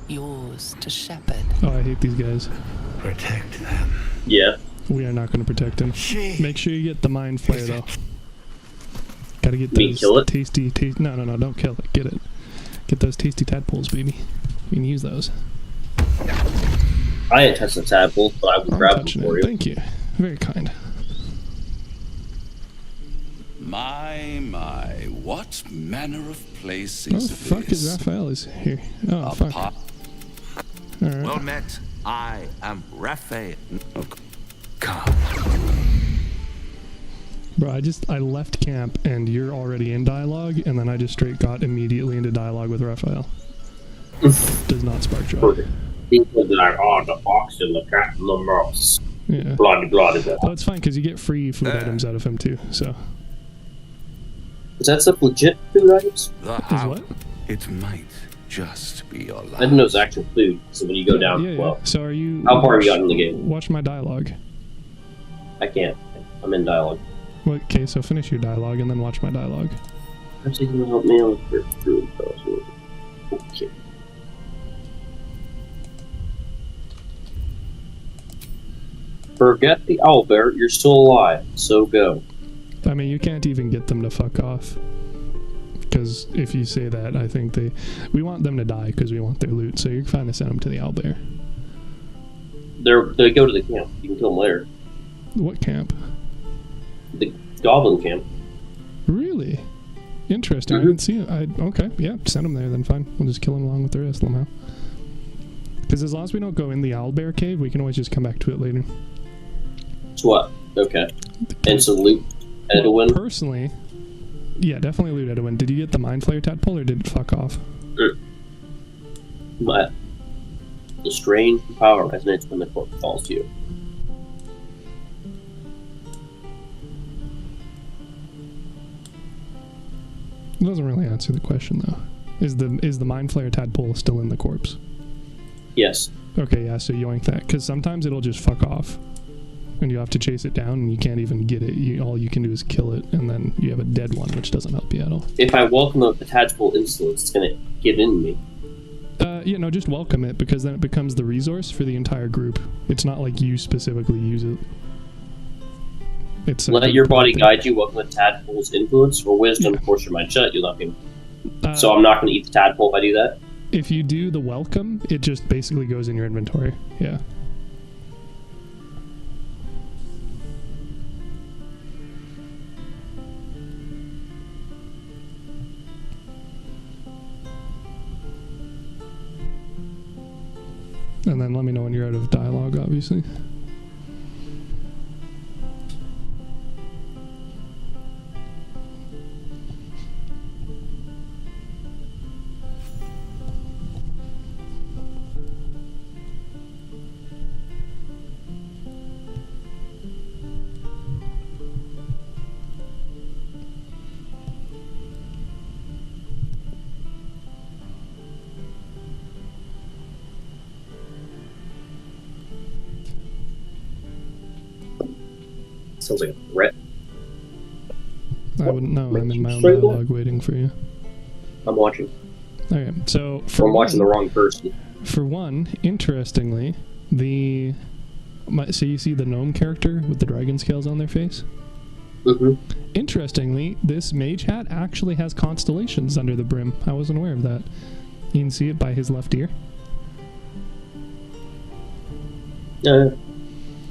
yours to shepherd. Oh, I hate these guys. Protect them. Yeah. We are not going to protect him. Make sure you get the mind flare, though. Gotta get those tasty... No, don't kill it. Get it. Get those tasty tadpoles, baby. You can use those. I ain't touched the tadpoles, but I will grab them for you. Thank you. Very kind. My, what manner of place is this? Oh, fuck, is Raphael is here. Oh, fuck. All right. Well met. I am Raphael. Come. Bro, I left camp and you're already in dialogue, and then I just straight got immediately into dialogue with Raphael. Does not spark joy. People that are the fox and the cat and the mouse. Yeah. Blah, blah, blah, blah. Well, it's fine because you get free food items out of him too, so. Is that stuff legit food items? Is what? It might just be your life. I didn't know it was actual food, so when you go down, well. So are you... How far have you gotten in the game? Watch my dialogue. I can't. I'm in dialogue. Well, okay, so finish your dialogue and then watch my dialogue. Perhaps you can help me out with food. Okay. Forget the owlbear, you're still alive, so go. I mean, you can't even get them to fuck off. Because if you say that, I think we want them to die because we want their loot, so you're fine to send them to the owlbear. They go to the camp. You can kill them later. What camp? The goblin camp. Really? Interesting. I didn't see it. Okay, yeah, send them there then, fine. We'll just kill them along with the rest somehow. Because as long as we don't go in the owlbear cave, we can always just come back to it later. So what? Okay. And so loot Edwin? Personally, yeah, definitely loot Edwin. Did you get the mind flare tadpole or did it fuck off? But the strange power resonates when the corpse falls to you. It doesn't really answer the question though. Is the mind flare tadpole still in the corpse? Yes. Okay, yeah, so yoink that. Because sometimes it'll just fuck off. And you have to chase it down and you can't even get it. All you can do is kill it, and then you have a dead one, which doesn't help you at all. If I welcome the tadpole influence, it's going to get in me. Just welcome it, because then it becomes the resource for the entire group. It's not like you specifically use it. It's let your body guide you, welcome the tadpole's influence, or wisdom, force your mind shut, you'll not be... So I'm not going to eat the tadpole if I do that? If you do the welcome, it just basically goes in your inventory. Yeah. And then let me know when you're out of dialogue, obviously. Sounds like a threat. I wouldn't know. I'm in my own dialogue waiting for you. I'm watching. Okay, so I'm watching the wrong person. For one, interestingly, so you see the gnome character with the dragon scales on their face? Mm-hmm. Interestingly, this mage hat actually has constellations under the brim. I wasn't aware of that. You can see it by his left ear.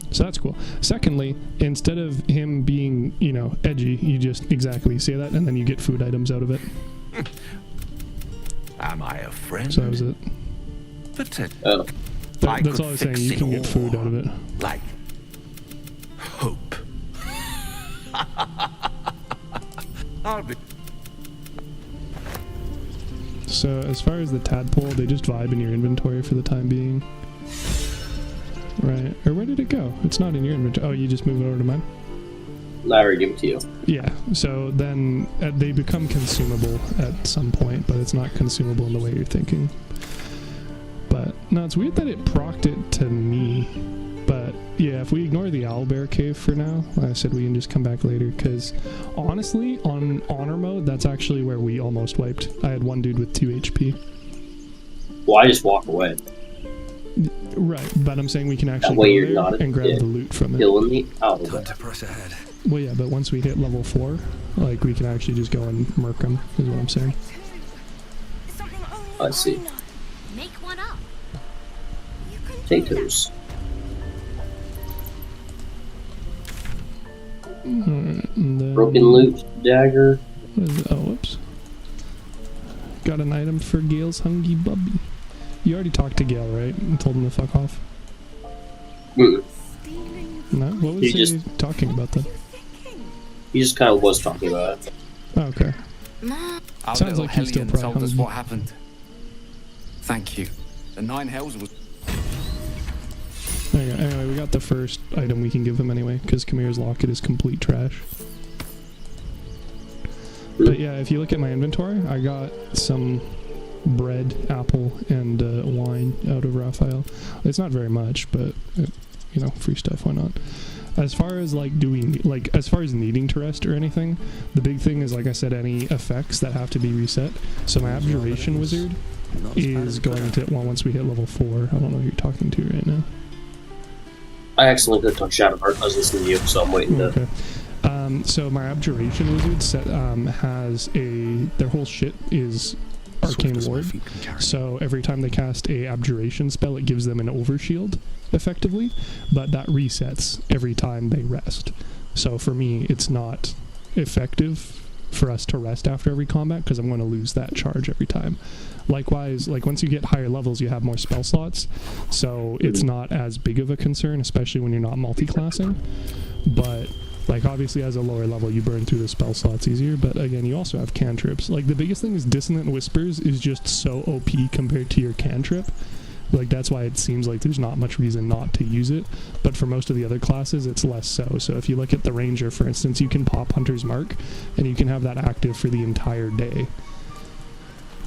So that's cool. Secondly, instead of him being, edgy, you just exactly say that, and then you get food items out of it. Am I a friend? So that was it. That's all I was saying. You can get food out of it. Like hope. So as far as the tadpole, they just vibe in your inventory for the time being. Right. Or where did it go? It's not in your inventory. Oh, you just move it over to mine? I already give it to you. Yeah. So then they become consumable at some point, but it's not consumable in the way you're thinking. But no, it's weird that it procced it to me. But yeah, if we ignore the owlbear cave for now, like I said, we can just come back later. Because honestly, on honor mode, that's actually where we almost wiped. I had one dude with 2 HP. Well, I just walk away. Right, but I'm saying we can That actually way go you're there not and grab the loot from it. killing me out of Time it. to press ahead. Well, yeah, but once we hit level 4, like, we can actually just go and murk them, is what I'm saying. I see. Make one up. You can do Potatoes. Alright, and then... Broken loot, dagger. What is it? Oh, whoops. Got an item for Gale's Hungry Bubby. You already talked to Gale, right? And told him to fuck off? Mm. No? What was He he just- talking about then? He just kind of was talking about it. Oh, okay. Our Sounds little like he's still hellion probably told us hungry. what happened. Thank you. The Nine Hells was... There you go. Anyway, we got the first item we can give him anyway, because Kamir's locket is complete trash. But yeah, if you look at my inventory, I got some bread, apple, and wine out of Raphael. It's not very much, but you know, free stuff, why not? As far as like as far as needing to rest or anything, the big thing is, like I said, any effects that have to be reset. So my Abjuration Wizard is going to, well, once we hit level 4, I don't know who you're talking to right now. I accidentally clicked on Shadowheart. I was listening to you, so I'm waiting to. Okay. So my Abjuration Wizard set, has their whole shit is Arcane Ward. So every time they cast a Abjuration spell, it gives them an overshield, effectively, but that resets every time they rest. So for me, it's not effective for us to rest after every combat, because I'm going to lose that charge every time. Likewise, like once you get higher levels, you have more spell slots, so it's not as big of a concern, especially when you're not multi-classing. But like obviously as a lower level, you burn through the spell slots easier, but again, you also have cantrips. Like the biggest thing is Dissonant Whispers is just so OP compared to your cantrip. Like that's why it seems like there's not much reason not to use it, but for most of the other classes it's less so. So if you look at the Ranger, for instance, you can pop Hunter's Mark and you can have that active for the entire day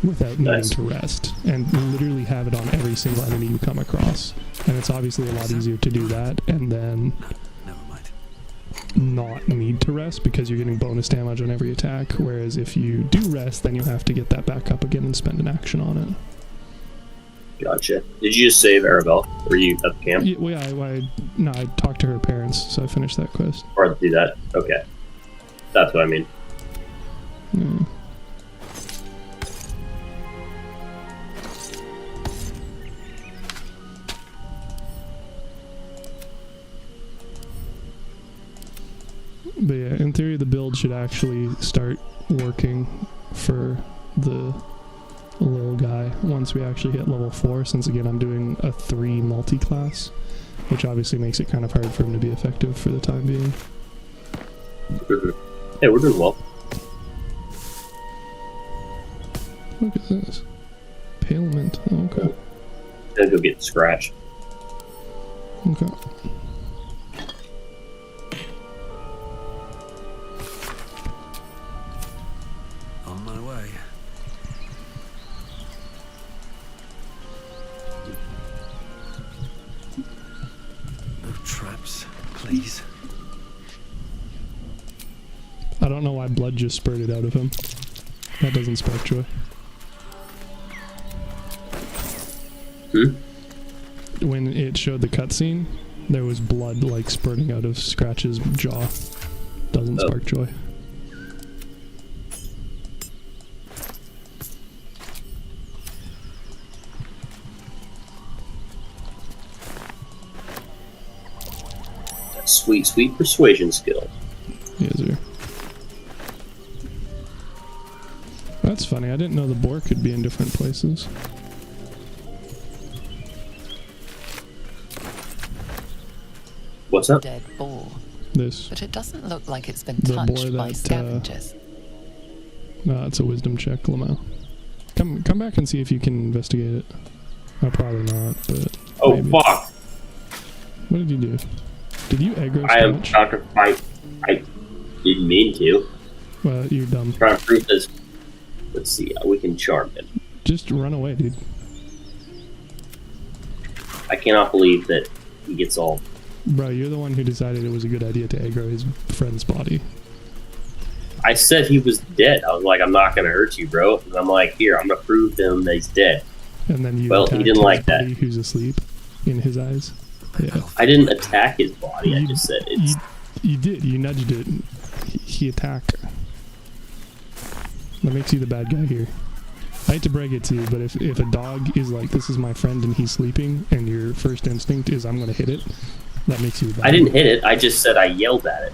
without needing to rest, and literally have it on every single enemy you come across. And it's obviously a lot easier to do that and then Never mind. not need to rest, because you're getting bonus damage on every attack, whereas if you do rest, then you have to get that back up again and spend an action on it. Gotcha. Did you just save Arabelle? Were you at the camp? Yeah, well, I talked to her parents, so I finished that quest. Or do that? Okay. That's what I mean. Yeah. But yeah, in theory the build should actually start working for the little guy once we actually hit level 4, since again I'm doing a 3 multi-class, which obviously makes it kind of hard for him to be effective for the time being. Hey, we're doing well. Look at this. Pale mint. Oh, okay. Gonna go get Scratch. Okay. On my way. No traps, please. I don't know why blood just spurted out of him. That doesn't spark joy. When it showed the cutscene, there was blood like spurting out of Scratch's jaw. Doesn't spark joy. That sweet, sweet persuasion skill. Yes, sir. That's funny. I didn't know the boar could be in different places. What's up? Dead boar, This. but it doesn't look like it's been The boar touched by that, scavengers. No, it's a wisdom check, Lamau. Come back and see if you can investigate it. Probably not, but Oh, maybe. fuck! What did you do? Did you aggro I am Scratch? trying to fight. I didn't mean to. Well, you're dumb. Trying to prove this. Let's see. We can charm him. Just run away, dude. I cannot believe that he gets all. Bro, you're the one who decided it was a good idea to aggro his friend's body. I said he was dead. I was like, I'm not gonna hurt you, bro. And I'm like, here, I'm gonna prove to him that he's dead. and then you Well, he attacked didn't his like that. buddy who's asleep in his eyes. Yeah. I didn't attack his body. I just said it's. You did. You nudged it. He attacked. That makes you the bad guy here. I hate to break it to you, but if a dog is like, this is my friend and he's sleeping, and your first instinct is, I'm going to hit it, that makes you the bad guy. I didn't hit it. I just said I yelled at it.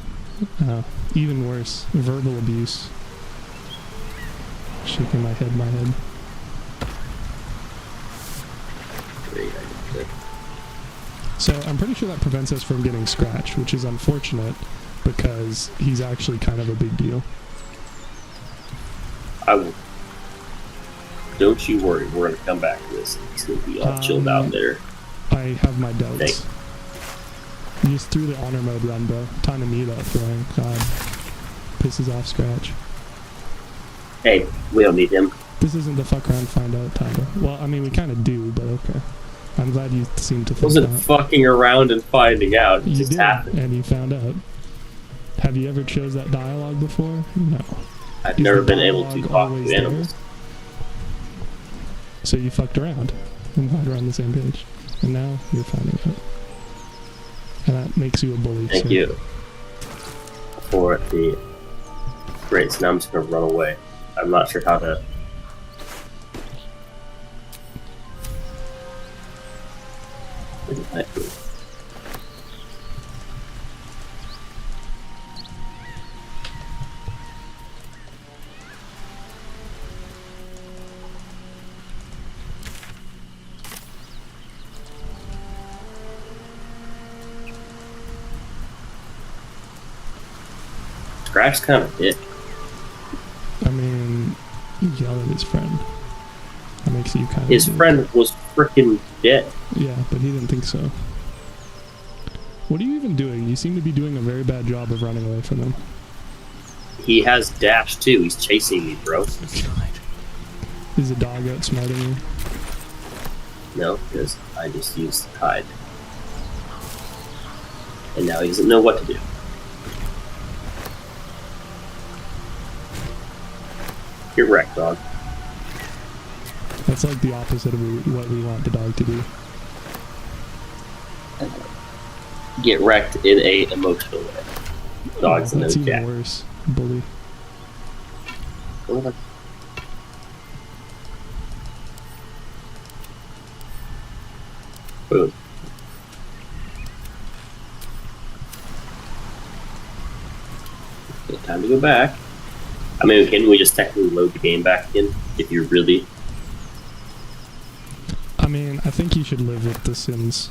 Even worse. Verbal abuse. Shaking my head. Great, I did. So I'm pretty sure that prevents us from getting Scratch, which is unfortunate because he's actually kind of a big deal. I will. Don't you worry. We're gonna come back to this. It's gonna be all chilled out there. I have my doubts. You just threw the honor mode run, bro. Time to meet up throwing. God. Pisses off Scratch. Hey, we don't need him. This isn't the fuck around find out time, bro. Well, I mean, we kind of do, but okay. I'm glad you seem to think Wasn't that. fucking around and finding out. It You just did, happened. and you found out. Have you ever chose that dialogue before? No. I've Is never the been able to dialogue talk always to animals. there? So you fucked around. I'm glad we're on the same page. And now you're finding out. And that makes you a bully. Thank so. you for the. Great, so now I'm just gonna run away. I'm not sure how to. Where did that go? Scratch's kind of a dick. I mean, he yelled at his friend. That makes you kind of. His friend was freaking dead. Yeah, but he didn't think so. What are you even doing? You seem to be doing a very bad job of running away from him. He has dash too. He's chasing me, bro. Is the dog outsmarting you? No, because I just used hide. And now he doesn't know what to do. Get wrecked, dog. That's like the opposite of what we want the dog to do. Get wrecked in a emotional way. Dogs Oh, and that's no even jack. worse, bully. Boom. Okay, time to go back. I mean, can we just technically load the game back in if you're really? I mean, I think you should live with the sins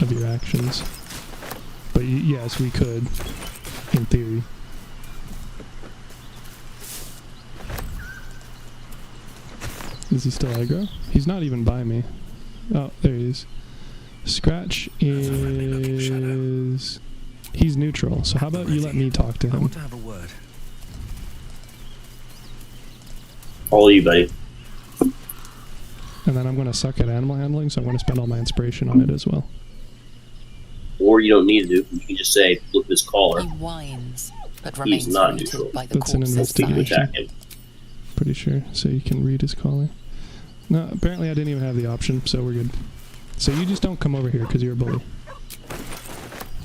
of your actions. But yes, we could, in theory. Is he still aggro? He's not even by me. Oh, there he is. Scratch is... He's neutral, so how about you let me talk to I him? want to have a word. All you, buddy. And then I'm going to suck at animal handling, so I'm going to spend all my inspiration on it as well. Or you don't need to. You can just say, "Look at this collar." He whines, but He's remains not rooted neutral. by the That's an corpse's You can investigation. side. attack him. Pretty sure, so you can read his collar. No, apparently I didn't even have the option, so we're good. So you just don't come over here because you're a bully.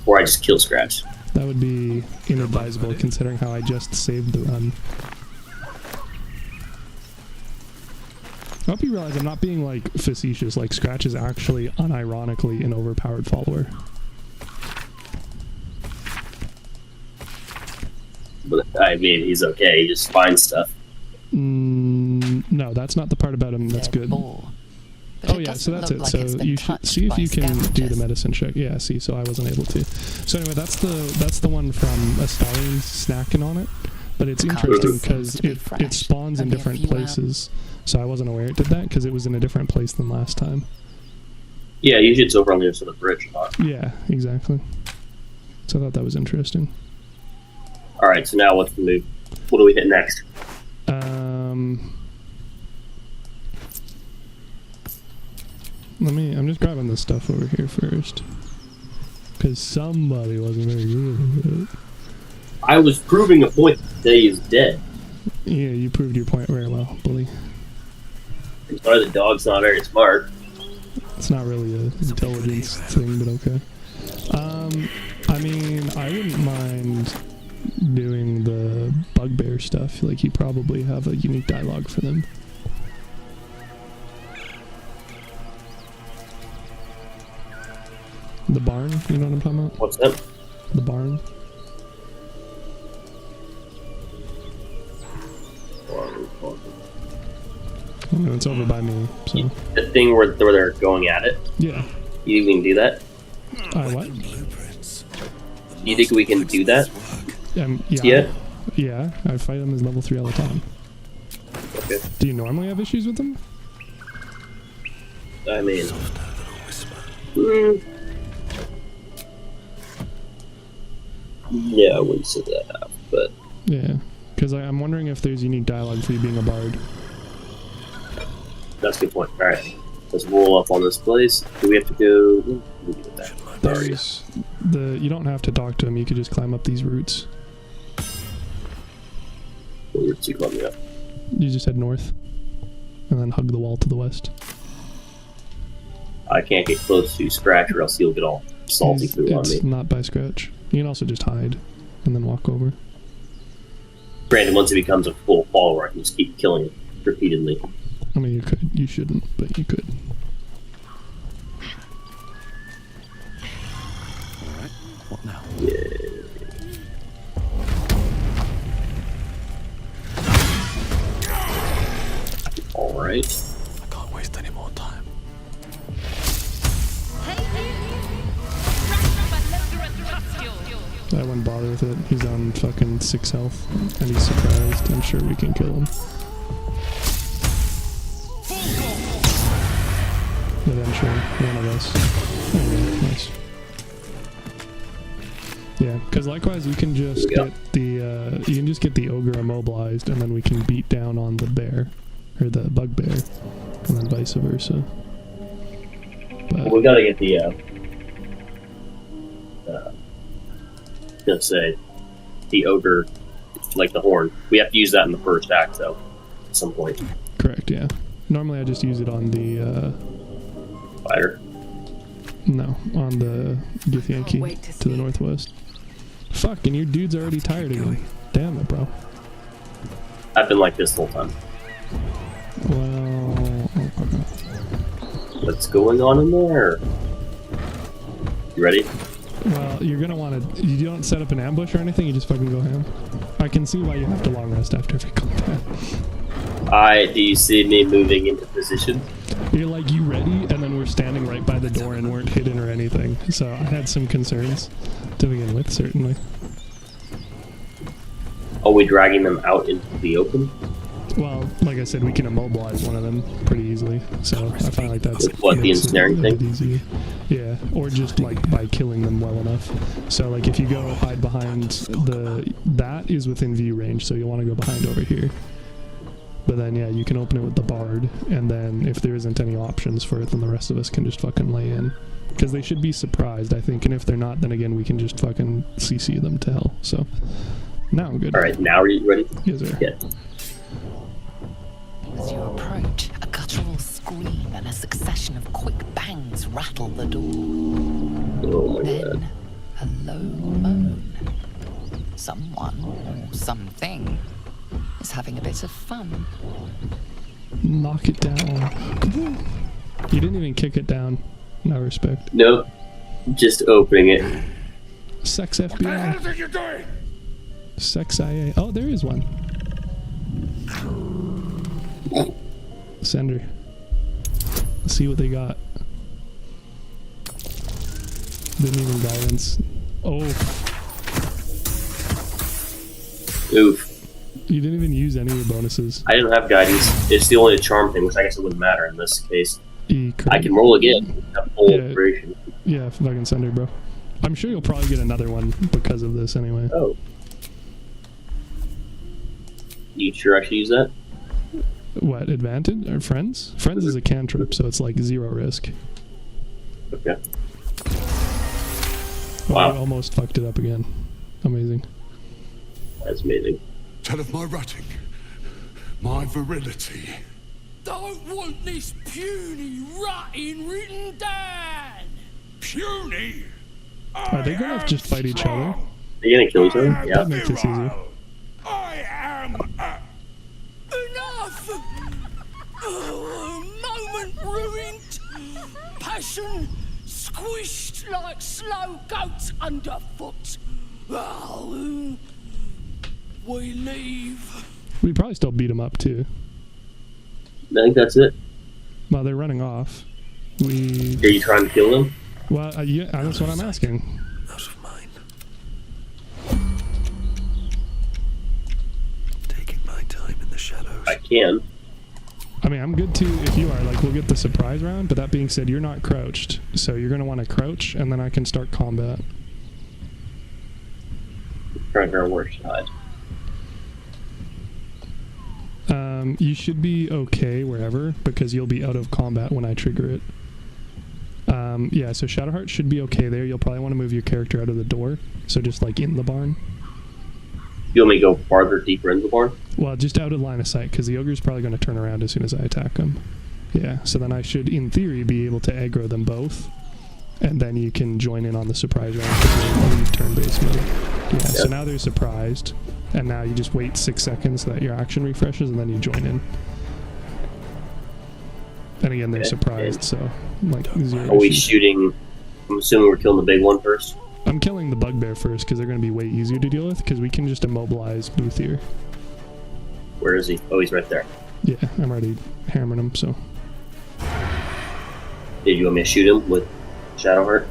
Or I just kill Scratch. That would be inadvisable considering how I just saved the run. I hope you realize I'm not being like facetious, like Scratch is actually unironically an overpowered follower. But I mean, he's okay. He just finds stuff. No, that's not the part about him that's Dead good. boar. But Oh it yeah, so doesn't that's look it. like So it's been you should touched see if by you can do the scavengers. medicine check. Yeah, see, so I wasn't able to. So anyway, that's the one from a stallion snacking on it. But it's The interesting carcass because seems to be it fresh, spawns in only a different few places. So I wasn't aware it did that because it was in a different place than last time. Yeah, usually it's over on the other side of the bridge. Not. Yeah, exactly. So I thought that was interesting. All right, so now what's the move? What do we hit next? I'm just grabbing this stuff over here first. Because somebody wasn't very good at it. I was proving a point that he is dead. Yeah, you proved your point very well, bully. Sorry, the dog's not very smart. It's not really a intelligence thing, but okay. I mean, I wouldn't mind doing the bugbear stuff. Like, you probably have a unique dialogue for them. The barn, you know what I'm talking about? What's that? The barn. I know it's over by me, so. The thing where they're going at it? Yeah. You can do that? What? Do you think we can do that? Yeah. Yeah, I fight them as level 3 all the time. Okay. Do you normally have issues with them? I mean... Yeah, I wouldn't say that I have, but... Yeah, because I'm wondering if there's unique dialogue for you being a bard. That's a good point. Alright, let's roll up on this place. Do we have to go... We'll do that. There's you don't have to talk to him, you could just climb up these roots. What roots you climbing up? You just head north, and then hug the wall to the west. I can't get close to Scratch or else he'll get all salty food on me. It's not by Scratch. You can also just hide, and then walk over. Granted, once it becomes a full follower, I can just keep killing it repeatedly. I mean, you could. You shouldn't, but you could. Alright, what now? Yeah. Alright. I can't waste any more time. I wouldn't bother with it. He's on fucking 6 health, and he's surprised. I'm sure we can kill him. Eventually, one of us. Anyway, nice. Yeah, because likewise, you can just get the ogre immobilized, and then we can beat down on the bear, or the bugbear, and then vice versa. But Well, we gotta get gonna say the ogre, like the horn. We have to use that in the first act, though, at some point. correct, yeah. Normally, I just use it on the Fighter. no, on the Githyanki to the northwest. Fuck, and your dude's already tired again. Damn it, bro. I've been like this the whole time. Well, What's going on in there? You ready? well, you're gonna want to. You don't set up an ambush or anything. You just fucking go ham. I can see why you have to long rest after every combat. Do you see me moving into position? You're like, you ready? And then we're standing right by the door and weren't hidden or anything. So I had some concerns to begin with, certainly. Are we dragging them out into the open? Well, like I said, we can immobilize one of them pretty easily. So I find like that's With what, the ensnaring a bit thing? easier. Yeah, or just like by killing them well enough. So like if you go hide behind that is within view range, so you'll want to go behind over here. But then yeah, you can open it with the bard, and then if there isn't any options for it, then the rest of us can just fucking lay in. Because they should be surprised, I think, and if they're not, then again we can just fucking CC them to hell. So now I'm good. Alright, now are you ready? Yes, sir. Yeah. As you approach, a guttural scream and a succession of quick bangs rattle the door. Oh my Then, god. a low moan. Someone or something is having a bit of fun. Knock it down. You didn't even kick it down. No respect. Nope. Just opening it. Sex FBI. What the hell you doing? Sex IA. Oh, there is one. Sender. Let's see what they got. Didn't even guidance. Oh, Oof. you didn't even use any of your bonuses. I didn't have guidance. It's the only charm thing, which I guess it wouldn't matter in this case. I can roll again. Have full Yeah. duration. Yeah, fucking sender, bro. I'm sure you'll probably get another one because of this anyway. Oh. You sure I should use that? What, advantage? Or friends? Friends is a cantrip, so it's like 0 risk. Okay. Oh, Wow. I almost fucked it up again. Amazing. That's amazing. Tell of my rutting, my virility. don't want this puny rotting written down. Puny? Are they gonna just fight each other? They're gonna kill each other? Yeah. That makes this easier. I am. Enough! Moment ruined. Passion squished like slow goats underfoot. Oh, we leave. We'd probably still beat them up too. I think that's it. Well, they're running off. Are you trying to kill them? Well, yeah, that's what I'm asking. Out of mind. Taking my time in the shadows. I can. I mean, I'm good too if you are. Like, we'll get the surprise round, but that being said, you're not crouched. So you're going to want to crouch, and then I can start combat. Trying to figure out where to hide. You should be okay wherever, because you'll be out of combat when I trigger it. Yeah, so Shadowheart should be okay there. You'll probably want to move your character out of the door. So just like in the barn. You want me to go farther, deeper into the barn? Well, just out of line of sight, because the ogre's probably going to turn around as soon as I attack him. Yeah, so then I should, in theory, be able to aggro them both. And then you can join in on the surprise round because you turn-based mode. Yeah, so now they're surprised. And now you just wait 6 seconds so that your action refreshes, and then you join in. And again, they're surprised, so like 0 Are we issues. shooting? I'm assuming we're killing the big one first. I'm killing the bugbear first because they're going to be way easier to deal with because we can just immobilize Booth here. Where is he? Oh, he's right there. Yeah, I'm already hammering him, so. Did you want me to shoot him with Shadowheart?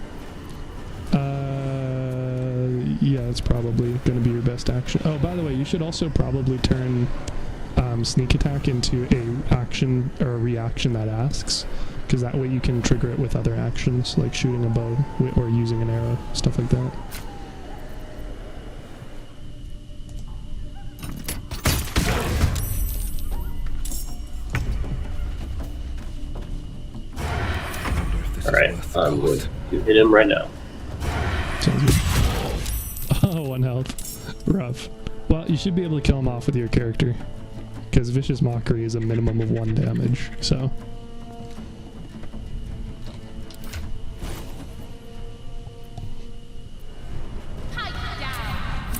Yeah, that's probably going to be your best action. Oh, by the way, you should also probably turn sneak attack into a action or a reaction that asks, because that way you can trigger it with other actions like shooting a bow or using an arrow, stuff like that. Alright, I'm going to hit him right now. Sounds good. Oh, 1 health. Rough. Well, you should be able to kill him off with your character, because Vicious Mockery is a minimum of 1 damage, so. Pipe down.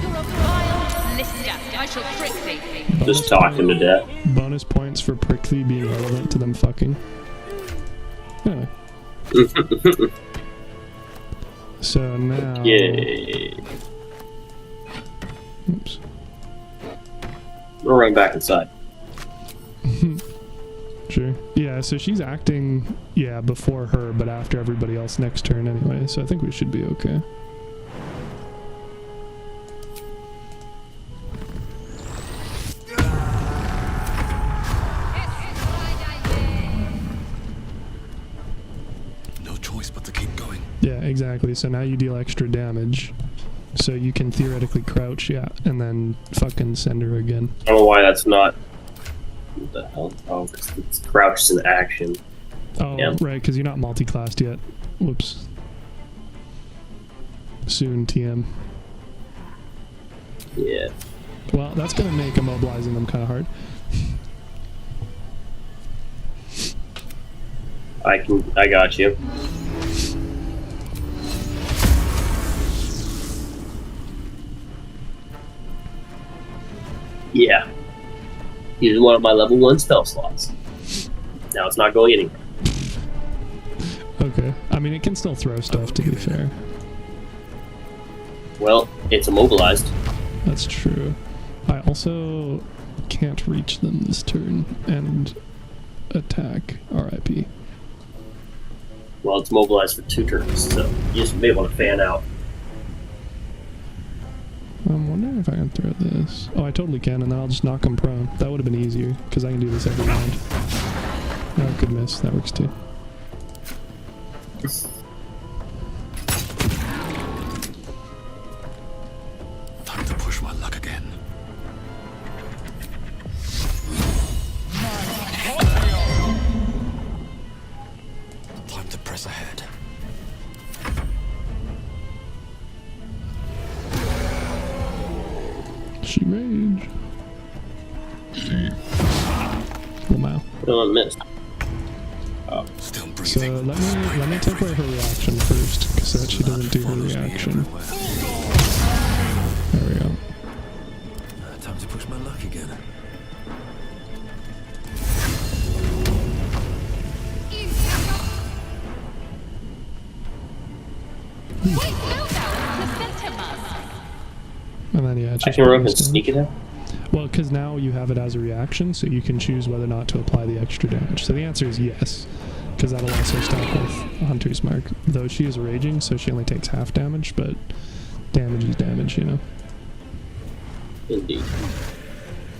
You're a vile lister. I shall prick thee. Just talk him to death. Bonus points for Prickly being relevant to them fucking. Anyway. So now. Yay. Oops. We'll run back inside. Sure. Yeah, so she's acting, yeah, before her, but after everybody else next turn anyway, so I think we should be okay. No choice but to keep going. Yeah, exactly. So now you deal extra damage. So you can theoretically crouch, yeah, and then fucking send her again. I don't know why that's not. What the hell? Oh, because it's crouched in action. Oh, Yeah. right, because you're not multi-classed yet. Whoops. Soon, TM. Yeah. Well, that's going to make immobilizing them kind of hard. I got you. Yeah. Using one of my level 1 spell slots. Now it's not going anywhere. Okay. I mean, it can still throw stuff, to be fair. Well, it's immobilized. That's true. I also can't reach them this turn and attack RIP. Well, it's mobilized for 2 turns, so you just may want to fan out. I'm wondering if I can throw this. Oh, I totally can, and then I'll just knock him prone. That would have been easier, because I can do this every round. Oh, good miss. That works too. Time to push my luck again. Time to press ahead. She rage. Well, my don't miss. Still So breathing. let me take away her reaction first, so that she doesn't do her Follows me reaction. everywhere. There we go. Time to push my luck again. Wait, no, that was And then yeah, it's I just can run bonus and sneak damage. attack. Well, because now you have it as a reaction, so you can choose whether or not to apply the extra damage. So the answer is yes, because that'll also stack with Hunter's Mark. Though she is raging, so she only takes half damage, but damage is damage, you know. Indeed.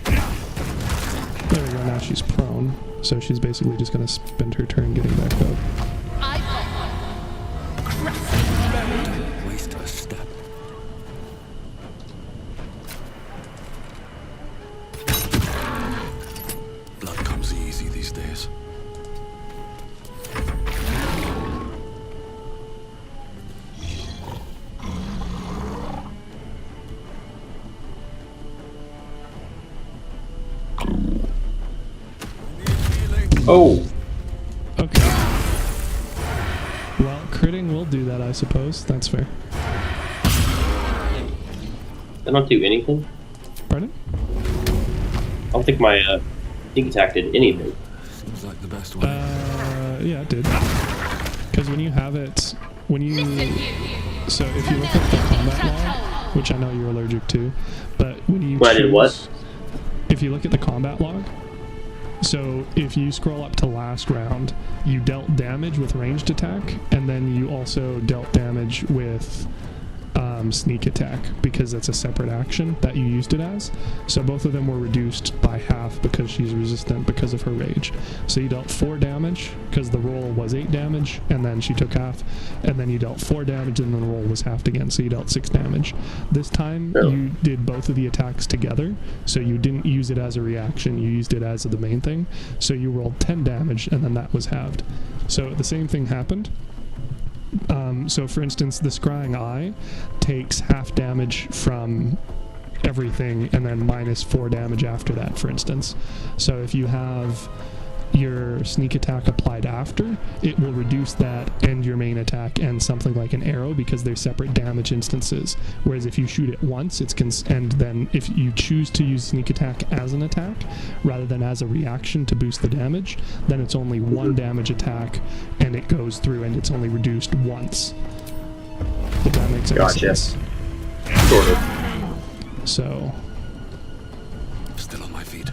There we go, now she's prone, so she's basically just going to spend her turn getting back up. Waste a step. Blood comes easy these days. Oh, Okay. Well, critting will do that, I suppose. That's fair. I don't do anything. Pardon? I don't think my sneak attack did anything. Seems like the best way. Yeah, it did. Because when you have it, when you... So if you look at the combat log, which I know you're allergic to, but when you When I did what? If you look at the combat log, so if you scroll up to last round, you dealt damage with ranged attack, and then you also dealt damage with sneak attack, because that's a separate action that you used it as. So both of them were reduced by half because she's resistant because of her rage. So you dealt 4 damage because the roll was 8 damage, and then she took half, and then you dealt 4 damage, and then the roll was halved again, so you dealt 6 damage. This time you did both of the attacks together, so you didn't use it as a reaction, you used it as the main thing. So you rolled 10 damage, and then that was halved. So the same thing happened. So for instance, the Scrying Eye takes half damage from everything and then minus 4 damage after that, for instance. So if you have your sneak attack applied after, it will reduce that and your main attack and something like an arrow, because they're separate damage instances. Whereas if you shoot it once, it's and then if you choose to use sneak attack as an attack rather than as a reaction to boost the damage, then it's only 1 damage attack and it goes through and it's only reduced once. If that makes any sense. Sort of. So Still on my feet.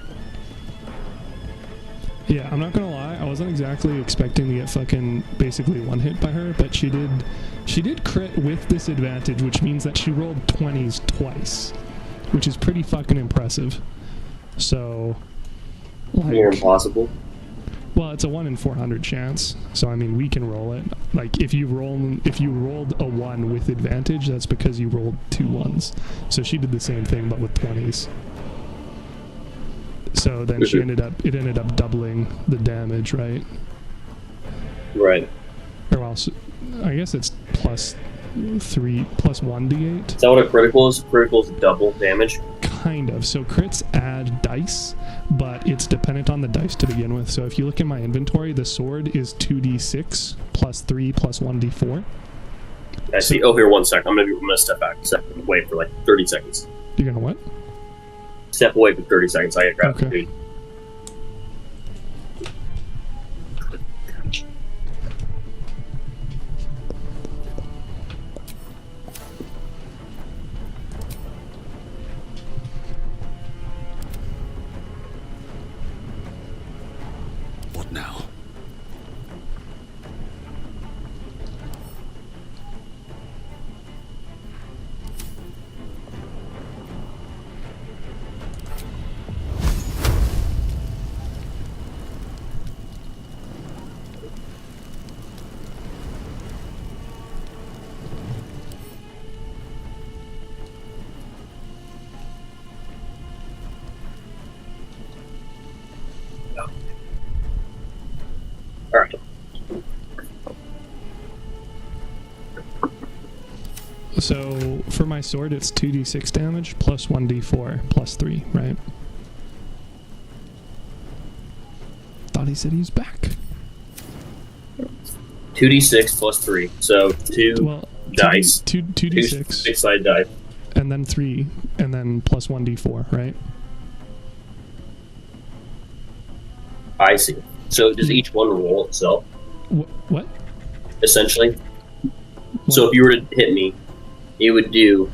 yeah, I'm not gonna lie, I wasn't exactly expecting to get fucking basically one hit by her, but she did crit with disadvantage, which means that she rolled 20s twice, which is pretty fucking impressive. So, like, Near impossible. well, it's a 1 in 400 chance, so I mean we can roll it. Like if you rolled a 1 with advantage, that's because you rolled 2 1s. So she did the same thing but with 20s. So then it ended up doubling the damage, right? Right. Or else, I guess it's plus 1d8. Is that what a critical is? Critical is double damage. Kind of. So crits add dice, but it's dependent on the dice to begin with. So if you look in my inventory, the sword is 2d6 plus 3 plus 1d4. I see. Oh, here, 1 second. I'm gonna step back. Step away for like 30 seconds. You're gonna what? Step away for 30 seconds. I gotta grab Okay. food. What now? All right. So for my sword, it's 2d6 damage plus 1d4 plus 3, right? Thought thought he said he's back. 2d6 plus 3. So 2 Well, dice. 2d6. 6-sided dice. And then 3, and then plus 1d4, right? I see. So does each one roll itself, What? essentially? So if you were to hit me, it would do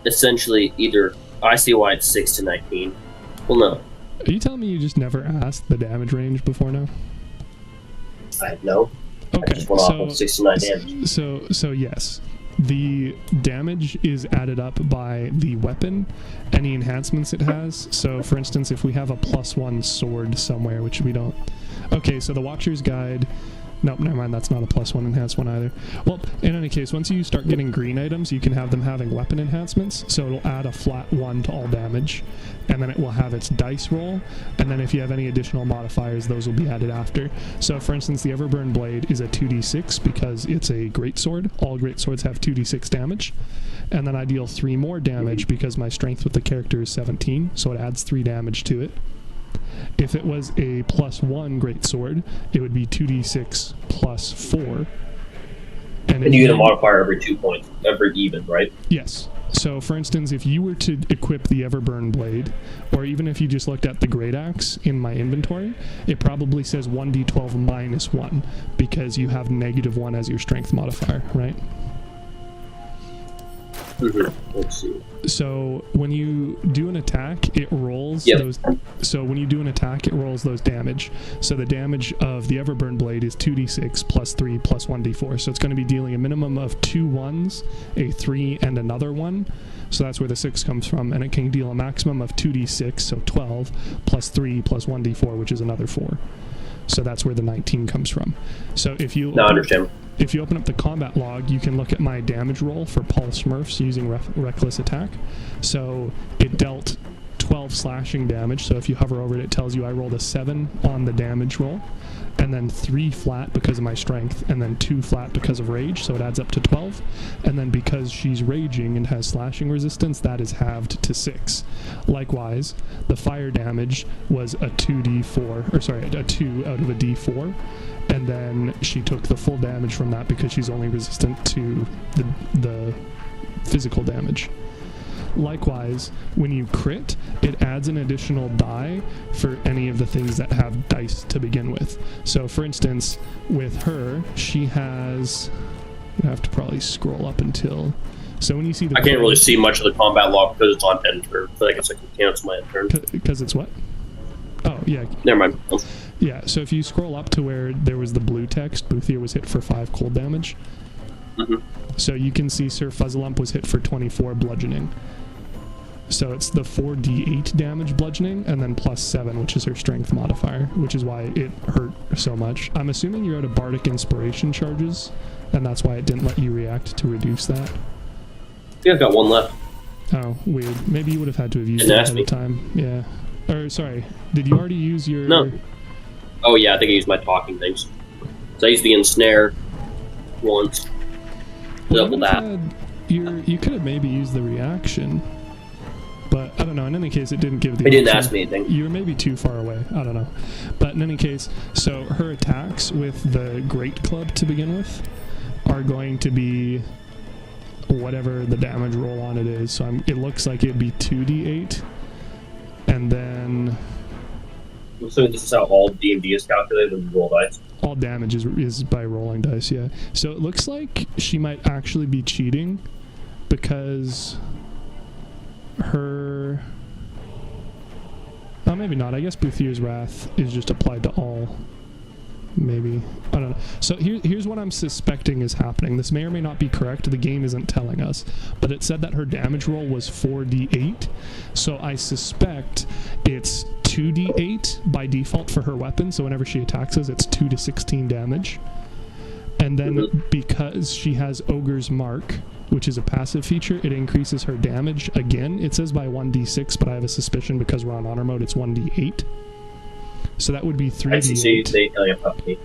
essentially either... I see why it's 6 to 19. Well, no. Are you telling me you just never asked the damage range before now? I know. Okay, I just went off of 6 to 9 damage. So yes. The damage is added up by the weapon, any enhancements it has. So, for instance, if we have a +1 sword somewhere, which we don't... Okay, so the Watcher's Guide... Nope, never mind, that's not a +1 enhanced one either. Well, in any case, once you start getting green items, you can have them having weapon enhancements, so it'll add a flat 1 to all damage, and then it will have its dice roll, and then if you have any additional modifiers, those will be added after. So, for instance, the Everburn Blade is a 2d6 because it's a greatsword. All greatswords have 2d6 damage, and then I deal 3 more damage because my strength with the character is 17, so it adds 3 damage to it. If it was a +1 greatsword, it would be 2d6 plus 4. And you get a modifier every 2 points, every even, right? Yes. So, for instance, if you were to equip the Everburn Blade, or even if you just looked at the Great Axe in my inventory, it probably says 1d12 minus 1, because you have -1 as your strength modifier, right? Let's see. So when you do an attack, it rolls Yep. those. So when you do an attack, it rolls those damage. So the damage of the Everburn Blade is 2d6 plus 3 plus 1d4. So it's going to be dealing a minimum of 2 1s, a 3, and another 1. So that's where the 6 comes from, and it can deal a maximum of 2d6, so 12, plus 3 plus 1d4, which is another 4. So that's where the 19 comes from. So if you No, I understand. If you open up the combat log, you can look at my damage roll for Paul Smurfs using Reckless Attack. So it dealt 12 slashing damage, so if you hover over it, it tells you I rolled a 7 on the damage roll, and then 3 flat because of my strength, and then 2 flat because of rage, so it adds up to 12. And then because she's raging and has slashing resistance, that is halved to 6. Likewise, the fire damage was a 2d4, or sorry, a 2 out of a d4, and then she took the full damage from that because she's only resistant to the physical damage. Likewise, when you crit, it adds an additional die for any of the things that have dice to begin with. So, for instance, with her, she has... I have to probably scroll up until... So when you see the... I can't really see much of the combat log because it's on end turn, so I guess I can cancel my end turn. Because it's what? Oh, yeah. Never mind. Yeah, so if you scroll up to where there was the blue text, Boothier was hit for 5 cold damage. So you can see Sir Fuzzlump was hit for 24 bludgeoning. So it's the 4d8 damage bludgeoning, and then plus 7, which is her strength modifier, which is why it hurt so much. I'm assuming you're out of Bardic Inspiration charges, and that's why it didn't let you react to reduce that. Yeah, I've got 1 left. Oh, weird. Maybe you would have had to have used Didn't it ask ahead me. of time. Yeah. Or, sorry, did you already use your... No. Oh yeah, I think I used my talking things. So I used the ensnare once. Double that. You could have maybe used the reaction, but I don't know. In any case, it didn't give the... It didn't option. ask me anything. You were maybe too far away. I don't know. But in any case, so her attacks with the Great Club to begin with are going to be whatever the damage roll on it is. So it looks like it'd be 2d8, and then... So this is how all D&D is calculated when you roll dice? All damage is by rolling dice, yeah. So it looks like she might actually be cheating because her... Oh, maybe not. I guess Boothier's Wrath is just applied to all. Maybe. I don't know. So here's what I'm suspecting is happening. This may or may not be correct. The game isn't telling us. But it said that her damage roll was 4d8. So I suspect it's 2d8 by default for her weapon. So whenever she attacks us, it's 2 to 16 damage. And then because she has Ogre's Mark, which is a passive feature, it increases her damage again. It says by 1d6, but I have a suspicion because we're on honor mode, it's 1d8. So that would be 3d8. They tell you about me.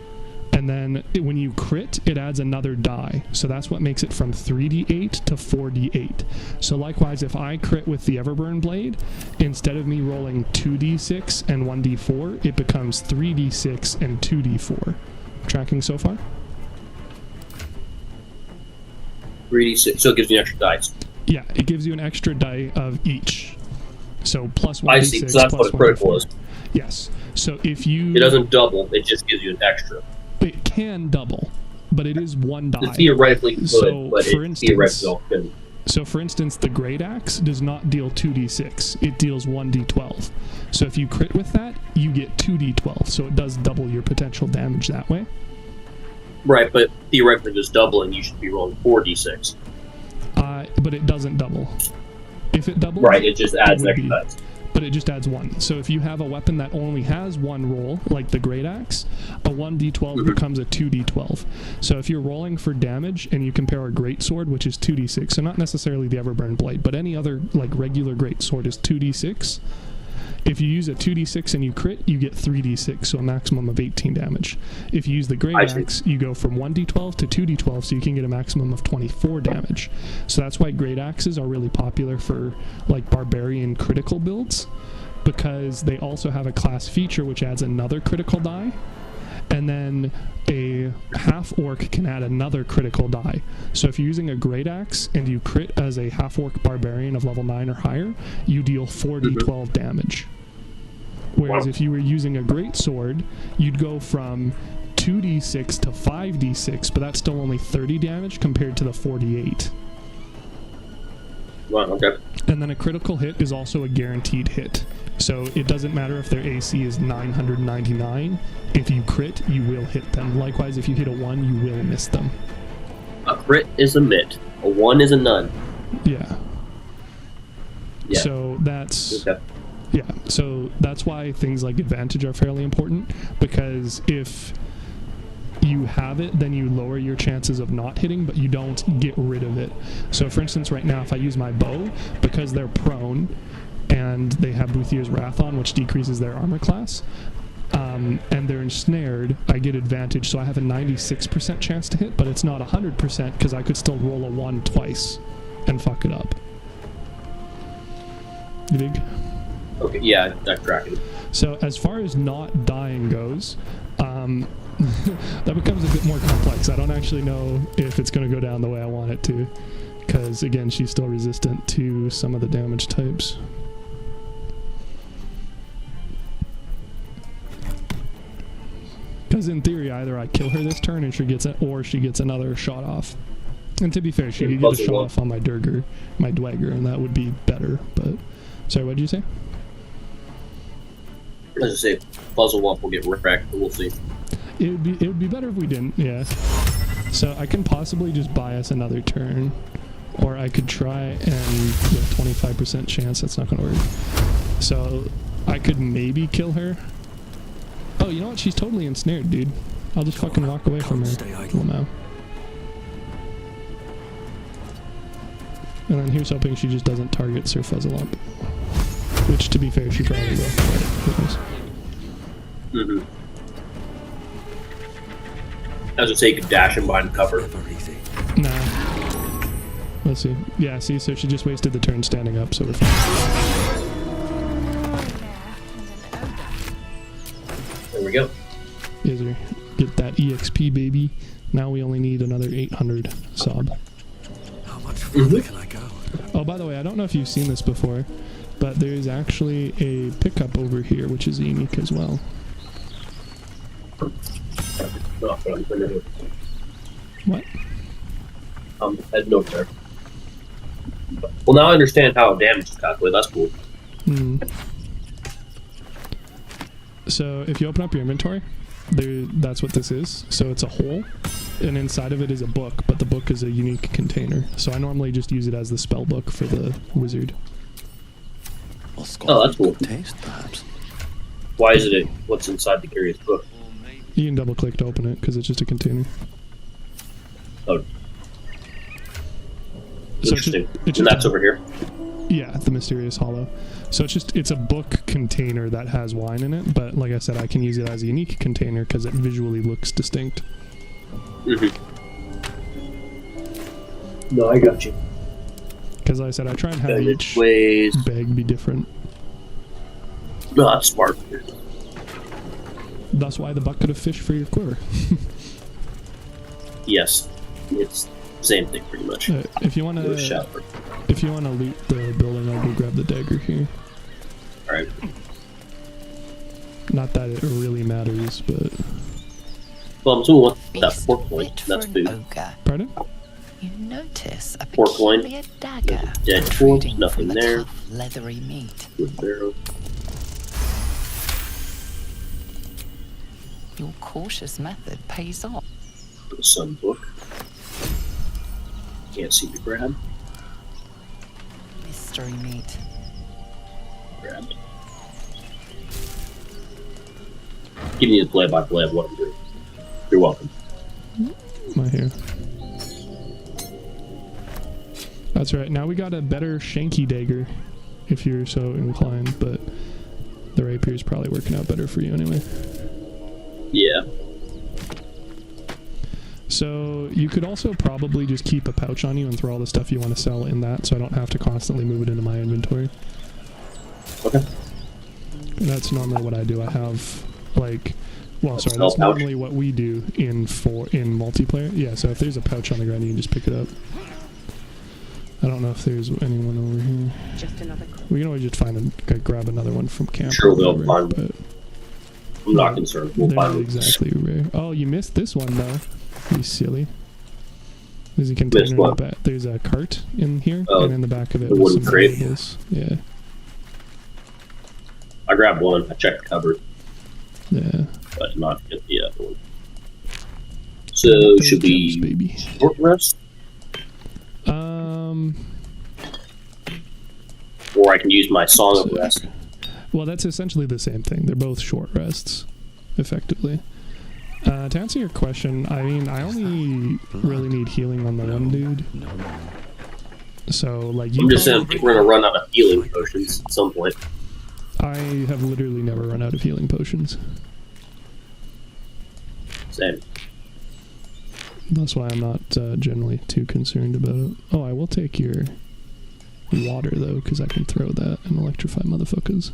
And And then when you crit, it adds another die. So that's what makes it from 3d8 to 4d8. So likewise, if I crit with the Everburn Blade, instead of me rolling 2d6 and 1d4, it becomes 3d6 and 2d4. Tracking so far? 3d6, so it gives you an extra dice. Yeah, it gives you an extra die of each. So plus 1d6, I see, so that's what a critical is. Yes. So if you... It doesn't double, it just gives you an extra. It can double, but it is one die. It theoretically could, So, but for it instance- theoretically couldn't. So for instance, the Great Axe does not deal 2d6, it deals 1d12. So if you crit with that, you get 2d12, so it does double your potential damage that way. Right, but theoretically just doubling, you should be rolling 4d6. But it doesn't double. If it doubles... Right, it just adds would extra be- dice. But it just adds one. So if you have a weapon that only has one roll, like the Great Axe, a 1d12 becomes a 2d12. So if you're rolling for damage and you compare a Great Sword, which is 2d6, so not necessarily the Everburn Blade, but any other like regular Great Sword is 2d6. If you use a 2d6 and you crit, you get 3d6, so a maximum of 18 damage. If you use the Great Axe, you go from 1d12 to 2d12, so you can get a maximum of 24 damage. So that's why Great Axes are really popular for like barbarian critical builds, because they also have a class feature which adds another critical die, and then a half-orc can add another critical die. So if you're using a Great Axe and you crit as a half-orc barbarian of level 9 or higher, you deal 4d12 damage. Whereas if you were using a Great Sword, you'd go from 2d6 to 5d6, but that's still only 30 damage compared to the 48. Wow, okay. And then a critical hit is also a guaranteed hit. So it doesn't matter if their AC is 999. If you crit, you will hit them. Likewise, if you hit a 1, you will miss them. A crit is a mitt. A 1 is a none. Yeah. Yeah. So that's... Okay. Yeah, so that's why things like advantage are fairly important, because if you have it, then you lower your chances of not hitting, but you don't get rid of it. So for instance, right now, if I use my bow, because they're prone, and they have Buthier's Wrath on, which decreases their armor class, and they're ensnared, I get advantage, so I have a 96% chance to hit, but it's not 100% because I could still roll a 1 twice and fuck it up. You dig? Okay, yeah, I'm tracking. So as far as not dying goes, that becomes a bit more complex. I don't actually know if it's going to go down the way I want it to, because again, she's still resistant to some of the damage types. Because in theory, either I kill her this turn and she gets it, or she gets another shot off. And to be fair, she could get a shot off on my Durger, my Dweger, and that would be better. But sorry, what did you say? As I say, puzzle one will get wrecked, but we'll see. It would be better if we didn't. Yeah. So I can possibly just buy us another turn, or I could try and get a 25% chance. That's not going to work. So I could maybe kill her. Oh, you know what? She's totally ensnared, dude. I'll just fucking walk away from her. Well, now. And then here's hoping she just doesn't target Sir Fuzzlelump. Which, to be fair, she probably will. Mm-hmm. As I say, you could dash him behind cover. Nah. Let's see. Yeah, see, so she just wasted the turn standing up, so we're fine. There we go. Is there? Get that EXP, baby. Now we only need another 800 sob. How much further can I go? Oh, by the way, I don't know if you've seen this before, but there's actually a pickup over here, which is unique as well. What? Head note there. Well, now I understand how damage is calculated. That's cool. So if you open up your inventory, that's what this is. So it's a hole, and inside of it is a book, but the book is a unique container. So I normally just use it as the spell book for the wizard. Oh, that's cool. Taste, perhaps. Why is it? What's inside the curious book? You can double click to open it because it's just a container. Oh, So interesting. it's And that's over here. Yeah, the mysterious hollow. So it's a book container that has wine in it, but like I said, I can use it as a unique container because it visually looks distinct. No, I got you. Because like I said, I try and have Bandage each ways. bag be different. No, that's smart. That's why the bucket of fish for your quiver. Yes, it's the same thing pretty much. If you want to loot the building, I'll go grab the dagger here. All right. Not that it really matters, but Well, I'm still want that Feast 4 point. fit That's for an food. ogre. pardon? You notice a 4 coin. peculiar dagger Dead protruding corpse, nothing from the there. tough, leathery meat. Good barrel. Your cautious method pays off. Some book. Can't see the grab. Mystery meat. Grabbed. Give me the play-by-play of what I'm doing. You're welcome. My hair. That's right. Now we got a better shanky dagger, if you're so inclined, but the rapier's probably working out better for you anyway. Yeah. So you could also probably just keep a pouch on you and throw all the stuff you want to sell in that, so I don't have to constantly move it into my inventory. Okay. And that's normally what I do. I have like, well, A sorry, spell that's pouch? normally what we do in multiplayer. Yeah, so if there's a pouch on the ground, you can just pick it up. I don't know if there's anyone over here. Just another We can always just grab another one from camp. Sure, or we'll whatever, find but I'm not concerned. We'll they're find not them. exactly rare. Oh, you missed this one though. You silly. There's a container in the what? back. There's a cart in here, Oh, and in the back of it the was wooden some crate? valuables. Yeah, I grabbed one. I checked the cupboard, yeah. but did not get the other one. So Those should we gems, baby. short rest, or I can use my song of rest? Well, that's essentially the same thing. They're both short rests, effectively. To answer your question, I mean, I only really need healing on the one dude. No more. So, like, you I'm just saying, probably- we're gonna run out of healing potions at some point. I have literally never run out of healing potions. Same. That's why I'm not generally too concerned about it. Oh, I will take your water, though, because I can throw that and electrify motherfuckers.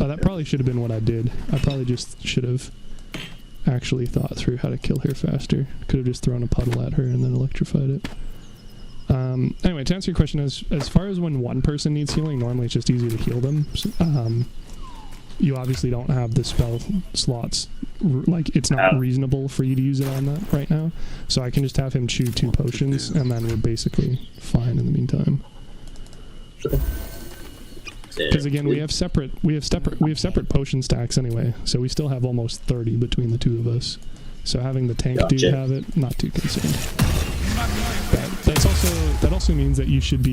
Oh, that probably should have been what I did. I probably just should have actually thought through how to kill her faster. Could have just thrown a puddle at her and then electrified it. Anyway, to answer your question, as far as when one person needs healing, normally it's just easy to heal them. You obviously don't have the spell slots, like it's not reasonable for you to use it on that right now. So I can just have him chew 2 potions, and then we're basically fine in the meantime. Because again, we have separate potion stacks anyway, so we still have almost 30 between the two of us. So having the tank dude have it, not too concerned. But that also means that you should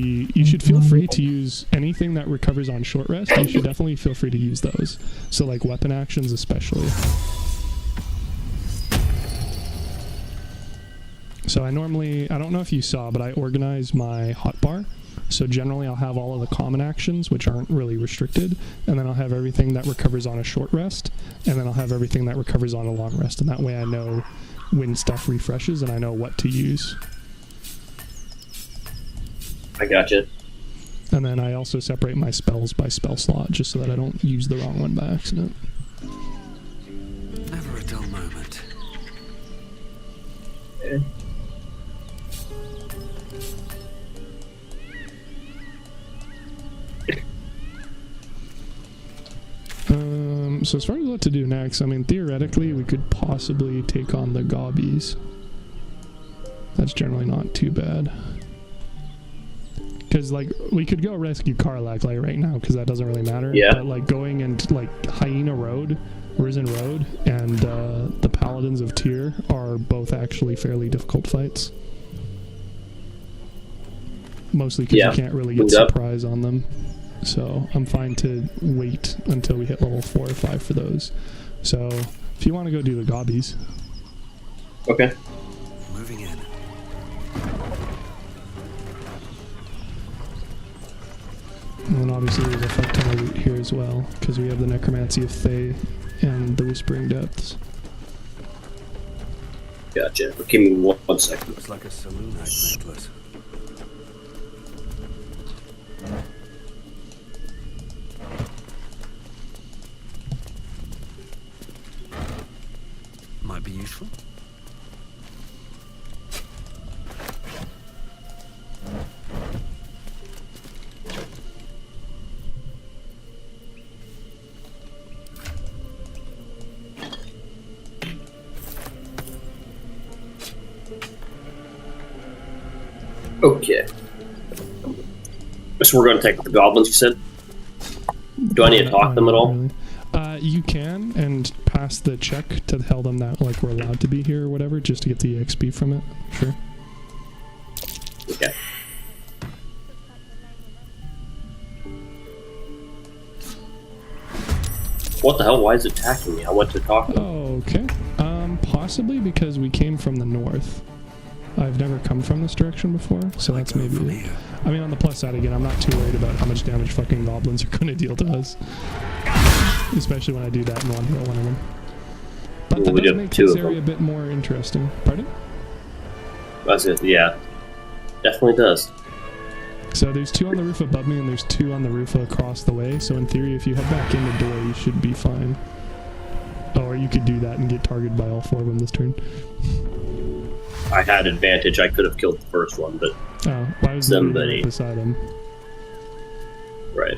feel free to use anything that recovers on short rest. You should definitely feel free to use those. So like weapon actions especially. So I don't know if you saw, but I organize my hotbar. So generally I'll have all of the common actions, which aren't really restricted, and then I'll have everything that recovers on a short rest, and then I'll have everything that recovers on a long rest, and that way I know when stuff refreshes and I know what to use. I gotcha. And then I also separate my spells by spell slot, just so that I don't use the wrong one by accident. Never a dull moment. Okay. So as far as what to do next, I mean, theoretically, we could possibly take on the gobbies. That's generally not too bad. Because, like, we could go rescue Karlak, like, right now, because that doesn't really matter. Yeah. But, like, going into, like, Hyena Road, Risen Road, and the Paladins of Tyr are both actually fairly difficult fights. Mostly because you can't really get surprise on them. So I'm fine to wait until we hit level 4 or 5 for those. So if you want to go do the gobbies. Okay. Moving in. And then obviously there's a fuck ton of loot here as well, because we have the Necromancy of Thay and the Whispering Depths. Gotcha. Give me one second. Looks like a saloon act necklace. Might be useful. Okay. So we're going to take the goblins, you said? Do I need to talk to them at all? Really. You can, and pass the check to tell them that like we're allowed to be here or whatever, just to get the EXP from it. Sure. Okay. What the hell? Why is it attacking me? I went to talk to them. Okay. Possibly because we came from the north. I've never come from this direction before, so that's maybe from it. here. I mean, on the plus side, again, I'm not too worried about how much damage fucking goblins are going to deal to us. Especially when I do that and one hit one of them. But Well, that we does do make two this of area a them. bit more interesting. Pardon? That's it. Yeah. Definitely does. So there's 2 on the roof above me, and there's 2 on the roof across the way. So in theory, if you head back in the door, you should be fine. Oh, or you could do that and get targeted by all 4 of them this turn. I had advantage. I could have killed the first one, but Oh, why was Somebody. right beside him? right.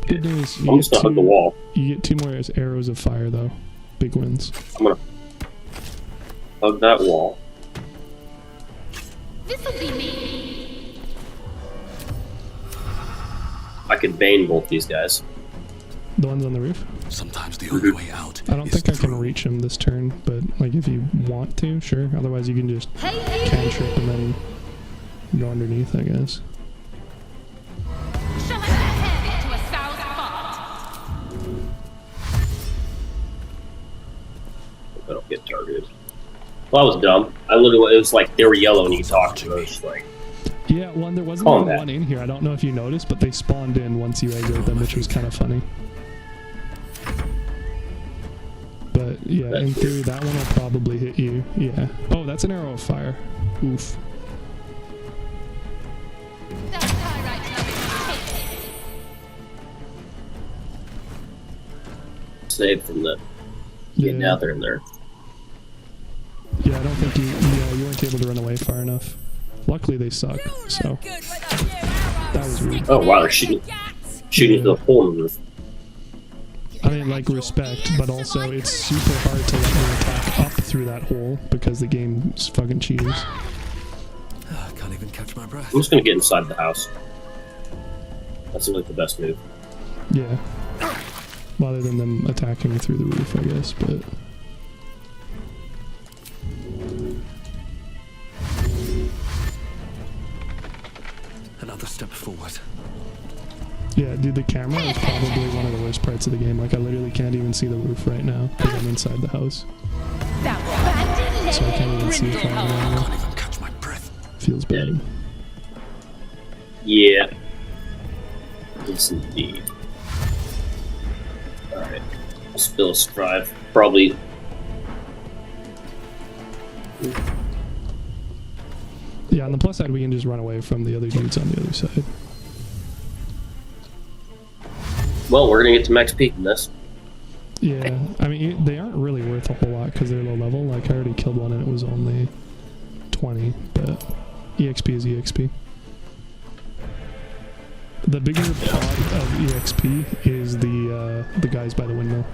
Good news. I'm just gonna hug the wall. You get 2 more arrows of fire, though. Big wins. I'm gonna hug that wall. This'll be me. I could bane both these guys. The ones on the roof? Sometimes the only way out. I don't is think I can through. reach him this turn, but like if you want to, sure. Otherwise, you can just Hey, cantrip and then go underneath, I guess. shall I head to a south spot? I don't get targeted. Well, that was dumb. I literally, it was like they were yellow and you talked to them. It was just like, Yeah, one there wasn't Calm even down. one in here. I don't know if you noticed, but they spawned in once you exited them, which was kind of funny. But yeah, That's in weird. theory, that one will probably hit you. Yeah. Oh, that's an arrow of fire. Oof. That's high right now. saved from the getting Yeah. out there in there. Yeah, I don't think you. Yeah, you weren't able to run away far enough. Luckily, they suck. So that was rude. Oh wow, they're shooting through the hole in the roof. I mean, like, respect, but also it's super hard to let me attack up through that hole because the game's fucking cheaters. I can't even catch my breath. I'm just gonna get inside the house. That's like the best move. Yeah. Rather than them attacking me through the roof, I guess, but... Another step forward. Yeah, dude, the camera is probably one of the worst parts of the game. Like, I literally can't even see the roof right now because I'm inside the house. That bandit So I can't even see if I'm I around. can't even catch my breath. Feels bad. Yeah. Yes, indeed. Alright. Spill strive. Probably. Yeah, on the plus side, we can just run away from the other dudes on the other side. Well, we're gonna get to max peak in this. Yeah, I mean, they aren't really worth a whole lot because they're low level. Like, I already killed one and it was only 20, but EXP is EXP. The bigger pod of EXP is the guys by the windmill.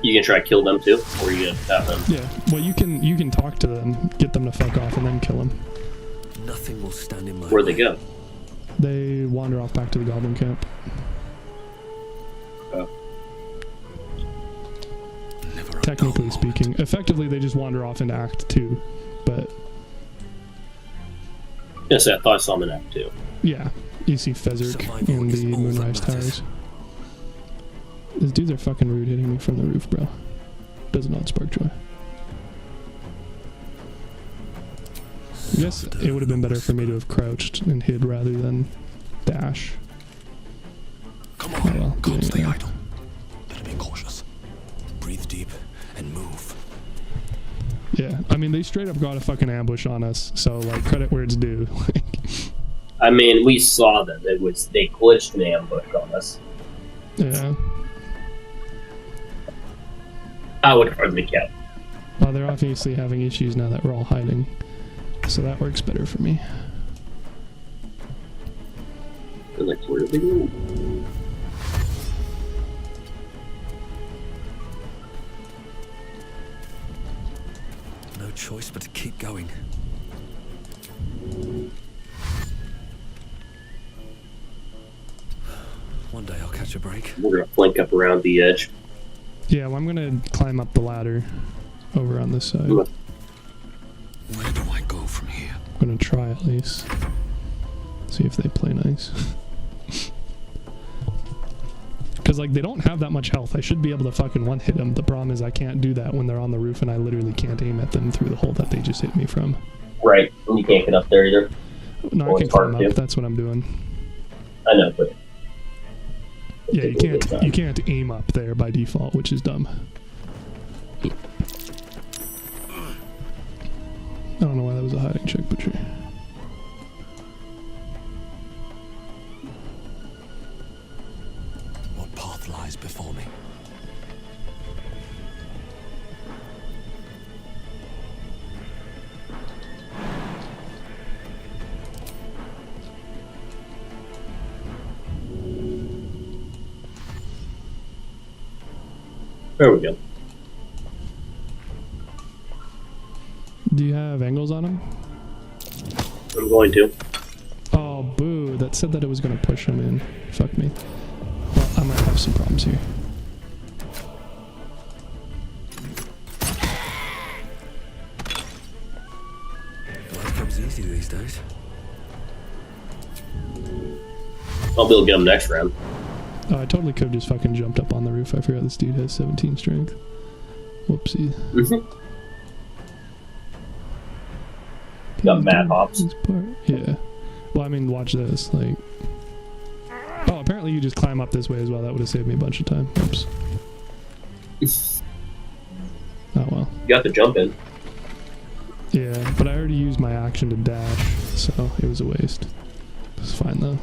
You can try to kill them too, or you gonna have them. Yeah, well, you can talk to them, get them to fuck off, and then kill them. Nothing will stand in my Where'd they way. go? They wander off back to the goblin camp. Oh. Never a Technically dull speaking, moment. effectively they just wander off into Act 2, but Yes, I thought I saw them in Act 2. yeah, you see Fezzerk Survival in is the all that Moonrise matters. Towers. These dudes are fucking rude hitting me from the roof, bro. Does not spark joy. I guess it would have been better for me to have crouched and hid rather than dash. Come Oh, on, well, can't stay yeah. idle. Better be cautious. deep and move. Yeah, I mean, they straight up got a fucking ambush on us, so, like, credit where it's due. I mean, we saw that they glitched an ambush on us. Yeah. I would hardly count. Well, they're obviously having issues now that we're all hiding, so that works better for me. They're like, where did they go? No choice but to keep going. One day I'll catch a break. We're gonna flank up around the edge. Yeah, well, I'm gonna climb up the ladder over on this side. Where do I go from here? I'm gonna try at least. See if they play nice. Because, like, they don't have that much health. I should be able to fucking one-hit them. The problem is I can't do that when they're on the roof and I literally can't aim at them through the hole that they just hit me from. Right, and you can't get up there either. No, I can climb up. That's what I'm doing. I know, but... Yeah, you can't aim up there by default, which is dumb. I don't know why that was a hiding check, but sure. What path lies before me? There we go. Do you have angles on him? I'm going to. Oh, boo. That said that it was going to push him in. Fuck me. Well, I might have some problems here. Life comes easy these days. I'll be able to get him next round. Oh, I totally could have just fucking jumped up on the roof. I forgot this dude has 17 strength. Whoopsie. Got mad hops. Yeah. Well, I mean, watch this. Like. Oh, apparently you just climb up this way as well. That would have saved me a bunch of time. Oops. Oh well. You got the jump in. Yeah, but I already used my action to dash, so it was a waste. It's fine though.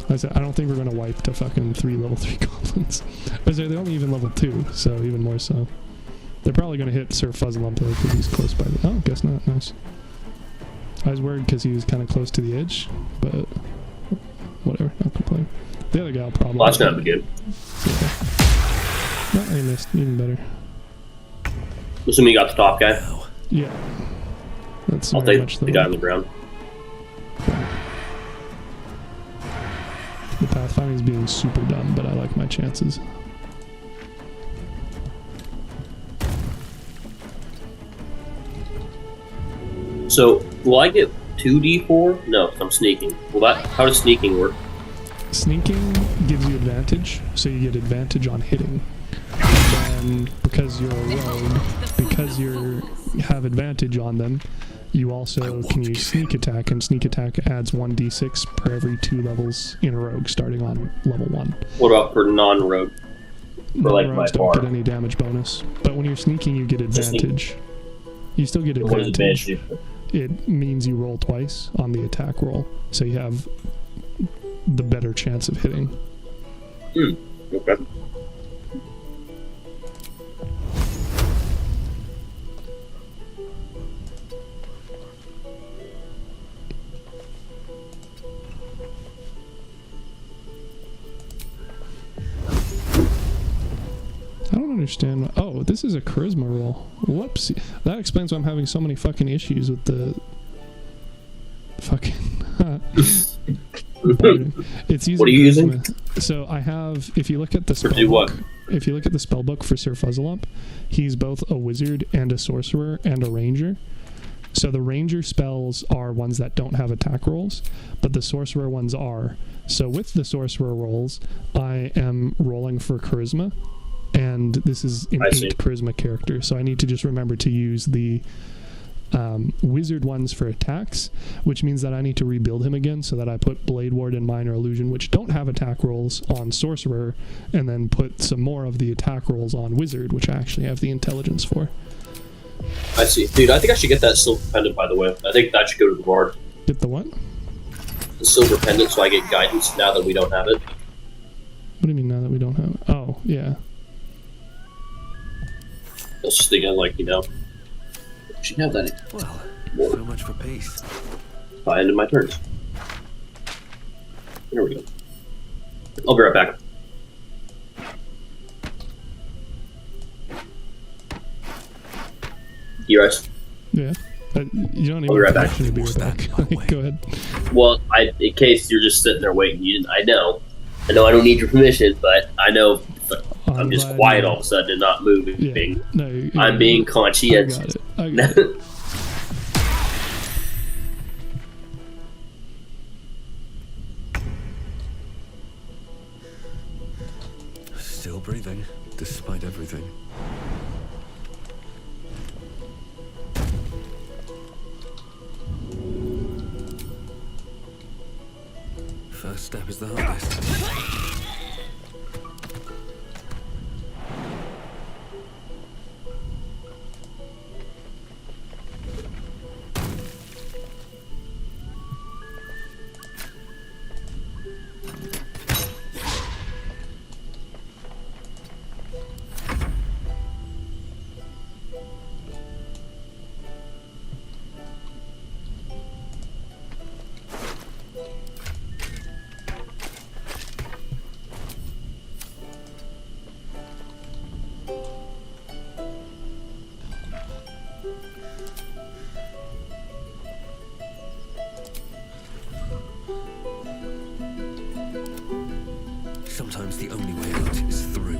Like I said, I don't think we're gonna wipe to fucking 3 level 3 goblins. But they're only even level 2, so even more so. They're probably gonna hit Sir Fuzzlump though, because he's close by the— oh, guess not. Nice. I was worried because he was kind of close to the edge, but whatever, I'll complain. The other guy will probably— Well, that's gonna be good. Yeah. No, I missed. Even better. Assuming you got the top guy. Yeah. That's I'll very take much the guy on the ground. The pathfinding is being super dumb, but I like my chances. So, will I get 2d4? No, I'm sneaking. How does sneaking work? Sneaking gives you advantage, so you get advantage on hitting. And because you're a rogue, because you have advantage on them, you also can use sneak attack, and sneak attack adds 1d6 per every 2 levels in a rogue, starting on level 1. What about for non-rogue? For like my rogues bar? don't get any damage bonus, but when you're sneaking, you get advantage. You still get What does advantage advantage. do? It means you roll twice on the attack roll, so you have the better chance of hitting. Okay. I don't understand. Oh, this is a charisma roll. Whoopsie. That explains why I'm having so many fucking issues with the fucking. It's using What are you charisma. using? So I have. If you look at the For spell do what? book, if you look at the spell book for Sir Fuzzlump, he's both a wizard and a sorcerer and a ranger. So the ranger spells are ones that don't have attack rolls, but the sorcerer ones are. So with the sorcerer rolls, I am rolling for charisma, and this is an 8 charisma character, so I need to just remember to use the wizard ones for attacks, which means that I need to rebuild him again, so that I put Blade Ward and Minor Illusion, which don't have attack rolls, on Sorcerer, and then put some more of the attack rolls on Wizard, which I actually have the intelligence for. I see. Dude, I think I should get that silver pendant, by the way. I think that should go to the bard. Get the what? The silver pendant, so I get guidance now that we don't have it. What do you mean now that we don't have it? Oh, yeah. I was just thinking, like, you know, I should have that Well, so much for peace. by end of my turns. There we go. I'll be right back. You guys? Yeah. You don't I'll be right back. actually be right back. Go ahead. Well, in case you're just sitting there waiting, I know I don't need your permission, but I know I'm just quiet all of a sudden and not moving. Yeah. No, I'm being conscientious. I got it. Still breathing, despite everything. First step is the hardest. Sometimes the only way out is through.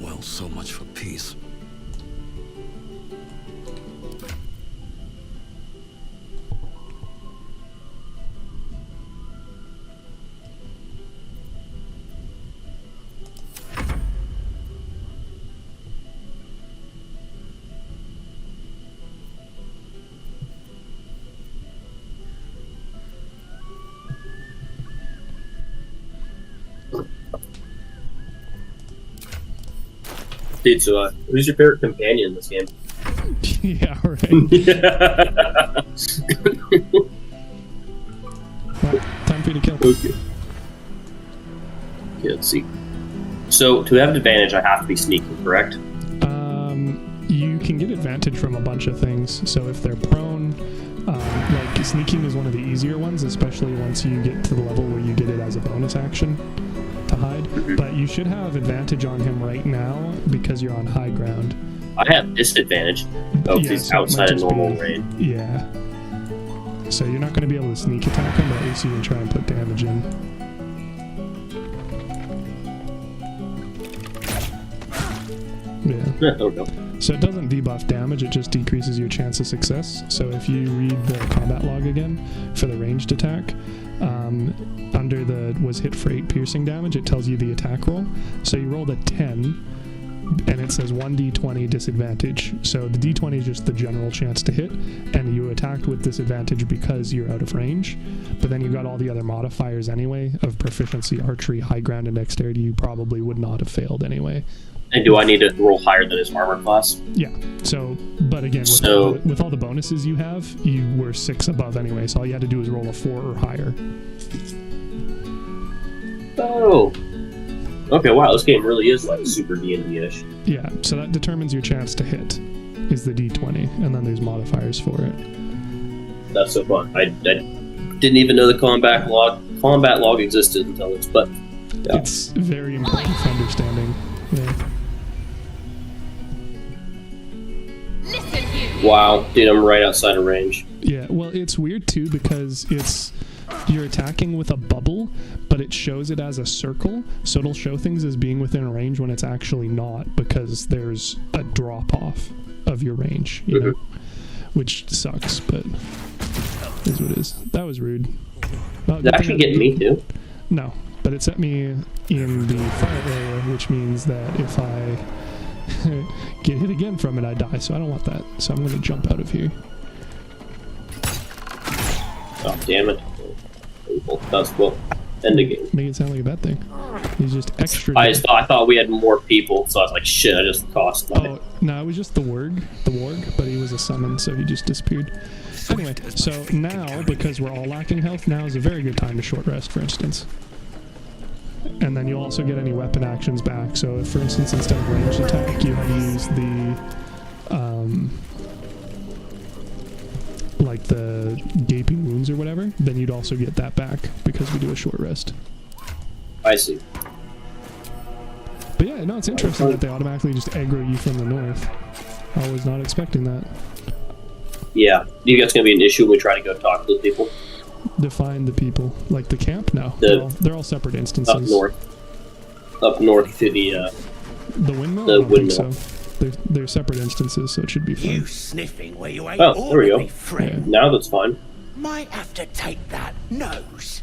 Well, so much for peace. Dude, so who's your favorite companion in this game? Yeah, right. Well, time for you to kill. Okay. Yeah, let's see. So, to have advantage, I have to be sneaky, correct? You can get advantage from a bunch of things. So if they're prone, like sneaking is one of the easier ones, especially once you get to the level where you get it as a bonus action to hide. But you should have advantage on him right now because you're on high ground. I have disadvantage. Oh, Yeah, he's so it might outside of just normal be- range. Yeah. So you're not going to be able to sneak attack him, but at least you can try and put damage in. Yeah. Yeah, there we go. So it doesn't debuff damage, it just decreases your chance of success. So if you read the combat log again for the ranged attack, under the was hit for 8 piercing damage, it tells you the attack roll. So you rolled a 10, and it says 1d20 disadvantage. So the d20 is just the general chance to hit, and you attacked with disadvantage because you're out of range. But then you got all the other modifiers anyway of proficiency, archery, high ground, and dexterity. You probably would not have failed anyway. And do I need to roll higher than his armor class? Yeah. So, but again, with all the bonuses you have, you were 6 above anyway. So all you had to do was roll a 4 or higher. Oh. Okay, wow, this game really is like super D&D-ish. Yeah. So that determines your chance to hit, is the d20, and then there's modifiers for it. That's so fun. I didn't even know the combat log existed until this, but yeah. It's very important for understanding. Yeah. Listen, you. Wow, dude, I'm right outside of range. Yeah, well, it's weird too because you're attacking with a bubble, but it shows it as a circle, so it'll show things as being within a range when it's actually not, because there's a drop off of your range, you know, which sucks, but is what it is. That was rude. Did it actually get me too? No, but it set me in the fire area, which means that if I get hit again from it, I die, so I don't want that. So I'm going to jump out of here. Oh, damn it. That's cool. End the game. Make it sound like a bad thing. He's just extra. I thought we had more people, so I was like, shit, I just cost money. Oh, no, it was just the warg, but he was a summon, so he just disappeared. Anyway, so now, because we're all lacking health, now is a very good time to short rest, for instance. And then you'll also get any weapon actions back. So if, for instance, instead of ranged attack, you had to use the, like the gaping wounds or whatever, then you'd also get that back because we do a short rest. I see. But yeah, no, it's interesting that they automatically just aggro you from the north. I was not expecting that. Yeah. Do you think that's going to be an issue when we try to go talk to the people? Define the people. Like the camp? No. They're all separate instances. Up north to the windmill? the I don't windmill. think so. They're separate instances, so it should be fine. You sniffing where you ain't Oh, there we go. friend. Now that's fine. Might have to take that nose.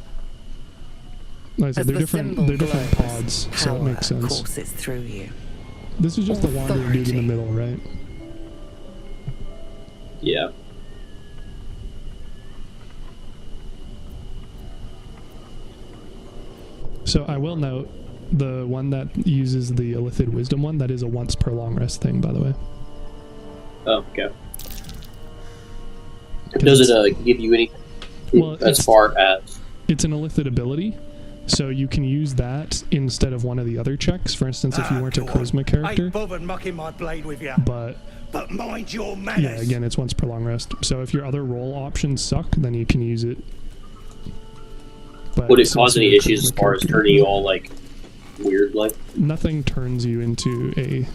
Like I said, As they're the different symbol different glows, pods, so it power makes sense. courses through you. This is just the wandering dude in the middle, right? Yeah. So I will note, the one that uses the Illithid Wisdom one, that is a once per long rest thing, by the way. Oh, okay. Does it give you anything as far as... It's an Illithid ability, so you can use that instead of one of the other checks. For instance, if you weren't a charisma character. Ain't bothered mucking my blade with you. But mind your manners. yeah, again, it's once per long rest. So if your other roll options suck, then you can use it. But would it cause any issues as far as turning you all, like, weird, like? Nothing turns you into a...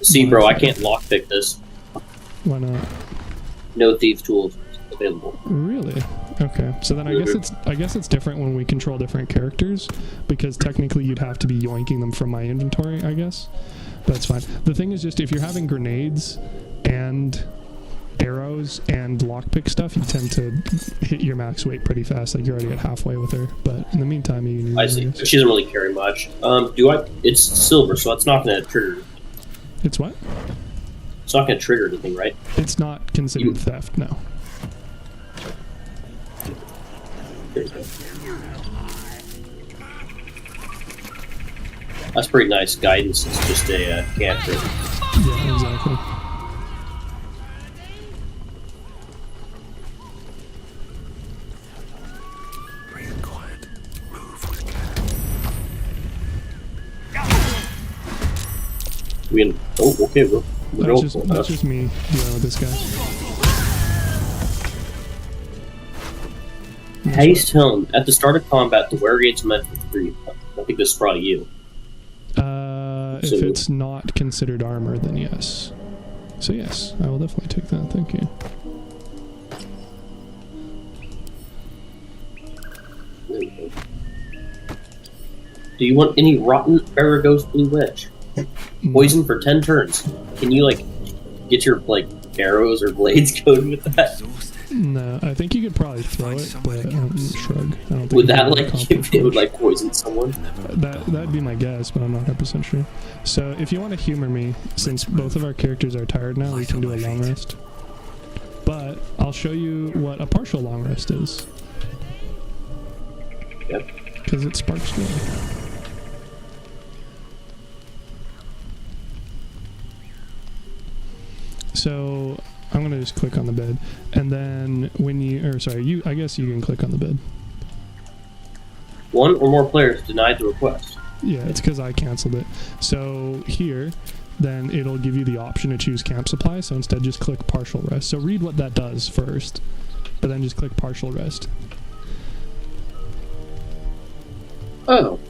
See, bro, I can't lockpick this. Why not? No thieves tools available. Really? Okay. So then I guess it's different when we control different characters, because technically you'd have to be yoinking them from my inventory, I guess. That's fine. The thing is just if you're having grenades and arrows and lockpick stuff, you tend to hit your max weight pretty fast. Like you're already at halfway with her, but in the meantime, you can use I see. She doesn't really carry much. It's silver, so it's not going to trigger. It's what? It's not going to trigger anything, right? It's not considered theft, no. There you go. That's pretty nice guidance. It's just a cantrip. Yeah, exactly. Bring it quiet. Move with care. Oh, okay, bro. That's just me dealing with this guy. Haste Helm. At the start of combat, the wearer gains meant for 3. I think this is probably you. If it's not considered armor, then yes. So yes, I will definitely take that. Thank you. Do you want any rotten Baragos Blue Wedge? Poison for 10 turns. Can you, like, get your, like, arrows or blades going with that? No, I think you could probably throw it, but shrug. I don't think Would that, like, if it would, like, poison someone? That'd be my guess, but I'm not 100% sure. So, if you want to humor me, since both of our characters are tired now, we can do a long rest. But, I'll show you what a partial long rest is. Yep. Because it sparks joy. So, I'm gonna just click on the bed, and then when I guess you can click on the bed. One or more players denied the request. Yeah, it's because I canceled it. So here, then it'll give you the option to choose camp supply, so instead just click partial rest. So read what that does first, but then just click partial rest. Oh.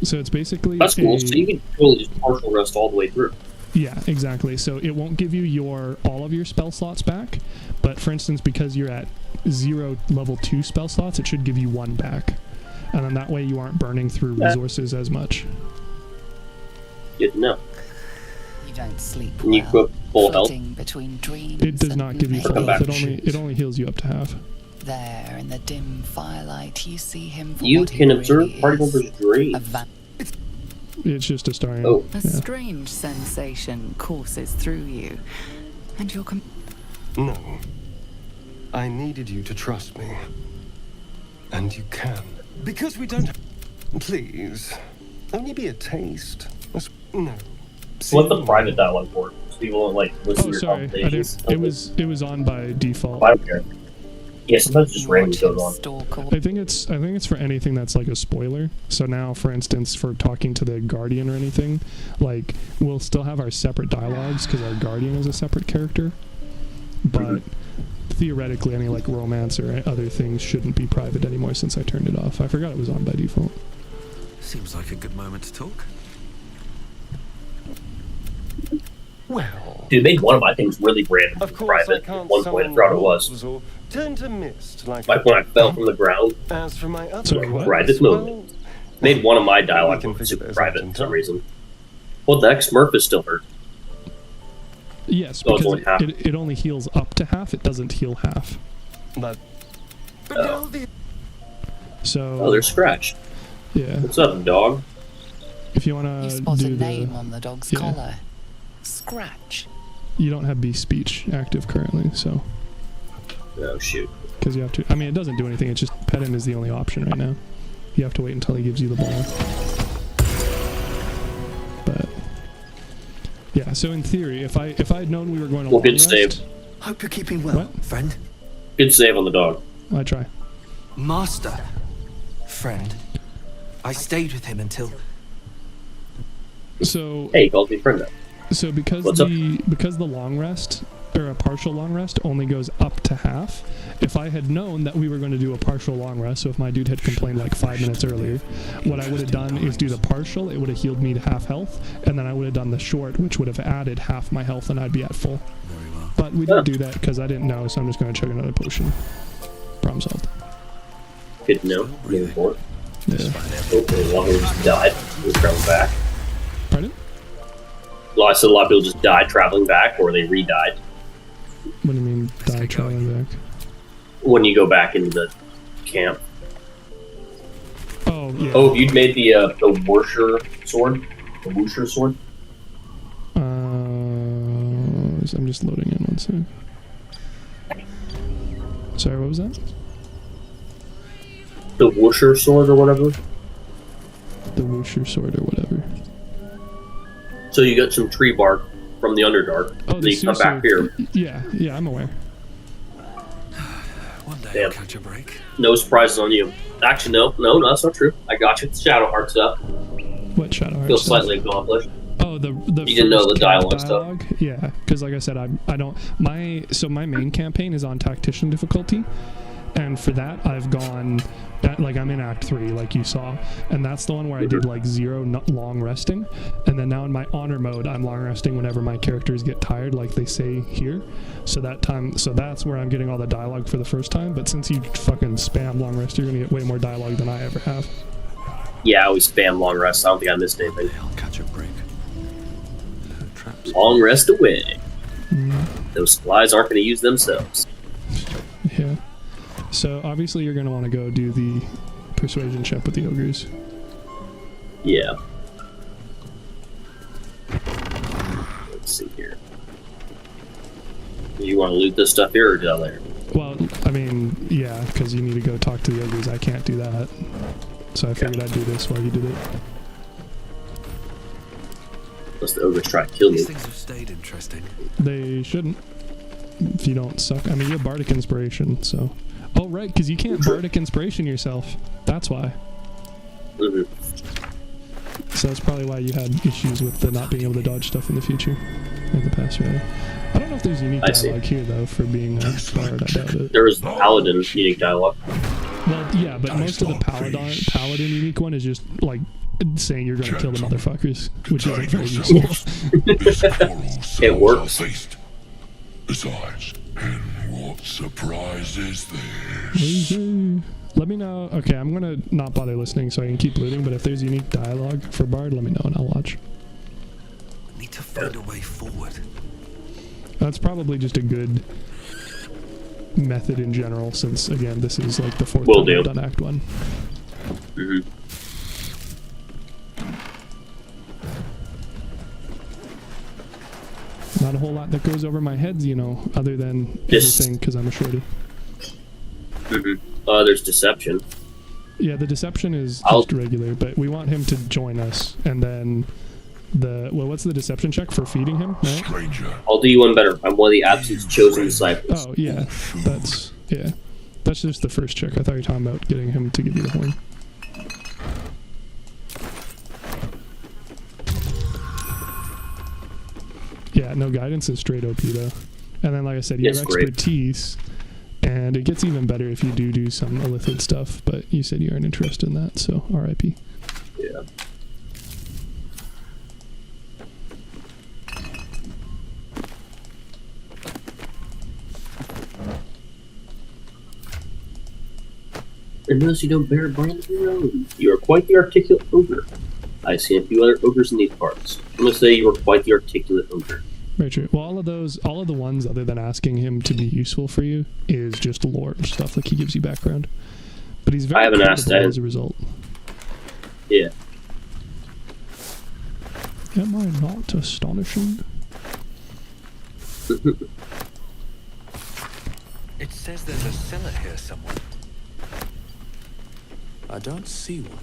So it's basically... That's cool, so you can totally just partial rest all the way through. Yeah, exactly. So it won't give you all of your spell slots back, but for instance, because you're at 0 level 2 spell slots, it should give you 1 back. and then that way you aren't burning through resources as much. Good to know. You don't sleep And you well, equip full health. floating between dreams It does and not give you full nightmares. health. It only heals you up to half. There in the dim firelight, you see him for You what he can observe really party is, members' dreams. a va- It's just a starring. Oh. A Yeah. strange sensation courses through you, and you're No. I needed you to trust me. And you can. Because we don't... Please. Only be a taste. No. What's the private dialogue for? So people don't like listen Oh, to your sorry. conversations. It was on by default. I don't care. Yeah, sometimes it just randomly watch him goes on. stalk a I think it's for anything that's like a spoiler. So now, for instance, for talking to the Guardian or anything, like we'll still have our separate dialogues because our Guardian is a separate character. But theoretically, any like romance or other things shouldn't be private anymore since I turned it off. I forgot it was on by default. Seems like a good moment to talk. Well... Dude, they made one of my things really random Of and course, I private. At can't one point, I summon forgot it was. wolves or turn to mist like When I fell from the ground, As for my other Sorry, what? Private well, moment. Made one of my dialogue We can figure super those private out in for some time. reason. Well, the X-Smurf is still hurt. Yes, Oh, it's because only half. it only heals up to half. It doesn't heal half. But So Oh, they're scratched. yeah, What's up, dog? if you wanna You spot a do name the, on the dog's yeah. collar. Scratch. you don't have beast speech active currently, so Oh, shoot. because you have to. I mean, it doesn't do anything. It's just pet him is the only option right now. You have to wait until he gives you the ball. But yeah, so in theory, if I had known we were going to Well, long good save. rest, Hope you're keeping well, What? friend. Good save on the dog. I'd try. Master. Friend. I stayed with him until... So Hey, he calls me friend now. So because What's up? because the long rest or a partial long rest only goes up to half, if I had known that we were going to do a partial long rest, so if my dude had complained like 5 minutes earlier, what I would have done is do the partial. It would have healed me to half health, and then I would have done the short, which would have added half my health, and I'd be at full. Very well. But we didn't do that because I didn't know, so I'm just going to chug another potion. Problem solved. Good to know. Moving forward. Yeah. Hopefully, a lot of people just died. We're traveling back. Pardon? Well, I said a lot of people just died traveling back, or they re-died. What do you mean die traveling back? When you go back into the camp. Oh yeah. Oh, you'd made the Worsher sword? The Woosher sword? I'm just loading in one sec. Sorry, what was that? The Woosher sword or whatever? The Woosher sword or whatever. So you got some tree bark from the Underdark. Oh, then the you come back here. Yeah, I'm aware. One day Damn. I'll catch a break. No surprises on you. Actually, no, that's not true. I got you. It's Shadowheart stuff. What Shadowheart Feel stuff? slightly accomplished. Oh, the You didn't know first the camp dialogue stuff. Yeah, because like I said, I don't my main campaign is on tactician difficulty, and for that I've gone like I'm in Act 3, like you saw, and that's the one where I did like 0 long resting, and then now in my honor mode I'm long resting whenever my characters get tired, like they say here. So that's where I'm getting all the dialogue for the first time. But since you fucking spam long rest, you're gonna get way more dialogue than I ever have. Yeah, I always spam long rest. I don't think I missed anything. I'll catch a break. Traps. Long rest away. Those supplies aren't going to use themselves. Yeah. So obviously you're gonna want to go do the persuasion check with the ogres. Yeah. Let's see here. You want to loot this stuff here or down there? Well, I mean, yeah, because you need to go talk to the ogres. I can't do that. So I figured I'd do this while you did it. Unless the ogres try to kill These you. things have stayed interesting. They shouldn't. If you don't suck. I mean, you have Bardic Inspiration, so... Oh, right, because you can't Bardic Inspiration yourself. That's why. Mm-hmm. So that's probably why you had issues with the not being able to dodge stuff in the future. In the past, rather. I don't know if there's unique I see. dialogue here, though, for being a bard. I doubt it. There is the Paladin unique dialogue. Well, yeah, but most of the paladin unique one is just like saying you're going to kill the motherfuckers, which isn't very useful. It works. Besides, and what surprise is this? Easy. Let me know. Okay, I'm gonna not bother listening so I can keep looting, but if there's unique dialogue for Bard, let me know and I'll watch. Need to find a way forward. That's probably just a good method in general, since again this is like the 4th Will time do. I've done Act 1. Mm-hmm. Not a whole lot that goes over my head, you know, other than Just- everything, because I'm a shorty. Mm-hmm. There's deception. Yeah, the deception is I'll- just regular, but we want him to join us, and then what's the deception check for feeding him, right? I'll do you one better. I'm one of the absolute chosen disciples. Oh, yeah, that's just the first check. I thought you were talking about getting him to give you the horn. Yeah, no, guidance is straight OP though. And then, like I said, you have Yes, great. expertise, and it gets even better if you do some illithid stuff, but you said you aren't interested in that, so RIP. Yeah. Unless you don't bear a brand of your own, you are quite the articulate ogre. I've seen a few other ogres in these parts. I'm gonna say you are quite the articulate ogre. Very true. Well, all of the ones other than asking him to be useful for you is just lore stuff, like he gives you background. But he's very I haven't asked credible that. as a result. Yeah. Am I not astonishing? It says there's a cellar here somewhere. I don't see one.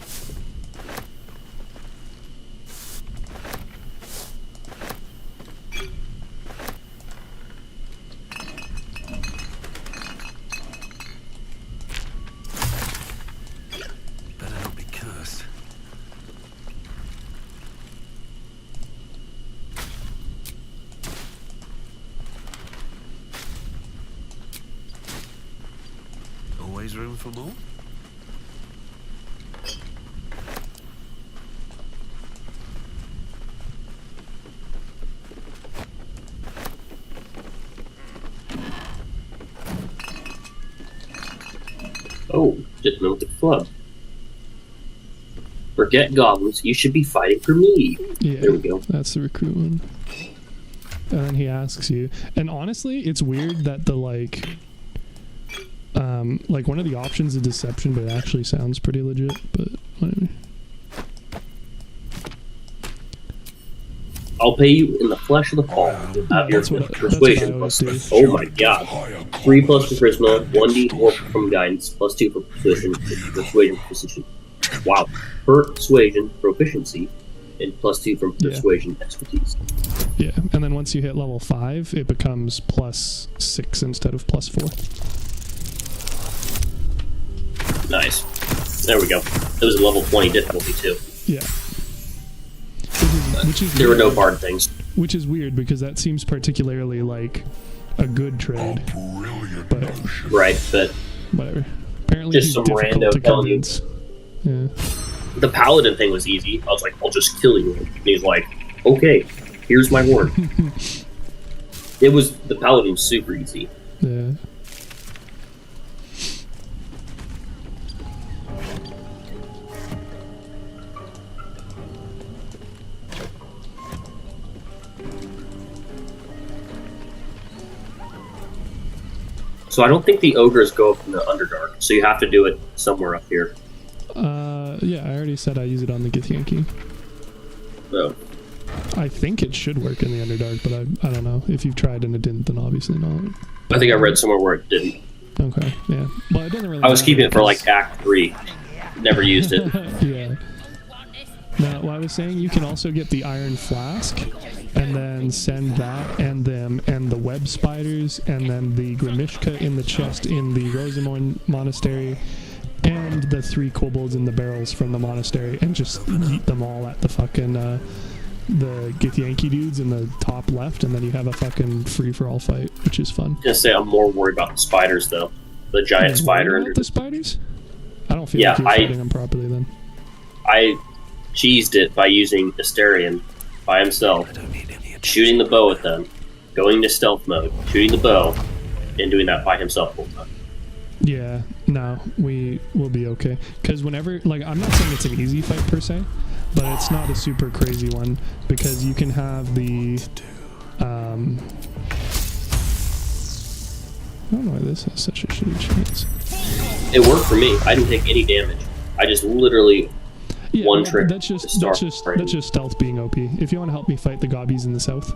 Better not be cursed. Always room for more? Oh, just know the club. Forget goblins, you should be fighting for me. Yeah, There we go. that's the recruit one. And then he asks you, and honestly, it's weird that the like one of the options is deception, but it actually sounds pretty legit. But whatever. I'll pay you in the flesh of the fall. Have your That's what I persuasion always plus. do. Oh my god. 3 plus for charisma, 1d4 from guidance, plus 2 for persuasion proficiency. Wow. Persuasion proficiency, and plus 2 from Yeah. persuasion expertise. Yeah, and then once you hit level 5, it becomes plus 6 instead of plus 4. Nice. There we go. It was a level 20 difficulty too. Yeah. Which is There were no weird. bard things. Which is weird because that seems particularly like a good trade. But Right, but whatever. Apparently Just he's some difficult rando to telling you. convince. Yeah. the paladin thing was easy. I was like, I'll just kill you. And he's like, okay, here's my ward. The paladin was super easy. Yeah. So I don't think the ogres go up in the Underdark, so you have to do it somewhere up here. Yeah, I already said I use it on the Githyanki. So I think it should work in the Underdark, but I don't know. If you've tried and it didn't, then obviously not. I think I read somewhere where it didn't. Okay, yeah. Well, it doesn't really I was matter keeping it for because- like Act 3. Never used it. Yeah. Now, what I was saying, you can also get the Iron Flask, and then send that and them and the web spiders, and then the Grimishka in the chest in the Rosamond Monastery, and the 3 kobolds in the barrels from the monastery, and just eat them all at the fucking the Githyanki dudes in the top left, and then you have a fucking free-for-all fight, which is fun. I'm gonna say I'm more worried about the spiders though. The giant You're spider worried under about the spiders? I don't feel Yeah, like you're fighting them properly then. I cheesed it by using Asterion by himself, I don't need any of shooting the bow at them, going to stealth mode, shooting the bow, and doing that by himself all the time. Yeah, No, we will be okay. Because whenever, like, I'm not saying it's an easy fight per se, but it's not a super crazy one because you can have the, I don't know why this has such a shitty chance. It worked for me. I didn't take any damage. I just literally one trick. That's just stealth being OP. If you want to help me fight the gobbies in the south.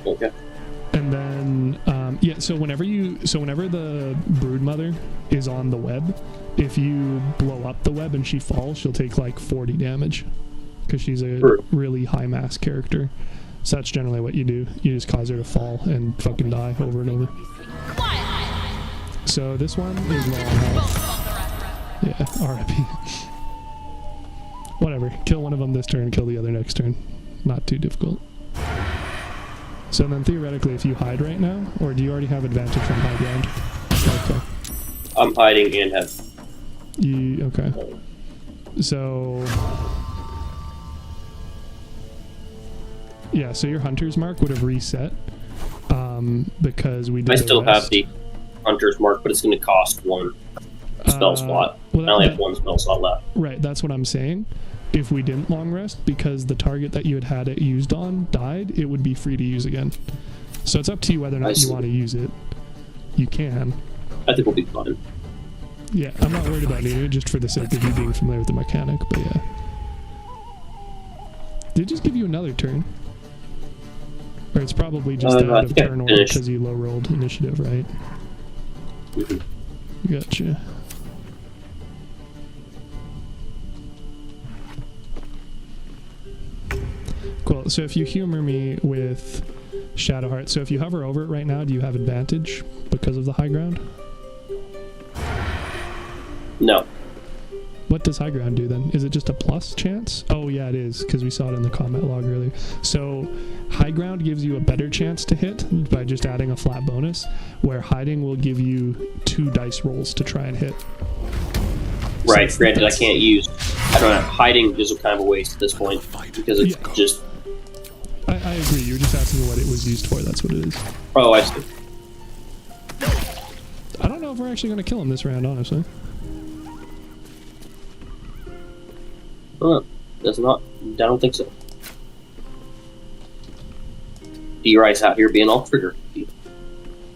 Okay. And then, yeah, so whenever the broodmother is on the web, if you blow up the web and she falls, she'll take like 40 damage. Because she's a really high mass character. So that's generally what you do. You just cause her to fall and fucking die over and over. So this one is low on health. Yeah, RIP. Whatever. Kill one of them this turn, kill the other next turn. Not too difficult. So then theoretically, if you hide right now, or do you already have advantage from high ground? Okay. I'm hiding and have. Okay. So. Yeah, so your hunter's mark would have reset. Because we did. I still have the hunter's mark, but it's going to cost one spell slot. Well, I only have one spell slot left. Right, that's what I'm saying. If we didn't long rest, because the target that you had it used on died, it would be free to use again. So it's up to you whether or not you want to use it. You can. I think we'll be fine. Yeah, I'm not worried about needing it just for the sake of you being familiar with the mechanic, but yeah. Did it just give you another turn? Or it's probably just out of turn order because you low rolled initiative, right? Mm-hmm. Gotcha. Cool. So if you humor me with Shadowheart, so if you hover over it right now, do you have advantage because of the high ground? No. What does high ground do then? Is it just a plus chance? Oh yeah, it is, because we saw it in the combat log earlier. So high ground gives you a better chance to hit by just adding a flat bonus, where hiding will give you 2 dice rolls to try and hit. Right, so granted I can't use, I don't have hiding is a kind of a waste at this point, because it's just... I agree, you were just asking what it was used for, that's what it is. Oh, I see. I don't know if we're actually going to kill him this round, honestly. Does not. I don't think so. D-Rice out here being all trigger.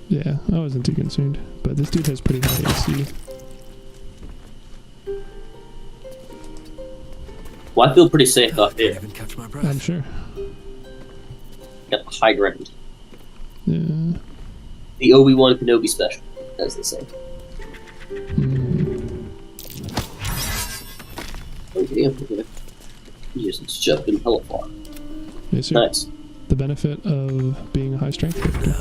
Yeah, I wasn't too concerned. But this dude has pretty high AC. Well, I feel pretty safe out here. Even catch my breath. I'm sure. Got the high ground. Yeah. The Obi-Wan Kenobi special, as they say. Okay, okay. Using stuff in hella far. Yes, sir. Nice. The benefit of being a high strength character.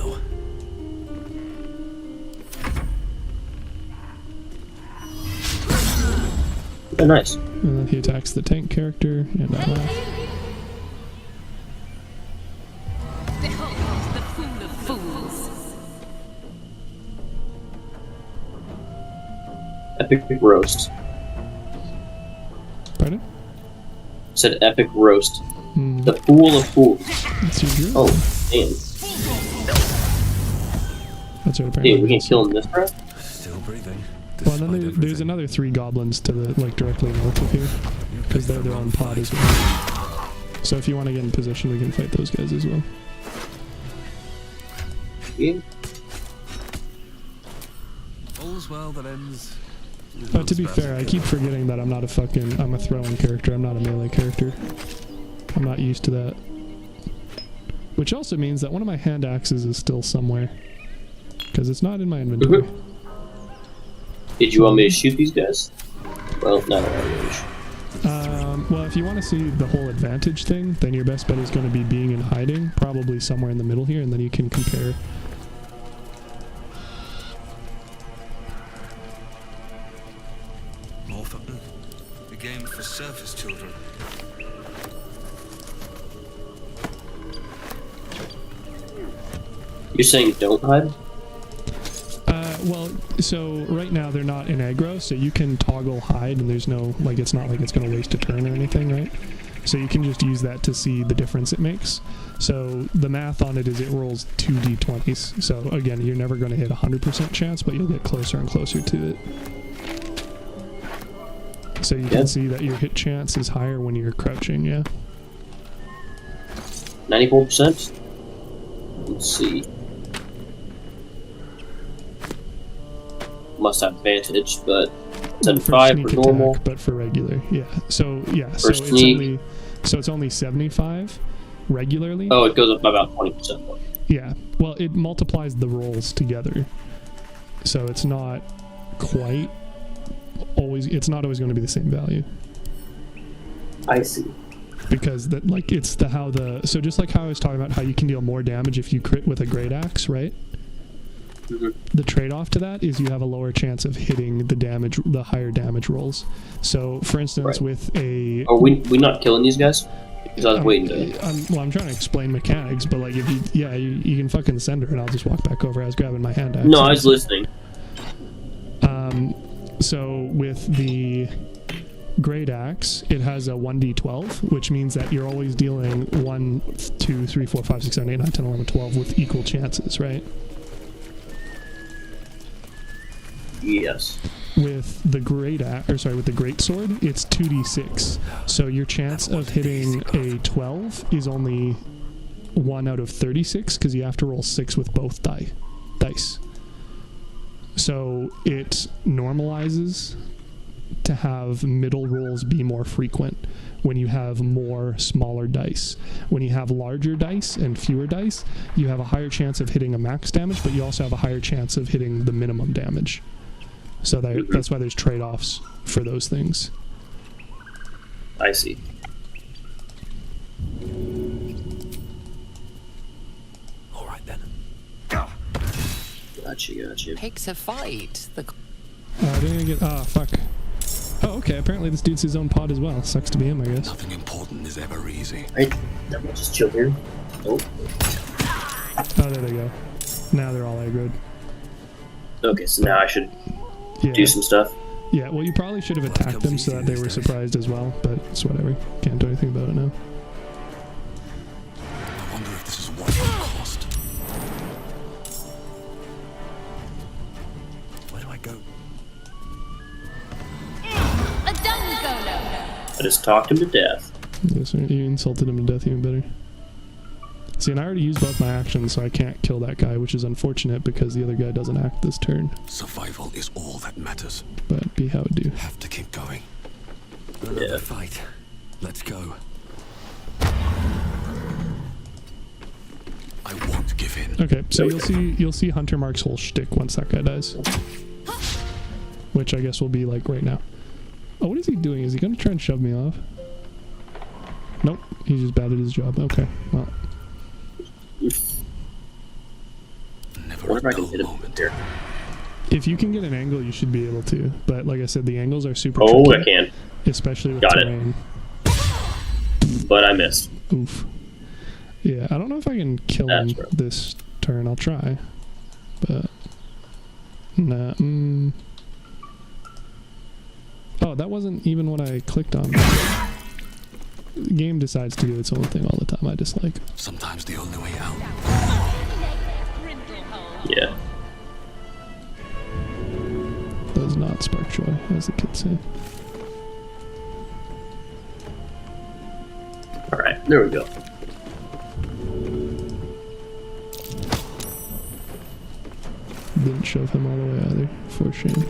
Oh, nice. And then he attacks the tank character, and I laugh. Behold the fool of fools. Epic roast. Pardon? Said epic roast. The fool of fools. That's your drill. Oh, damn. That's what apparently. Dude, we can kill him this round? Still breathing. Well, and then there's another 3 goblins to the directly north of here, because they're their own pod as well. So if you want to get in position, we can fight those guys as well. Yeah. All's well that ends. To be fair, I keep forgetting that I'm a throwing character. I'm not a melee character. I'm not used to that. Which also means that one of my hand axes is still somewhere, because it's not in my inventory. Did you want me to shoot these guys? Well, no. Well, if you want to see the whole advantage thing, then your best bet is going to be being in hiding, probably somewhere in the middle here, and then you can compare. More fun. A game for surface children. You're saying don't hide? Well, so right now they're not in aggro, so you can toggle hide, and there's no, like, it's not like it's going to waste a turn or anything, right? So you can just use that to see the difference it makes. So the math on it is it rolls 2 d20s. So again, you're never going to hit 100% chance, but you'll get closer and closer to it. So you can see that your hit chance is higher when you're crouching, yeah. 94%? Let's see. Must have advantage, but 75 for normal. Attack, but for regular, yeah. So yeah, For so sneak. it's only 75 regularly. Oh, it goes up by about 20% more. Yeah. Well, it multiplies the rolls together, so it's not quite always. It's not always going to be the same value. I see. Because that, like, it's the how the so just like how I was talking about how you can deal more damage if you crit with a great axe, right? The trade-off to that is you have a lower chance of hitting the higher damage rolls. So, for instance, with a... Are we not killing these guys? Because I was waiting to... I'm trying to explain mechanics, but like, if you can fucking send her and I'll just walk back over. I was grabbing my hand axe. No, I was listening. So, with the great axe, it has a 1d12, which means that you're always dealing 1, 2, 3, 4, 5, 6, 7, 8, 9, 10, 11, 12 with equal chances, right? Yes. With the great with the great sword, it's 2d6. So your chance of hitting a 12 is only 1 out of 36 because you have to roll 6 with both dice. So it normalizes to have middle rolls be more frequent when you have more smaller dice. When you have larger dice and fewer dice, you have a higher chance of hitting a max damage, but you also have a higher chance of hitting the minimum damage. So that's why there's trade-offs for those things. I see. All right then. Gotcha. Picks a fight. I didn't get... fuck. Oh, okay, apparently this dude's his own pod as well. Sucks to be him, I guess. Nothing important is ever easy. Right, then we'll just chill here. Oh, there they go. Now they're all aggroed. okay, so now I should Yeah. do some stuff. Yeah, well, you probably should have attacked them so that they were surprised as well, but it's whatever. Can't do anything about it now. I wonder if this is what it cost. Where do I go? A Dungolo. I just talked him to death. Yes, sir. You insulted him to death even better. See, and I already used both my actions, so I can't kill that guy, which is unfortunate because the other guy doesn't act this turn. Survival is all that matters. But be how it do. Have to keep going. Another fight. Let's go. I won't give in. Okay, so you'll see Hunter Mark's whole shtick once that guy dies. Which I guess will be like right now. Oh, what is he doing? Is he gonna try and shove me off? Nope, he's just bad at his job. Okay, well. Never Wonder if I can hit him here. If you can get an angle, you should be able to. But like I said, the angles are super Oh, tricky. I can. Especially with Got terrain. But I missed. Oof. Yeah, I don't know if I can kill him this turn. I'll try. But... Nah, Oh, that wasn't even what I clicked on. The game decides to do its own thing all the time. I dislike. Sometimes the only way out. Yeah. Does not spark joy, as the kids say. Alright, there we go. Didn't shove him all the way either, for shame.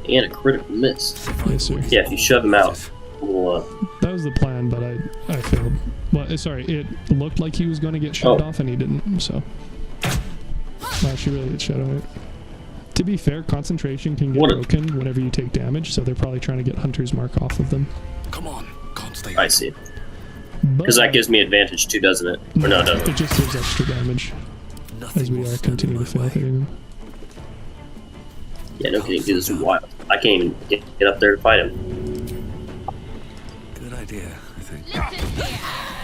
And a critical miss. Yes, sir. Yeah, if you shove him out, we'll, That was the plan, but I failed. Well, sorry, it looked like he was going to get shoved off, and he didn't, so... Wow, she really did shadow it. To be fair, concentration can get broken whenever you take damage, so they're probably trying to get Hunter's Mark off of them. Come on, can't stay. I see. Because that gives me advantage too, doesn't it? Or no, it doesn't. It just gives extra damage as we continue to fail hitting them. Yeah, no kidding, dude, this is wild. I can't even get up there to fight him. Good idea, I think.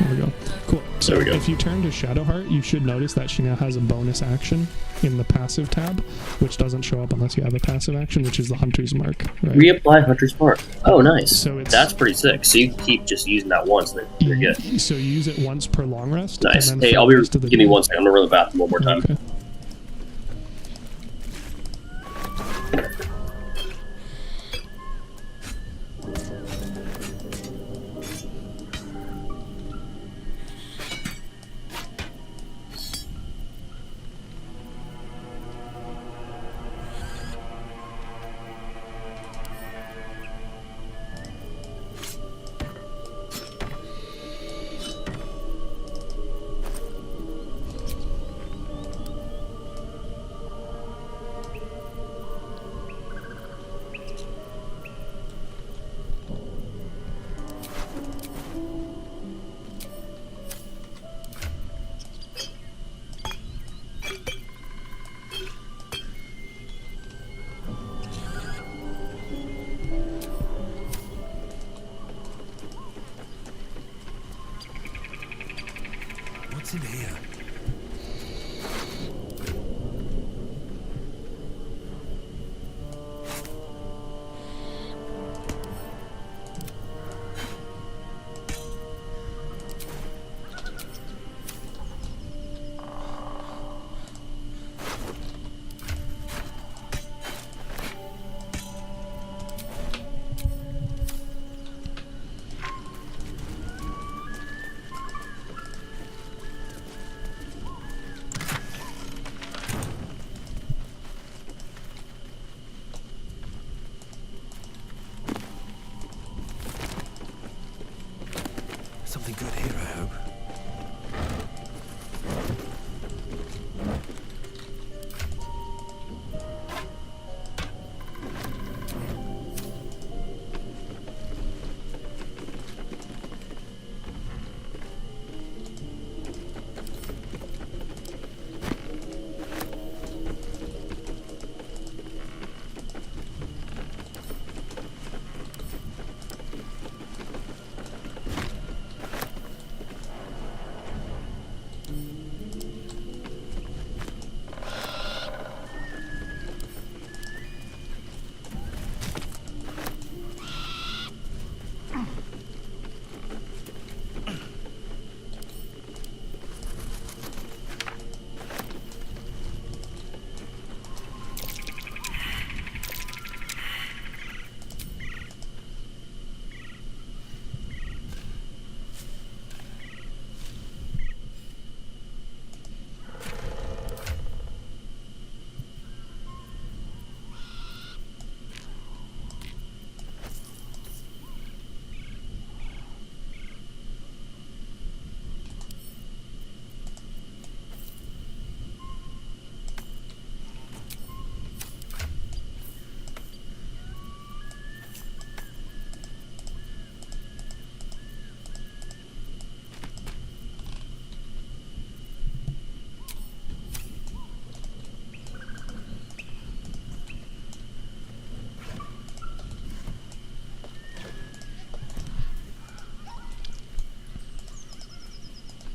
There we go. Cool. So So There we go. if you turn to Shadowheart, you should notice that she now has a bonus action in the passive tab, which doesn't show up unless you have a passive action, which is the Hunter's Mark. Right? Reapply Hunter's Mark. Oh, nice. So it's- That's pretty sick. So you can keep just using that once, and then you're good. So you use it once per long rest. Nice. And then Hey, for I'll the be. rest of the Give me day- 1 second. I'm gonna run to the bathroom one more time. Okay. What's in here? Something good here, I hope.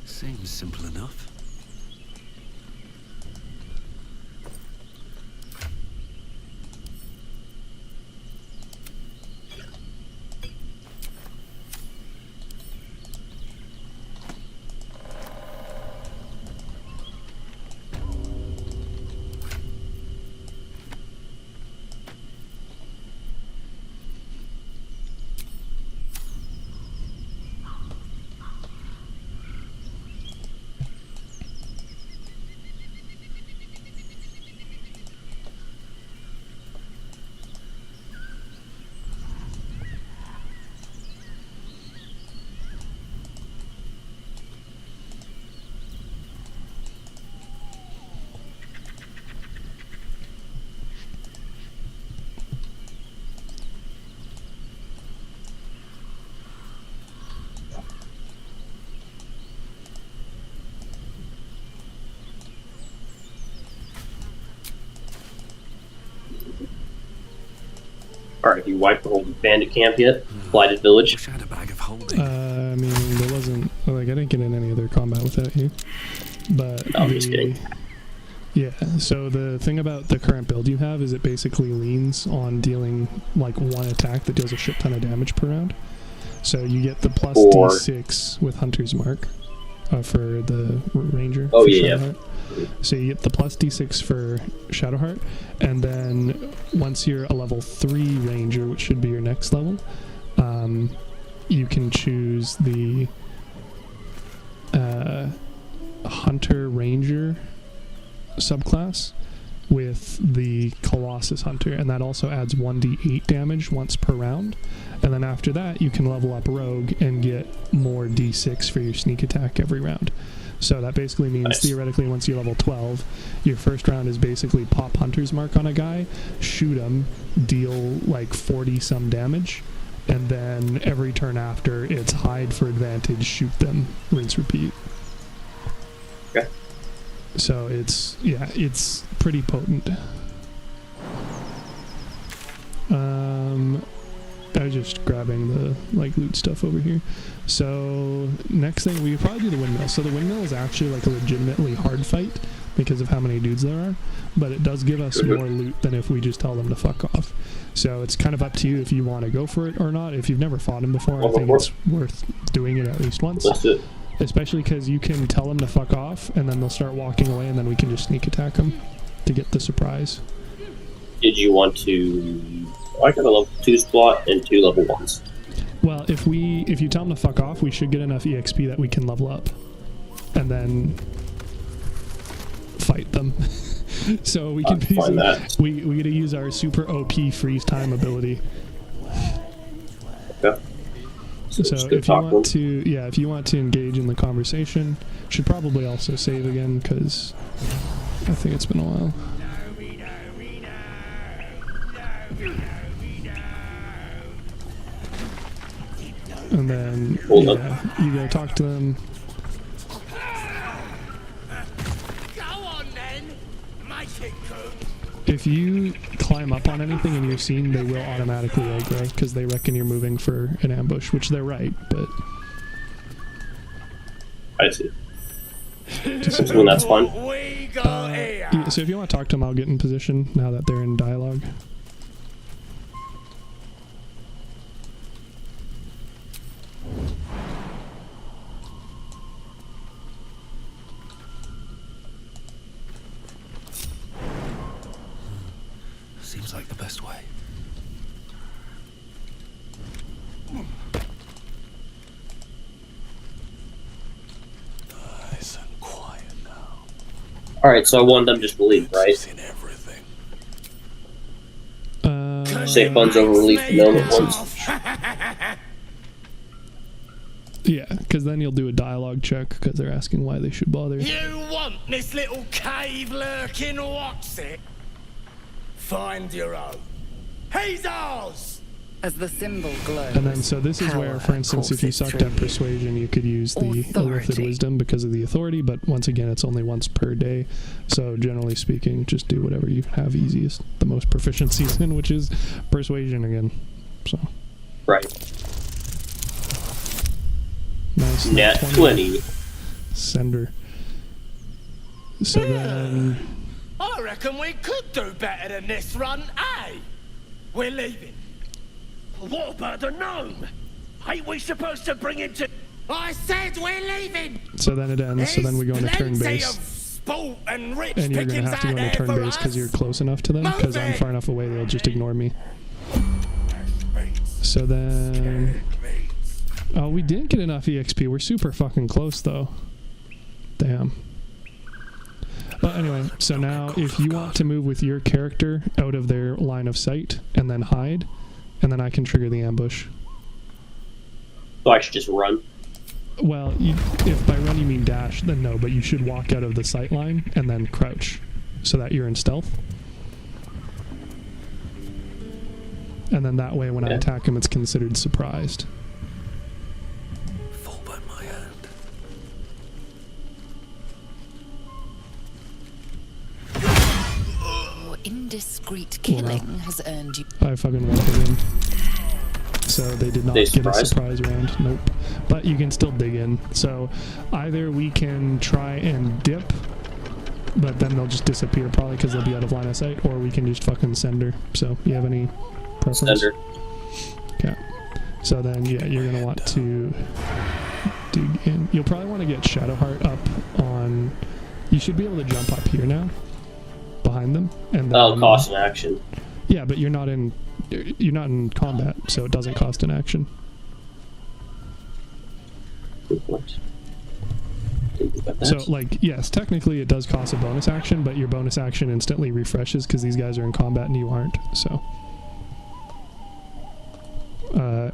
Seems simple enough. Alright, have you wiped the whole bandit camp yet? Blighted village? Wish I had a bag of holding. I mean, there wasn't, like, I didn't get in any other combat without you. But No, I'm just kidding. Yeah, so the thing about the current build you have is it basically leans on dealing, like, one attack that deals a shit ton of damage per round. So you get the plus D6 with Hunter's Mark for the Ranger. Oh, for yeah. Shadowheart. So you get the plus D6 for Shadowheart, and then once you're a level 3 Ranger, which should be your next level, you can choose the Hunter Ranger subclass with the Colossus Hunter, and that also adds 1d8 damage once per round. And then after that, you can level up Rogue and get more d6 for your sneak attack every round. So that basically means theoretically once you're level 12, your first round is basically pop Hunter's Mark on a guy, shoot him, deal like 40 some damage, and then every turn after it's hide for advantage, shoot them, rinse repeat. Okay. So it's, yeah, it's pretty potent. I was just grabbing the like loot stuff over here. So next thing, we could probably do the windmill. So the windmill is actually like a legitimately hard fight because of how many dudes there are, but it does give us more loot than if we just tell them to fuck off. So it's kind of up to you if you want to go for it or not. If you've never fought him before, I think it's worth doing it at least once. Let's do it. Especially because you can tell them to fuck off, and then they'll start walking away, and then we can just sneak attack them to get the surprise. Did you want to... I got a level 2 slot and 2 level 1s. Well, if you tell them to fuck off, we should get enough EXP that we can level up. And then... fight them. So we can we gotta use our super OP freeze time ability. Okay. So if you want to engage in the conversation, should probably also save again because I think it's been a while. And then you go talk to them. Go on then, make it good. If you climb up on anything and you're seen, they will automatically aggro because they reckon you're moving for an ambush, which they're right, but... I see. So that's fun. Yeah, so if you want to talk to them, I'll get in position now that they're in dialogue. Seems like the best way. Nice and quiet now. Alright, so I want them to just believe, right? Seen everything. Say funds over release the gnome at once. Yeah, because then you'll do a dialogue check because they're asking why they should bother. You want this little cave lurking, what's it? Find your own. He's ours! As the symbol glows. And then, so this is where, for instance, if you sucked at persuasion, you could use the Illithid wisdom because of the authority, but once again, it's only once per day. So generally speaking, just do whatever you have easiest, the most proficiencies in, which is persuasion again. So. Right. Nice. Nat 20. Sender. So then... I reckon we could do better than this run, eh? We're leaving. What about the gnome? Ain't we supposed to bring him to... I said we're leaving! So then it ends, so then we go into turn base. Sport and rich and you're going to have to go into turn base because you're close enough to them, because I'm far enough away they'll just ignore me. So then... Oh, we didn't get enough EXP. We're super fucking close, though. Damn. Well, anyway, so now if you want to move with your character out of their line of sight and then hide, and then I can trigger the ambush. So I should just run? Well, if by run you mean dash, then no, but you should walk out of the sight line and then crouch so that you're in stealth. And then that way when I attack him, it's considered surprised. Fall by my hand. Your indiscreet killing has earned you. I fucking walk again. So they did not They get a surprised? surprise round. Nope. But you can still dig in. So either we can try and dip, but then they'll just disappear probably because they'll be out of line of sight, or we can just fucking send her. So you have any preference? Send her. Okay. So then, yeah, you're going to want to dig in. You'll probably want to get Shadowheart up on... You should be able to jump up here now, behind them. And then, Oh, cost an action. yeah, but you're not in combat, so it doesn't cost an action. Good point. Didn't think about that. So, like, yes, technically it does cost a bonus action, but your bonus action instantly refreshes because these guys are in combat and you aren't, so...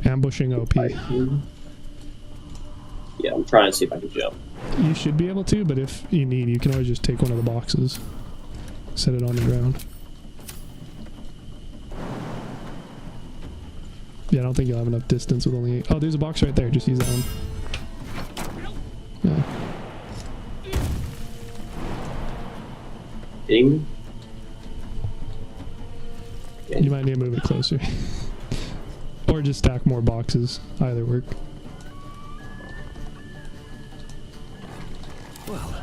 ambushing OP. Yeah, I'm trying to see if I can jump. You should be able to, but if you need, you can always just take one of the boxes. Set it on the ground. Yeah, I don't think you'll have enough distance with only 8. Oh, there's a box right there. Just use that one. Yeah. Hitting me? Okay. You might need to move it closer. Or just stack more boxes. Either work. Well,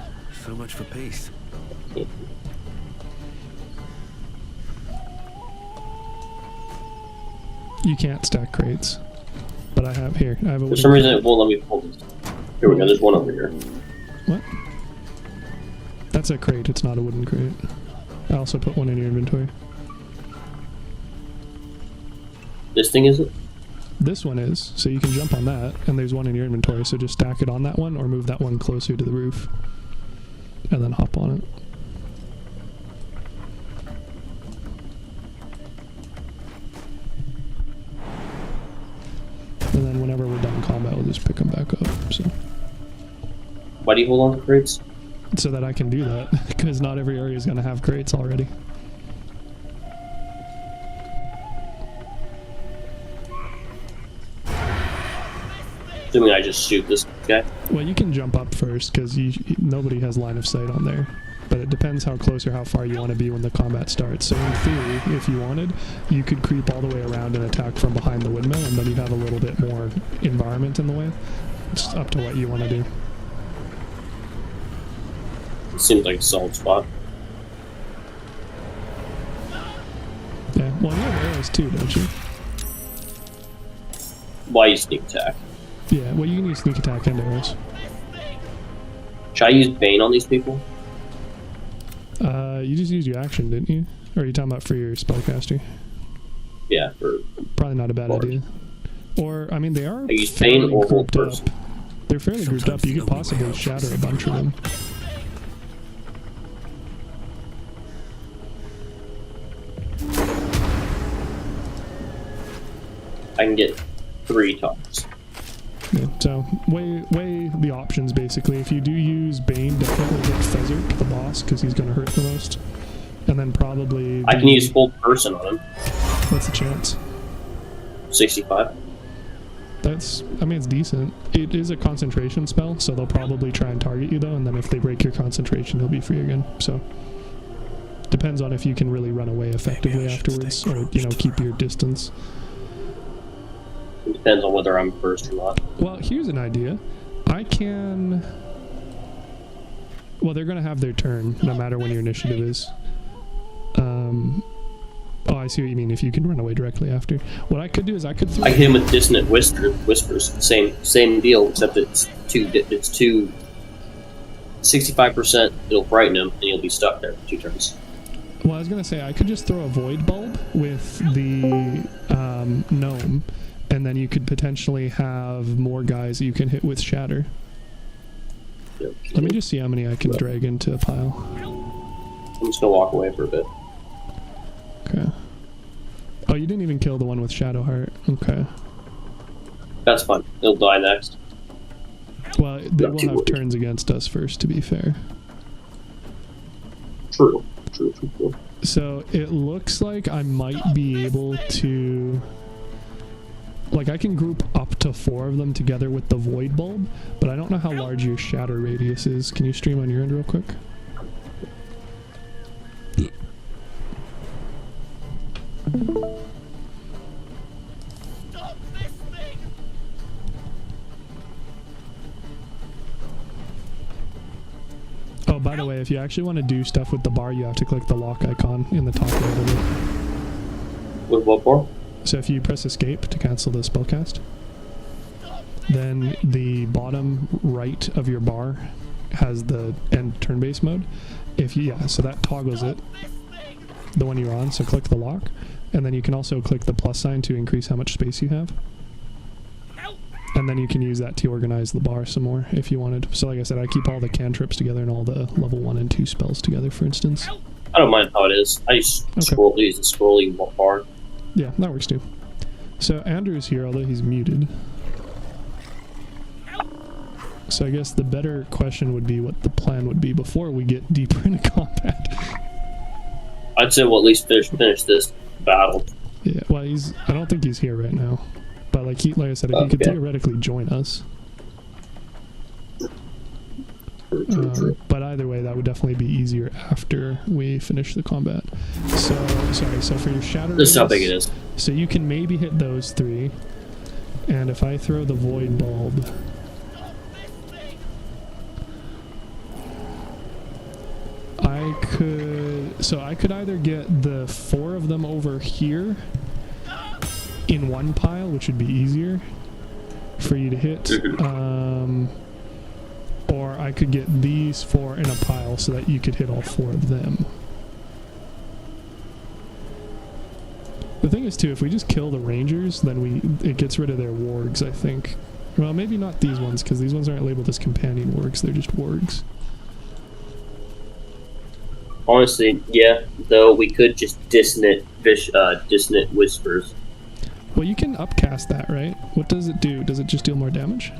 so much for peace. You can't stack crates. But I have here. I have a For some reason, it won't let me pull this. Here we go. There's one over here. What? That's a crate. It's not a wooden crate. I also put one in your inventory. This thing is it? This one is, so you can jump on that, and there's one in your inventory, so just stack it on that one, or move that one closer to the roof. And then hop on it. And then whenever we're done combat, we'll just pick them back up, so... Why do you hold on to crates? So that I can do that, because not every area is going to have crates already. Assuming I just shoot this guy. Well, you can jump up first, because nobody has line of sight on there. But it depends how close or how far you want to be when the combat starts. So in theory, if you wanted, you could creep all the way around and attack from behind the windmill, and then you'd have a little bit more environment in the way. It's up to what you want to do. It seems like a solid spot. Yeah, well, you have arrows too, don't you? Why you sneak attack? Yeah, well, you can use sneak attack and arrows. Should I use Bane on these people? You just used your action, didn't you? Or are you talking about for your spellcaster? Yeah, for Probably not a bad Lord. idea. Or, I mean, they are I use Bane fairly or grouped up. Person. They're fairly grouped up. You could possibly shatter a bunch of them. I can get 3 tops. Yeah, so weigh the options basically. If you do use Bane, definitely get Fezzerk, the boss, because he's going to hurt the most. And then probably... I can use full person on him. What's the chance? 65. That's... I mean, it's decent. It is a concentration spell, so they'll probably try and target you though, and then if they break your concentration, he'll be free again. So... Depends on if you can really run away effectively afterwards, or, you know, keep your distance. It depends on whether I'm first or not. Well, here's an idea. I can... Well, they're going to have their turn, no matter when your initiative is. Oh, I see what you mean, if you can run away directly after. What I could do is I could throw... I hit him with dissonant whispers. Same deal, except it's 65%, it'll frighten him, and he'll be stuck there for 2 turns. Well, I was going to say, I could just throw a void bulb with the gnome, and then you could potentially have more guys you can hit with shatter. Yep. Let me just see how many I can drag into a pile. I'm just gonna walk away for a bit. Okay. Oh, you didn't even kill the one with Shadowheart. Okay. That's fine. He'll die next. Well, they Not will too have worried. turns against us first, to be fair. True. So it looks like I might be able to... Like, I can group up to 4 of them together with the void bulb, but I don't know how large your shatter radius is. Can you stream on your end real quick? by the way, if you actually want to do stuff with the bar, you have to click the lock icon in the top right of it. With what bar? So if you press escape to cancel the spellcast, then the bottom right of your bar has the end turn-based mode. If you, yeah, so that toggles it, the one you're on, so click the lock, and then you can also click the plus sign to increase how much space you have. And then you can use that to organize the bar some more if you wanted. So like I said, I keep all the cantrips together and all the level 1 and 2 spells together, for instance. I don't mind how it is. I just use the scrolling bar. Yeah, that works too. So Andrew's here, although he's muted. So I guess the better question would be what the plan would be before we get deeper into combat. I'd say we'll at least finish this battle. Yeah, well, I don't think he's here right now. But like I said, he could theoretically join us. But either way, that would definitely be easier after we finish the combat. So, sorry, so for your shadow this is how big it is. So you can maybe hit those 3. And if I throw the void bulb, I could either get the 4 of them over here in one pile, which would be easier for you to hit, or I could get these 4 in a pile so that you could hit all 4 of them. The thing is too, if we just kill the rangers, then it gets rid of their wargs, I think. Well, maybe not these ones, because these ones aren't labeled as companion wargs, they're just wargs. Honestly, yeah, though we could just dissonant whispers. Well, you can upcast that, right? What does it do? Does it just deal more damage?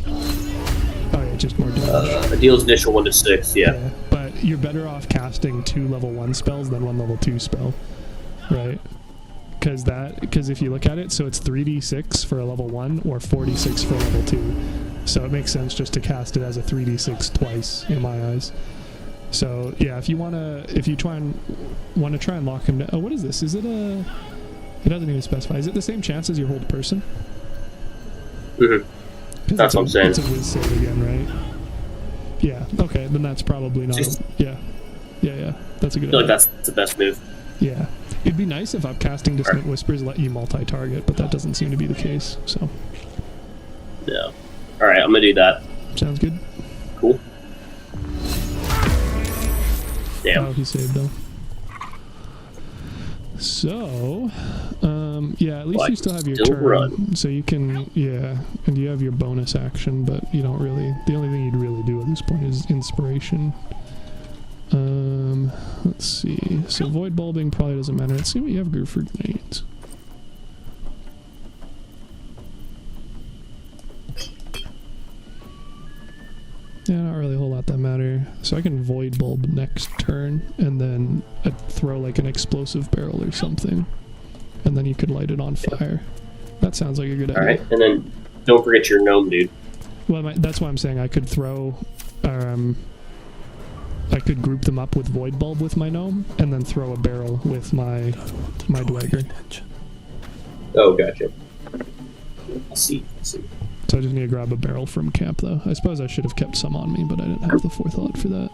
Oh yeah, just more damage. It deals initial 1 to 6, yeah. But you're better off casting 2 level 1 spells than 1 level 2 spell, right? Because if you look at it, so it's 3d6 for a level 1 or 4d6 for a level 2. So it makes sense just to cast it as a 3d6 twice in my eyes. So yeah, if you want to try and lock him down. Oh, what is this? Is it a? It doesn't even specify. Is it the same chance as your hold person? That's what I'm saying. It's a whiz save again, right? Yeah. Okay, then that's probably not. Yeah. That's a good. I feel like that's the best move. Yeah. It'd be nice if upcasting Dissonant Whispers let you multi-target, but that doesn't seem to be the case. So. Yeah. All right, I'm gonna do that. Sounds good. Cool. Damn. Oh, he saved though. So, yeah, at least you still have your turn, run. so you can, and you have your bonus action, but you don't really, the only thing you'd really do at this point is inspiration. Let's see, so void bulbing probably doesn't matter. Let's see what you have for grenades. Yeah, not really a whole lot that matter. So I can void bulb next turn, and then throw like an explosive barrel or something, and then you could light it on fire. That sounds like a good idea. Alright, and then don't forget your gnome, dude. Well, that's why I'm saying I could throw, I could group them up with void bulb with my gnome, and then throw a barrel with my dweger. Oh, gotcha. I see. So I just need to grab a barrel from camp, though. I suppose I should have kept some on me, but I didn't have the forethought for that.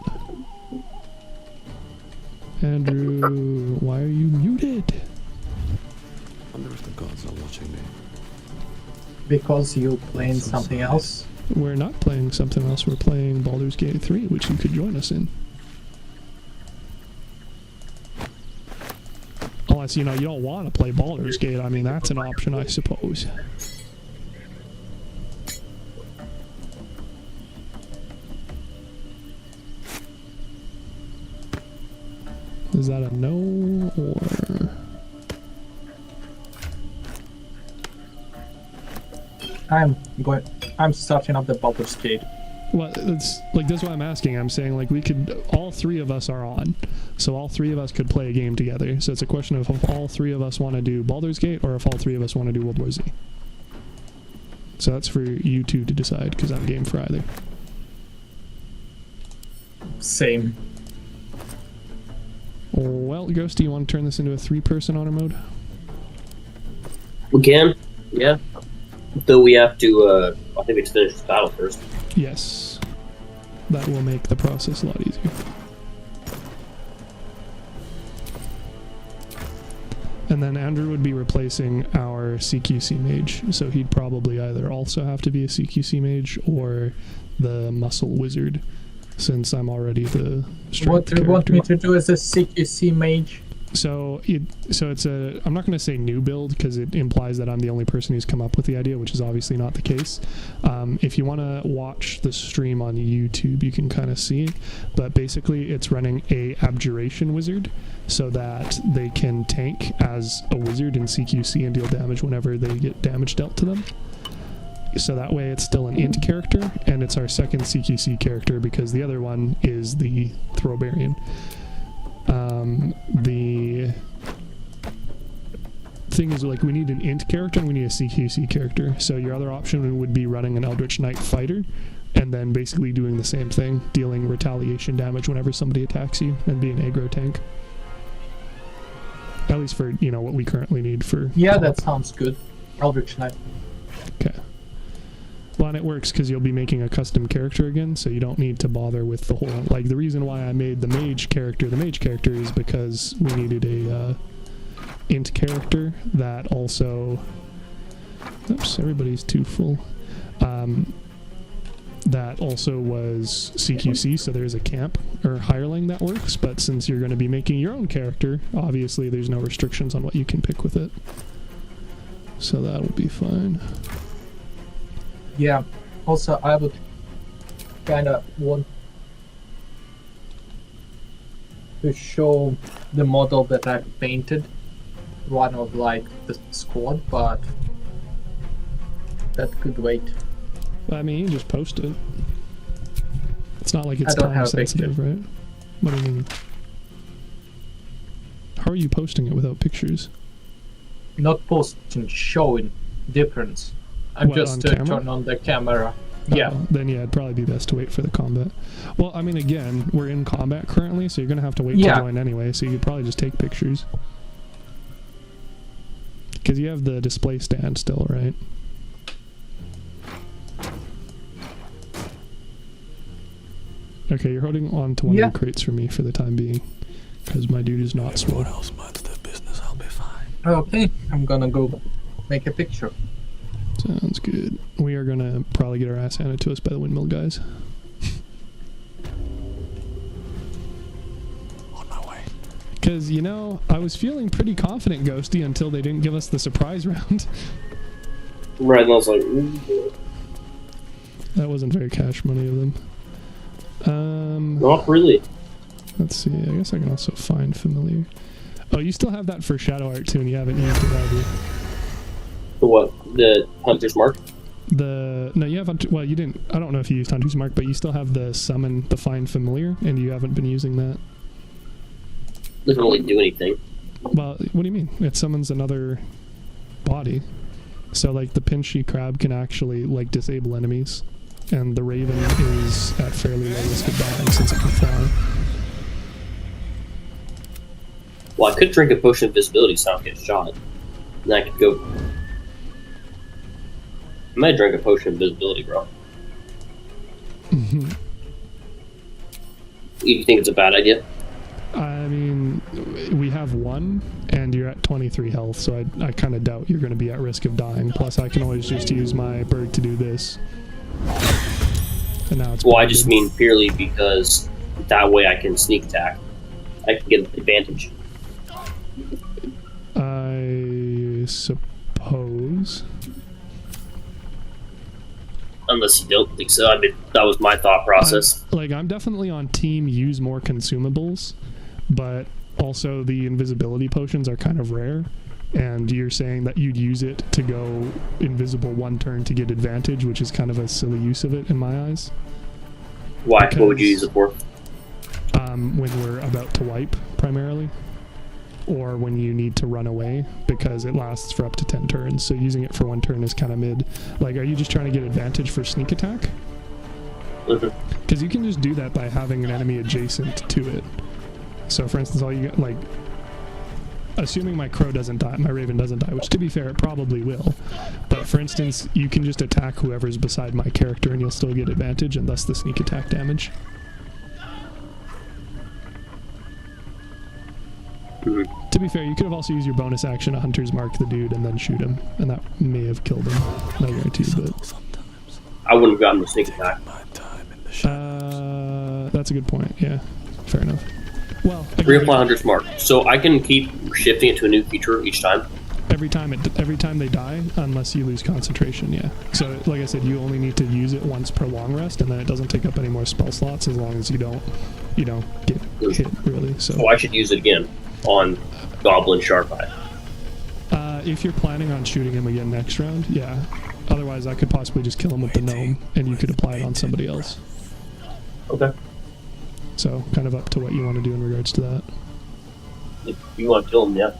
Andrew, why are you muted? I wonder if the gods are watching me. Because you're playing something else? We're not playing something else. We're playing Baldur's Gate 3, which you could join us in. Unless, you don't want to play Baldur's Gate. I mean, that's an option, I suppose. Is that a no, or...? I'm starting up the Baldur's Gate. Well, that's why I'm asking. I'm saying, like, we could, all 3 of us are on, so all 3 of us could play a game together. So it's a question of if all 3 of us want to do Baldur's Gate, or if all 3 of us want to do World War Z. So that's for you two to decide, because I'm game for either. Same. Well, Ghosty, you want to turn this into a 3-person honor mode? We can, yeah. Though we have to, I think we have to finish this battle first. Yes. that will make the process a lot easier. And then Andrew would be replacing our CQC mage, so he'd probably either also have to be a CQC mage or the muscle wizard, since I'm already the strength What do you want me to do as a CQC mage? So it's a, I'm not going to say new build because it implies that I'm the only person who's come up with the idea, which is obviously not the case. If you want to watch the stream on YouTube, you can kind of see it, but basically it's running a abjuration wizard so that they can tank as a wizard in CQC and deal damage whenever they get damage dealt to them. So that way it's still an int character, and it's our second CQC character because the other one is the Throbarian. The thing is, like, we need an int character and we need a CQC character. So your other option would be running an Eldritch Knight fighter and then basically doing the same thing, dealing retaliation damage whenever somebody attacks you and being an aggro tank. At least for, you know, what we currently need for... Yeah, that sounds good. Eldritch Knight. Okay. Well, and it works because you'll be making a custom character again, so you don't need to bother with the whole... Like, the reason why I made the mage character is because we needed a int character that also... Oops, everybody's too full. That also was CQC, so there's a camp or hireling that works, but since you're going to be making your own character, obviously there's no restrictions on what you can pick with it. So that'll be fine. Yeah, also I would kind of want to show the model that I've painted, one of like the squad, but that could wait. Well, I mean, you just post it. It's not like it's I don't time have a sensitive, picture. right? What do you mean? How are you posting it without pictures? Not posting, showing difference. I'm What, just on camera? turn on the camera. Oh, Yeah. Then yeah, it'd probably be best to wait for the combat. Well, I mean, again, we're in combat currently, so you're gonna have to wait Yeah. to join anyway. So you could probably just take pictures. Because you have the display stand still, right? Okay, you're holding on to one Yeah. of the crates for me for the time being, because my dude is not slow. Else minds their business, I'll be fine. Okay, I'm gonna go make a picture. Sounds good. We are gonna probably get our ass handed to us by the windmill guys. On my way. Because, you know, I was feeling pretty confident, Ghosty, until they didn't give us the surprise round. Right, and I was like, ooh, That wasn't very cash money of them. not really. Let's see. I guess I can also find familiar. Oh, you still have that for shadow art too, and you haven't used it, have you? For what? The Hunter's Mark? No, you haven't. Well, you didn't. I don't know if you used Hunter's Mark, but you still have the summon the find familiar, and you haven't been using that. Doesn't really do anything. Well, what do you mean? It summons another body. So, like, the pinchy crab can actually, like, disable enemies. And the raven is at fairly low risk of dying since it can fly. Well, I could drink a potion of invisibility so I don't get shot. And then I could go... I might drink a potion of invisibility, bro. You think it's a bad idea? I mean, we have one, and you're at 23 health, so I kind of doubt you're going to be at risk of dying. Plus, I can always just use my bird to do this. And now it's Well, I blinded. just mean purely because that way I can sneak attack. I can get an advantage. I suppose. Unless you don't think so. I mean, that was my thought process. I'm definitely on team use more consumables, but also the invisibility potions are kind of rare. And you're saying that you'd use it to go invisible one turn to get advantage, which is kind of a silly use of it in my eyes. Why? What would you use it for? When we're about to wipe, primarily. Or when you need to run away, because it lasts for up to 10 turns. So using it for one turn is kind of mid. Like, are you just trying to get advantage for sneak attack? Because you can just do that by having an enemy adjacent to it. So, for instance, all you get, like... assuming my crow doesn't die, my raven doesn't die, which to be fair, it probably will. But for instance, you can just attack whoever's beside my character and you'll still get advantage and thus the sneak attack damage. To be fair, you could have also used your bonus action to Hunter's Mark the dude and then shoot him, and that may have killed him. No guarantee, but... I wouldn't have gotten the sneak attack. That's a good point, yeah. Fair enough. Well, reapply Hunter's Mark. So I can keep shifting it to a new feature each time? Every time they die, unless you lose concentration, yeah. So, like I said, you only need to use it once per long rest, and then it doesn't take up any more spell slots as long as you don't get hit, really. So. Oh, I should use it again on Goblin Sharp Eye. If you're planning on shooting him again next round, yeah. Otherwise, I could possibly just kill him with the gnome, and you could apply it on somebody else. Okay. So, kind of up to what you want to do in regards to that. If you want to kill him, yeah.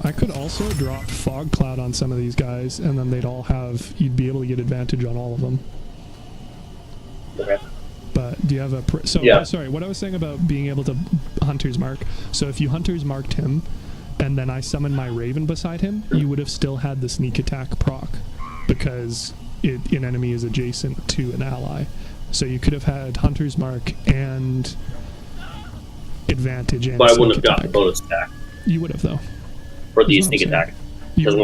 I could also drop Fog Cloud on some of these guys, and then you'd be able to get advantage on all of them. Okay. But do you have a... sorry, what I was saying about being able to Hunter's Mark. So if you Hunter's Marked him, and then I summoned my Raven beside him, you would have still had the sneak attack proc, because an enemy is adjacent to an ally. So you could have had Hunter's Mark and advantage and but I wouldn't have attack. gotten the bonus attack. You would have, though. For the sneak attack. Because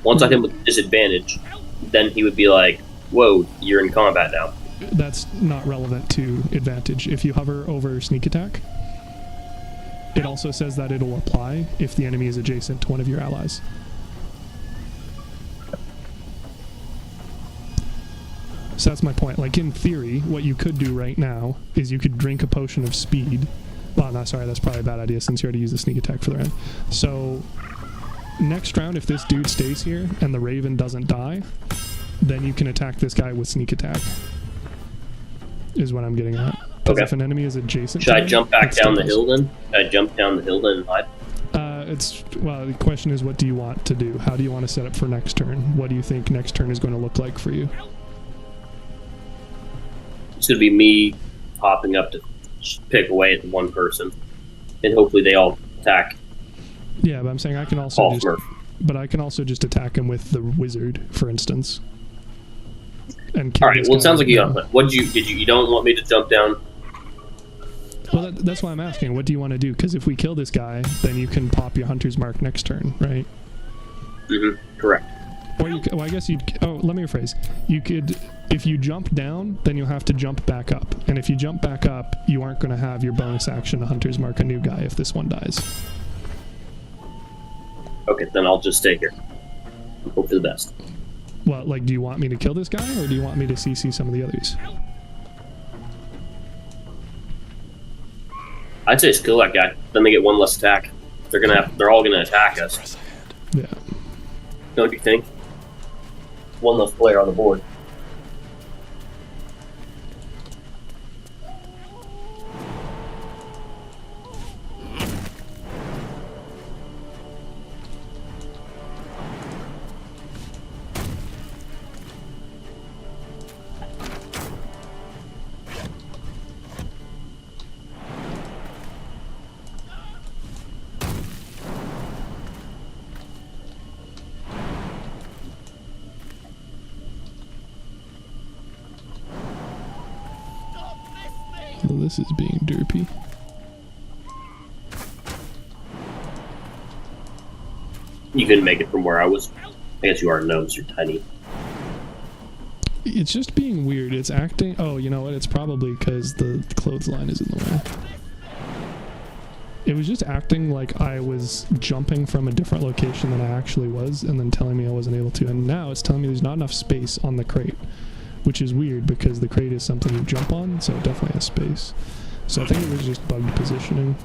once I hit him with disadvantage, then he would be like, whoa, you're in combat now. That's not relevant to advantage. If you hover over sneak attack, it also says that it'll apply if the enemy is adjacent to one of your allies. So that's my point. Like, in theory, what you could do right now is you could drink a potion of speed. Well, no, sorry, that's probably a bad idea since you already used the sneak attack for the round. So, next round, if this dude stays here and the Raven doesn't die, then you can attack this guy with sneak attack. Is what I'm getting at. Because if an enemy is adjacent... Should I jump back down the hill then? Should I jump down the hill then and hide? Well, the question is, what do you want to do? How do you want to set up for next turn? What do you think next turn is going to look like for you? It's going to be me popping up to pick away at the one person, and hopefully they all attack. Yeah, but I'm saying I can also just attack him with the wizard, for instance. And all right. Well, it sounds like you got. What did you don't want me to jump down? Well, that's why I'm asking. What do you want to do? Because if we kill this guy, then you can pop your Hunter's Mark next turn, right? Correct. Or well, I guess you'd... Oh, let me rephrase. You could... If you jump down, then you'll have to jump back up. And if you jump back up, you aren't going to have your bonus action to Hunter's Mark a new guy if this one dies. Okay, then I'll just stay here. Hope for the best. Well, like, do you want me to kill this guy, or do you want me to CC some of the others? I'd say just kill that guy. Then they get one less attack. They're all gonna attack us. Yeah. Don't you think? One less player on the board. Well, this is being derpy. You couldn't make it from where I was. I guess you already know you're tiny. It's just being weird. It's acting... Oh, you know what? It's probably because the clothesline is in the way. It was just acting like I was jumping from a different location than I actually was, and then telling me I wasn't able to. And now it's telling me there's not enough space on the crate, which is weird because the crate is something you jump on, so it definitely has space. So I think it was just bugged positioning.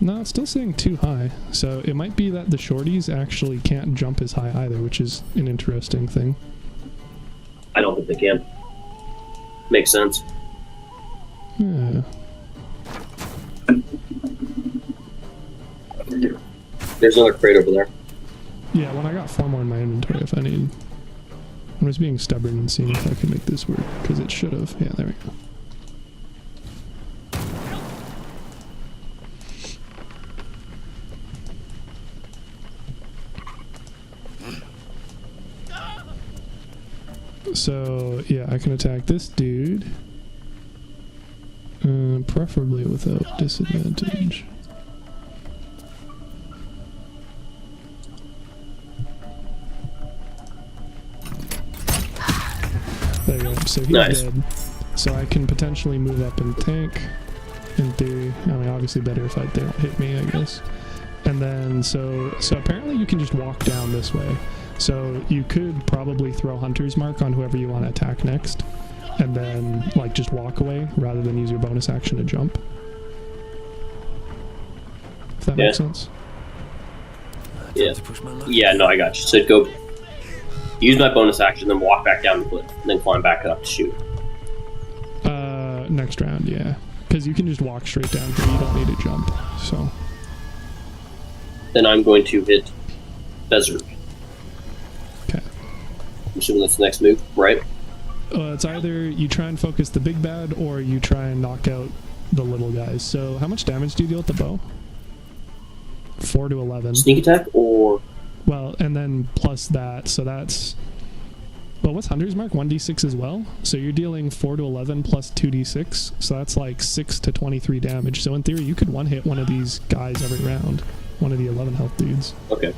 No, it's still saying too high, so it might be that the shorties actually can't jump as high either, which is an interesting thing. I don't think they can. Makes sense. Yeah. There's another crate over there. Yeah, well, I got 4 more in my inventory if I need. I'm just being stubborn and seeing if I can make this work, because it should have. Yeah, there we go. So, yeah, I can attack this dude. Preferably without disadvantage. There you go. So he's dead. So I can potentially move up and tank. In theory. I mean, obviously better if they don't hit me, I guess. And then, so apparently you can just walk down this way. So you could probably throw Hunter's Mark on whoever you want to attack next. And then, like, just walk away rather than use your bonus action to jump. If that makes sense. Yeah. Yeah, no, I got you. So go use my bonus action, then walk back down the cliff, and then climb back up to shoot. Next round, yeah. Because you can just walk straight down here. You don't need to jump. So. Then I'm going to hit Desert. Okay. I'm assuming that's the next move, right? It's either you try and focus the big bad, or you try and knock out the little guys. So how much damage do you deal with the bow? 4 to 11. Sneak attack, or... Well, and then plus that, so that's... Well, what's Hunter's Mark? 1d6 as well? So you're dealing 4 to 11 plus 2d6, so that's like 6 to 23 damage. So in theory, you could one-hit one of these guys every round. One of the 11 health dudes. Okay.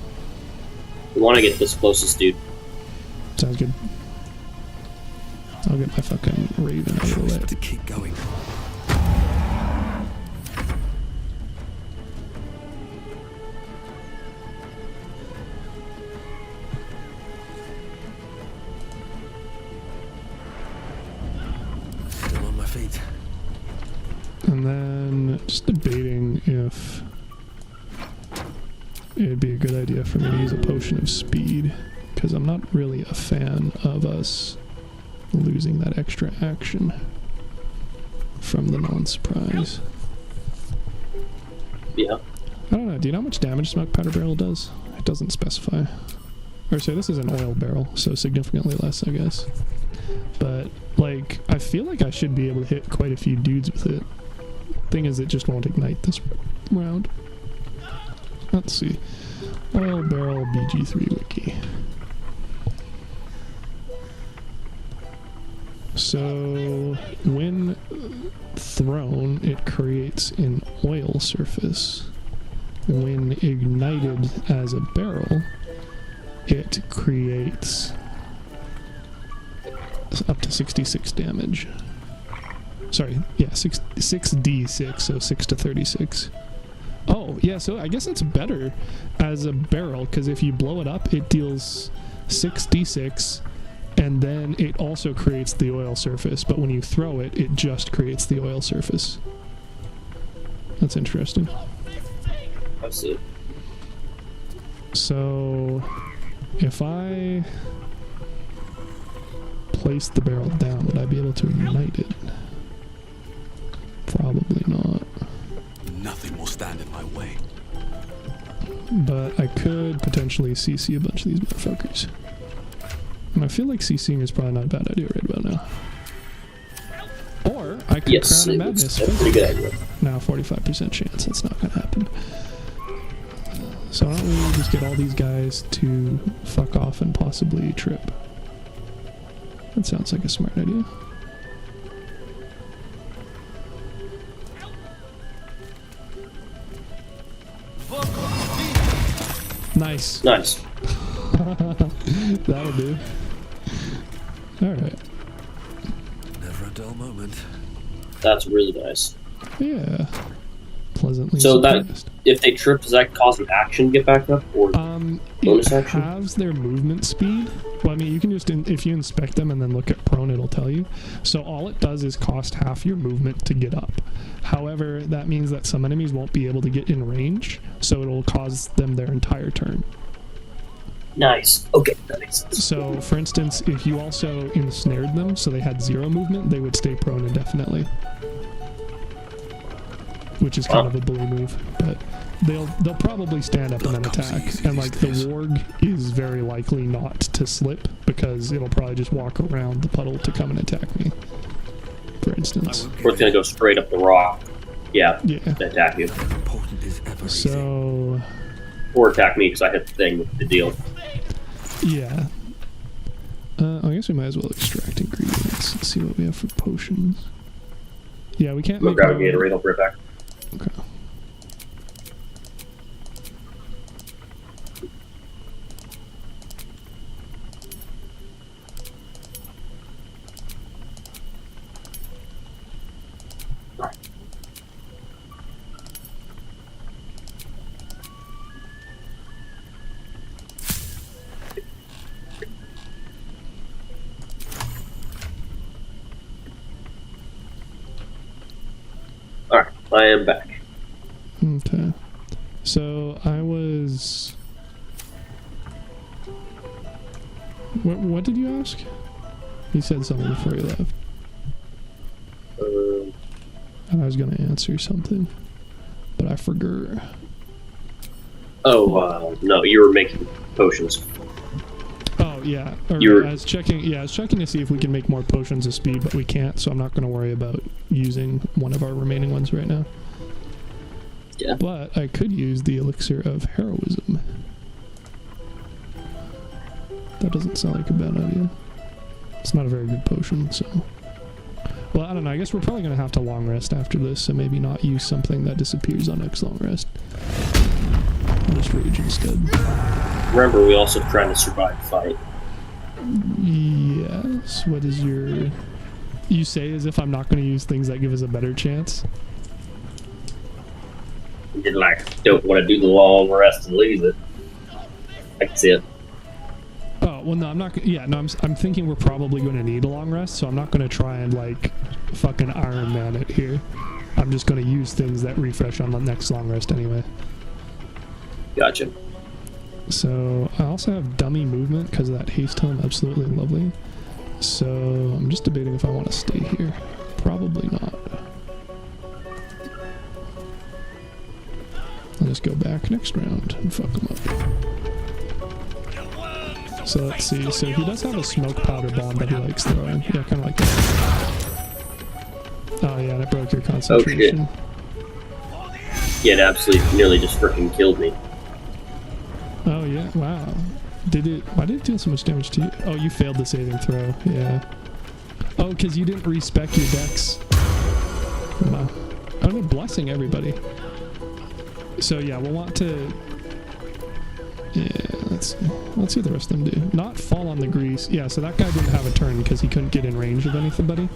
We want to get this closest dude. Sounds good. I'll get my fucking Raven out of the way. To keep going. Still on my feet. And then just debating if it'd be a good idea for me to use a potion of speed, because I'm not really a fan of us losing that extra action from the non-surprise. Yeah. I don't know, do you know how much damage Smoke Powder Barrel does? It doesn't specify. Or say this is an oil barrel, so significantly less, I guess. But, like, I feel like I should be able to hit quite a few dudes with it. Thing is, it just won't ignite this round. Let's see. Oil barrel BG3 wiki. So, when thrown, it creates an oil surface. When ignited as a barrel, it creates up to 66 damage. Sorry, yeah, 6d6, so 6 to 36. Oh, yeah, so I guess it's better as a barrel, because if you blow it up, it deals 6d6, and then it also creates the oil surface, but when you throw it, it just creates the oil surface. That's interesting. I see. So, if I place the barrel down, would I be able to ignite it? Probably not. Nothing will stand in my way. But I could potentially CC a bunch of these motherfuckers. And I feel like CCing is probably not a bad idea right about now. Or I could Crown of Madness. That's a pretty good idea. Now 45% chance. That's not gonna happen. So why don't we just get all these guys to fuck off and possibly trip? That sounds like a smart idea. Nice. Nice. That'll do. Alright. Never a dull moment. That's really nice. Yeah. Pleasantly so surprised. That if they trip, does that cause an action to get back up, or bonus it action? Halves their movement speed. Well, I mean, you can just if you inspect them and then look at prone, it'll tell you. So all it does is cost half your movement to get up. However, that means that some enemies won't be able to get in range, so it'll cause them their entire turn. Nice. Okay, that makes sense. So, for instance, if you also ensnared them, so they had 0 movement, they would stay prone indefinitely. Which is kind of a bully move, but they'll probably stand up and then attack. And like the warg is very likely not to slip because it'll probably just walk around the puddle to come and attack me. For instance. Or it's gonna go straight up the rock. Yeah. Yeah. To attack you. So. Or attack me because I hit the thing with the deal. Yeah. I guess we might as well extract ingredients. Let's see what we have for potions. Yeah, we can't I'm make gonna grab a Gatorade, I'll bring it back. Okay. Alright, I am back. Okay. So I was. What did you ask? You said something before you left. And I was gonna answer something, but I forgot. Oh, no, you were making potions. Oh yeah, I was checking. Yeah, I was checking to see if we can make more potions of speed, but we can't. So I'm not going to worry about using one of our remaining ones right now. Yeah. But I could use the elixir of heroism. That doesn't sound like a bad idea. It's not a very good potion, so. Well, I don't know. I guess we're probably going to have to long rest after this, so maybe not use something that disappears on next long rest. I'll just rage instead. Remember, we also trying to survive the fight. Yes. What is your... You say as if I'm not going to use things that give us a better chance? You did like, don't want to do the long rest and lose it. I can see it. Oh, well, no, I'm not... Yeah, no, I'm thinking we're probably going to need a long rest, so I'm not going to try and, like, fucking Iron Man it here. I'm just going to use things that refresh on the next long rest anyway. Gotcha. So, I also have dummy movement because of that haste helm, absolutely lovely. So, I'm just debating if I want to stay here. Probably not. I'll just go back next round and fuck him up. So let's see, so he does have a smoke powder bomb that he likes throwing. Yeah, kind of like that. Oh yeah, that broke your concentration. Oh shit. Yeah, it absolutely nearly just freaking killed me. Oh yeah, wow. Why did it deal so much damage to you? Oh, you failed the saving throw, yeah. Oh, because you didn't respec your dex. Wow. Oh, no, blessing everybody. So yeah, we'll want to... Yeah, let's see what the rest of them do. Not fall on the grease. Yeah, so that guy didn't have a turn because he couldn't get in range of anybody.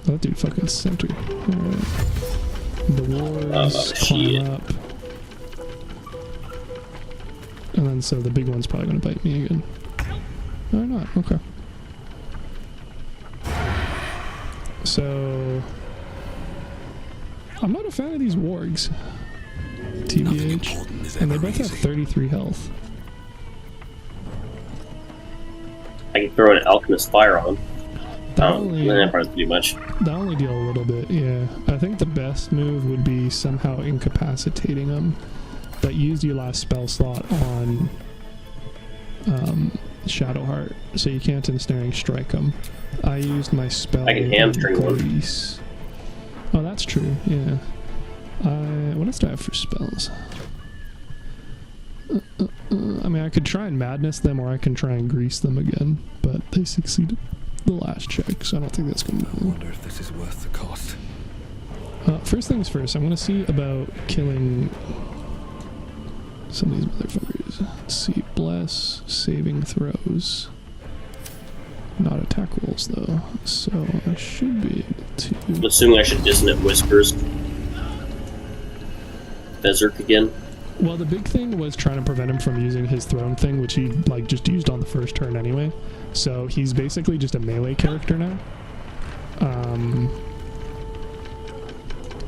Oh, that dude fucking center. Alright. The wars climb up. And then so the big one's probably gonna bite me again. Or not, okay. So... I'm not a fan of these wargs. TBH. And they both have 33 health. I can throw an alchemist fire on. That probably do much. That only deal a little bit, yeah. I think the best move would be somehow incapacitating them. But use your last spell slot on Shadowheart, so you can't ensnaring strike them. I used my spell. I can hamstring one. Oh, that's true, yeah. What else do I have for spells? I mean, I could try and madness them, or I can try and grease them again, but they succeeded the last check, so I don't think that's going to I wonder if this is worth the cost. First things first, I'm going to see about killing some of these motherfuckers. Let's see, bless, saving throws. Not attack rolls, though, so I should be able to... I'm assuming I should dissonant whispers. Berserk again. Well, the big thing was trying to prevent him from using his throne thing, which he, like, just used on the first turn anyway. So he's basically just a melee character now.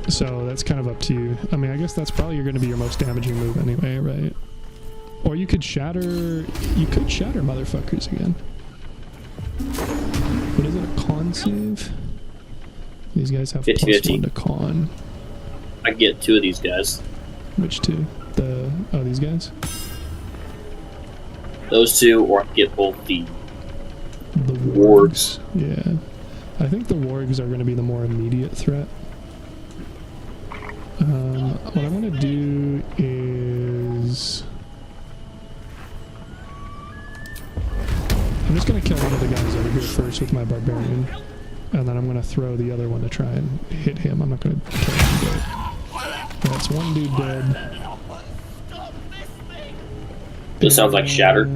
So that's kind of up to you. I mean, I guess that's probably going to be your most damaging move anyway, right? Or you could shatter... You could shatter motherfuckers again. What is it, a con save? These guys have +1 to con. I can get 2 of these guys. Which 2? Oh, these guys? Those 2, or I can get both the wargs. Yeah. I think the wargs are going to be the more immediate threat. What I'm going to do is... first with my barbarian, and then I'm gonna throw the other one to try and hit him. I'm not gonna kill him. That's one dude dead. This sounds like shatter.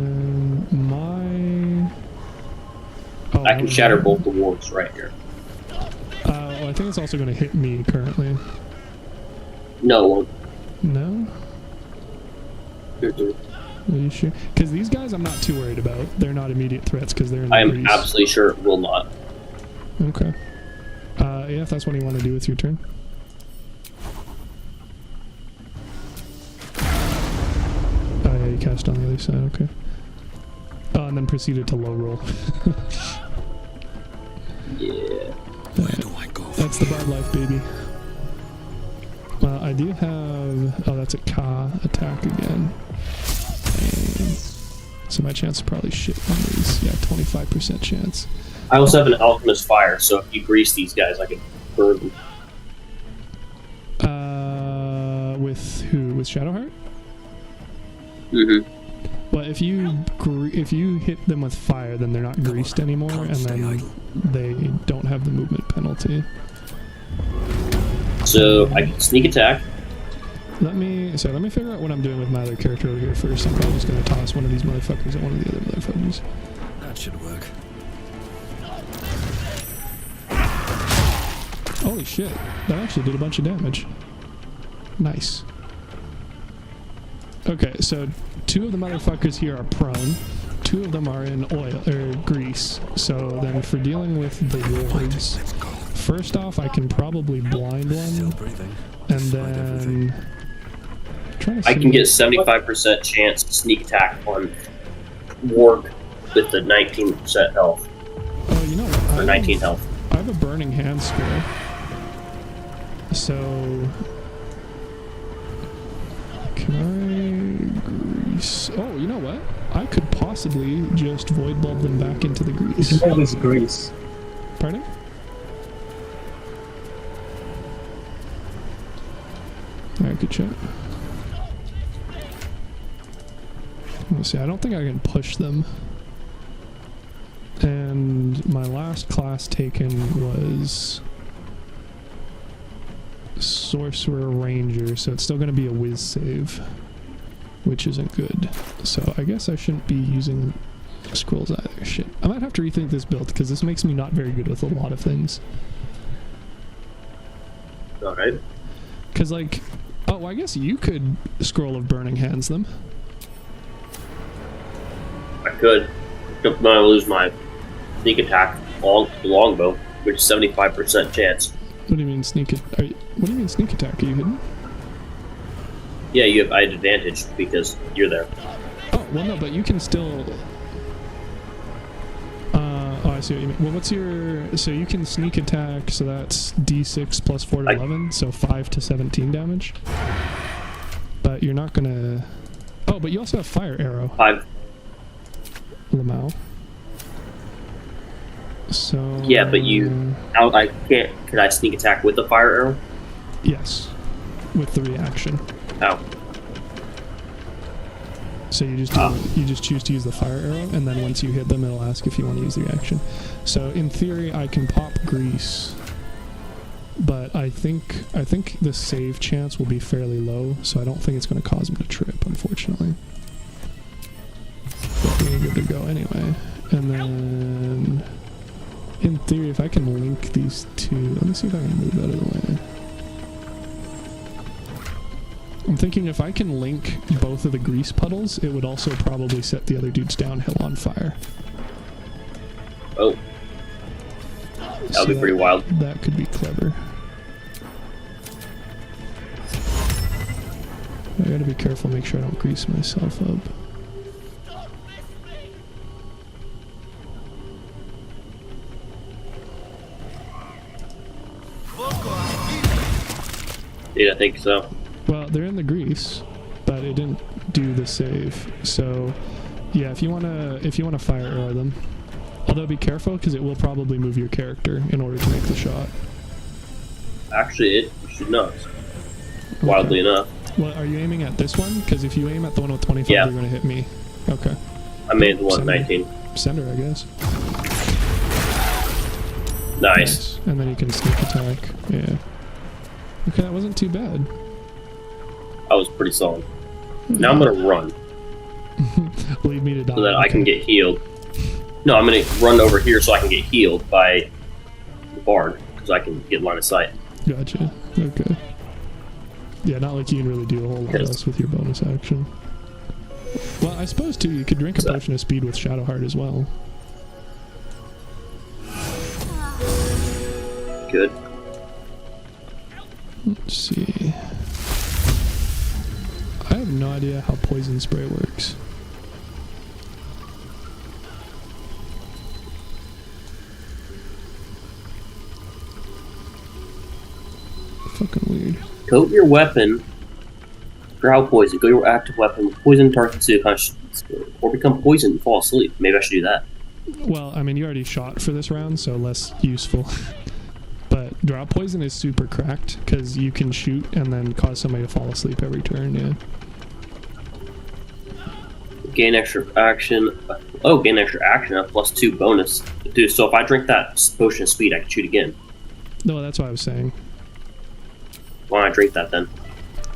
I can shatter both the warps right here. Well, I think it's also gonna hit me currently. No, it won't. No? Are you sure? Because these guys I'm not too worried about. They're not immediate threats because they're in the I am grease. absolutely sure it will not. Okay. Yeah, if that's what you want to do with your turn. Oh yeah, you cast on the other side, okay. Oh, and then proceeded to low roll. Yeah. Where do I go? That's the bard life, baby. I do have... Oh, that's a Ka attack again. So my chance is probably shit on these. Yeah, 25% chance. I also have an alchemist fire, so if you grease these guys, I can burn them. With who? With Shadowheart? Mm-hmm. Well, if you hit them with fire, then they're not greased anymore, and then they don't have the movement penalty. So I can sneak attack. Let me figure out what I'm doing with my other character over here first. I'm probably just gonna toss one of these motherfuckers at one of the other motherfuckers. That should work. Holy shit, that actually did a bunch of damage. Nice. Okay, so 2 of the motherfuckers here are prone. 2 of them are in oil or grease. So then for dealing with the wards, first off I can probably blind one, and then I can get 75% chance to sneak attack on ward with the 19% health. Oh, you know what? Or 19 health. I have a burning hand scroll. So can I grease? Oh, you know what? I could possibly just void bulb them back into the grease. All this grease. Pardon? Alright, good shot. Let's see, I don't think I can push them. And my last class taken was Sorcerer Ranger, so it's still going to be a whiz save, which isn't good. So I guess I shouldn't be using scrolls either. Shit. I might have to rethink this build, because this makes me not very good with a lot of things. Alright. Because, like, oh, I guess you could Scroll of Burning Hands them. I could. But then I lose my sneak attack longbow, which is 75% chance. What do you mean sneak what do you mean sneak attack? Are you hidden? Yeah, I had advantage because you're there. Oh, well no, but you can still... oh, I see what you mean. Well, what's your... So you can sneak attack, so that's d6 plus 4 to 11, so 5 to 17 damage. But you're not gonna... Oh, but you also have Fire Arrow. 5. Lamau. So... Yeah, but I can't... Can I sneak attack with the fire arrow? Yes. With the reaction. Oh. So you just choose to use the fire arrow, and then once you hit them, it'll ask if you want to use the reaction. So in theory, I can pop grease, but I think the save chance will be fairly low, so I don't think it's going to cause him to trip, unfortunately. But we're good to go anyway. And then, in theory, if I can link these two, let me see if I can move out of the way. I'm thinking if I can link both of the grease puddles, it would also probably set the other dudes downhill on fire. Oh. That would be pretty wild. That could be clever. I gotta be careful, make sure I don't grease myself up. Yeah, I think so. Well, they're in the grease, but it didn't do the save. So, yeah, if you wanna fire arrow them, although be careful because it will probably move your character in order to make the shot. Actually, it should not. Wildly enough. Well, are you aiming at this one? Because if you aim at the one with 25, yeah, you're gonna hit me. Okay. I made the one 19. Send her, I guess. Nice. And then you can sneak attack. Yeah. Okay, that wasn't too bad. That was pretty solid. Now I'm gonna run Leave me to die. so that I can get healed. No, I'm gonna run over here so I can get healed by the bard because I can get line of sight. Gotcha. Okay. Yeah, not like you can really do a whole lot else with your bonus action. Well, I suppose too, you could drink a potion of speed with Shadowheart as well. Good. Let's see. I have no idea how poison spray works. Fucking weird. Coat your weapon. Drow poison. Go your active weapon with poison targets to conscious, or become poisoned and fall asleep. Maybe I should do that. Well, I mean, you already shot for this round, so less useful. But drop poison is super cracked because you can shoot and then cause somebody to fall asleep every turn. Yeah. Gain extra action. Oh, gain extra action. A +2 bonus. Dude, so if I drink that potion of speed, I can shoot again. No, that's what I was saying. Why don't I drink that then?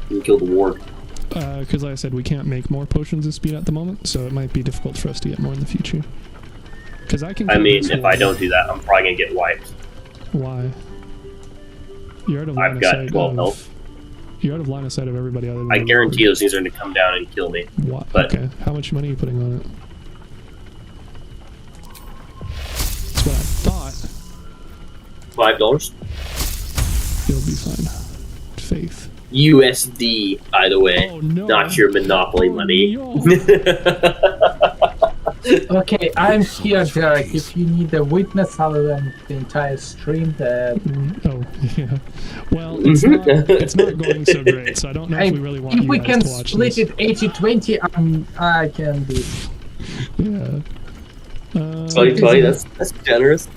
You can kill the ward. Because like I said, we can't make more potions of speed at the moment, so it might be difficult for us to get more in the future. Because I can. I mean, if I don't do that, I'm probably gonna get wiped. Why? You're out of line I've of got sight 12 of, health. You're out of line of sight of everybody other than I the guarantee ward. those things are gonna come down and kill me. What? But Okay. How much money are you putting on it? That's what I thought. $5. You'll be fine. Faith. USD, by the way, Oh, no. not your Monopoly money. No. Okay, I'm here, Derek. If you need a witness other than the entire stream, that Oh, yeah. Well, it's not going so great, so I don't know if we really want if you we guys can to watch split this. it 80-20, I can do it. Yeah. 2020, that's generous.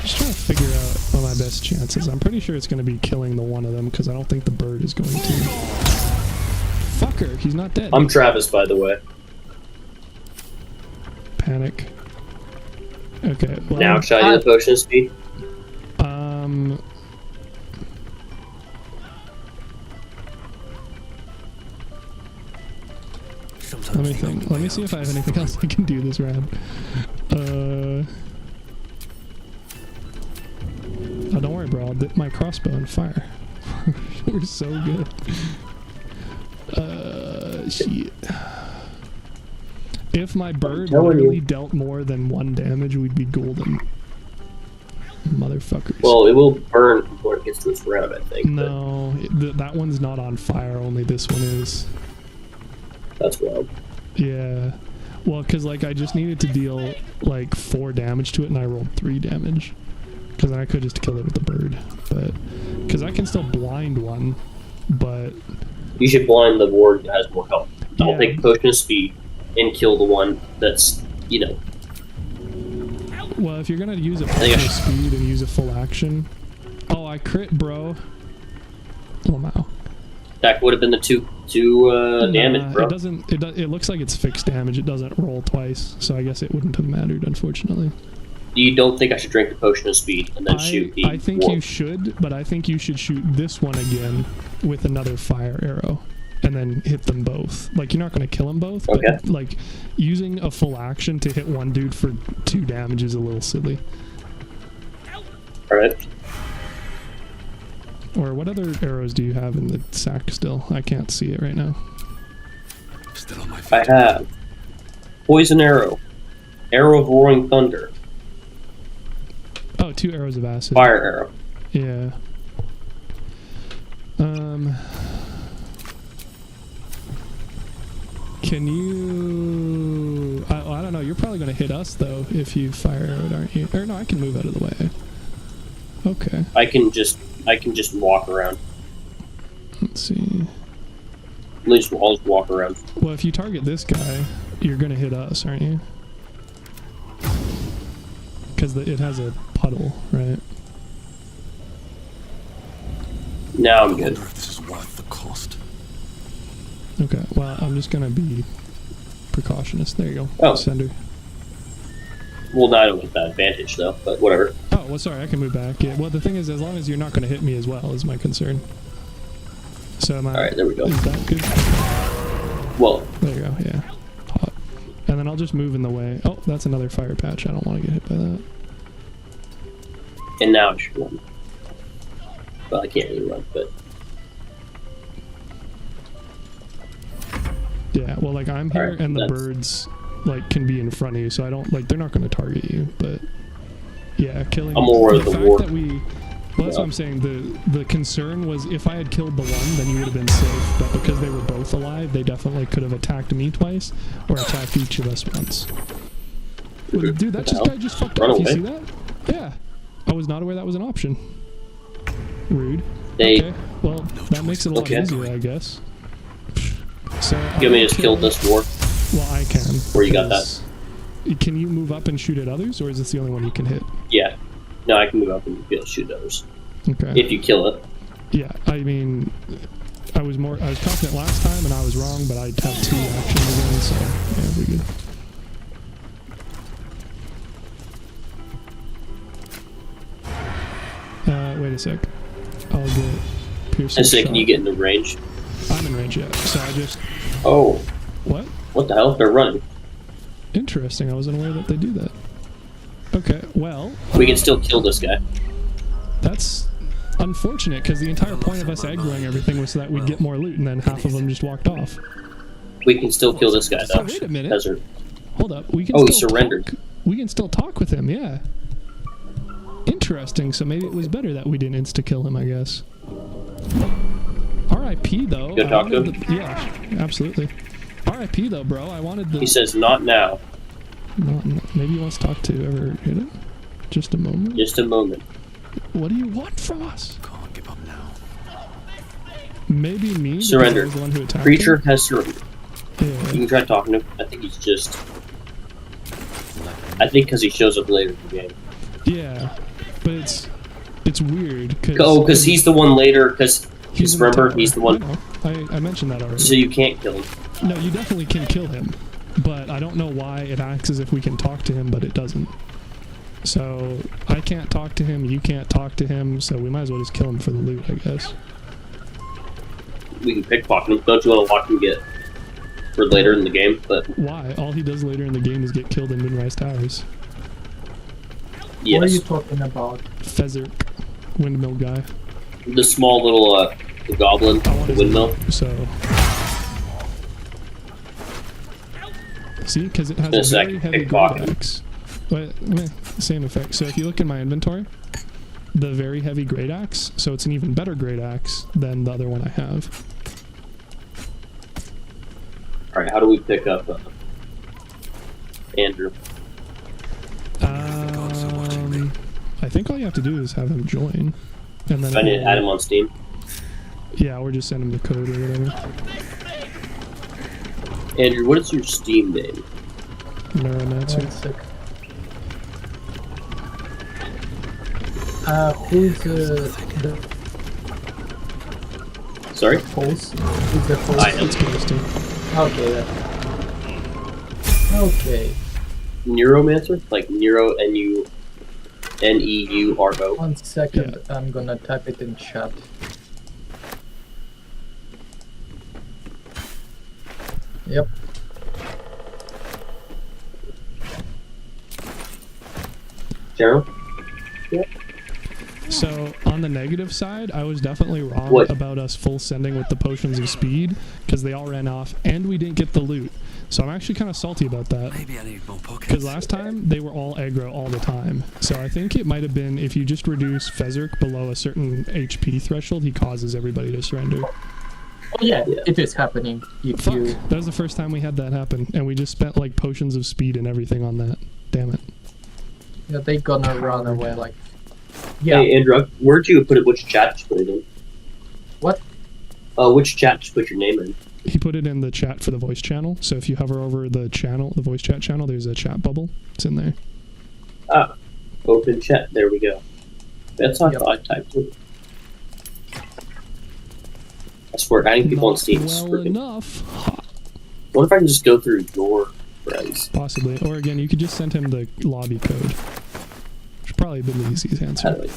Just trying to figure out what my best chances. I'm pretty sure it's going to be killing the one of them because I don't think the bird is going to. Fucker, he's not dead. I'm Travis, by the way. Panic. Okay. Well, Now, should I do the potion of speed? Let me think. Let me see if I have anything else I can do this round. Oh, don't worry, bro. I'll dip my crossbow in fire. We're so good. Shit. If my bird literally dealt more than 1 damage, we'd be golden. Motherfuckers. Well, it will burn before it gets to its round, I think. No, that one's not on fire, only this one is. That's wild. Yeah. Well, because, like, I just needed to deal, like, 4 damage to it, and I rolled 3 damage. Because then I could just kill it with the bird. But, because I can still blind one, but... You should blind the ward that has more health. I'll Yeah. take potion of speed and kill the one that's, you know... Well, if you're gonna use a think I full speed and use a full action... Oh, I crit, bro. Lamau. That would have been the two damage, bro. It doesn't. It looks like it's fixed damage. It doesn't roll twice, so I guess it wouldn't have mattered, unfortunately. You don't think I should drink the potion of speed and then shoot the I think ward? you should, but I think you should shoot this one again with another fire arrow, and then hit them both. Like, you're not going to kill them both, but Okay. like using a full action to hit one dude for 2 damage is a little silly. All right. Or what other arrows do you have in the sack still? I can't see it right now. Still on my feet. I have poison arrow, arrow of roaring thunder, Oh, 2 arrows of acid. fire arrow. Yeah. Can you... I don't know. You're probably going to hit us, though, if you fire arrowed, aren't you? Or no, I can move out of the way. Okay. I can just walk around. Let's see. I'll just walk around. Well, if you target this guy, you're going to hit us, aren't you? Because it has a puddle, right? Now I'm I good. wonder if this is worth the cost. Okay, well, I'm just going to be precautious. There you go. Oh. Sender. Well, now I don't get that advantage though, but whatever. Oh, well, sorry, I can move back. Yeah. Well, the thing is, as long as you're not going to hit me as well, is my concern. So am I? All right, there we go. Is that good? Well, there you go. Yeah. Hot. And then I'll just move in the way. Oh, that's another fire patch. I don't want to get hit by that. and now I should run. Well, I can't really run, but yeah. Well, like I'm here, right, and the that's... birds like can be in front of you, so I don't like they're not going to target you, but yeah, killing. I'm more worried the the fact war. that we. Well, that's what I'm saying. The concern was if I had killed the one, then you would have been safe. But because they were both alive, they definitely could have attacked me twice or attacked each of us once. Well, dude, that guy just fucked Run off. away. You see that? Yeah. I was not aware that was an option. Rude. They Okay. Well, that makes it a lot easier, I guess. So you want me to just kill this war? Well, I can. Where you got that? Can you move up and shoot at others, or is this the only one you can hit? Yeah. No, I can move up and be able to shoot others. Okay. If you kill it. Yeah, I mean, I was confident last time and I was wrong, but I have 2 actions again, so yeah, we're good. Wait a sec. I'll get piercing And so shot. can you get into range? I'm in range yet, so I just... Oh. What? What the hell? They're running. Interesting, I wasn't aware that they do that. Okay, well... We can still kill this guy. That's unfortunate, because the entire point of us aggroing everything was so that we'd get more loot, and then half of them just walked off. We can still kill this guy, though. So wait a minute. Desert. Hold up. We can Oh, he still surrendered. talk. We can still talk with him, yeah. Interesting, so maybe it was better that we didn't insta-kill him, I guess. R.I.P. though. Go talk to him? Yeah, absolutely. R.I.P. though, bro. I wanted the... He says, not now. Maybe he wants to talk to whoever hit him? Just a moment? Just a moment. What do you want from us? Can't give up now. Maybe me? because I Surrender. was the one who attacked Creature him? has surrendered. Yeah. You can try talking to him. I think he's just... I think because he shows up later in the game. Yeah, but it's weird. Oh, because he's the one later, because He's in remember, tower. he's the one... I mentioned that already. So you can't kill him. No, you definitely can kill him, but I don't know why it acts as if we can talk to him, but it doesn't. So I can't talk to him, you can't talk to him, so we might as well just kill him for the loot, I guess. We can pickpocket him. Don't you want to watch him get... for later in the game, but... Why? All he does later in the game is get killed in Moonrise Towers. Yes. What are you talking about? Fezzerk, windmill guy. The small little, the goblin, the windmill. So... See, because it has Just a a very sec, heavy pickpocket. great axe. But, same effect. So if you look in my inventory, the very heavy great axe, so it's an even better great axe than the other one I have. Alright, how do we pick up, Andrew? I think all you have to do is have him join. And then I need to add him on Steam. Yeah, or just send him the code or whatever. Andrew, what is your Steam name? Neuromancer. Who's the Sorry? host? Who's the host? I am. Let's get this dude. Okay, then. Okay. Neuromancer? Like Neuro, N-E-U-R-O. 1 second, I'm gonna type it in chat. Yep. General? So, on the negative side, I was definitely wrong What? about us full sending with the potions of speed, because they all ran off, and we didn't get the loot. So I'm actually kind of salty about that. Maybe I need more pockets. Because last time, they were all aggro all the time. So I think it might have been, if you just reduce Fezzerk below a certain HP threshold, he causes everybody to surrender. Oh yeah, it is happening. If Fuck, you that was the first time we had that happen, and we just spent like potions of speed and everything on that. Damn it. yeah, they gonna run away like yeah. Hey, Andrew, where'd you put it? Which chat did you put it in? What? Which chat did you put your name in? He put it in the chat for the voice channel, so if you hover over the channel, the voice chat channel, there's a chat bubble. It's in there. Ah, open chat. There we go. That's how I typed it. I swear, adding people on Steam is Well freaking... enough. What if I can just go through your friends. Possibly. Or again, you could just send him the lobby code. Which would probably be the easiest How answer. do I...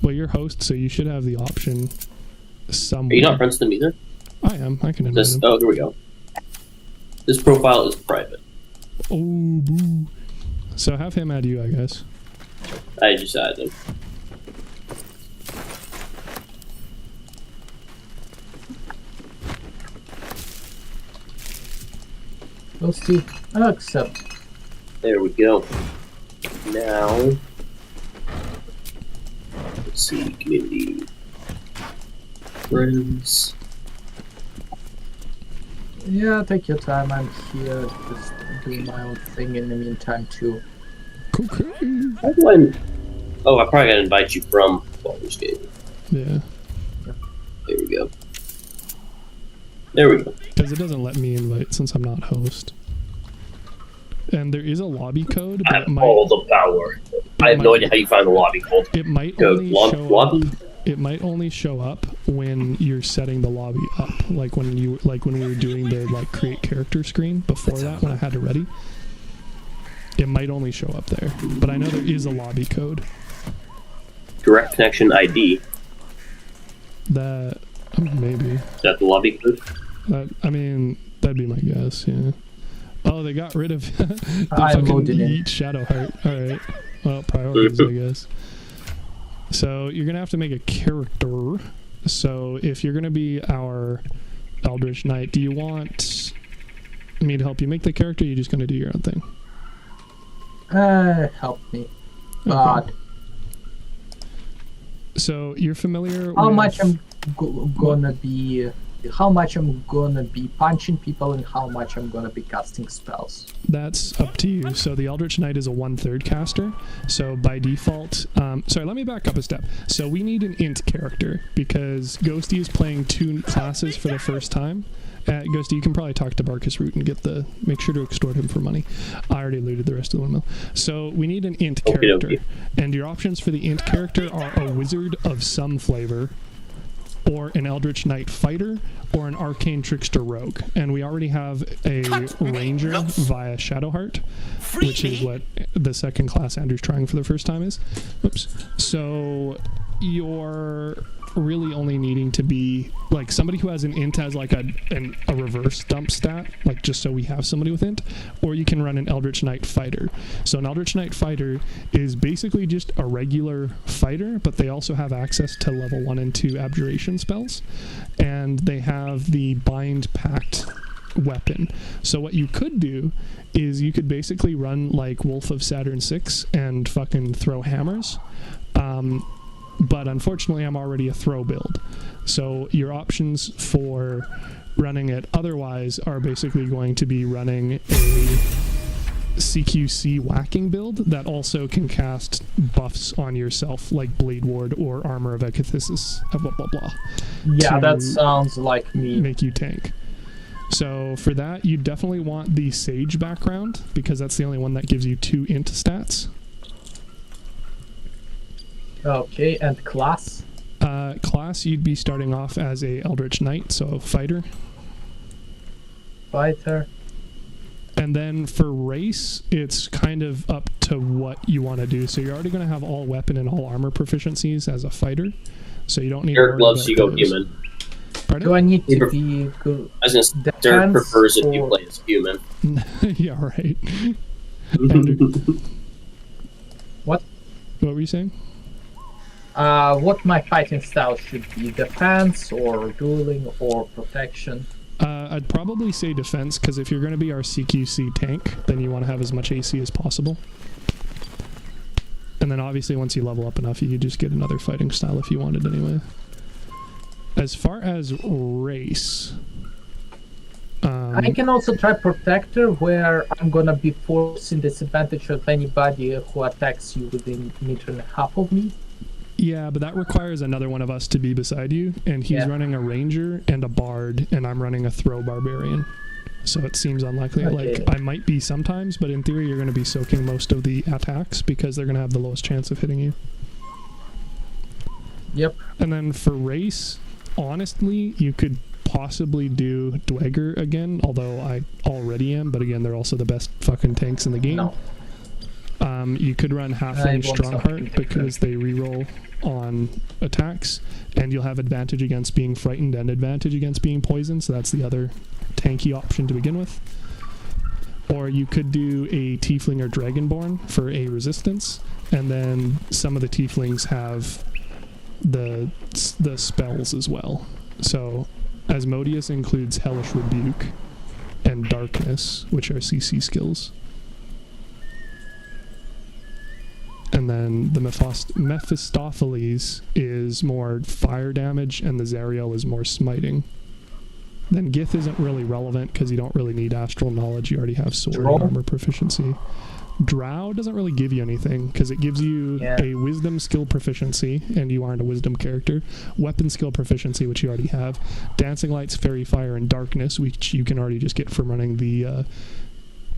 Well, you're host, so you should have the option somewhere. Are you not friends with them either? I am. I can invite This, him. oh, here we go. This profile is private. Oh, boo. So have him add you, I guess. I just added him. We'll see. I'll accept. There we go. Now, let's see, community, friends. Yeah, take your time. I'm here, just doing my own thing in the meantime too. Okay. How do I? Oh, I probably gotta invite you from Baldur's Gate. Yeah. There we go. There we go. Because it doesn't let me invite since I'm not host. And there is a lobby code, but I have all the power. I have no idea how you find the lobby code. It might Code. only show Lobby? up. It might only show up when you're setting the lobby up, like when we were doing the like create character screen before that when I had it ready. It might only show up there, but I know there is a lobby code. Direct connection ID. That maybe. Is that the lobby code? I mean, that'd be my guess. Yeah. Oh, they got rid of the I fucking loaded in. eat Shadowheart. All right. Well, priorities, I guess. So you're gonna have to make a character. So if you're gonna be our Eldritch Knight, do you want me to help you make the character? Or are you just gonna do your own thing? Help me. God. So you're familiar How with... much I'm gonna be... How much I'm gonna be punching people and how much I'm gonna be casting spells. That's up to you. So the Eldritch Knight is a 1/3 caster. So by default... sorry, let me back up a step. So we need an int character because Ghosty is playing 2 classes for the first time. Ghosty, you can probably talk to Barkus Root and make sure to extort him for money. I already looted the rest of the windmill. So we need an int character. Okay. And your options for the int character are a wizard of some flavor, or an Eldritch Knight fighter, or an arcane trickster rogue. And we already have a ranger via Shadowheart, which is what the second class Andrew's trying for the first time is. Oops. So you're really only needing to be like somebody who has an int as like a reverse dump stat, like just so we have somebody with int, or you can run an Eldritch Knight fighter. So an Eldritch Knight fighter is basically just a regular fighter, but they also have access to level 1 and 2 abjuration spells, and they have the bind pact weapon. So what you could do is you could basically run like Wolf of Saturn 6 and fucking throw hammers. But unfortunately, I'm already a throw build. So your options for running it otherwise are basically going to be running a CQC whacking build that also can cast buffs on yourself, like Blade Ward or Armor of Ekathesis, blah, blah, blah. Yeah, that sounds like me. Make you tank. So for that, you definitely want the Sage background, because that's the only one that gives you 2 int stats. Okay, and class? Class, you'd be starting off as a Eldritch Knight, so fighter. Fighter. And then for race, it's kind of up to what you want to do. So you're already going to have all weapon and all armor proficiencies as a fighter, so you don't need Derek to worry loves about you go those. human. Pardon? Do I need to be good? I was gonna say, Derek prefers if you play as human. Yeah, right. Andrew, What? what were you saying? What my fighting style should be? Defense or dueling or protection? I'd probably say defense, because if you're going to be our CQC tank, then you want to have as much AC as possible. And then obviously once you level up enough, you could just get another fighting style if you wanted anyway. As far as race... I can also try Protector, where I'm gonna be forcing disadvantage of anybody who attacks you within 1.5 meters of me. Yeah, but that requires another one of us to be beside you, and he's running a ranger and a bard, and I'm running a throw barbarian. So it seems unlikely. Okay. Like, I might be sometimes, but in theory you're going to be soaking most of the attacks, because they're going to have the lowest chance of hitting you. Yep. And then for race, honestly, you could possibly do Dweger again, although I already am, but again, they're also the best fucking tanks in the game. No. You could run Halfling Strongheart because they reroll on attacks, and you'll have advantage against being frightened and advantage against being poisoned, so that's the other tanky option to begin with. Or you could do a Tiefling or Dragonborn for a resistance, and then some of the Tieflings have the spells as well. So Asmodeus includes Hellish Rebuke and Darkness, which are CC skills. And then the Mephistopheles is more fire damage, and the Zariel is more smiting. Then Gith isn't really relevant because you don't really need astral knowledge. You already have sword and armor proficiency. Drow doesn't really give you anything because it gives you a wisdom skill proficiency, and you aren't a wisdom character. Weapon skill proficiency, which you already have. Dancing Lights, Fairy Fire, and Darkness, which you can already just get from running the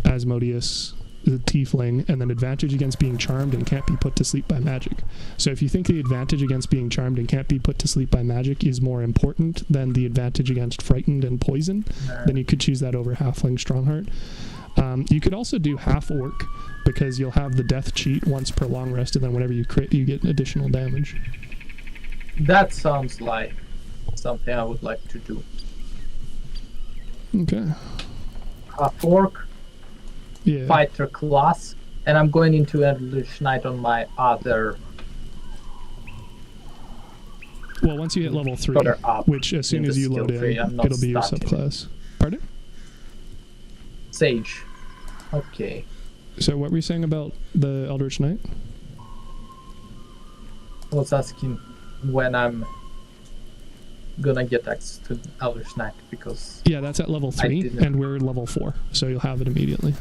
Asmodeus, the Tiefling, and then advantage against being charmed and can't be put to sleep by magic. So if you think the advantage against being charmed and can't be put to sleep by magic is more important than the advantage against frightened and poison, then you could choose that over Halfling Strongheart. You could also do Half Orc because you'll have the death cheat once per long rest, and then whenever you crit, you get additional damage. That sounds like something I would like to do. Okay. Half Orc. Fighter class, and I'm going into Eldritch Knight on my other. Well, once you hit level 3, which as soon as you load in, it'll be your subclass. Pardon? Sage. Okay. So what were you saying about the Eldritch Knight? I was asking when I'm gonna get access to Eldritch Knight, because yeah, that's at level 3, and we're level 4, so you'll have it immediately.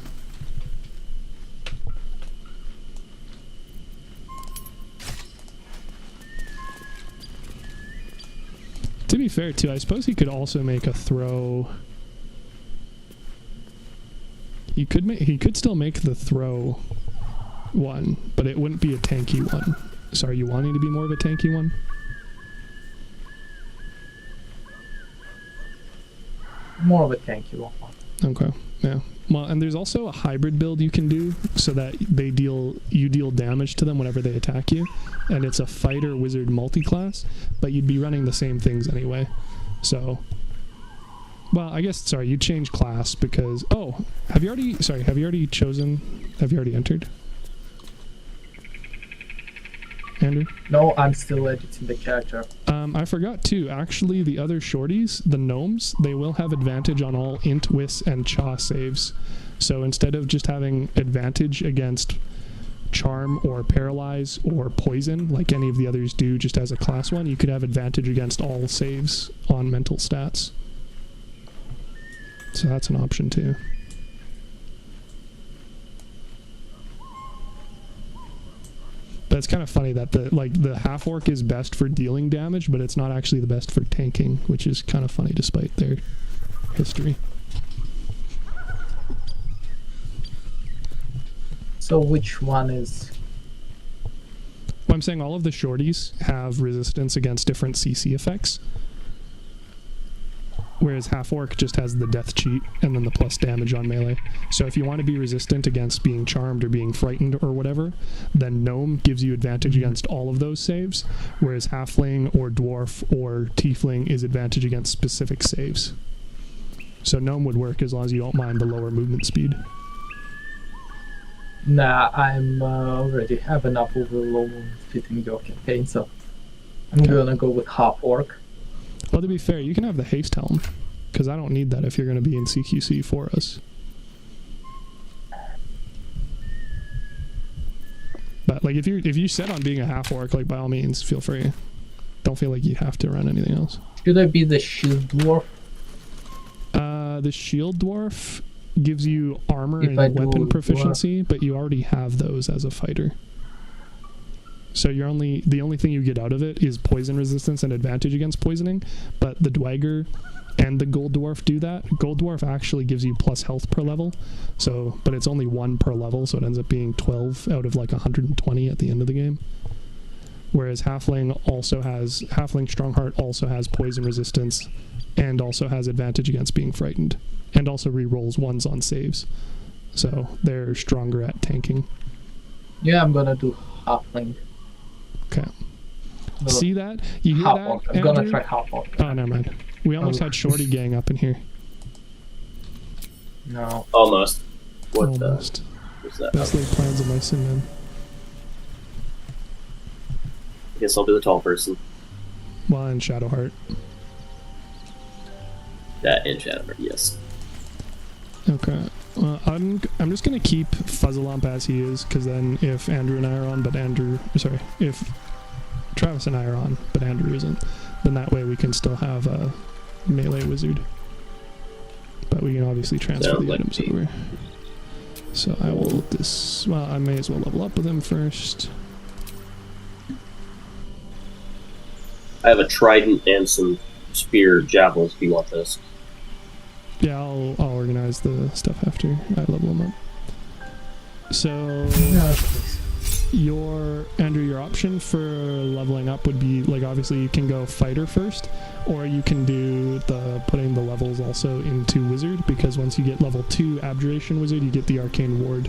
To be fair, too, I suppose he could also make a throw. He could still make the throw one, but it wouldn't be a tanky one. So are you wanting to be more of a tanky one? More of a tanky one. Okay, yeah. Well, and there's also a hybrid build you can do so that you deal damage to them whenever they attack you, and it's a fighter wizard multi-class, but you'd be running the same things anyway. So, well, I guess you change class because have you already entered, Andrew? No, I'm still editing the character. I forgot too. Actually, the other shorties, the gnomes, they will have advantage on all int, wis, and cha saves. So instead of just having advantage against charm or paralyze or poison, like any of the others do just as a class one, you could have advantage against all saves on mental stats. So that's an option too. But it's kind of funny that the half orc is best for dealing damage, but it's not actually the best for tanking, which is kind of funny despite their history. So which one is? Well, I'm saying all of the shorties have resistance against different CC effects, whereas half orc just has the death cheat and then the plus damage on melee. So if you want to be resistant against being charmed or being frightened or whatever, then gnome gives you advantage against all of those saves, whereas halfling or dwarf or tiefling is advantage against specific saves. So gnome would work as long as you don't mind the lower movement speed. Nah, I'm already have enough overload fitting your campaign, so I'm gonna go with half orc. Well, to be fair, you can have the haste helm, because I don't need that if you're going to be in CQC for us. But like, if you set on being a half orc, like by all means, feel free. Don't feel like you have to run anything else. Should I be the shield dwarf? The shield dwarf gives you armor and weapon proficiency, but you already have those as a fighter. So the only thing you get out of it is poison resistance and advantage against poisoning, but the Dweger and the Gold Dwarf do that. Gold Dwarf actually gives you plus health per level, but it's only 1 per level, so it ends up being 12 out of like 120 at the end of the game. whereas Halfling Strongheart also has poison resistance, and also has advantage against being frightened, and also re-rolls 1s on saves. So they're stronger at tanking. Yeah, I'm gonna do Halfling. Okay. No, See that? You hear half that, orc. I'm Andrew? gonna try half orc. Oh, never mind. We almost had Shorty Gang up in here. No. Almost. What Almost. what's that? Best laid plans of my sin, man. I guess I'll be the tall person. Well, and Shadowheart. That and Shadow, yes. Okay. Well, I'm just gonna keep Fuzzalump as he is, because then if Andrew and I are on, if Travis and I are on, but Andrew isn't, then that way we can still have a melee wizard. But we can obviously transfer the items over. So I will I may as well level up with him first. I have a trident and some spear javelins if you want those. Yeah, I'll organize the stuff after I level him up. So, your option for leveling up would be, like, obviously you can go fighter first, or you can do putting the levels also into wizard, because once you get level 2 abjuration wizard, you get the arcane ward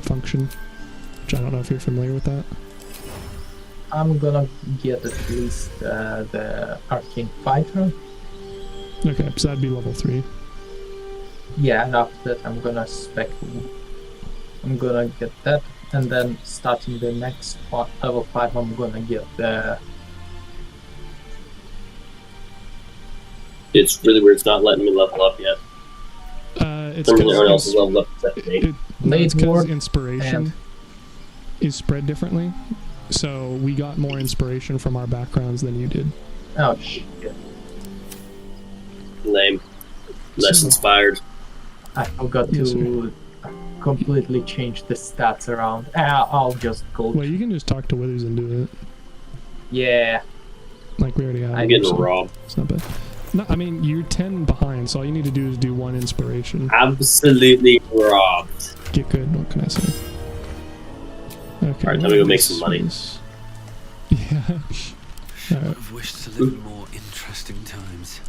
function, which I don't know if you're familiar with that. I'm gonna get at least the arcane fighter. Okay, so that'd be level 3. Yeah, and after that I'm gonna get that, and then starting the next level 5 I'm gonna get the... It's really weird, it's not letting me level up yet. It's everyone else is leveled up except for me. It's because inspiration is spread differently. So we got more inspiration from our backgrounds than you did. Oh shit. Lame. Less inspired. I forgot to completely change the stats around. I'll just go. Well, you can just talk to Withers and do it. Yeah. Like we already have. I'm getting robbed. It's not bad. No, I mean, you're 10 behind, so all you need to do is do 1 inspiration. Absolutely robbed. Get good, what can I say? Okay. Alright, time to go make some money. Yeah. I've wished to live in more interesting times.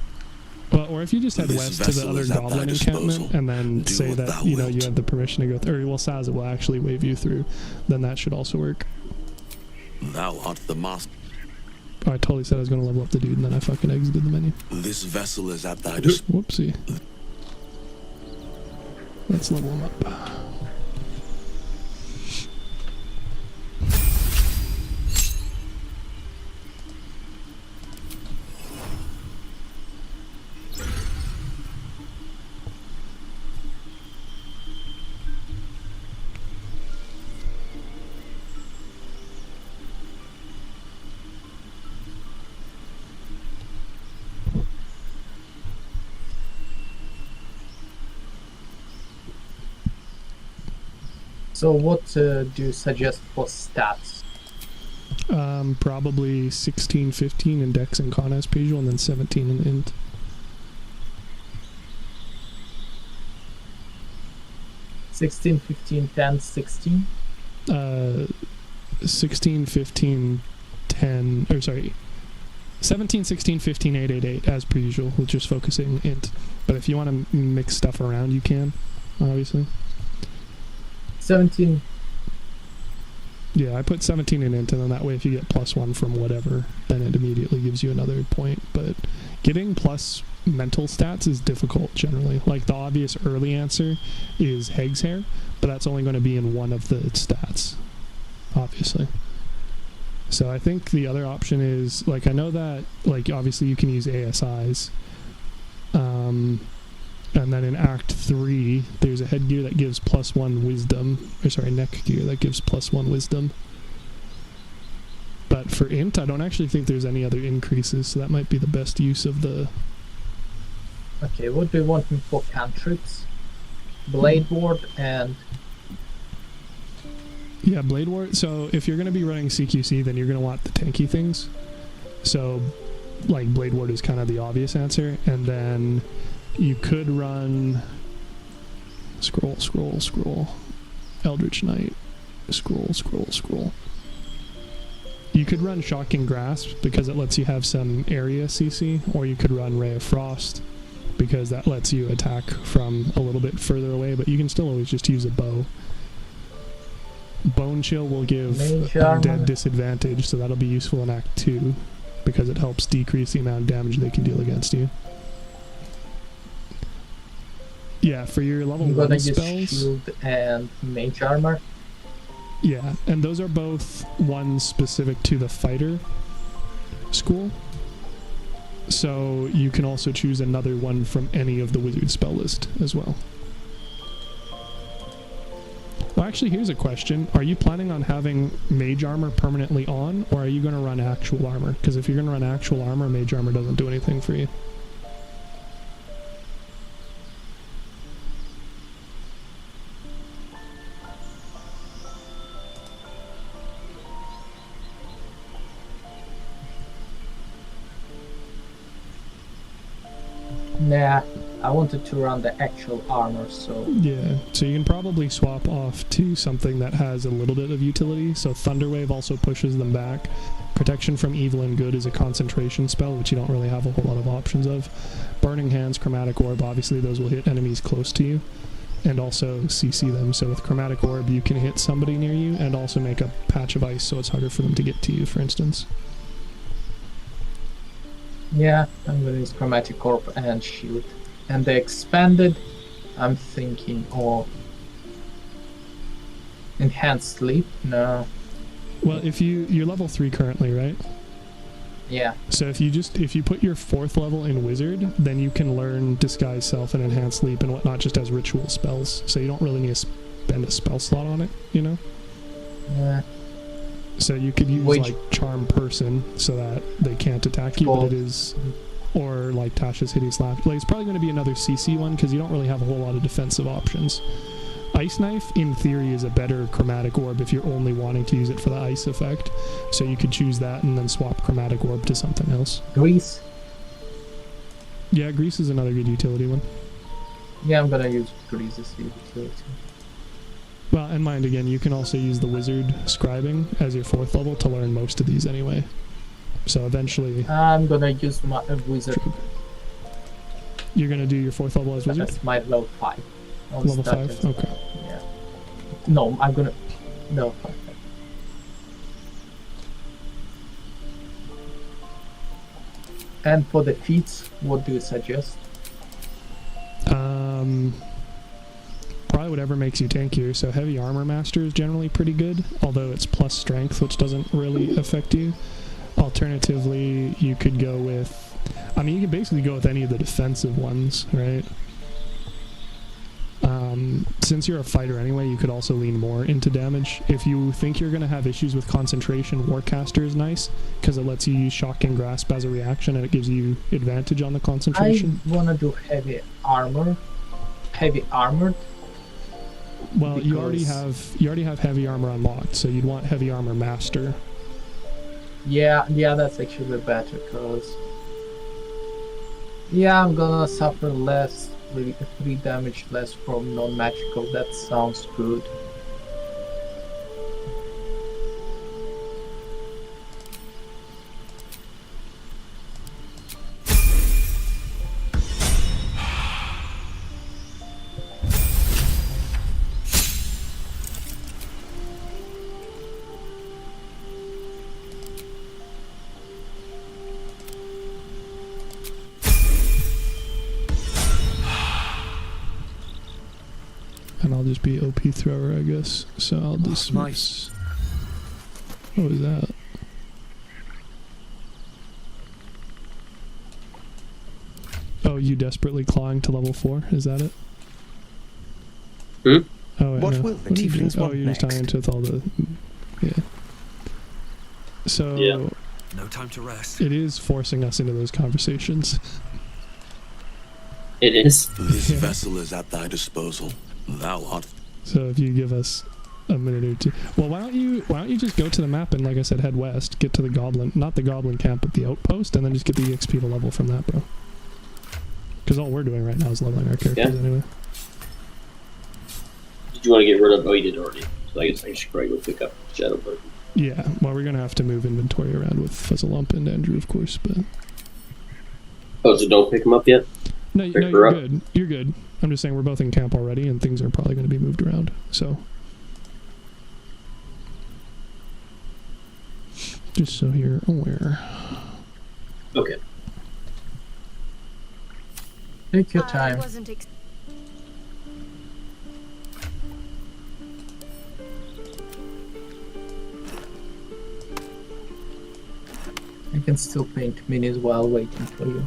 Well, or if you just head west to the other goblin encampment and then say that, you know, you have the permission to go through, or well, Sazza will actually wave you through, then that should also work. Thou art the master. Oh, I totally said I was going to level up the dude, and then I fucking exited the menu. This vessel is at thy Whoopsie. Let's level him up. So what do you suggest for stats? Probably 16, 15 in Dex and Con as per usual, and then 17 in Int. (16, 15, 10, 16? 16, 15, 10, or sorry, 17, 16, 15, 8, 8, 8 as per usual, with just focusing Int. But if you want to mix stuff around, you can, obviously. 17. Yeah, I put 17 in Int, and then that way if you get +1 from whatever, then it immediately gives you another point. But getting plus mental stats is difficult generally. Like, the obvious early answer is Heg's Hair, but that's only going to be in one of the stats, obviously. So I think the other option is, like, I know that, like, obviously you can use ASIs. And then in Act 3, there's a headgear that gives +1 wisdom. Or sorry, neck gear that gives +1 wisdom. But for Int, I don't actually think there's any other increases, so that might be the best use of the... Okay, what do you want me for cantrips? Blade Ward and... Yeah, Blade Ward. So if you're going to be running CQC, then you're going to want the tanky things. So, like, Blade Ward is kind of the obvious answer. And then... you could run scroll, Eldritch Knight, scroll. You could run Shocking Grasp because it lets you have some area CC, or you could run Ray of Frost because that lets you attack from a little bit further away, but you can still always just use a bow. Bone Chill will give undead disadvantage, so that'll be useful in Act 2 because it helps decrease the amount of damage they can deal against you. Yeah, for your level 1 spells... use shield and mage armor. Yeah, and those are both ones specific to the fighter school. So you can also choose another one from any of the wizard spell list as well. Well, actually, here's a question. Are you planning on having mage armor permanently on, or are you going to run actual armor? Because if you're going to run actual armor, mage armor doesn't do anything for you. Nah, I wanted to run the actual armor, so... Yeah, so you can probably swap off to something that has a little bit of utility. So Thunderwave also pushes them back. Protection from Evil and Good is a concentration spell, which you don't really have a whole lot of options of. Burning Hands, Chromatic Orb, obviously those will hit enemies close to you. And also CC them, so with Chromatic Orb you can hit somebody near you and also make a patch of ice so it's harder for them to get to you, for instance. Yeah, I'm gonna use Chromatic Orb and Shield. And the expanded, I'm thinking of Enhanced Sleep. No. Well, if you're level 3 currently, right? Yeah. So if you put your 4th level in Wizard, then you can learn Disguise Self and Enhanced Sleep and whatnot just as ritual spells. So you don't really need to spend a spell slot on it, you know? Yeah. So you could use like Charm Person so that they can't attack you, but it is, or like Tasha's Hideous Laugh. Like, it's probably going to be another CC one because you don't really have a whole lot of defensive options. Ice Knife, in theory, is a better Chromatic Orb if you're only wanting to use it for the ice effect. So you could choose that and then swap Chromatic Orb to something else. Grease. Yeah, Grease is another good utility one. Yeah, I'm gonna use Grease as the utility. Well, and mind again, you can also use the Wizard Scribing as your 4th level to learn most of these anyway. So eventually... I'm gonna use my Wizard. You're gonna do your 4th level as Wizard? That's my level 5. Level 5? Okay. Yeah. No, I'm gonna... Level 5. And for the feats, what do you suggest? Probably whatever makes you tankier. So Heavy Armor Master is generally pretty good, although it's plus strength, which doesn't really affect you. Alternatively, you could go with... I mean, you can basically go with any of the defensive ones, right? Since you're a fighter anyway, you could also lean more into damage. If you think you're going to have issues with concentration, Warcaster is nice, because it lets you use Shock and Grasp as a reaction, and it gives you advantage on the concentration. I want to do heavy armor. Heavy armored. Well, you already have heavy armor unlocked, so you'd want Heavy Armor Master. Yeah, that's actually better, because... Yeah, I'm gonna suffer less, 3 damage less from non-magical. That sounds good. And I'll just be OP thrower, I guess. So I'll dismiss. What was that? Oh, you desperately clawing to level 4? Is that it? Hmm? Oh, wait, What no. will the tieflings Oh, want you're just tying into with all the... Yeah. So... Yeah. No time to rest. It is forcing us into those conversations. It is. This vessel is at thy disposal. Thou art. So if you give us a minute or two, well, why don't you just go to the map and, like I said, head west, get to the goblin, not the goblin camp, but the outpost, and then just get the EXP to level from that, bro. Because all we're doing right now is leveling our characters anyway. Did you want to get rid of? Oh, you did already. So I guess I should probably go pick up Shadowbird. Yeah, well, we're gonna have to move inventory around with Fuzzalump and Andrew, of course, but... Oh, so don't pick him up yet? No, you're good. You're good. I'm just saying we're both in camp already, and things are probably going to be moved around, so... Just so you're aware. Okay. Take your time. I can still paint minis while waiting for you.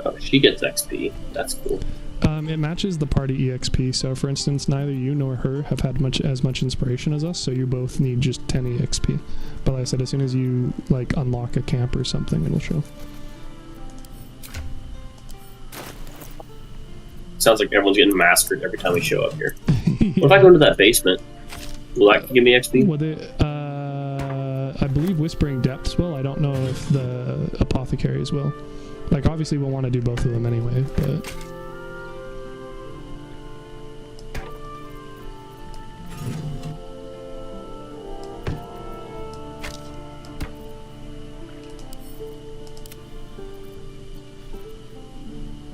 Oh, she gets XP. That's cool. It matches the party EXP, so for instance, neither you nor her have had as much inspiration as us, so you both need just 10 EXP. But like I said, as soon as you like unlock a camp or something, it'll show. Sounds like everyone's getting massacred every time we show up here. What if I go into that basement? Will that give me XP? Well, I believe Whispering Depths will. I don't know if the Apothecaries will. Like, obviously we'll want to do both of them anyway, but...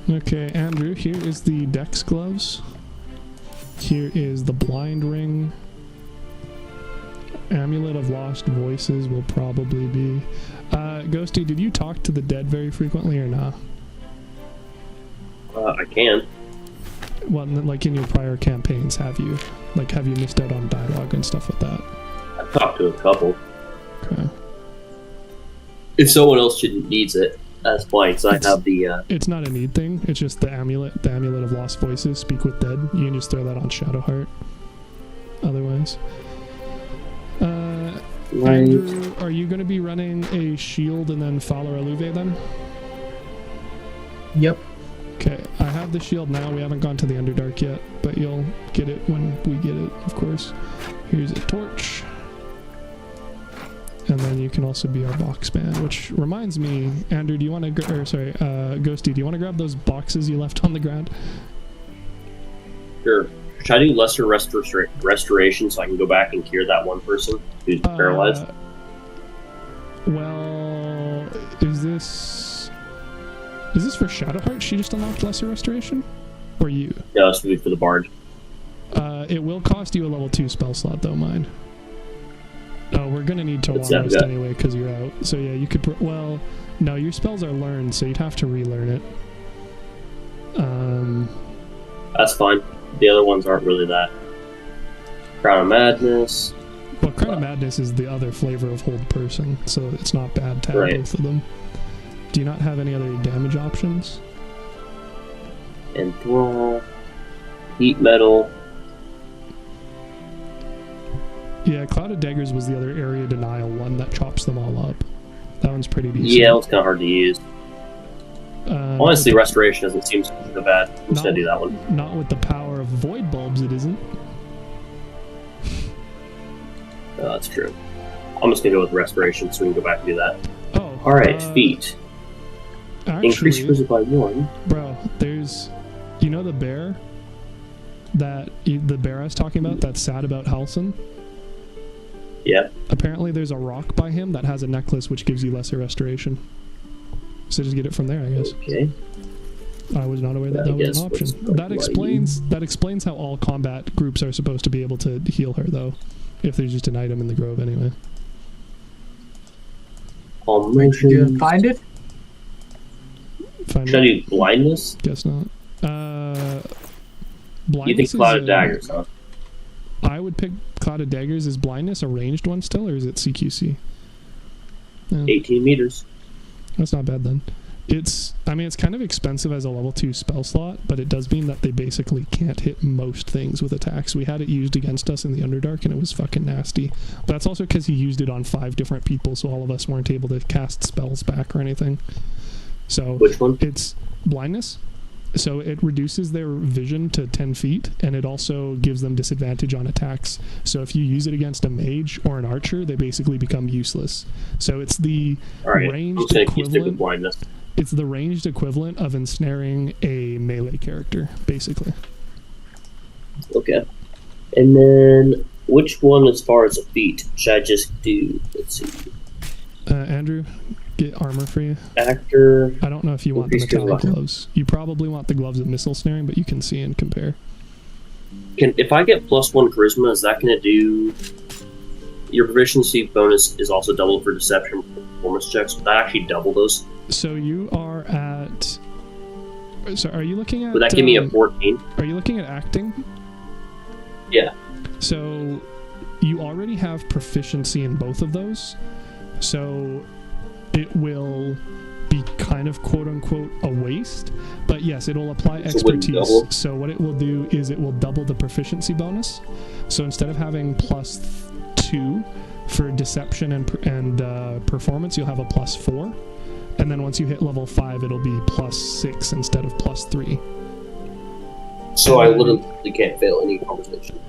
Okay, Andrew, here is the Dex Gloves. Here is the Blind Ring. Amulet of Lost Voices will probably be... Ghosty, did you talk to the dead very frequently or not? I can. Well, like in your prior campaigns, have you? Like, have you missed out on dialogue and stuff like that? I've talked to a couple. Okay. If someone else needs it, that's fine, because I have the... It's not a need thing, it's just the Amulet of Lost Voices, Speak with Dead. You can just throw that on Shadowheart. Otherwise. Andrew, are you going to be running a shield and then Fowler Alluve then? Yep. Okay, I have the shield now. We haven't gone to the Underdark yet, but you'll get it when we get it, of course. Here's a torch. And then you can also be our boxman, which reminds me, Andrew, do you want to... Ghosty, do you want to grab those boxes you left on the ground? Sure. Should I do lesser restoration so I can go back and cure that one person who's paralyzed? Well, is this for Shadowheart? She just unlocked lesser restoration? Or you? No, it's for the bard. It will cost you a level 2 spell slot though, mine. Oh, we're gonna need to rest anyway because you're out. So yeah, you could... well, no, your spells are learned, so you'd have to relearn it. That's fine. The other ones aren't really that. Crown of Madness. Well, Crown of Madness is the other flavor of Hold Person, so it's not bad to have both of them. Do you not have any other damage options? Enthrall. Heat Metal. Yeah, Cloud of Daggers was the other area denial one that chops them all up. That one's pretty decent. Yeah, it's kind of hard to use. Honestly, Restoration doesn't seem so bad. I'm just gonna do that one. Not with the power of Void Bulbs, it isn't. That's true. I'm just gonna go with Restoration so we can go back and do that. Oh. Alright, feet. Actually, increase physical by 1. Bro, there's... You know the bear? The bear I was talking about that's sad about Halson? Yeah. Apparently there's a rock by him that has a necklace which gives you lesser restoration. So just get it from there, I guess. Okay. I was not aware that that was an option. That explains how all combat groups are supposed to be able to heal her, though. If there's just an item in the grove, anyway. Did you find it? Should I do Blindness? Guess not. Blindness. You think Cloud of Daggers, huh? I would pick Cloud of Daggers. Is Blindness a ranged one still, or is it CQC? 18 meters. That's not bad then. It's kind of expensive as a level 2 spell slot, but it does mean that they basically can't hit most things with attacks. We had it used against us in the Underdark, and it was fucking nasty. But that's also because he used it on 5 different people, so all of us weren't able to cast spells back or anything. So which one? It's Blindness. So it reduces their vision to 10 feet, and it also gives them disadvantage on attacks. So if you use it against a mage or an archer, they basically become useless. So it's the ranged equivalent. It's the ranged equivalent of ensnaring a melee character, basically. Okay. And then, which one as far as a feat should I just do? Let's see. Andrew, get armor for you. Actor. I don't know if you want the metallic gloves. You probably want the gloves of missile snaring, but you can see and compare. If I get +1 charisma, is that going to do... Your proficiency bonus is also doubled for deception performance checks. Would that actually double those? So you are at... So are you looking at... Would that give me a 14? Are you looking at acting? Yeah. So you already have proficiency in both of those. So it will be kind of quote-unquote a waste. But yes, it'll apply expertise. So what it will do is it will double the proficiency bonus. So instead of having +2 for deception and performance, you'll have a +4. And then once you hit level 5, it'll be +6 instead of +3. So I literally can't fail any conversation.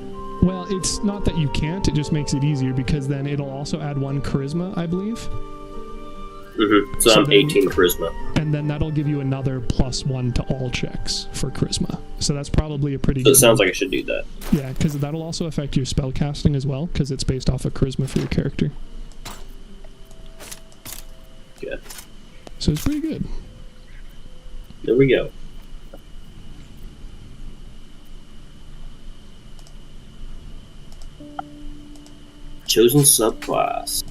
Well, it's not that you can't, it just makes it easier because then it'll also add 1 charisma, I believe. Mm-hmm. So I'm then, 18 charisma. And then that'll give you another +1 to all checks for charisma. So that's probably a pretty So good... it sounds like I should do that. Yeah, because that'll also affect your spell casting as well, because it's based off of charisma for your character. Yeah. So it's pretty good. There we go. Chosen subclass.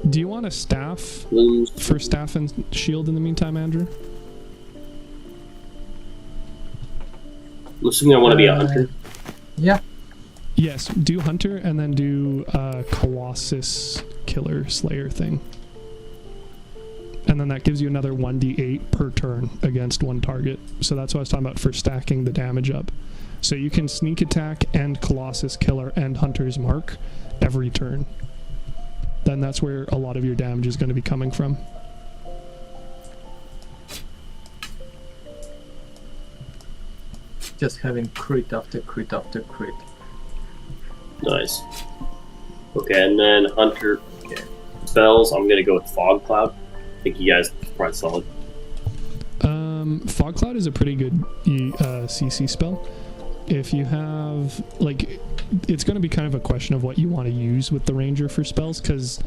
Do you want a staff for staff and shield in the meantime, Andrew? I'm assuming I want to be a hunter. Yeah. Yes, do hunter and then do Colossus killer slayer thing. And then that gives you another 1d8 per turn against one target. So that's what I was talking about for stacking the damage up. So you can sneak attack and Colossus killer and hunter's mark every turn. Then that's where a lot of your damage is going to be coming from. Just having crit after crit after crit. Nice. Okay, and then hunter. Okay. Spells, I'm going to go with Fog Cloud. I think you guys are quite solid. Fog Cloud is a pretty good CC spell. If you have, like, it's going to be kind of a question of what you want to use with the Ranger for spells, because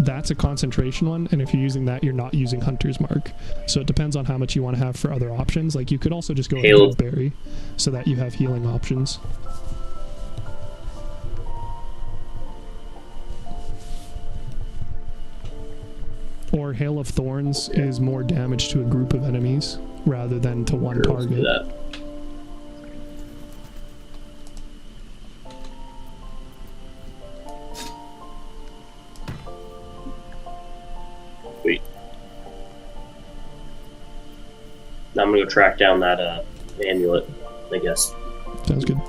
that's a concentration one, and if you're using that, you're not using Hunter's Mark. So it depends on how much you want to have for other options. Like, you could also just go with Berry, so that you have healing options. Or Hail of Thorns is more damage to a group of enemies, rather than to one target. Sweet. Now I'm gonna go track down that amulet, I guess. Sounds good.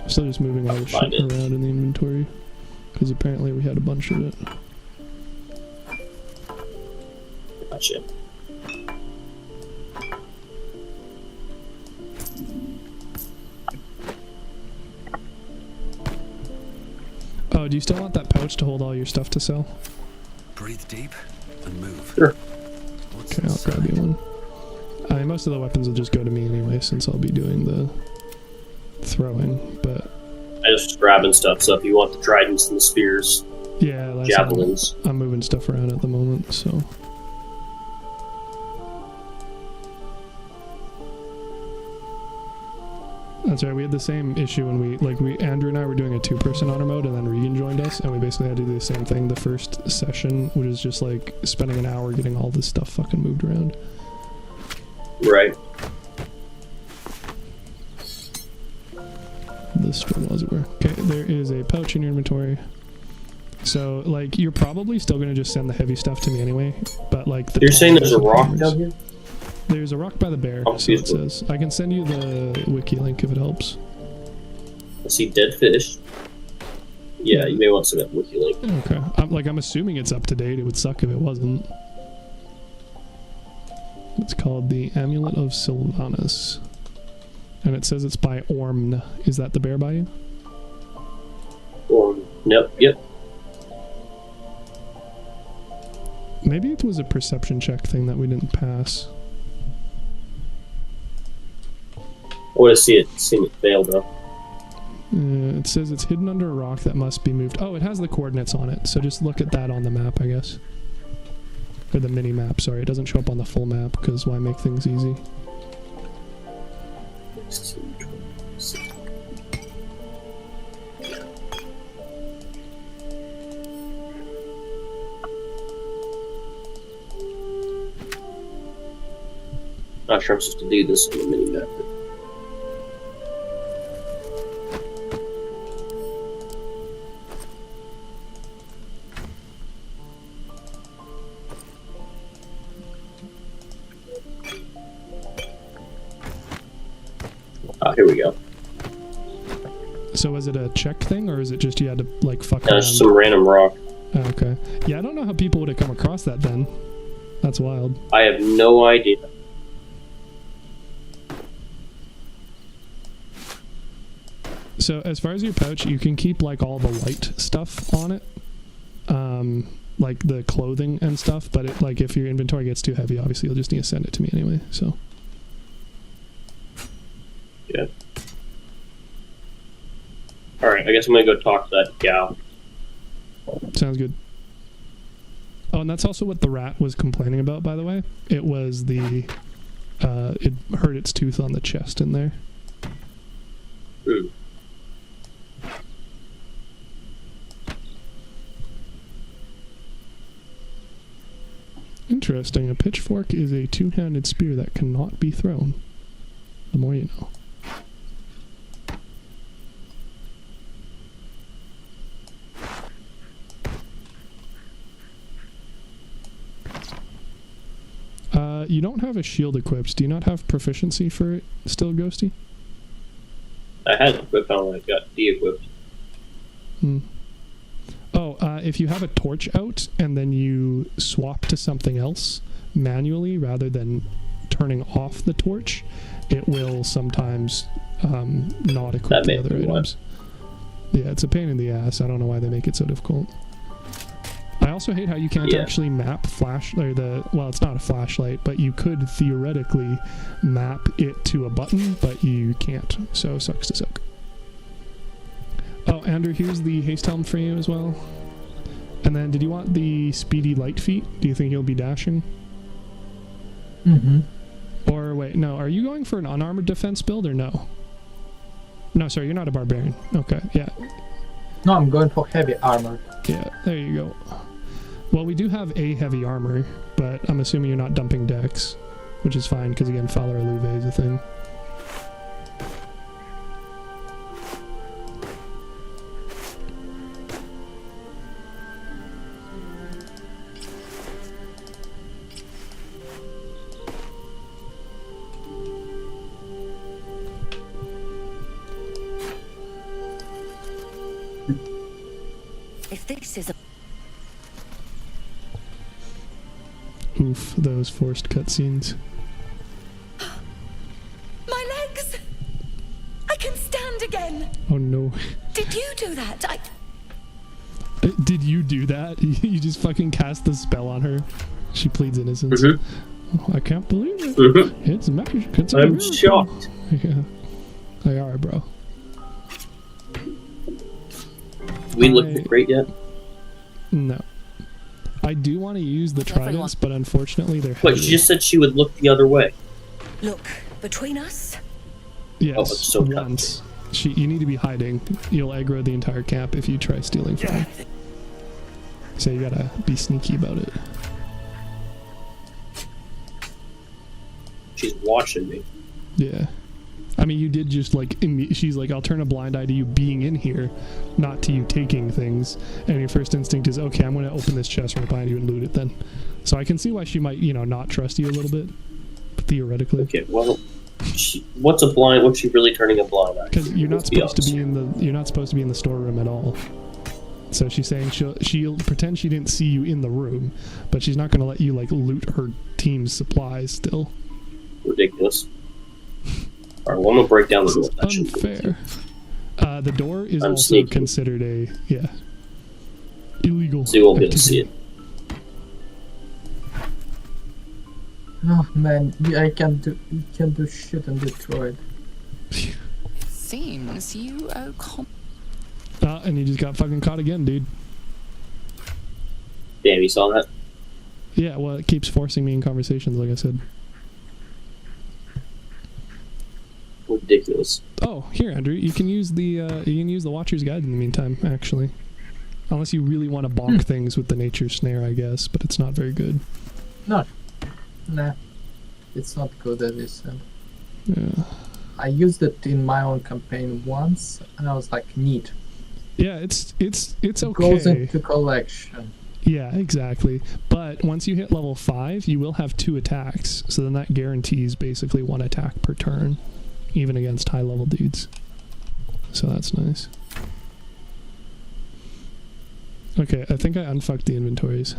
Still just moving all the shit around in the inventory, because apparently we had a bunch of it. Gotcha. Oh, do you still want that pouch to hold all your stuff to sell? Breathe deep and move. Sure. Okay, I'll grab you one. Most of the weapons will just go to me anyway, since I'll be doing the throwing, but... I just grabbing stuff, so if you want the tridents and the spears, yeah, javelins. I'm moving stuff around at the moment, so... That's right, we had the same issue when Andrew and I were doing a 2-person honor mode, and then Regan joined us, and we basically had to do the same thing the first session, which is just like spending an hour getting all this stuff fucking moved around. Right. This one was it were. Okay, there is a pouch in your inventory. So, like, you're probably still gonna just send the heavy stuff to me anyway, but like... You're saying there's a rock down here? There's a rock by the bear, so it says. I can send you the wiki link if it helps. I see dead fish. Yeah, you may want to send that wiki link. Okay. I'm assuming it's up to date. It would suck if it wasn't. It's called the Amulet of Sylvanas. And it says it's by Ormn. Is that the bear by you? Nope, yep. Maybe it was a perception check thing that we didn't pass. I want to see it fail, though. It says it's hidden under a rock that must be moved. Oh, it has the coordinates on it, so just look at that on the map, I guess. Or the mini map, sorry. It doesn't show up on the full map, because why make things easy? Not sure I'm supposed to do this on the mini map. Here we go. So was it a check thing, or is it just you had to, like, fuck No, around? it's some random rock. Oh, okay. Yeah, I don't know how people would have come across that then. That's wild. I have no idea. So as far as your pouch, you can keep, like, all the light stuff on it. Like the clothing and stuff, but it, like, if your inventory gets too heavy, obviously you'll just need to send it to me anyway, so. Yeah. Alright, I guess I'm gonna go talk to that gal. Sounds good. Oh, and that's also what the rat was complaining about, by the way. It was the, it hurt its tooth on the chest in there. Hmm. Interesting. A pitchfork is a two-handed spear that cannot be thrown. The more you know. You don't have a shield equipped. Do you not have proficiency for it still, Ghosty? I had it equipped on when I got de-equipped. Hmm. Oh, if you have a torch out and then you swap to something else manually rather than turning off the torch, it will sometimes not equip the other items. Yeah, it's a pain in the ass. I don't know why they make it so difficult. I also hate how you can't actually map well, it's not a flashlight, but you could theoretically map it to a button, but you can't, so sucks to suck. Oh, Andrew, here's the haste helm for you as well. And then, did you want the speedy light feet? Do you think you'll be dashing? Mm-hmm. Or wait, no, are you going for an unarmored defense build or no? No, sorry, you're not a barbarian. Okay, yeah. No, I'm going for heavy armor. Yeah, there you go. Well, we do have a heavy armor, but I'm assuming you're not dumping dex, which is fine, because again, Fowler Alluve is a thing. If this is a... Oof, those forced cutscenes. My legs! I can stand again! Oh no. Did you do that? Did you do that? You just fucking cast the spell on her? She pleads innocence. Mm-hmm. Oh, I can't believe it. Mm-hmm. It's magic. It's a I'm miracle. shocked. Yeah. They are, bro. We looked great yet? No. I do want to use the tridents, but unfortunately they're Wait, she just said she would look the other way. Look, between us? Yes, it's so once. You need to be hiding. You'll aggro the entire camp if you try stealing from her. So you gotta be sneaky about it. She's watching me. Yeah. I mean, you did just like, she's like, I'll turn a blind eye to you being in here, not to you taking things. And your first instinct is, okay, I'm going to open this chest right behind you and loot it then. So I can see why she might, you know, not trust you a little bit, theoretically. Okay, well, what's she really turning a blind eye? Because you're not supposed to be in the, storeroom at all. So she's saying she'll pretend she didn't see you in the room, but she's not going to let you like loot her team's supplies still. Ridiculous. Alright, well, I'm gonna break down the door. That shouldn't be Unfair. The door is I'm also sneaky. considered a illegal. So you won't be able to see it. Oh man, I can't do shit in Detroit. Seems you owe And you just got fucking caught again, dude. Damn, you saw that? Yeah, well, it keeps forcing me in conversations, like I said. Ridiculous. Oh, here, Andrew, you can use the Watcher's Guide in the meantime, actually. Unless you really want to bonk things with the nature snare, I guess, but it's not very good. No. Nah. It's not good as you said. Yeah. I used it in my own campaign once, and I was like, neat. Yeah, it's okay. It goes into collection. Yeah, exactly. But once you hit level 5, you will have 2 attacks, so then that guarantees basically 1 attack per turn, even against high-level dudes. So that's nice. Okay, I think I unfucked the inventories.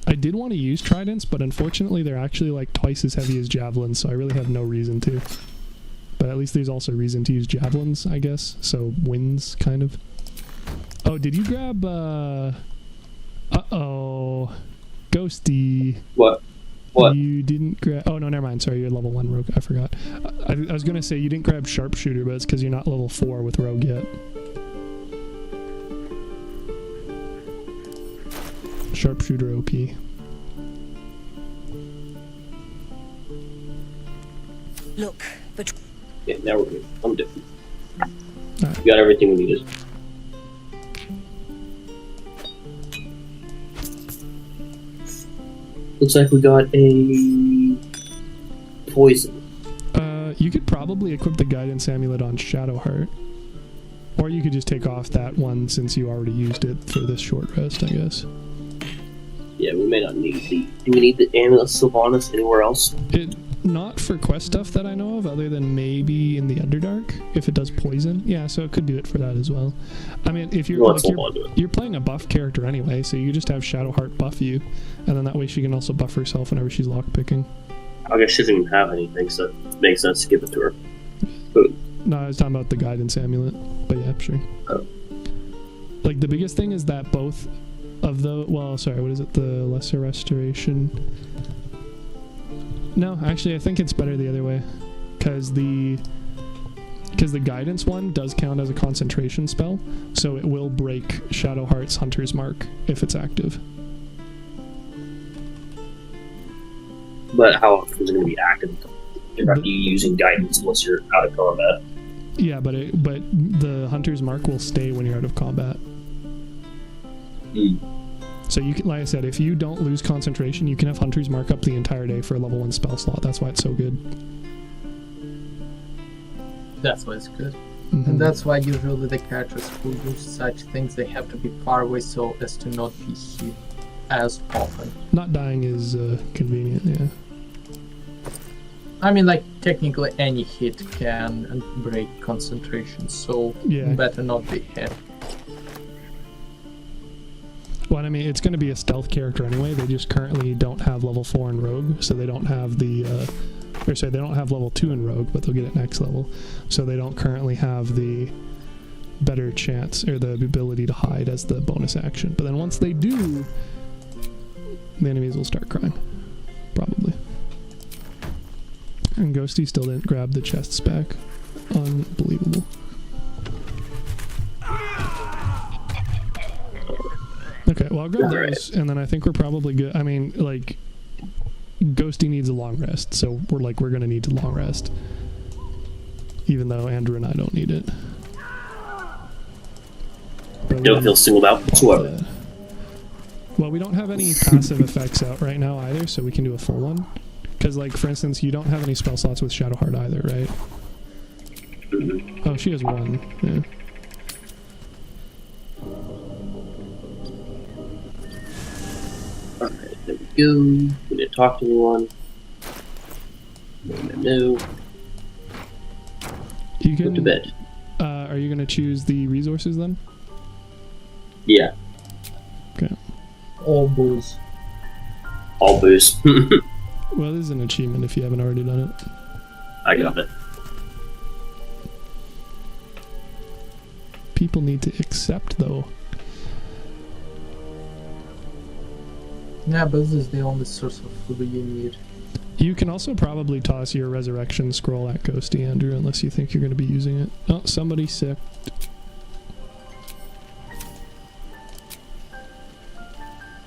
I did want to use tridents, but unfortunately they're actually like twice as heavy as javelins, so I really have no reason to. But at least there's also reason to use javelins, I guess. So wins, kind of. Oh, did you grab, uh-oh. Ghosty. What? What? You didn't grab... Oh, no, never mind. Sorry, you're level 1 rogue. I forgot. I was going to say you didn't grab sharpshooter, but it's because you're not level 4 with rogue yet. Sharpshooter OP. Look, but Yeah, now we're good. I'm different. Right. We got everything we needed. Looks like we got a poison. You could probably equip the guidance amulet on Shadowheart. Or you could just take off that one since you already used it for this short rest, I guess. Yeah, we may not need the... Do we need the amulet still on us anywhere else? Not for quest stuff that I know of, other than maybe in the Underdark, if it does poison. Yeah, so it could do it for that as well. I mean, if you're, like, you're playing a buff character anyway, so you just have Shadowheart buff you, and then that way she can also buff herself whenever she's lockpicking. I guess she doesn't even have anything, so it makes sense to give it to her. But, no, I was talking about the guidance amulet, but yeah, sure. Oh. Like, the biggest thing is that both of the... Well, sorry, what is it? The Lesser Restoration... No, actually, I think it's better the other way, because the guidance one does count as a concentration spell, so it will break Shadowheart's Hunter's Mark if it's active. but how often is it going to be active? You're not using guidance unless you're out of combat. Yeah, but the Hunter's Mark will stay when you're out of combat. So you can, like I said, if you don't lose concentration, you can have Hunter's Mark up the entire day for a level 1 spell slot. That's why it's so good. That's why it's good. And that's why usually the characters who use such things, they have to be far away so as to not be hit as often. Not dying is convenient, yeah. I mean, like, technically any hit can break concentration, so better not be hit. Well, I mean, it's going to be a stealth character anyway. They just currently don't have level 4 in Rogue, so they don't have the... or sorry, they don't have level 2 in Rogue, but they'll get it next level. So they don't currently have the better chance, or the ability to hide as the bonus action. But then once they do, the enemies will start crying. Probably. And Ghosty still didn't grab the chests back. Unbelievable. Okay, well, I'll grab those, and then I think we're probably good. I mean, like, Ghosty needs a long rest, so we're gonna need a long rest. Even though Andrew and I don't need it. Don't feel singled out whatsoever. Well, we don't have any passive effects out right now either, so we can do a full one. Because, like, for instance, you don't have any spell slots with Shadowheart either, right? Oh, she has one, yeah. Alright, there we go. We didn't talk to anyone. No. You can go to bed. Are you going to choose the resources then? Yeah. Okay. All booze. All booze. Well, this is an achievement if you haven't already done it. I got it. People need to accept, though. Yeah, but this is the only source of food you need. You can also probably toss your resurrection scroll at Ghosty, Andrew, unless you think you're going to be using it. Oh, somebody's sick.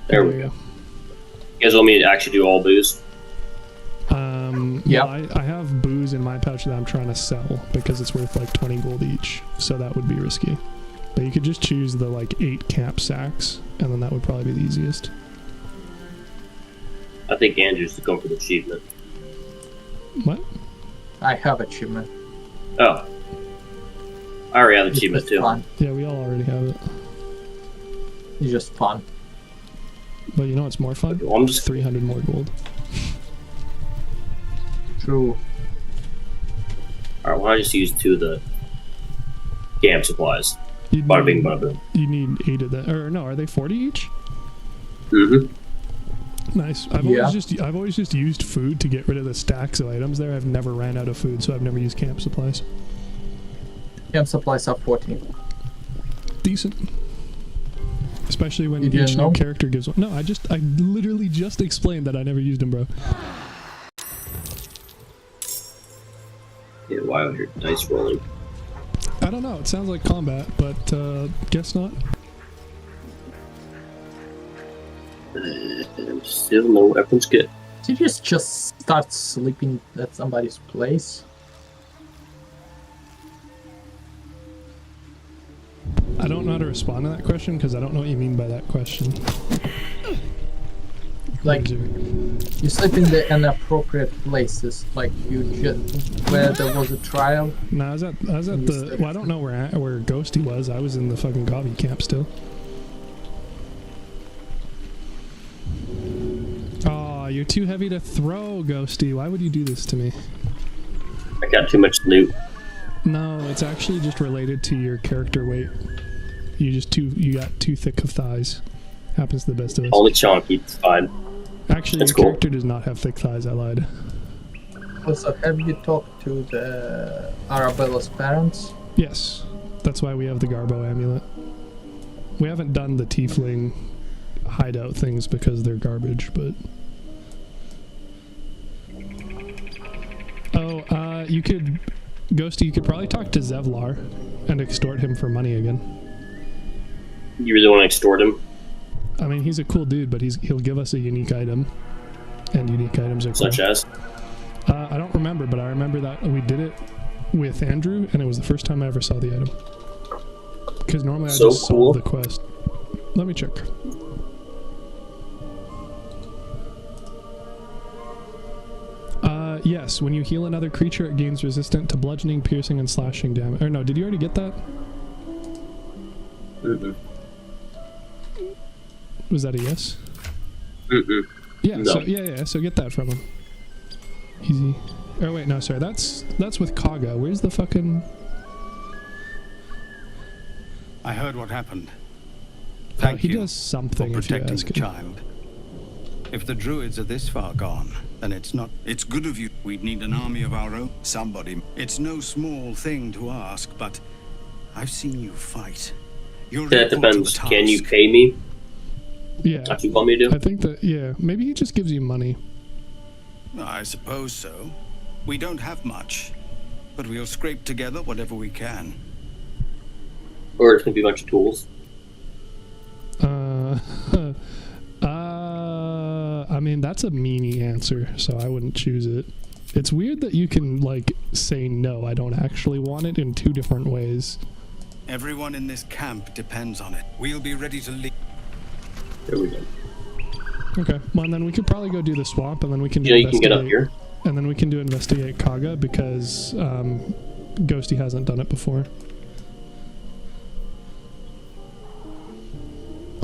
There we go. You guys want me to actually do all booze? Yeah. Well, I have booze in my pouch that I'm trying to sell because it's worth like 20 gold each, so that would be risky. But you could just choose the like 8 camp sacks, and then that would probably be the easiest. I think Andrew's going for the achievement. What? I have achievement. Oh. I already have the achievement too. Fun. Yeah, we all already have it. It's just fun. But you know what's more fun? Well, I'm just 300 more gold. True. Alright, why don't I just use 2 of the camp supplies? You'd Bada bing, bada boom. You need 8 of them. Or no, are they 40 each? Mm-hmm. Nice. I've always just used food to get rid of the stacks of items there. I've never ran out of food, so I've never used camp supplies. Camp supplies are 14. Decent. Especially when You each didn't know? new character gives one. No, I literally just explained that I never used them, bro. Yeah, why are your dice rolling? I don't know. It sounds like combat, but guess not. Still no weapons kit. Did you just start sleeping at somebody's place? I don't know how to respond to that question because I don't know what you mean by that question. Like, you sleep in the inappropriate places, like you just where there was a trial. No, I was at the. Well, I don't know where Ghosty was. I was in the fucking Gavi camp still. Oh, you're too heavy to throw, Ghosty. Why would you do this to me? I got too much loot. No, it's actually just related to your character weight. You got too thick of thighs. Happens to the best of us. Only chonky, it's fine. Actually, That's your cool. character does not have thick thighs. I lied. Also, have you talked to the Arabella's parents? Yes, that's why we have the Garbo amulet. We haven't done the tiefling hideout things because they're garbage, but... Oh, you could... Ghosty, you could probably talk to Zevlar and extort him for money again. You really want to extort him? I mean, he's a cool dude, but he'll give us a unique item. And unique items are cool. Such as? I don't remember, but I remember that we did it with Andrew, and it was the first time I ever saw the item. Because normally I just solve the quest. Let me check. Yes, when you heal another creature, it gains resistant to bludgeoning, piercing, and slashing damage. Or no, did you already get that? Mm-mm. Was that a yes? Mm-mm. Yeah, No. so get that from him. Easy. Oh wait, no, sorry, that's with Kaga. Where's the fucking... I heard what happened. He does something for if you protecting ask the him. child. If the druids are this far gone, then it's not... It's good of you. We'd need an army of our own. Somebody. It's no small thing to ask, but I've seen you fight. You're That equal to the depends. Can you task. pay me? Yeah. That's what you want me to do? I think that, yeah, maybe he just gives you money. I suppose so. We don't have much, but we'll scrape together whatever we can. Or it's going to be a bunch of tools? I mean, that's a meanie answer, so I wouldn't choose it. It's weird that you can, like, say no, I don't actually want it in 2 different ways. Everyone in this camp depends on it. We'll be ready to leave. There we go. Okay, well, and then we could probably go do the swamp, and then we can do You know, you can get up here. And then we can do investigate Kaga, because Ghosty hasn't done it before.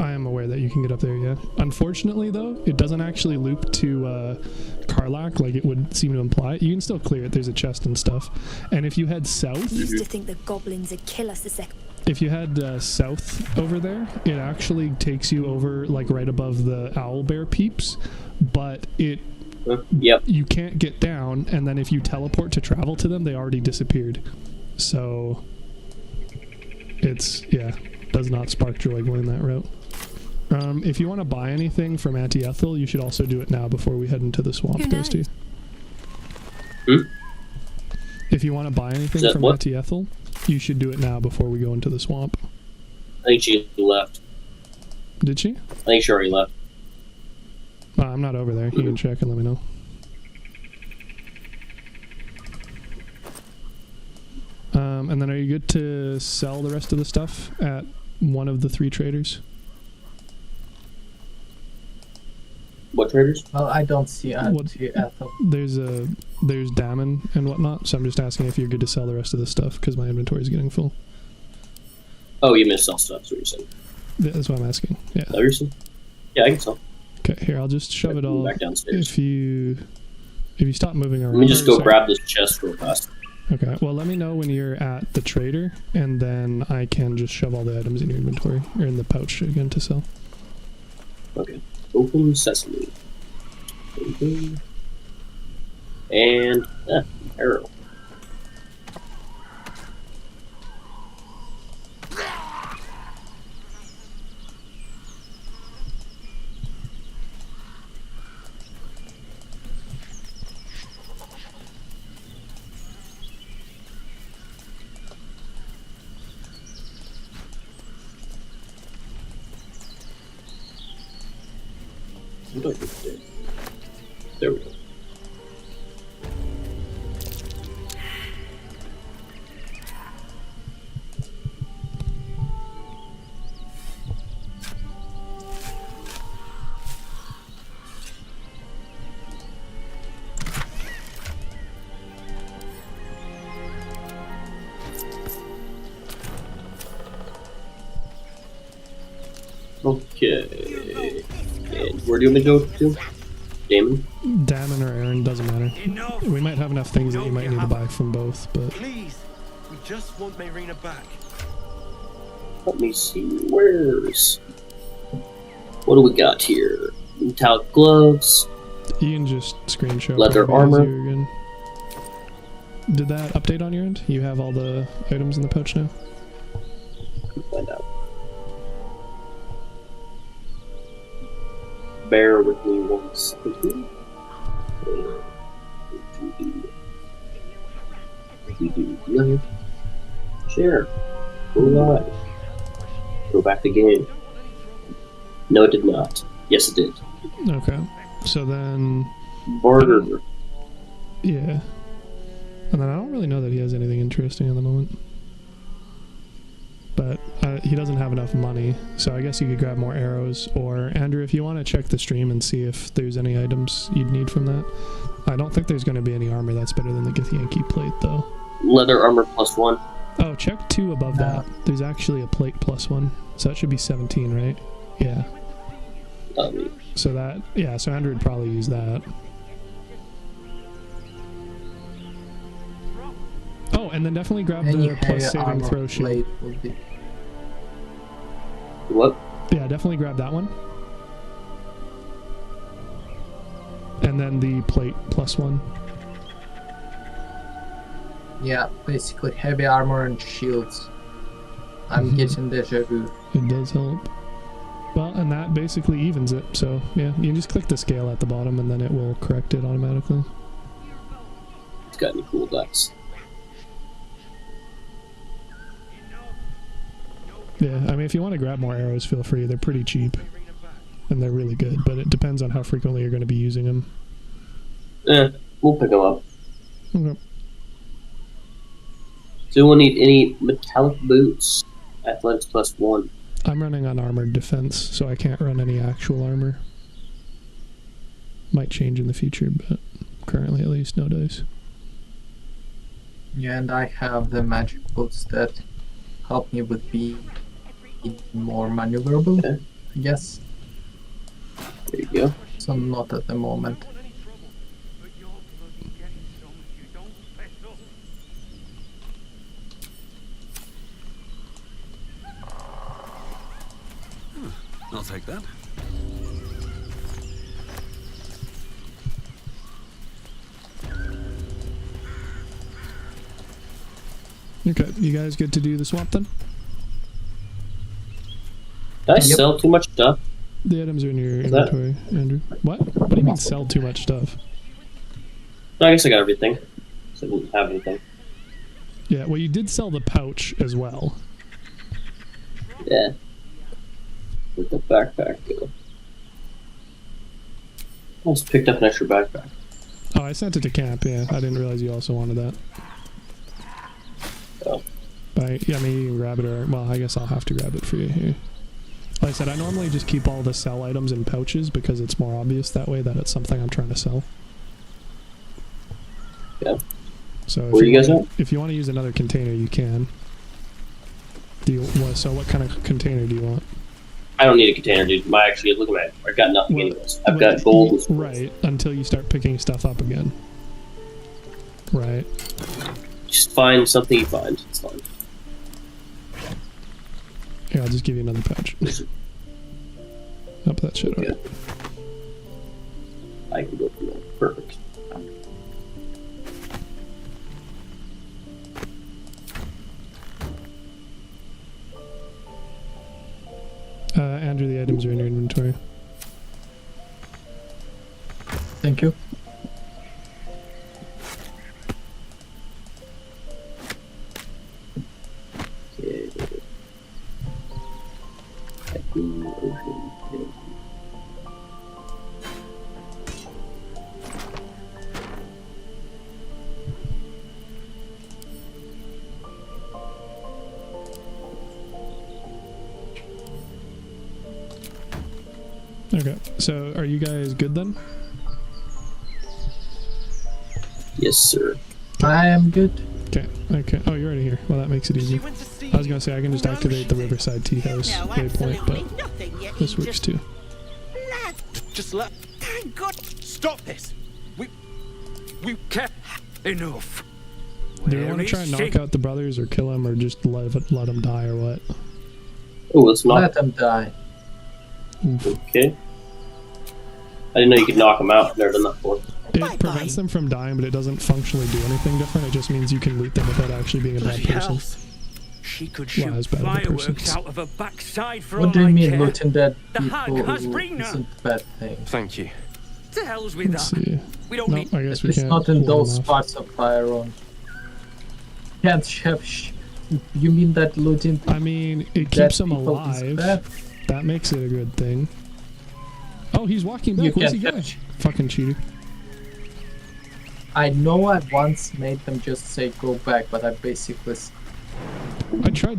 I am aware that you can get up there, yeah. Unfortunately, though, it doesn't actually loop to Karlak like it would seem to imply. You can still clear it. There's a chest and stuff. And if you head south... I used to think the goblins would kill us the second. if you head south over there, it actually takes you over like right above the owl bear peeps, but it Yep. you can't get down, and then if you teleport to travel to them, they already disappeared. So it's, yeah, does not spark joy going that route. If you want to buy anything from Auntie Ethel, you should also do it now before we head into the swamp, Ghosty. If you want to buy anything from Auntie Ethel, you should do it now before we go into the swamp. I think she left. Did she? I think she already left. I'm not over there. You can check and let me know. And then are you good to sell the rest of the stuff at one of the 3 traders? What traders? Well, I don't see Auntie Ethel. There's Damon and whatnot, so I'm just asking if you're good to sell the rest of the stuff because my inventory is getting full. Oh, you meant sell stuff, that's what you're saying. Yeah, that's what I'm asking. Yeah. Oh, you're saying? Yeah, I can sell. Okay, here, I'll just shove it all back downstairs. If you stop moving around. Let me just go grab this chest real fast. Okay, well let me know when you're at the trader, and then I can just shove all the items in your inventory, or in the pouch again to sell. Okay, open sesame. Open. And, arrow. There we go. Okay. And where do you want me to go to? Damon? Damon or Aaron, doesn't matter. We might have enough things that you might need to buy from both, but... Please, we just want Marina back. Let me see, where's... What do we got here? Metallic gloves. You can just screenshot. Leather armor. Again. Did that update on your end? You have all the items in the pouch now? Find out. Bear with me 1 second. We do nothing. Share. Go live. Go back to game. No, it did not. Yes, it did. Okay. So then... Barter. Yeah. And then I don't really know that he has anything interesting at the moment. But he doesn't have enough money, so I guess you could grab more arrows. Or, Andrew, if you want to check the stream and see if there's any items you'd need from that. I don't think there's going to be any armor that's better than the Githyanki plate, though. Leather armor +1. Oh, check 2 above that. There's actually a plate +1. So that should be 17, right? Yeah. So that, yeah, so Andrew would probably use that. Oh, and then definitely grab the plus saving throw shield. What? Yeah, definitely grab that one. And then the plate +1. Yeah, basically heavy armor and shields. I'm getting deja vu. It does help. Well, and that basically evens it, so yeah, you can just click the scale at the bottom and then it will correct it automatically. It's got any cool dice. Yeah, I mean, if you want to grab more arrows, feel free. They're pretty cheap. And they're really good, but it depends on how frequently you're going to be using them. We'll pick them up. Okay. Do we need any metallic boots? Athletics +1. I'm running on armored defense, so I can't run any actual armor. Might change in the future, but currently at least no dice. Yeah, and I have the magic boots that help me with being more maneuverable, I guess. There you go. So not at the moment. take that. Okay, you guys get to do the swap then? Did I sell too much stuff? The items are in your inventory, Andrew. What? What do you mean sell too much stuff? No, I guess I got everything. So I didn't have anything. Yeah, well, you did sell the pouch as well. Yeah. Where'd the backpack go? I just picked up an extra backpack. Oh, I sent it to camp, yeah. I didn't realize you also wanted that. Oh. But, yeah, I mean, you can grab it, or... Well, I guess I'll have to grab it for you here. Like I said, I normally just keep all the sell items in pouches because it's more obvious that way that it's something I'm trying to sell. Yeah. So where you guys at? If you want to use another container, you can. So what kind of container do you want? I don't need a container, dude. Actually, look at my... I've got nothing anyways. I've got gold. Right, until you start picking stuff up again. Right. Just find something you find. It's fine. Here, I'll just give you another pouch. Up that shit. Okay. I can go from there. Perfect. Andrew, the items are in your inventory. Thank you. Okay, so are you guys good then? Yes, sir. I am good. Okay, okay. Oh, you're already here. Well, that makes it easy. I was gonna say I can just activate the Riverside Tea House waypoint, but this works too. Just let. Thank God! Stop this! We can't. Enough. Do you want to try and knock out the brothers, or kill them, or just let them die, or what? Oh, let's knock. Let them die. Okay. I didn't know you could knock them out. I've never done that before. It prevents them from dying, but it doesn't functionally do anything different. It just means you can loot them without actually being a bad person. She could shoot fireworks out of her backside for what do you mean looting dead the people hag has bring isn't a bad thing? Thank you. To hell's with Let's that. see. We don't need. I guess we It's can't. not in hold those them off. parts of Iron. Can't have. You mean that looting? I mean, it dead keeps them people is alive. bad? That makes it a good thing. Oh, he's walking back. You Where's he can't going? Fucking cheater. I know I once made them just say go back, but I basically I tried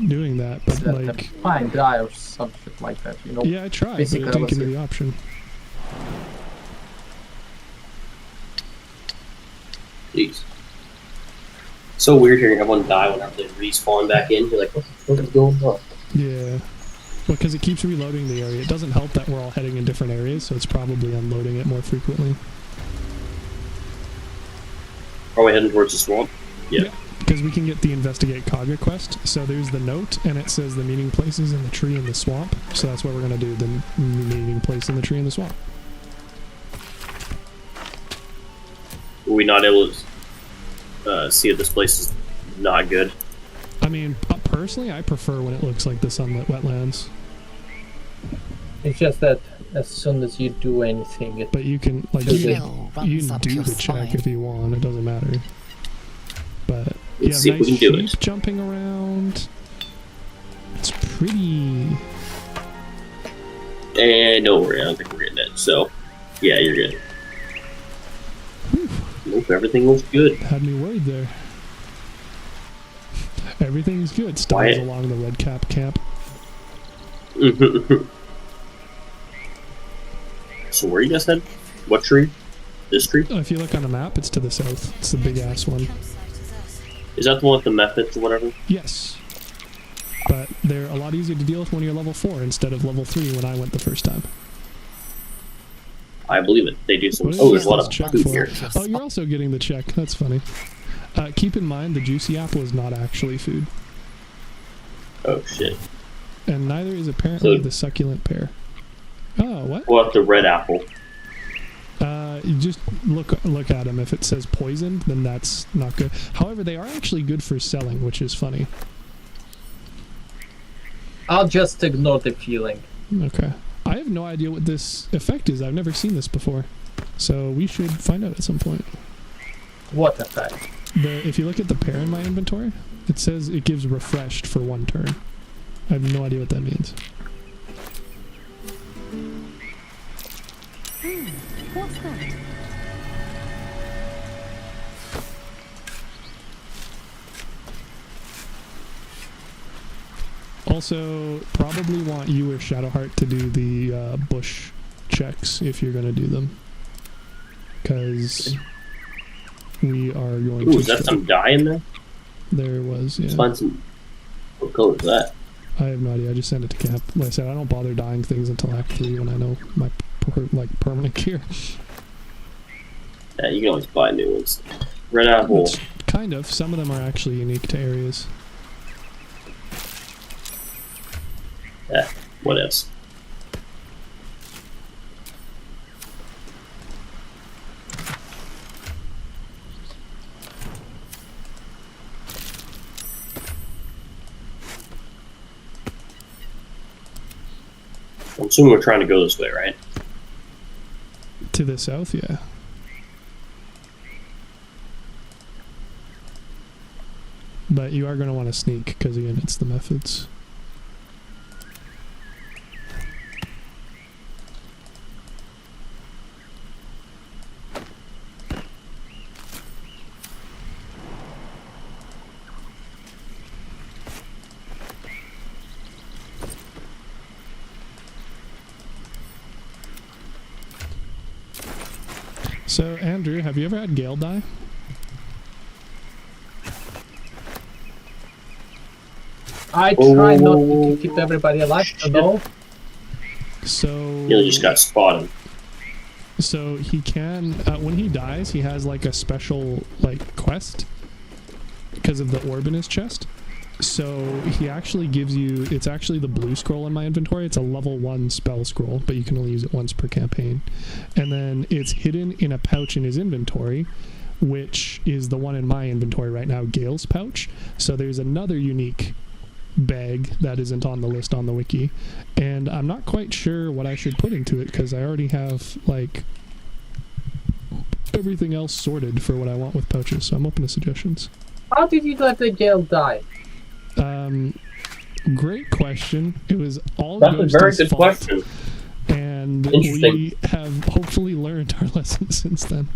doing that, but said them like, fine, die or some shit like that. You know. yeah, I tried, but Basically, it didn't I give was me the option. Jeez. So weird hearing everyone die whenever they respawn back in. You're like, what the fuck is going on? Yeah. Well, because it keeps reloading the area. It doesn't help that we're all heading in different areas, so it's probably unloading it more frequently. Are we heading towards the swamp? Yeah. Because we can get the Investigate Kaga quest. So there's the note, and it says the meeting places in the tree in the swamp. So that's what we're going to do, the meeting place in the tree in the swamp. Were we not able to see if this place is not good? I mean, personally, I prefer when it looks like the sunlit wetlands. It's just that as soon as you do anything, it. But you can, like, you can do the check if you want. It doesn't matter. But you have nice sheep jumping around. It's pretty. And don't worry, I don't think we're getting it. So, yeah, you're good. Nope, everything looks good. Had me worried there. Everything's good. Stars along the red cap camp. So where you guys head? What tree? This tree? If you look on the map, it's to the south. It's the big ass one. Is that the one with the methods or whatever? Yes. But they're a lot easier to deal with when you're level 4 instead of level 3 when I went the first time. I believe it. They do some. Oh, there's a lot of check food for? here. Oh, you're also getting the check. That's funny. Keep in mind the juicy apple is not actually food. Oh shit. and neither is apparently So- the succulent pear. Oh, what? What the red apple? You just look at them. If it says poisoned, then that's not good. However, they are actually good for selling, which is funny. I'll just ignore the feeling. Okay. I have no idea what this effect is. I've never seen this before. So we should find out at some point. What effect? If you look at the pair in my inventory, it says it gives refreshed for 1 turn. I have no idea what that means. What's that? Also, probably want you or Shadowheart to do the bush checks if you're going to do them. Because we are going to... Ooh, is that some dye in there? There was, yeah. Let's find some... What color is that? I have no idea. I just sent it to camp. Like I said, I don't bother dyeing things until Act 3 when I know my permanent gear. Yeah, you can always buy new ones. Red apple. It's kind of. Some of them are actually unique to areas. Yeah, what else? I'm assuming we're trying to go this way, right? To the south, yeah. But you are going to want to sneak, because again, it's the methods. So, Andrew, have you ever had Gale die? I try not to keep everybody alive, no? So... You just got spotted. So, he can... when he dies, he has, like, a special, like, quest. Because of the orb in his chest. So, he actually gives you... It's actually the blue scroll in my inventory. It's a level 1 spell scroll, but you can only use it once per campaign. And then it's hidden in a pouch in his inventory, which is the one in my inventory right now, Gale's pouch. So, there's another unique bag that isn't on the list on the wiki, and I'm not quite sure what I should put into it because I already have like everything else sorted for what I want with pouches, so I'm open to suggestions. How did you let the Gale die? Great question. It was all That's a very good fault, question. and we have hopefully learned our lesson since then.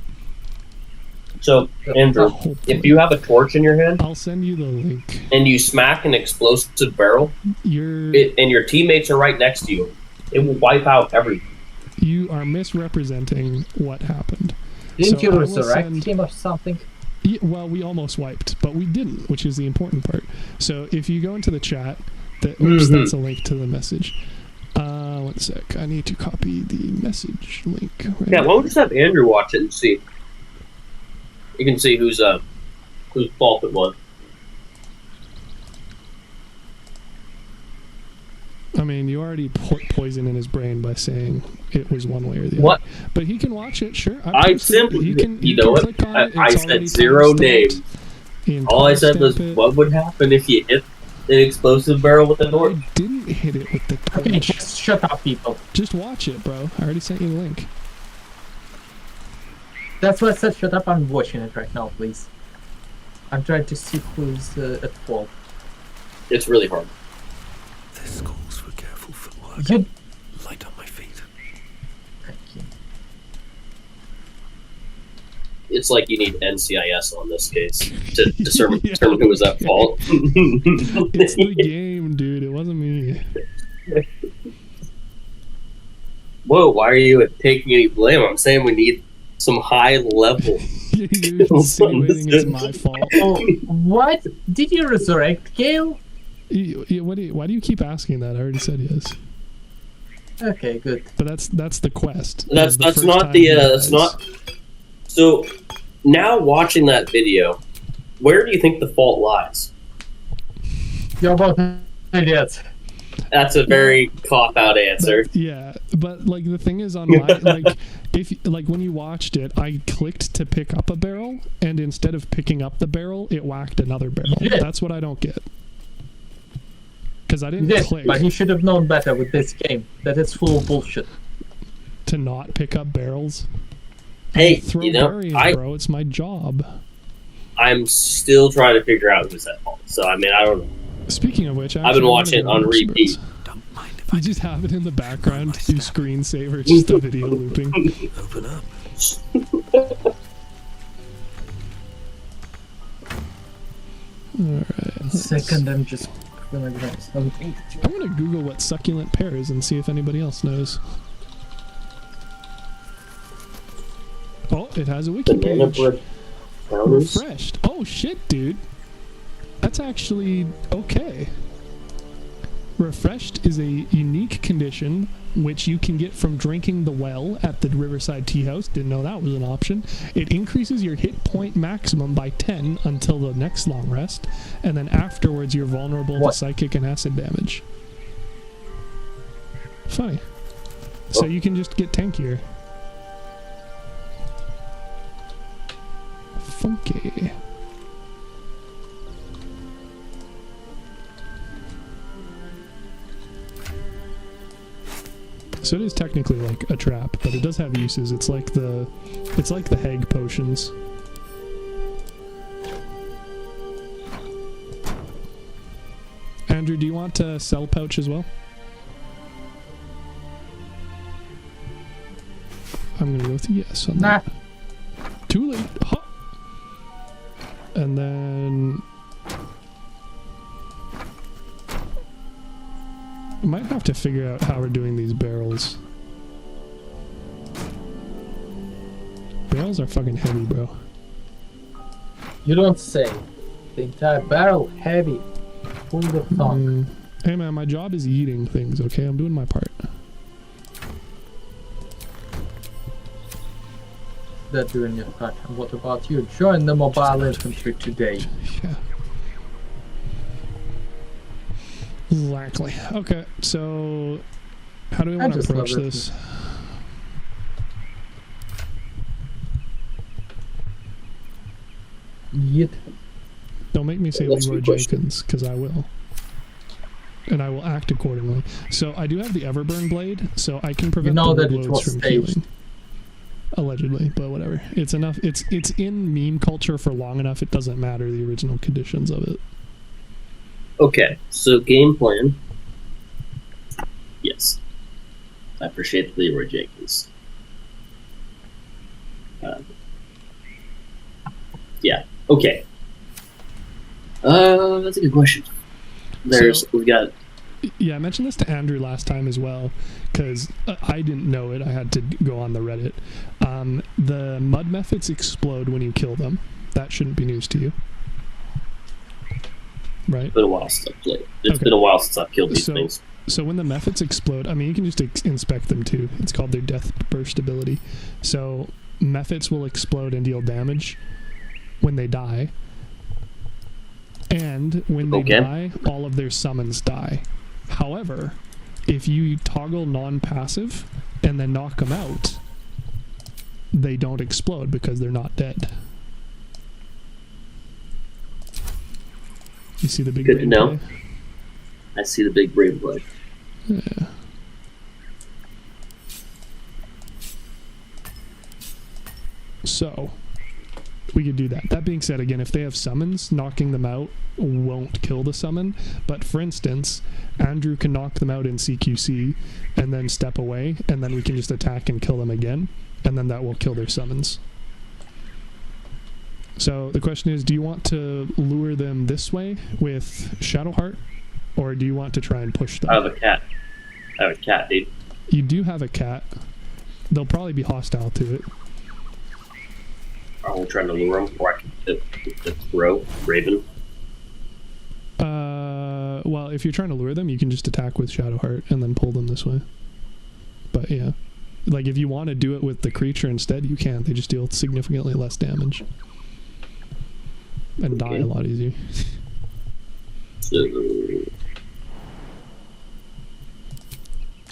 So, Andrew, if you have a torch in your hand, I'll send you the link, and you smack an explosive barrel, and your teammates are right next to you, it will wipe out everything. You are misrepresenting what happened. Didn't So you I will resurrect send- him or something? Yeah, well, we almost wiped, but we didn't, which is the important part. So if you go into the chat, oops, that's a link to the message. 1 sec. I need to copy the message link. Right Yeah, why don't we just have Andrew watch it and see? You can see whose fault it was. I mean, you already put poison in his brain by saying it was one way or the What? other. But he can watch it, sure. I simply, you know what? click on it. I It's already said zero names. timestamped. All I said was, Timestamp it. what would happen if you hit an explosive barrel with a torch? I didn't hit it with the Okay, torch. just shut up, people. Just watch it, bro. I already sent you the link. That's why I said shut up. I'm watching it right now, please. I'm trying to see who's at fault. It's really hard. This calls for careful footwork. You... Light on my feet. Thank you. It's like you need NCIS on this case to determine who was at fault. It's the game, dude. It wasn't me. Whoa, why are you taking any blame? I'm saying we need some high level. You're insinuating it's my fault. Oh, what? Did you resurrect Gale? Why do you keep asking that? I already said yes. Okay, good. But that's the quest. That's The first not time the he that's dies. not. So now watching that video, where do you think the fault lies? You're both idiots. That's a very cop-out answer. Yeah, but like the thing is on my like if like when you watched it, I clicked to pick up a barrel, and instead of picking up the barrel, it whacked another barrel. That's what I don't get. Because I didn't click. But he should have known better with this game. That it's full of bullshit. To not pick up barrels. Hey, Throw you know, berries, bro. It's my job. I'm still trying to figure out who's at fault. So I mean, I don't know. Speaking of which, I've been watching it on repeat. You just have it in the background, do screensaver, just the video looping. Open up. Alright. Second, I'm just gonna grab something. I'm gonna Google what succulent pear is and see if anybody else knows. Oh, it has a wiki page. Refreshed. Oh shit, dude. That's actually okay. Refreshed is a unique condition which you can get from drinking the well at the Riverside Tea House. Didn't know that was an option. It increases your hit point maximum by 10 until the next long rest, and then afterwards you're vulnerable to psychic and acid damage. Funny. So you can just get tankier. Funky. So it is technically like a trap, but it does have uses. It's like the Hag potions. Andrew, do you want to sell pouch as well? I'm gonna go with a yes on that. Too late. Huh. And then I might have to figure out how we're doing these barrels. Barrels are fucking heavy, bro. You don't say. The entire barrel heavy. Full of tongue. Hey man, my job is eating things, okay? I'm doing my part. That doing your part. And what about you? Join the mobile infantry today. Yeah. Exactly. Okay, so how do we want to approach this? Yeet. Don't make me say Leroy Jenkins, because I will. And I will act accordingly. So I do have the Everburn blade, so I can prevent the blows from healing. Allegedly, but whatever. It's enough. It's in meme culture for long enough. It doesn't matter the original conditions of it. Okay, so game plan. Yes. I appreciate the Leroy Jenkins. Yeah, okay. That's a good question. We've got... Yeah, I mentioned this to Andrew last time as well, because I didn't know it. I had to go on the Reddit. The mud methods explode when you kill them. That shouldn't be news to you. Right? It's been a while since I've played. It's been a while since I've killed these things. So when the methods explode, I mean, you can just inspect them too. It's called their death burst ability. So methods will explode and deal damage when they die. And when they die, all of their summons die. However, if you toggle non-passive and then knock them out, they don't explode because they're not dead. You see the big brain play? I see the big brain play. Yeah. So, we could do that. That being said, again, if they have summons, knocking them out won't kill the summon. But for instance, Andrew can knock them out in CQC and then step away, and then we can just attack and kill them again, and then that will kill their summons. So the question is, do you want to lure them this way with Shadowheart, or do you want to try and push them? I have a cat. I have a cat, dude. You do have a cat. They'll probably be hostile to it. Are we trying to lure them, or I can throw Raven? Well, if you're trying to lure them, you can just attack with Shadowheart and then pull them this way. But yeah, like if you want to do it with the creature instead, you can. They just deal significantly less damage and die a lot easier. So,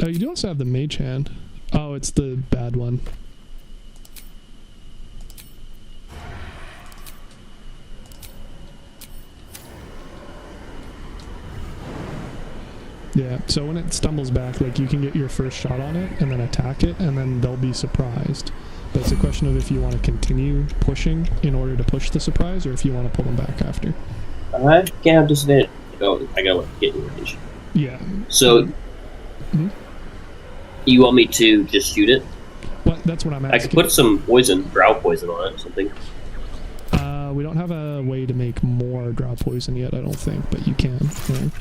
Oh, you do also have the mage hand. Oh, it's the bad one. Yeah, so when it stumbles back, like, you can get your first shot on it and then attack it, and then they'll be surprised. But it's a question of if you want to continue pushing in order to push the surprise, or if you want to pull them back after. I can't have disadvantage. Oh, I gotta get your range. Yeah. So, you want me to just shoot it? What? That's what I'm asking. I could put some poison, drow poison on it or something. We don't have a way to make more drow poison yet, I don't think, but you can. Right?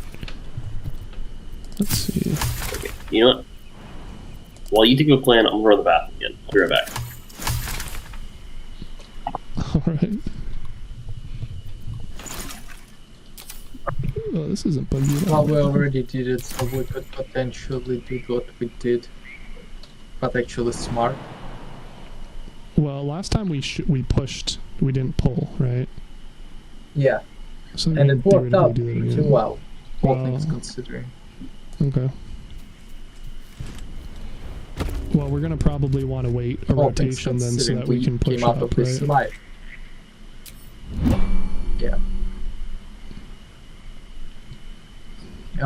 Let's see. Okay, you know what? While you think of a plan, I'm gonna run the bathroom again. I'll be right back. Alright. Oh, this isn't buggy at all. Well, we already did it, so we could potentially do what we did. But actually smart. Well, last time we pushed, we didn't pull, right? Yeah. So and it worked out pretty pretty well, all things considering. Okay. Well, we're gonna probably want to wait a rotation then, so that we can push up, right? Yeah.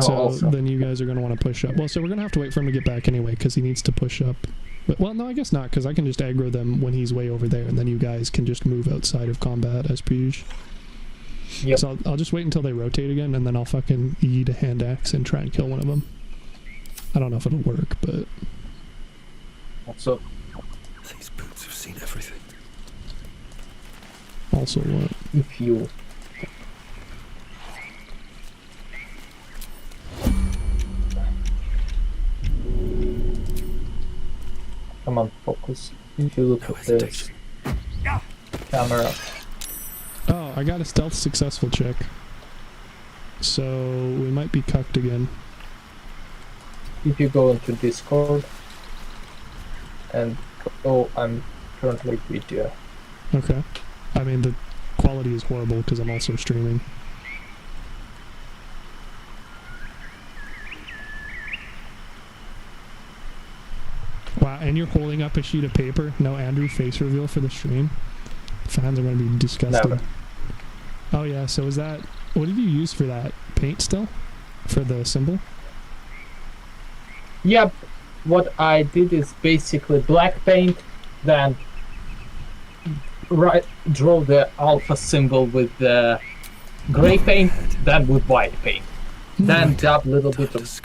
So then you guys are going to want to push up. Well, so we're going to have to wait for him to get back anyway, because he needs to push up. But, well, no, I guess not, because I can just aggro them when he's way over there, and then you guys can just move outside of combat as per usual. Yep. So I'll just wait until they rotate again, and then I'll fucking yeet a hand axe and try and kill one of them. I don't know if it'll work, but... Also, these boots have seen everything. Also what? If you... Come on, focus. If you look at this camera. Oh, I got a stealth successful check. So we might be cucked again. If you go into Discord and go, I'm currently video. Okay. I mean, the quality is horrible because I'm also streaming. Wow, and you're holding up a sheet of paper? No Andrew face reveal for the stream? Fans are going to be disgusted. Never. Oh yeah, so is that... What did you use for that? Paint still? For the symbol? Yep. What I did is basically black paint, then draw the alpha symbol with the gray paint, then with white paint. Then dab a little bit of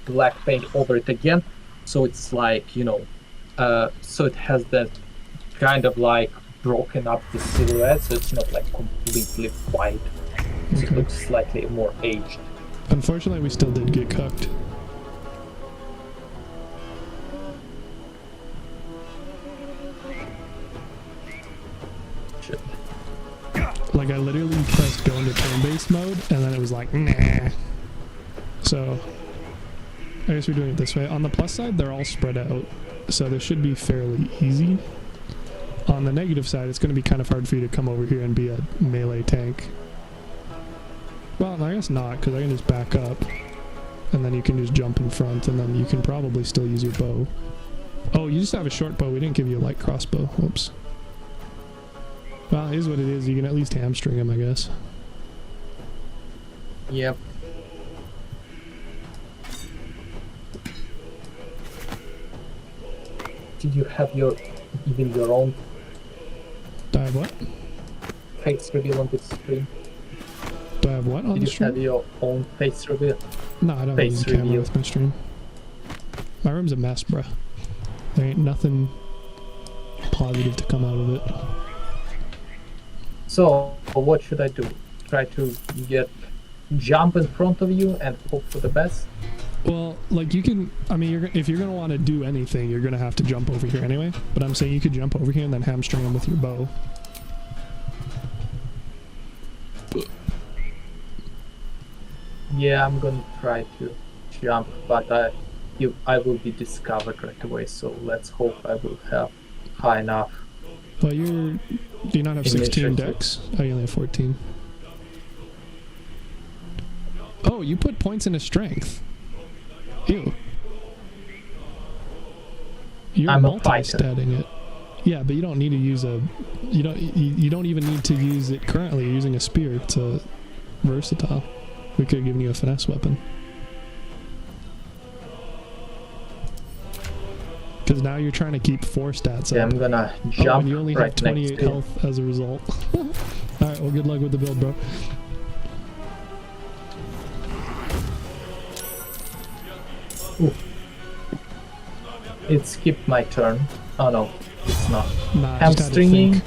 black paint over it again, so it's like, you know, so it has that kind of like broken up the silhouette, so it's not like completely white. So it looks slightly more aged. Unfortunately, we still did get cucked. Shit. Like, I literally pressed go into turn-based mode, and then it was like, nah. So, I guess we're doing it this way. On the plus side, they're all spread out, so this should be fairly easy. On the negative side, it's going to be kind of hard for you to come over here and be a melee tank. Well, I guess not, because I can just back up, and then you can just jump in front, and then you can probably still use your bow. Oh, you just have a short bow. We didn't give you a light crossbow. Whoops. Well, here's what it is. You can at least hamstring him, I guess. Yep. Did you have even your own Do I have what? face reveal on this stream? Do I have what on the stream? Did you have your own face reveal? No, I don't use a camera with my stream. My room's a mess, bruh. There ain't nothing positive to come out of it. So, what should I do? Try to jump in front of you and hope for the best? Well, like, you can, I mean, if you're going to want to do anything, you're going to have to jump over here anyway. But I'm saying you could jump over here and then hamstring him with your bow. Yeah, I'm gonna try to jump, but I will be discovered right away, so let's hope I will have high enough. Well, do you not have 16 decks? Oh, you only have 14. Oh, you put points into strength. Ew. You're I'm a fighter. multi-statting it. Yeah, but you don't need to use a. You don't even need to use it currently. You're using a spear. It's a versatile. We could have given you a finesse weapon. Because now you're trying to keep 4 stats Yeah, up. I'm gonna Oh, jump and you only right have 28 next to health as a result. Alright, well, good luck with the build, bro. Ooh. It skipped my turn. Oh no, it's not. Nah, I just had to Hamstringing. think.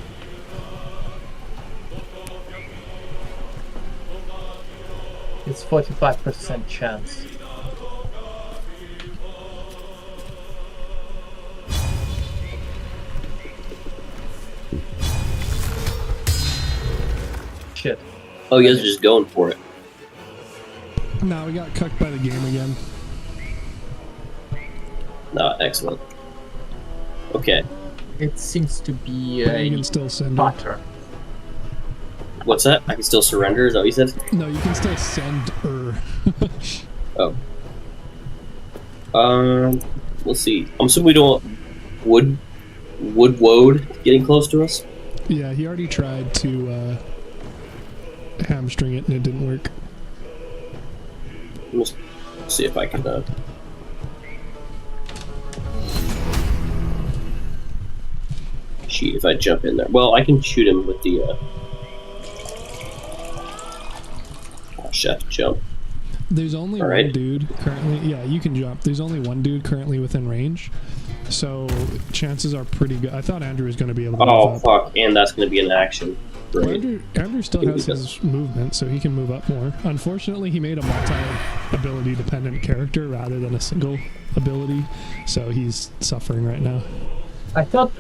It's 45% chance. Shit. Oh, you guys are just going for it. Nah, we got cucked by the game again. No, excellent. Okay. It seems to be But a you can still send her. pattern. What's that? I can still surrender, is that what you said? No, you can still send her. Oh. Let's see. I'm assuming we don't want Wood getting close to us? Yeah, he already tried to hamstring it and it didn't work. Let's see if I can, shoot, if I jump in there. Well, I can shoot him with the, oh, shit, jump. There's only one dude currently. Yeah, you can jump. There's only one dude currently within range, so chances are pretty good. I thought Andrew was going to be able to. Oh, move up. fuck, and that's going to be an action. Well, Right. Andrew still has his movement, so he can move up more. Unfortunately, he made a multi-ability dependent character rather than a single ability, so he's suffering right now. I thought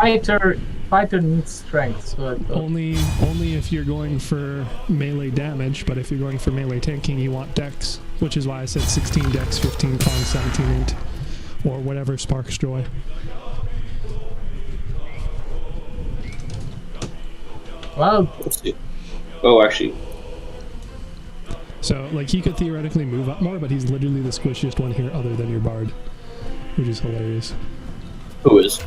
fighter needs strength, so I thought Only if you're going for melee damage, but if you're going for melee tanking, you want dex, which is why I said 16 dex, 15 con, 17 int, or whatever sparks joy. Well, Let's see. Oh, actually, So, like, he could theoretically move up more, but he's literally the squishiest one here other than your bard, which is hilarious. who is?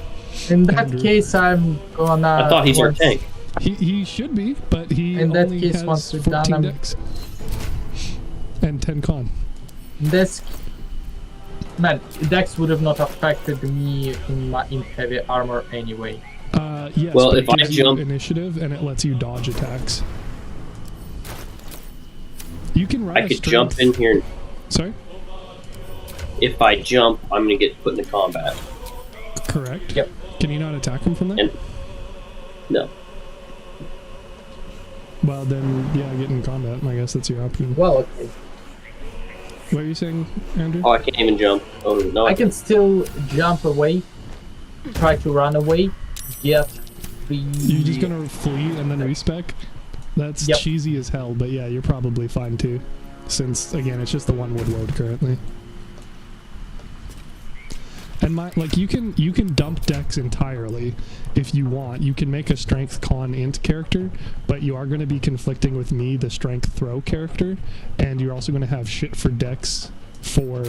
in that Andrew. case, I'm gonna. I thought he's our once- tank. He should be, but he In that only case, has once we're 14 done, dex and 10 con. This man, Dex would have not affected me in heavy armor anyway. Yes, Well, but if it I gives you jump- initiative and it lets you dodge attacks. You can run I a could strength- jump in here. Sorry? If I jump, I'm going to get put into combat. Correct. Yep. Can you not attack him from there? And no. Well, then, yeah, get in combat. I guess that's your option. Well, okay. What are you saying, Andrew? Oh, I can't even jump. Oh, no. I can still jump away, try to run away, get the. You're just gonna flee and then respec? That's Yep. cheesy as hell, but yeah, you're probably fine too. Since, again, it's just the one wood load currently. And you can dump dex entirely if you want. You can make a strength con int character, but you are going to be conflicting with me, the strength throw character, and you're also going to have shit for dex for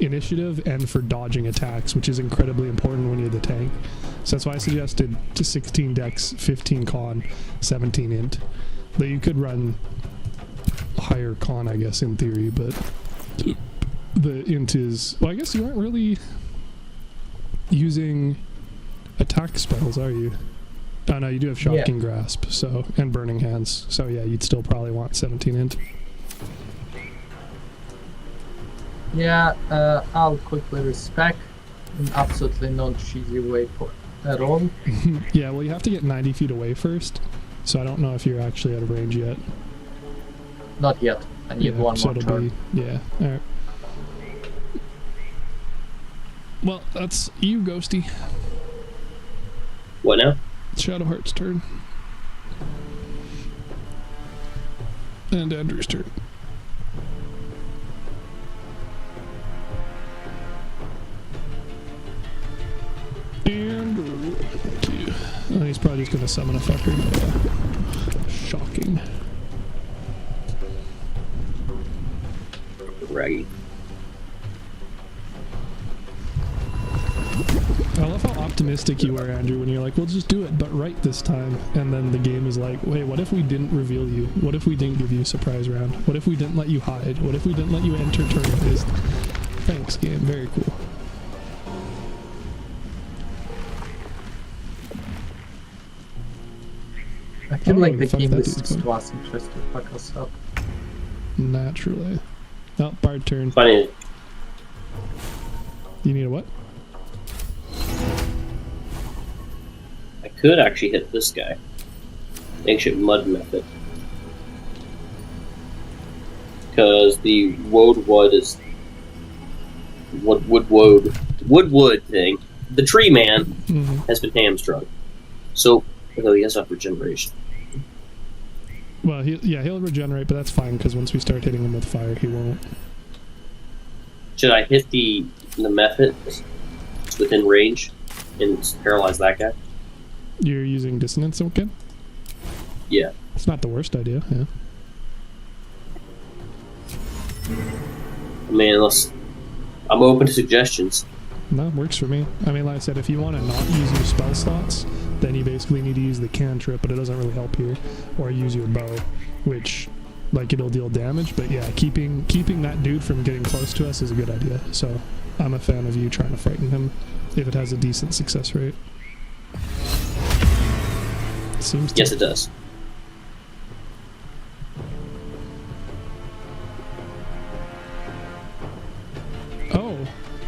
initiative and for dodging attacks, which is incredibly important when you're the tank. So that's why I suggested to 16 dex, 15 con, 17 int. Though you could run higher con, I guess, in theory, but the int is... Well, I guess you aren't really using attack spells, are you? Oh, no, you do have Shocking Grasp, so, and Burning Hands. So, yeah, you'd still probably want 17 int. Yeah, I'll quickly respec. Absolutely no cheesy way for at all. Yeah, well, you have to get 90 feet away first, so I don't know if you're actually out of range yet. Not yet. I need one so more it'll turn. be... Yeah, alright. Well, that's you, Ghosty. What now? Shadowheart's turn. And Andrew's turn. Andrew. Oh, he's probably just gonna summon a fucker. Yeah. Shocking. braggy. I love how optimistic you were, Andrew, when you're like, we'll just do it, but right this time. And then the game is like, wait, what if we didn't reveal you? What if we didn't give you a surprise round? What if we didn't let you hide? What if we didn't let you enter turn-based? Thanks, game. Very cool. I feel like the fuck game that is dude's just going. was interesting to fuck us up. Naturally. Oh, Bard turn. Funny. You need a what? I could actually hit this guy. Ancient Mud Method. Because the Wood is... Wood thing. The Tree Man has been hamstrung. So, although he has up regeneration. Well, he'll regenerate, but that's fine, because once we start hitting him with fire, he won't. Should I hit the method within range and paralyze that guy? You're using dissonance again? Yeah. It's not the worst idea, yeah. I mean, unless... I'm open to suggestions. No, works for me. I mean, like I said, if you want to not use your spell slots, then you basically need to use the cantrip, but it doesn't really help here. Or use your bow, which, like, it'll deal damage, but yeah, keeping that dude from getting close to us is a good idea. So, I'm a fan of you trying to frighten him, if it has a decent success rate. Seems to. Yes, it does. Oh,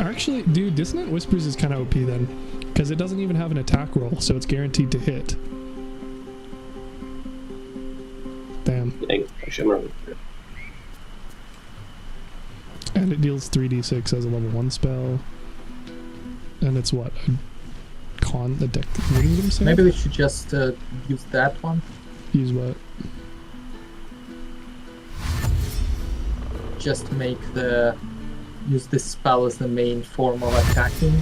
actually, dude, Dissonant Whispers is kind of OP then, because it doesn't even have an attack roll, so it's guaranteed to hit. Damn. Actually, I'm gonna... And it deals 3d6 as a level 1 spell. And it's what? A deck. What are you gonna say? Maybe we should just use that one. Use what? Just make use this spell as the main form of attacking.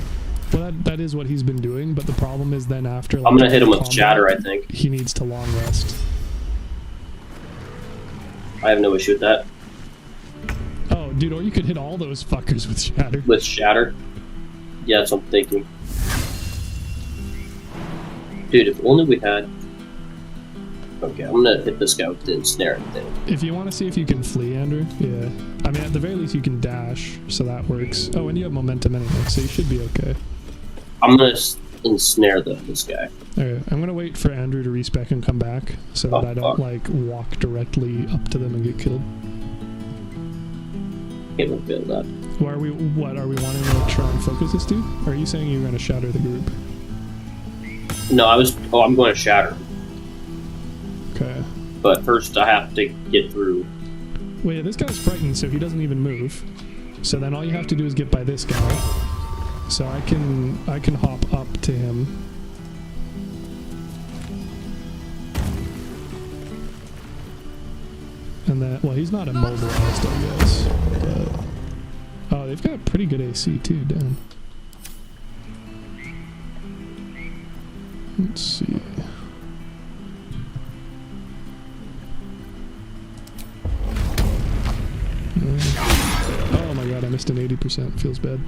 Well, that is what he's been doing, but the problem is then after... Like, I'm gonna hit him with combat, Shatter, I think. He needs to long rest. I have no issue with that. Oh, dude, or you could hit all those fuckers with Shatter. With Shatter? Yeah, that's what I'm thinking. Dude, if only we had... Okay, I'm gonna hit this guy with the ensnare thing. If you want to see if you can flee, Andrew, yeah. I mean, at the very least, you can dash, so that works. Oh, and you have momentum anyway, so you should be okay. I'm gonna ensnare this guy. Alright, I'm gonna wait for Andrew to respec and come back, so that I don't, like, walk directly up to them and get killed. Can't reveal that. What are we wanting to try and focus this dude? Or are you saying you're gonna shatter the group? No, I'm going to Shatter. Okay. But first I have to get through. Well, yeah, this guy's frightened, so he doesn't even move. So then all you have to do is get by this guy. So I can hop up to him. And then, well, he's not immobilized, I guess. But, oh, they've got pretty good AC too, damn. Let's see. Oh my god, I missed an 80%. Feels bad.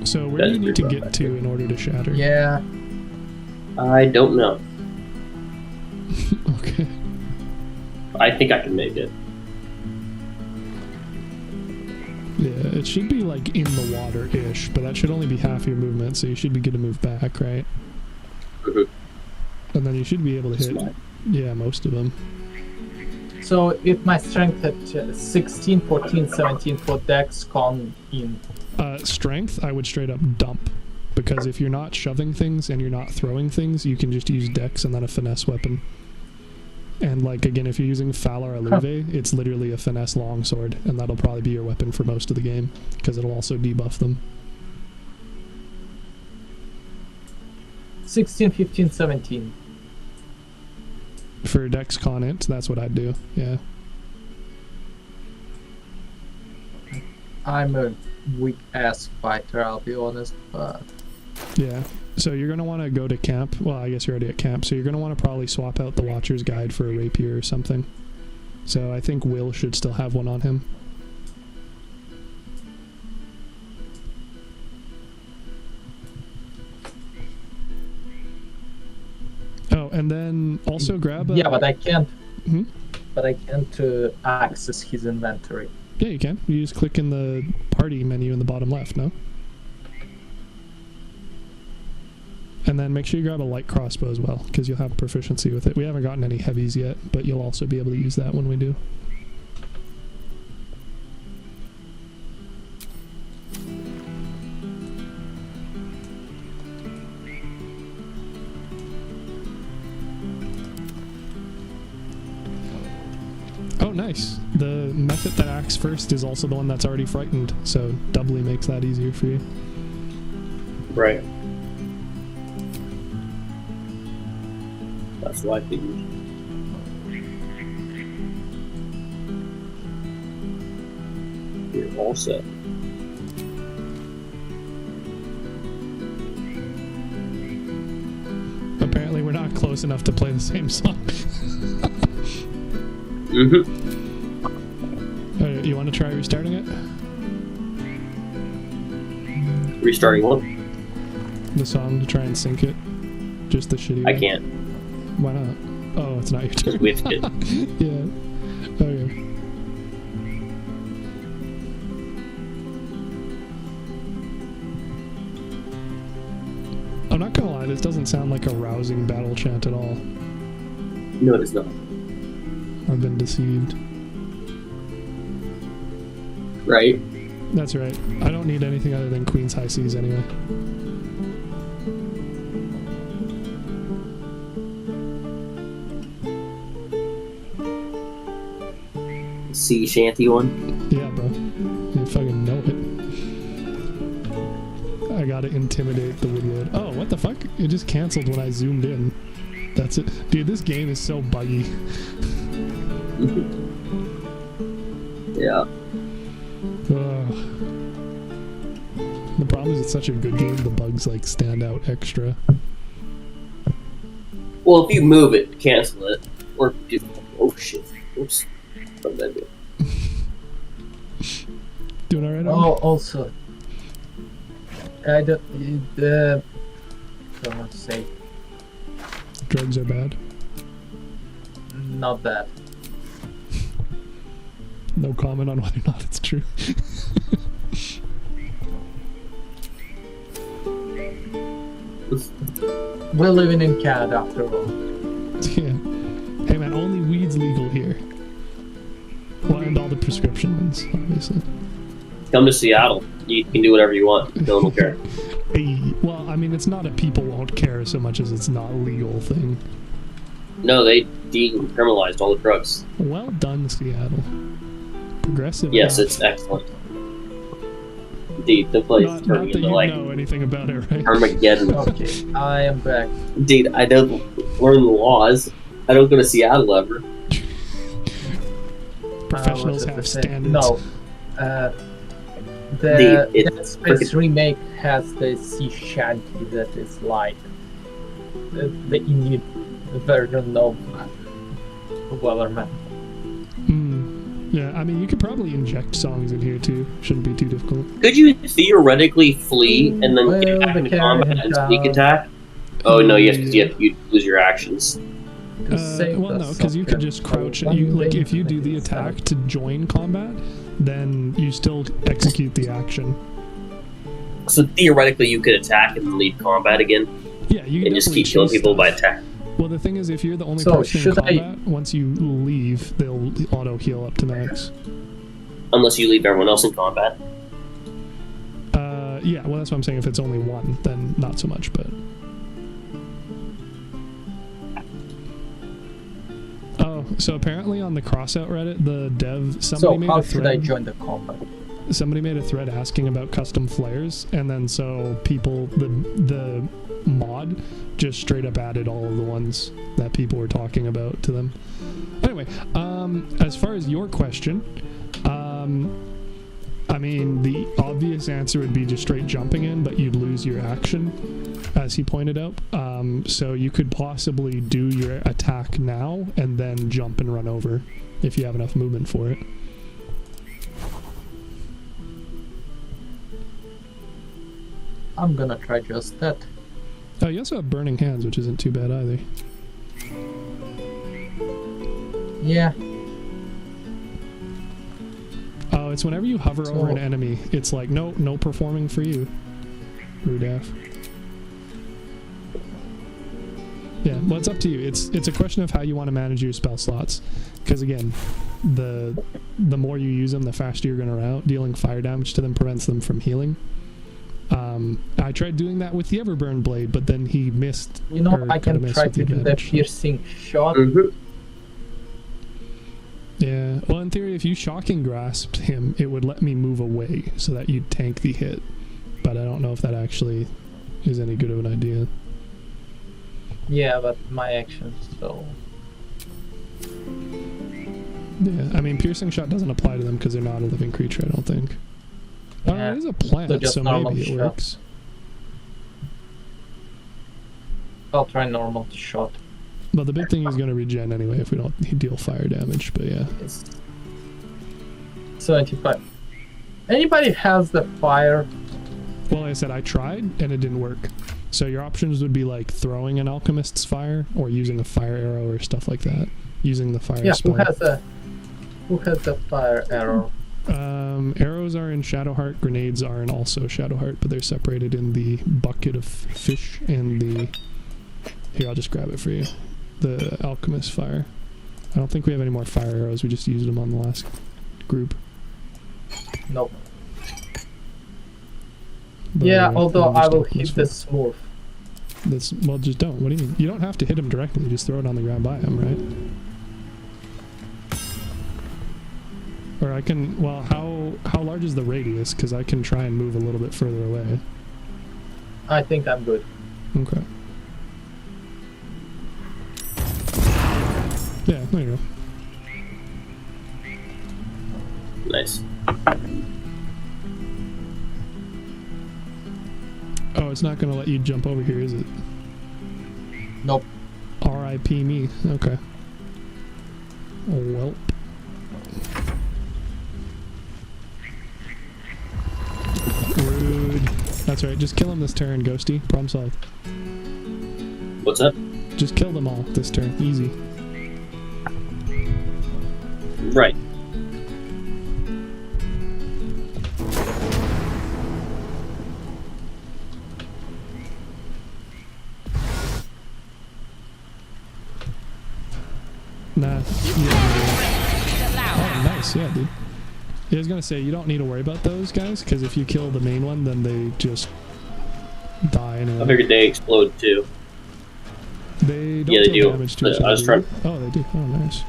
So where do you need to get to in order to shatter? Yeah. I don't know. Okay. I think I can make it. Yeah, it should be like in the water-ish, but that should only be half your movement, so you should be good to move back, right? And then you should be able to hit, yeah, most of them. So if my strength at 16, 14, 17 for Dex, Con in... Strength, I would straight up dump. Because if you're not shoving things and you're not throwing things, you can just use Dex and then a finesse weapon. And like, again, if you're using Falar Alluve, it's literally a finesse longsword, and that'll probably be your weapon for most of the game, because it'll also debuff them. 16, 15, 17. For Dex Con Int, that's what I'd do, yeah. I'm a weak-ass fighter, I'll be honest, but... Yeah, so you're going to want to go to camp. Well, I guess you're already at camp, so you're going to want to probably swap out the Watcher's Guide for a rapier or something. So I think Will should still have one on him. Oh, and then also grab a... Yeah, but I can't. Hmm? But I can't access his inventory. Yeah, you can. You just click in the party menu in the bottom left, no? And then make sure you grab a light crossbow as well, because you'll have proficiency with it. We haven't gotten any heavies yet, but you'll also be able to use that when we do. Oh, nice. The method that acts first is also the one that's already frightened, so doubly makes that easier for you. Right. That's what I figured. You're all set. Apparently we're not close enough to play the same song. You want to try restarting it? Restarting what? The song to try and sync it. Just the shitty I one. can't. Why not? Oh, it's not your turn. We have to Yeah. Okay. I'm not gonna lie, this doesn't sound like a rousing battle chant at all. No, it is not. I've been deceived. Right? That's right. I don't need anything other than Queen's High Seas anyway. Sea shanty one? Yeah, bro. You fucking know it. I gotta intimidate the woodwood. Oh, what the fuck? It just canceled when I zoomed in. That's it. Dude, this game is so buggy. Yeah. Ugh. The problem is it's such a good game, the bugs like stand out extra. Well, if you move it, cancel it. Or just... Oh shit. Oops. What did I do? Doing alright? Oh, also, I don't want to say. Drugs are bad. Not bad. No comment on whether or not it's true. We're living in Canada after all. Yeah. Hey man, only weed's legal here. Well, and all the prescription ones, obviously. Come to Seattle. You can do whatever you want. No one will care. Hey, well, I mean, it's not a people won't care so much as it's not legal thing. No, they decriminalized all the drugs. Well done, Seattle. Progressive. Yes, enough. it's excellent. Indeed, the place is Not turning that into you like know anything about it, right? Armageddon. Okay, I am back. Indeed, I don't learn the laws. I don't go to Seattle ever. Professionals have standards. No. The Dead Space remake has the sea shanty that is like the Indian version of Wellerman. Yeah, I mean, you could probably inject songs in here too. Shouldn't be too difficult. Could you theoretically flee and then get back into combat and sneak attack? Oh no, you lose your actions. Well, no, because you could just crouch. Like if you do the attack to join combat, then you still execute the action. So theoretically, you could attack and leave combat again. Yeah, you and just keep killing people by attack. Well, the thing is, if you're the only person in combat, once you leave, they'll auto heal up to max. Unless you leave everyone else in combat. Yeah, well, that's what I'm saying. If it's only one, then not so much, but. Oh, so apparently on the Crossout Reddit, the dev somebody made a thread. So how should I join the combat? Somebody made a thread asking about custom flares, and then so people, the mod just straight up added all of the ones that people were talking about to them. Anyway, as far as your question, I mean, the obvious answer would be just straight jumping in, but you'd lose your action, as he pointed out. So you could possibly do your attack now and then jump and run over if you have enough movement for it. I'm gonna try just that. Oh, you also have burning hands, which isn't too bad either. Yeah. Oh, it's whenever you hover over an enemy, it's like, no performing for you, Rudaf. Yeah, well, it's up to you. It's a question of how you want to manage your spell slots. Because again, the more you use them, the faster you're going to run out. Dealing fire damage to them prevents them from healing. I tried doing that with the Everburn blade, but then he missed. You know, I can try to do that piercing shot. Yeah, well, in theory, if you shocking grasped him, it would let me move away so that you'd tank the hit. But I don't know if that actually is any good of an idea. Yeah, but my actions, so... Yeah, I mean, piercing shot doesn't apply to them because they're not a living creature, I don't think. Yeah. It is a plant, so maybe it works. I'll try normal shot. Well, the big thing is going to regen anyway if we don't deal fire damage, but yeah. It's 75. Anybody has the fire? Well, like I said, I tried and it didn't work. So your options would be like throwing an alchemist's fire or using a fire arrow or stuff like that. Using the fire spell. Who has the fire arrow? Arrows are in Shadowheart, grenades are in also Shadowheart, but they're separated in the bucket of fish and the... Here, I'll just grab it for you. The alchemist fire. I don't think we have any more fire arrows, we just used them on the last group. Nope. But yeah, although I will hit the smooth. That's, well, just don't. What do you mean? You don't have to hit him directly, just throw it on the ground by him, right? Or I can, well, how large is the radius? Because I can try and move a little bit further away. I think I'm good. Okay. Yeah, there you go. Nice. Oh, it's not going to let you jump over here, is it? Nope. R.I.P. me. Okay. Welp. Rude. That's right, just kill him this turn, Ghosty. Problem solved. What's up? Just kill them all this turn. Easy. Right. Nah. Oh, nice. Yeah, dude. I was gonna say, you don't need to worry about those guys, because if you kill the main one, then they just die anyway. I figured they explode too. They don't yeah, they deal do. damage to each other. I was trying. Oh, they do. Oh, nice.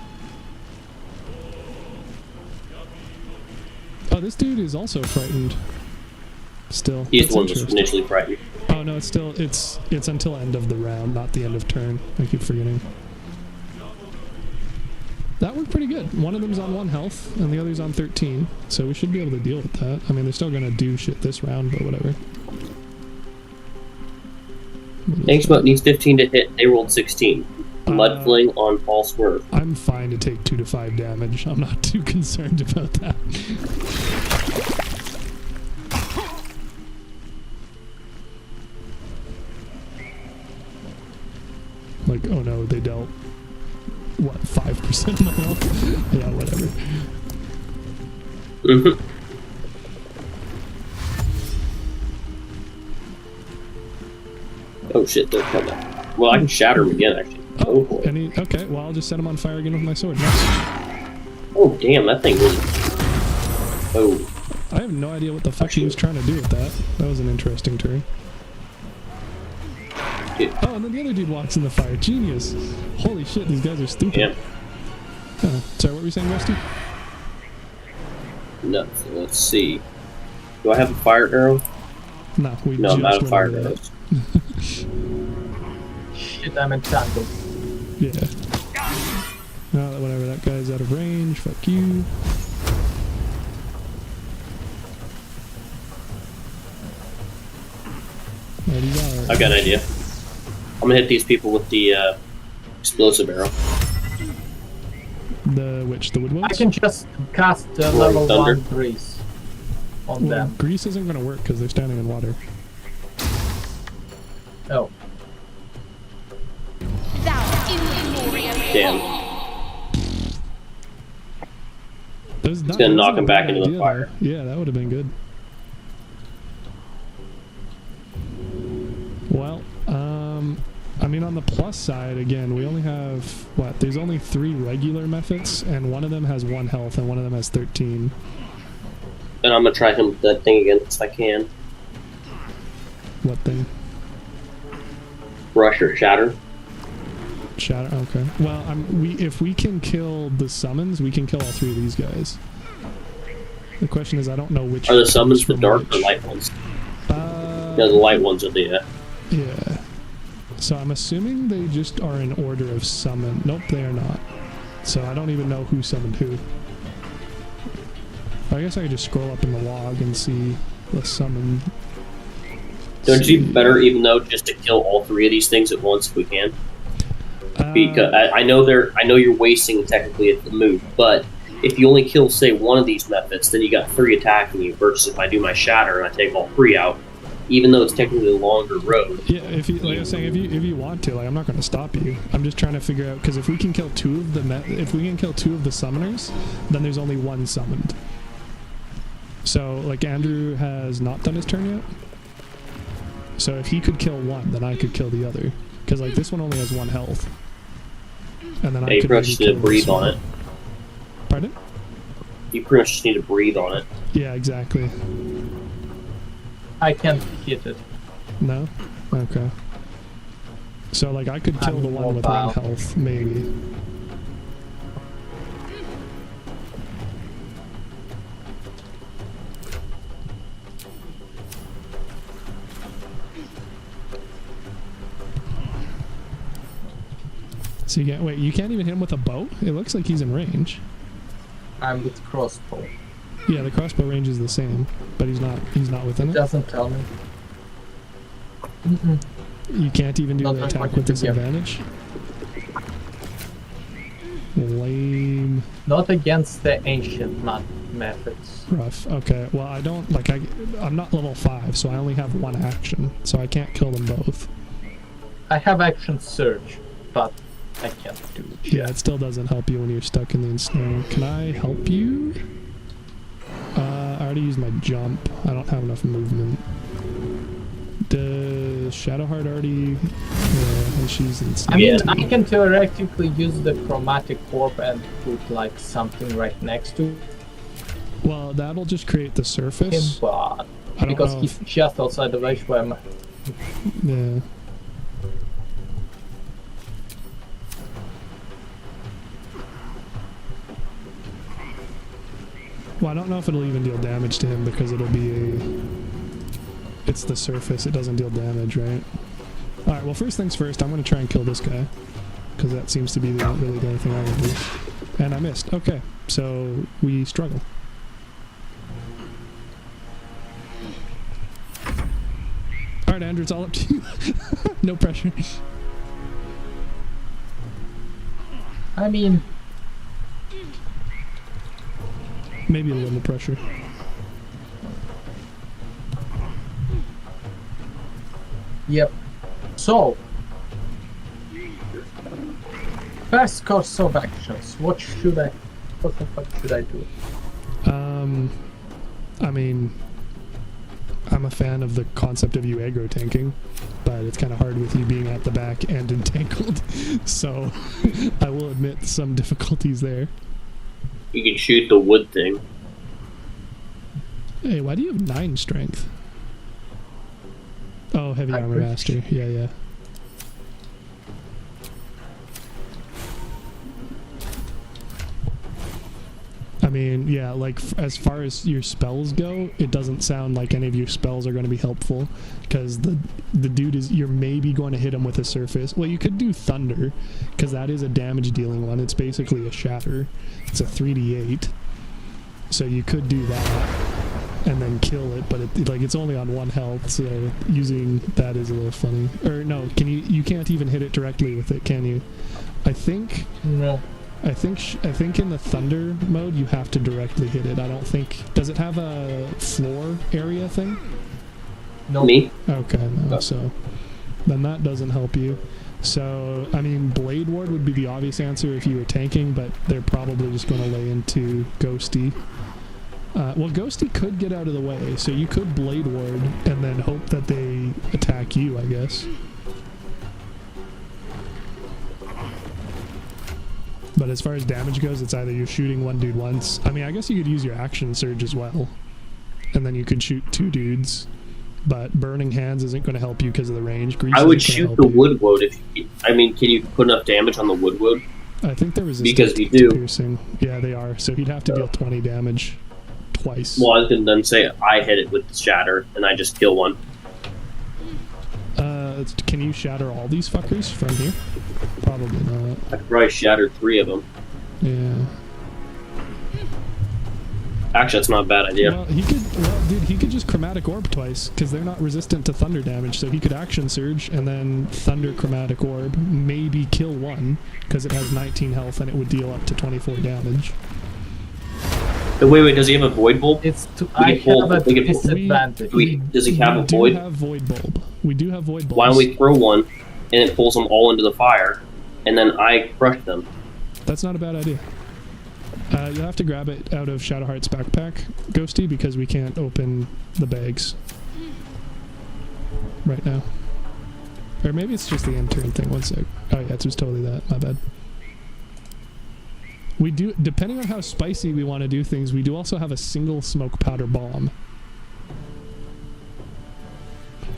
Oh, this dude is also frightened. Still. He's the one that's initially frightened. Oh no, it's still it's until end of the round, not the end of turn. I keep forgetting. That worked pretty good. One of them's on 1 health, and the other's on 13, so we should be able to deal with that. I mean, they're still gonna do shit this round, but whatever. Tanksmoke needs 15 to hit. They rolled 16. Mudfling on false swerve. I'm fine to take 2 to 5 damage. I'm not too concerned about that. Like, oh no, they dealt, what, 5% of my health? Yeah, whatever. Oh shit, they're coming. Well, I can shatter him again, actually. Oh, okay, well, I'll just set him on fire again with my sword. Nice. Oh, damn, that thing was... Oh. I have no idea what the fuck he was trying to do with that. That was an interesting turn. Dude. Oh, and then the other dude walks in the fire. Genius. Holy shit, these guys are stupid. Yeah. Sorry, what were you saying, Rusty? Nuts. Let's see. Do I have a fire arrow? No, I'm out of fire arrows. Shit, I'm enchanted. Yeah. No, whatever, that guy's out of range. Fuck you. I've got an idea. I'm gonna hit these people with the explosive arrow. The wood ones? I can just cast level 1 grease on them. Grease isn't going to work because they're standing in water. Oh. Damn. It's gonna knock him back into the fire. Though. Yeah, that would have been good. Well, I mean, on the plus side, again, we only have, what, there's only 3 regular methods, and one of them has 1 health, and one of them has 13. And I'm gonna try him with that thing again if I can. What thing? Rush or shatter. Shatter, okay. Well, if we can kill the summons, we can kill all 3 of these guys. The question is, I don't know which... Are the summons the dark or light ones? Yeah, the light ones are the... Yeah. So I'm assuming they just are in order of summon. Nope, they are not. So I don't even know who summoned who. I guess I could just scroll up in the log and see the summon. Don't you be better, even though, just to kill all 3 of these things at once if we can? Because I know you're wasting technically the move, but if you only kill, say, one of these methods, then you got 3 attacking you. Versus if I do my shatter and I take all 3 out, even though it's technically a longer road. Yeah, if you, like I was saying, if you want to, like, I'm not going to stop you. I'm just trying to figure out, because if we can kill 2 of the summoners, then there's only 1 summoned. So, like, Andrew has not done his turn yet. So if he could kill 1, then I could kill the other. Because, like, this one only has 1 health. And then I could pretty much need to breathe on it. Pardon? You pretty much just need to breathe on it. Yeah, exactly. I can't hit it. No? Okay. So, like, I could kill the one with 1 health, maybe. So you wait, you can't even hit him with a bow? It looks like he's in range. I'm with crossbow. Yeah, the crossbow range is the same, but he's not within it. Doesn't tell me. You can't even do the attack with disadvantage? Lame. Not against the ancient methods. Rough. Okay, well, I don't, like, I'm not level 5, so I only have 1 action, so I can't kill them both. I have action surge, but I can't do it. Yeah, it still doesn't help you when you're stuck in the ensnare. Can I help you? I already used my jump. I don't have enough movement. Does Shadowheart already... Yeah, and she's ensnared. I mean, I can theoretically use the chromatic orb and put, like, something right next to it. Well, that'll just create the surface. But because he's just outside the range where I'm... Yeah. Well, I don't know if it'll even deal damage to him because it'll be a... It's the surface, it doesn't deal damage, right? Alright, well, first things first, I'm going to try and kill this guy. Because that seems to be really the only thing I can do. And I missed. Okay, so we struggle. Alright, Andrew, it's all up to you. No pressure. I mean... Maybe a little pressure. Yep. So, best course of actions. What the fuck should I do? I mean, I'm a fan of the concept of you aggro tanking, but it's kind of hard with you being at the back and entangled. So, I will admit some difficulties there. You can shoot the wood thing. Hey, why do you have 9 strength? Oh, heavy armor master. Yeah, yeah. I mean, yeah, like, as far as your spells go, it doesn't sound like any of your spells are going to be helpful, because the dude is, you're maybe going to hit him with a surface. Well, you could do thunder, because that is a damage dealing one. It's basically a shatter. It's a 3d8. So you could do that and then kill it, but it's only on 1 health, so using that is a little funny. Or no, you can't even hit it directly with it, can you? I think... No. I think in the thunder mode you have to directly hit it. I don't think... Does it have a floor area thing? No. Me? Okay, no. So then that doesn't help you. So, I mean, Blade Ward would be the obvious answer if you were tanking, but they're probably just going to lay into Ghosty. Well, Ghosty could get out of the way, so you could Blade Ward and then hope that they attack you, I guess. But as far as damage goes, it's either you're shooting one dude once. I mean, I guess you could use your action surge as well. And then you could shoot 2 dudes. But Burning Hands isn't going to help you because of the range. Grease I would shoot the Wood Woad if you, I mean, can you put enough damage on the Wood Woad? I think they're resistant because you do. to piercing. Yeah, they are. So he'd have to deal 20 damage twice. Well, I can then say I hit it with the Shatter and I just kill one. Can you shatter all these fuckers from here? Probably not. I could probably shatter 3 of them. Yeah. Actually, that's not a bad idea. Well, dude, he could just Chromatic Orb twice, because they're not resistant to thunder damage, so he could Action Surge, and then Thunder Chromatic Orb, maybe kill one, because it has 19 health, and it would deal up to 24 damage. Wait, does he have a Void Bulb? It's I have a disadvantage. Does he have a Void? We do have Void Bulb. We do have Void Bulbs. Why don't we throw one, and it pulls them all into the fire, and then I crush them? That's not a bad idea. You'll have to grab it out of Shadowheart's backpack, Ghosty, because we can't open the bags right now. Or maybe it's just the end turn thing. 1 sec. Oh yeah, it's just totally that. My bad. We do, depending on how spicy we want to do things, we do also have a single smoke powder bomb.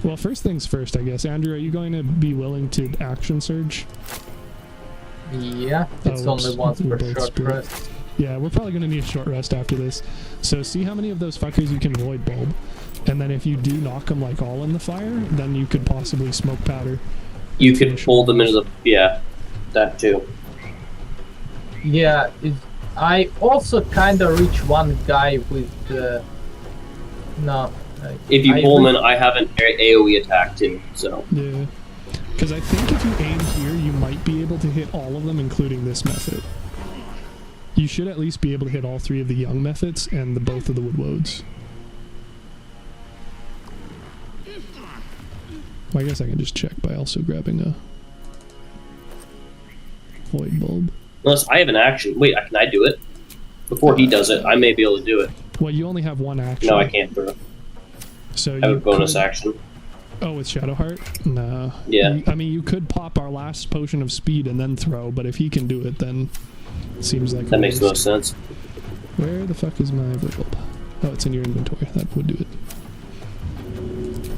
Well, first things first, I guess. Andrew, are you going to be willing to Action Surge? Yeah, it's only once per short rest. Yeah, we're probably going to need a short rest after this. So see how many of those fuckers you can Void Bulb. And then if you do knock them like all in the fire, then you could possibly smoke powder. You could pull them into the... Yeah, that too. Yeah, I also kind of reach one guy with the... No. If you pull them in, I have an AoE attack too, so... Yeah. Because I think if you aim here, you might be able to hit all of them, including this method. You should at least be able to hit all 3 of the young methods and both of the Wood Woads. Well, I guess I can just check by also grabbing a Void Bulb. Unless I have an action. Wait, can I do it? Before he does it, I may be able to do it. Well, you only have 1 action. No, I can't throw it. So I have a bonus action. Oh, with Shadowheart? No. Yeah. I mean, you could pop our last potion of speed and then throw, but if he can do it, then it seems like... That makes the most sense. Where the fuck is my Void Bulb? Oh, it's in your inventory. That would do it.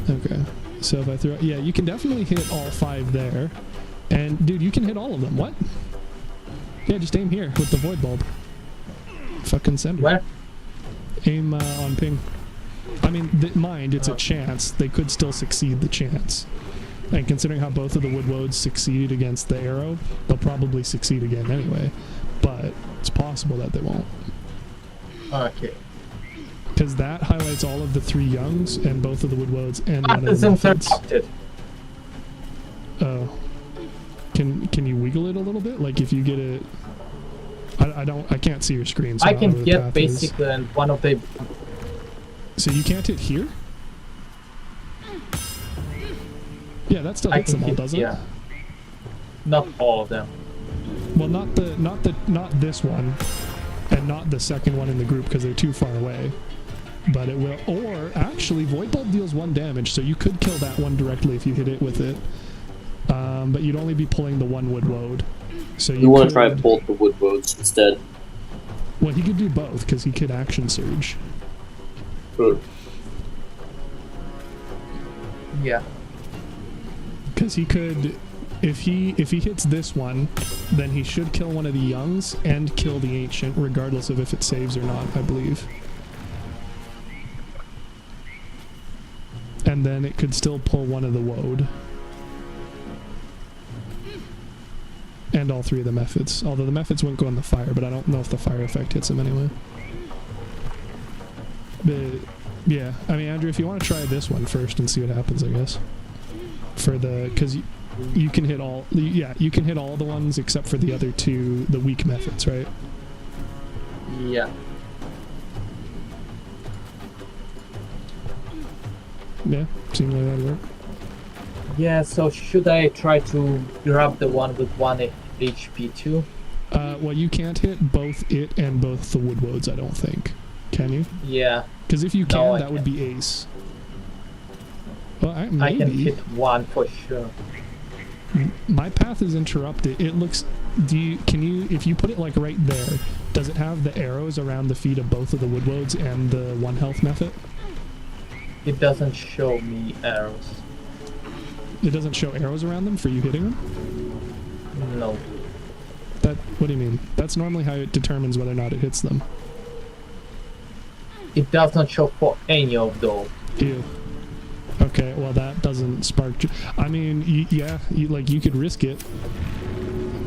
Okay. So if I throw... Yeah, you can definitely hit all 5 there. And, dude, you can hit all of them. What? Yeah, just aim here with the Void Bulb. Fucking send her. Where? Aim on ping. I mean, mind, it's a chance. They could still succeed the chance. And considering how both of the Wood Woads succeeded against the arrow, they'll probably succeed again anyway. But it's possible that they won't. Okay. Because that highlights all of the 3 youngs and both of the Wood Woads and one of It's the methods. interrupted. Oh. Can you wiggle it a little bit? Like if you get it... I can't see your screen. So I can get basically and one of the... So you can't hit here? Yeah, that still hits them all, doesn't it? Not all of them. Well, not this one, and not the second one in the group because they're too far away. But it will, or actually, Void Bulb deals 1 damage, so you could kill that one directly if you hit it with it. But you'd only be pulling the 1 Wood Woad. So you want to try both the Wood Woads instead. Well, he could do both because he could Action Surge. Yeah. Because he could, if he hits this one, then he should kill one of the youngs and kill the ancient, regardless of if it saves or not, I believe. And then it could still pull one of the woad. And all 3 of the methods. Although the methods wouldn't go in the fire, but I don't know if the fire effect hits him anyway. But yeah, I mean, Andrew, if you want to try this one first and see what happens, I guess. For the, because You can hit all. Yeah, you can hit all the ones except for the other two, the weak methods, right? Yeah. Yeah, seems like that'd work. Yeah, so should I try to grab the one with 1 HP too? Well, you can't hit both it and both the woodwoads, I don't think. Can you? Yeah. Because if you can, No, that would be ace. Well, I can hit one for sure. My path is interrupted. It looks... Can you... If you put it, like, right there, does it have the arrows around the feet of both of the woodwoads and the 1 health method? It doesn't show me arrows. It doesn't show arrows around them for you hitting them? No. What do you mean? That's normally how it determines whether or not it hits them. It does not show for any of those. Ew. Okay, well that doesn't spark... I mean, yeah, you could risk it.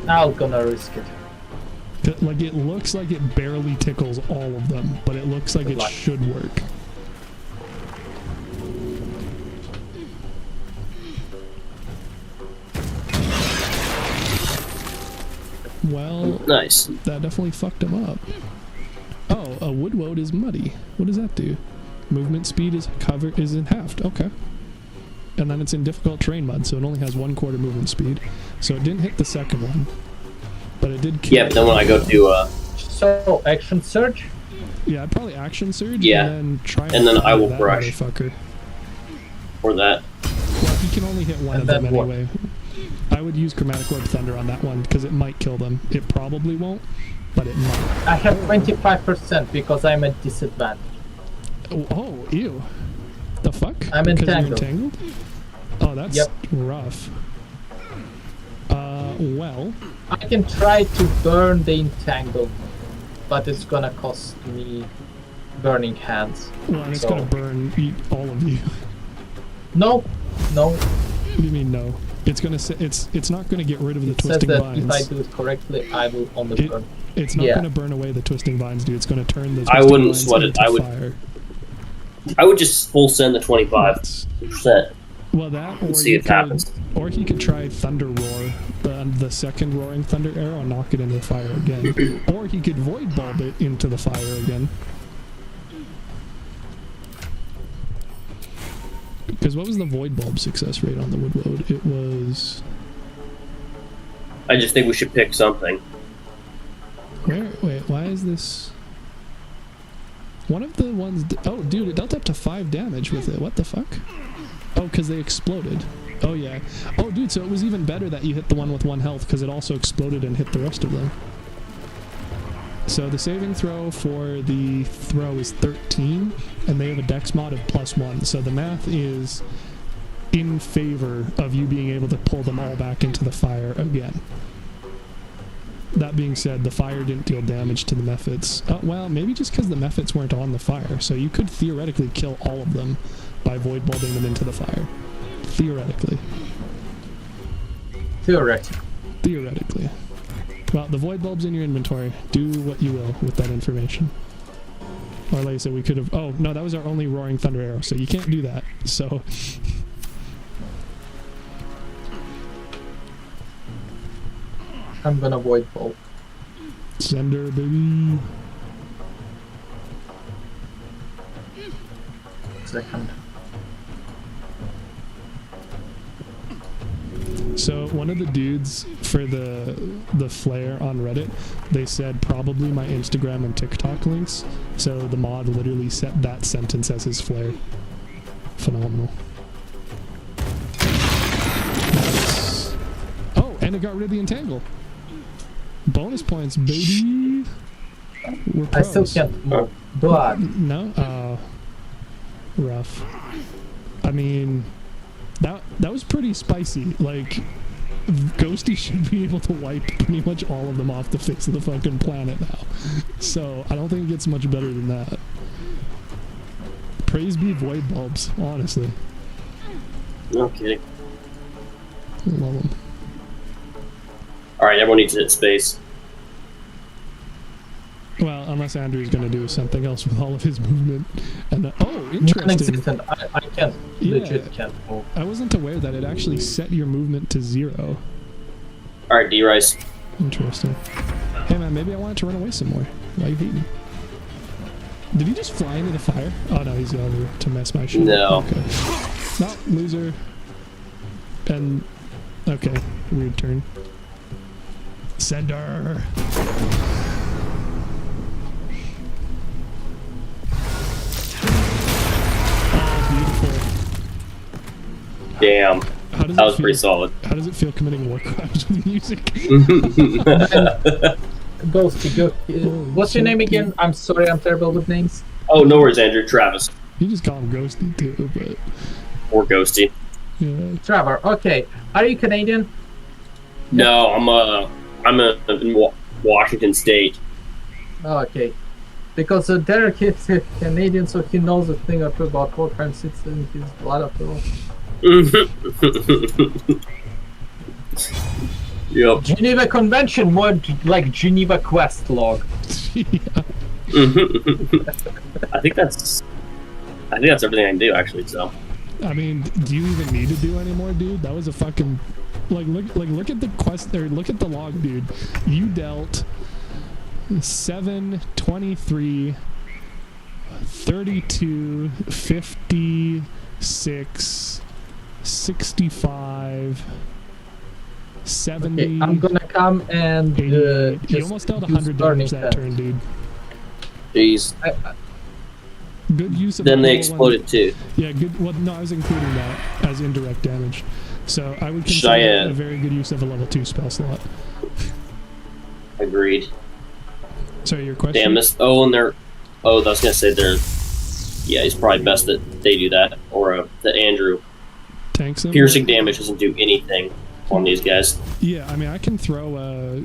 I'm gonna risk it. Like, it looks like it barely tickles all of them, but it looks like it should work. Well, nice. That definitely fucked him up. Oh, a woodwoad is muddy. What does that do? Movement speed is in halved. Okay. And then it's in difficult terrain mud, so it only has 1/4 movement speed. So it didn't hit the second one, but it did kill. Yeah, but then when I go to So action surge. Yeah, I'd probably action surge. Yeah. And then try. And then I will that brush. Motherfucker. Or that. Well, he can only hit one of them anyway. I would use Chromatic Orb Thunder on that one because it might kill them. It probably won't, but it might. I have 25% because I'm at disadvantage. Oh, ew. The fuck? I'm entangled. You're entangled? Oh, that's rough. Well... I can try to burn the entangled, but it's gonna cost me burning hands. Well, and it's gonna burn all of you. No. No. What do you mean no? It's gonna say it's not gonna get rid of the twisting says that vines. if I do it correctly, I will only burn. It's not gonna burn away the twisting vines, dude. It's gonna turn the I twisting wouldn't vines sweat it. into fire. I would just full send the 25%. Well, that, or see if it happens. Or he could try Thunder Roar, the second Roaring Thunder arrow, and knock it into the fire again. Or he could Void Bulb it into the fire again. Because what was the Void Bulb success rate on the Woodwoad? It was... I just think we should pick something. Wait, why is this... One of the ones... Oh, dude, it dealt up to 5 damage with it. What the fuck? Oh, because they exploded. Oh, yeah. Oh, dude, so it was even better that you hit the one with 1 health, because it also exploded and hit the rest of them. So the saving throw for the throw is 13, and they have a dex mod of +1. So the math is in favor of you being able to pull them all back into the fire again. That being said, the fire didn't deal damage to the methods. Well, maybe just because the methods weren't on the fire. So you could theoretically kill all of them by void bulbing them into the fire. Theoretically. Theoretically. Well, the void bulb's in your inventory. Do what you will with that information. Or like I said, we could have... Oh, no, that was our only Roaring Thunder arrow, so you can't do that. So... I'm gonna void bulb. Sender, baby. Second. So one of the dudes for the flare on Reddit, they said probably my Instagram and TikTok links. So the mod literally set that sentence as his flare. Phenomenal. That's... Oh, and it got rid of the entangle. Bonus points, baby. We're I pros. still can't move. Blood. No? Rough. I mean, that was pretty spicy. Like, Ghosty should be able to wipe pretty much all of them off the face of the fucking planet now. So, I don't think it gets much better than that. Praise be void bulbs, honestly. No kidding. Love them. Alright, everyone needs to hit space. Well, unless Andrew's going to do something else with all of his movement. And oh, interesting. Non-existent. I can't. Legit can't move. I wasn't aware that it actually set your movement to 0. All right, D-Rice. Interesting. Hey man, maybe I wanted to run away some more. Why are you hating? Did he just fly into the fire? Oh no, he's over to mess my shit. No. Okay. No, loser. And okay, weird turn. Sender. Oh, beautiful. Damn. That was pretty solid. How does it feel committing war crimes with music? Ghosty, go. What's your name again? I'm sorry, I'm terrible with names. Oh, no worries, Andrew. Travis. You just call him Ghosty too, but. Or Ghosty. Yeah. Trevor. Okay. Are you Canadian? No, I'm in Washington State. Okay. Because Derek is Canadian, so he knows a thing or two about war crimes. It's in his blood after all. Yep. Geneva Convention, more like Geneva Quest log. I think that's everything I can do actually. So. I mean, do you even need to do any more, dude? That was a fucking look at the quest there. Look at the log, dude. You dealt 7, 23, 32, 56, 65, 70. Okay, I'm gonna come and you almost dealt 100 damage that turn, dude. Jeez. Good use of. Then they exploded too. Yeah, good. Well, no, I was including that as indirect damage. So I would consider a very good use of a level 2 spell slot. Agreed. Sorry, your question? Damn this. Oh, and they're. Oh, I was gonna say they're. Yeah, it's probably best that they do that, or that Andrew. Tanks them. Piercing damage doesn't do anything on these guys. Yeah, I mean, I can throw a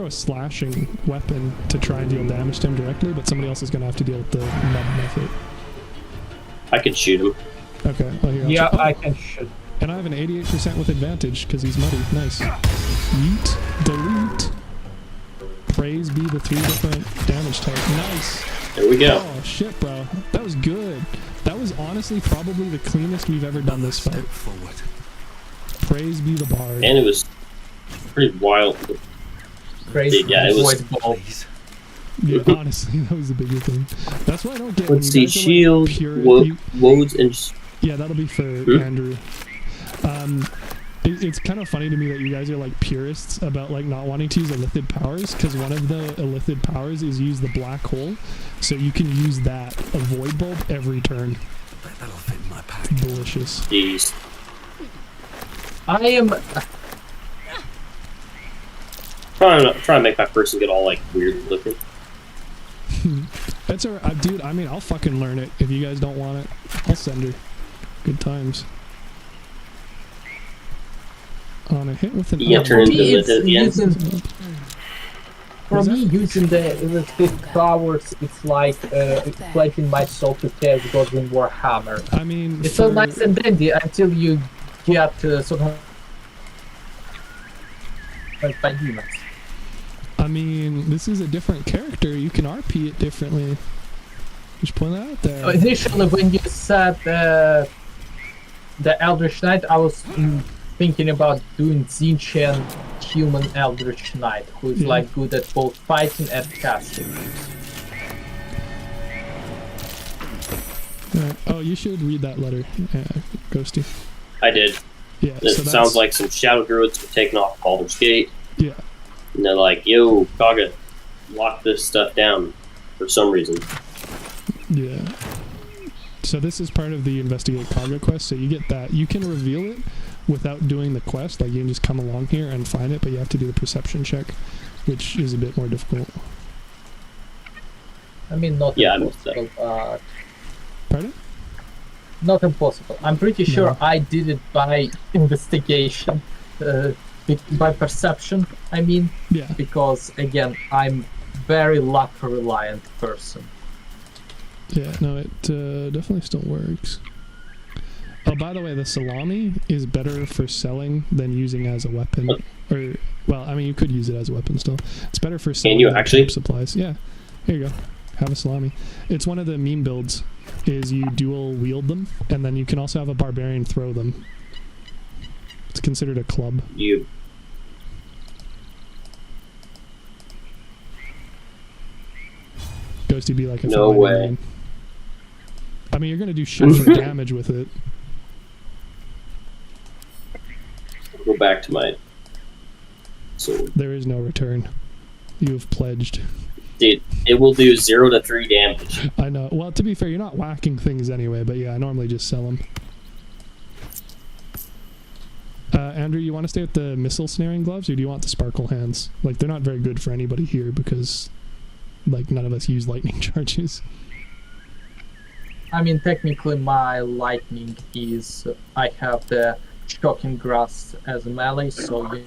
slashing weapon to try and deal damage to him directly, but somebody else is gonna have to deal with the nub method. I can shoot him. Okay. Well, here, yeah, I can shoot. And I have an 88% with advantage because he's muddy. Nice. Yeet. Delete. Praise be the 3 different damage types. Nice. There we go. Oh shit, bro. That was good. That was honestly probably the cleanest we've ever done this fight. Forward. Praise be the bard. And it was pretty wild. Crazy. Yeah, it was. Yeah, honestly, that was the bigger thing. That's why I don't get. Let's see, shield, woads, and. Yeah, that'll be for Andrew. It's kind of funny to me that you guys are like purists about like not wanting to use Illithid powers, because one of the Illithid powers is use the black hole, so you can use that a void bulb every turn. That'll fit in my pack. Delicious. Jeez. I am trying to make my person get all like weird looking. That's alright, dude. I mean, I'll fucking learn it. If you guys don't want it, I'll send her. Good times. On a hit with an For me, using the Illithid powers, it's like pledging myself to Chaos Gods in Warhammer. I mean, it's so nice and dandy until you get sort of by demons. I mean, this is a different character. You can RP it differently. Just put that out there. Initially, when you said the Eldritch Knight, I was thinking about doing Zinchen human Eldritch Knight, who is like good at both fighting and casting. Oh, you should read that letter, Ghosty. I did. Yeah, it sounds like some Shadow Druids were taking off Baldur's Gate. Yeah. And they're like, yo, Kaga, lock this stuff down for some reason. Yeah. So this is part of the Investigate Kaga quest, so you get that. You can reveal it without doing the quest, like you can just come along here and find it, but you have to do the perception check, which is a bit more difficult. I mean, not impossible, but... Pardon? Not impossible. I'm pretty sure I did it by investigation, by perception, I mean. Yeah. Because, again, I'm very luck-reliant person. Yeah, no, it definitely still works. Oh, by the way, the salami is better for selling than using as a weapon. Or, well, I mean, you could use it as a weapon still. It's better for selling. Can you actually? Supplies, yeah. Here you go. Have a salami. It's one of the meme builds, is you dual wield them, and then you can also have a barbarian throw them. It's considered a club. You. Ghosty be like a No way. Man. I mean, you're gonna do shit for damage with it. Go back to my sword. There is no return. You have pledged. Dude, it will do 0 to 3 damage. I know. Well, to be fair, you're not whacking things anyway, but yeah, I normally just sell them. Andrew, you want to stay with the missile snaring gloves, or do you want the sparkle hands? Like, they're not very good for anybody here because, like, none of us use lightning charges. I mean, technically my lightning is, I have the shocking grass as a melee, so you...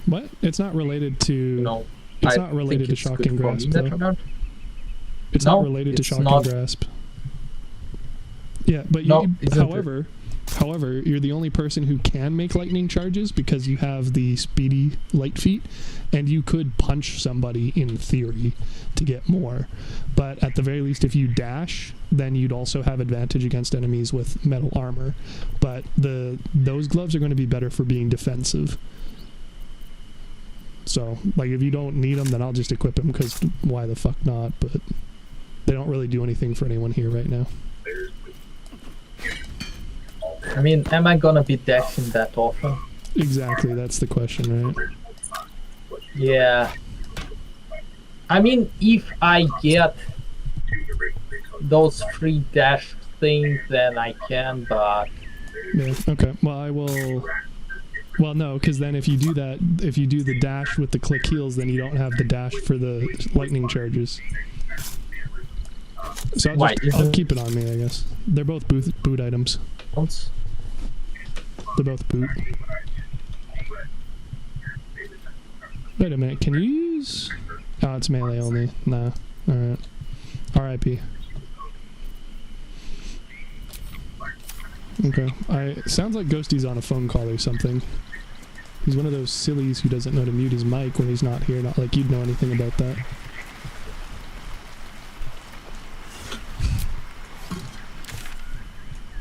What? It's not related to... No. It's not related to shocking grasp, though. It's not related to shocking grasp. Yeah, but however, you're the only person who can make lightning charges because you have the speedy light feet, and you could punch somebody in theory to get more. But at the very least, if you dash, then you'd also have advantage against enemies with metal armor. But those gloves are going to be better for being defensive. So, like, if you don't need them, then I'll just equip them, because why the fuck not? But they don't really do anything for anyone here right now. I mean, am I gonna be dashing that often? Exactly, that's the question, right? Yeah. I mean, if I get those free dash things, then I can, but... Yeah, okay. Well, I will... Well, no, because then if you do that, if you do the dash with the click heals, then you don't have the dash for the lightning charges. So I'll keep it on me, I guess. They're both boot items. They're both boot. Wait a minute, can you use... Oh, it's melee only. Nah. Alright. R.I.P. Okay. Sounds like Ghosty's on a phone call or something. He's one of those sillies who doesn't know to mute his mic when he's not here. Not like you'd know anything about that.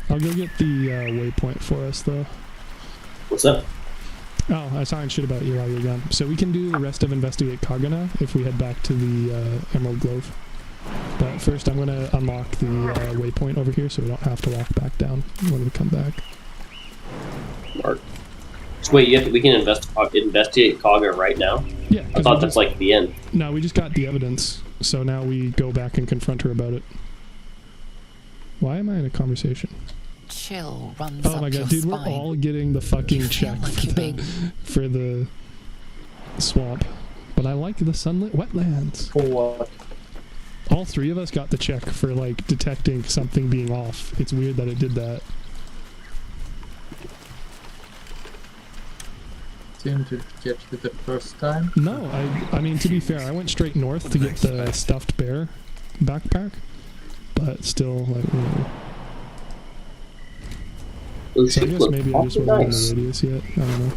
I'll go get the waypoint for us, though. What's up? Oh, I was talking shit about you while you're gone. So we can do the rest of Investigate Kaga now if we head back to the Emerald Grove. But first I'm going to unlock the waypoint over here so we don't have to walk back down when we come back. Mark. So wait, we can investigate Kaga right now? Yeah. I thought that's like the end. No, we just got the evidence. So now we go back and confront her about it. Why am I in a conversation? Chill runs Oh my god, dude, we're all getting the fucking check for the swamp. But I like the sunlit wetlands. For what? All three of us got the check for, like, detecting something being off. It's weird that it did that. Didn't you get it the first time? No, I mean, to be fair, I went straight north to get the stuffed bear backpack. But still, like, whatever. Oh, so I guess maybe I just wasn't in the radius yet. I don't know.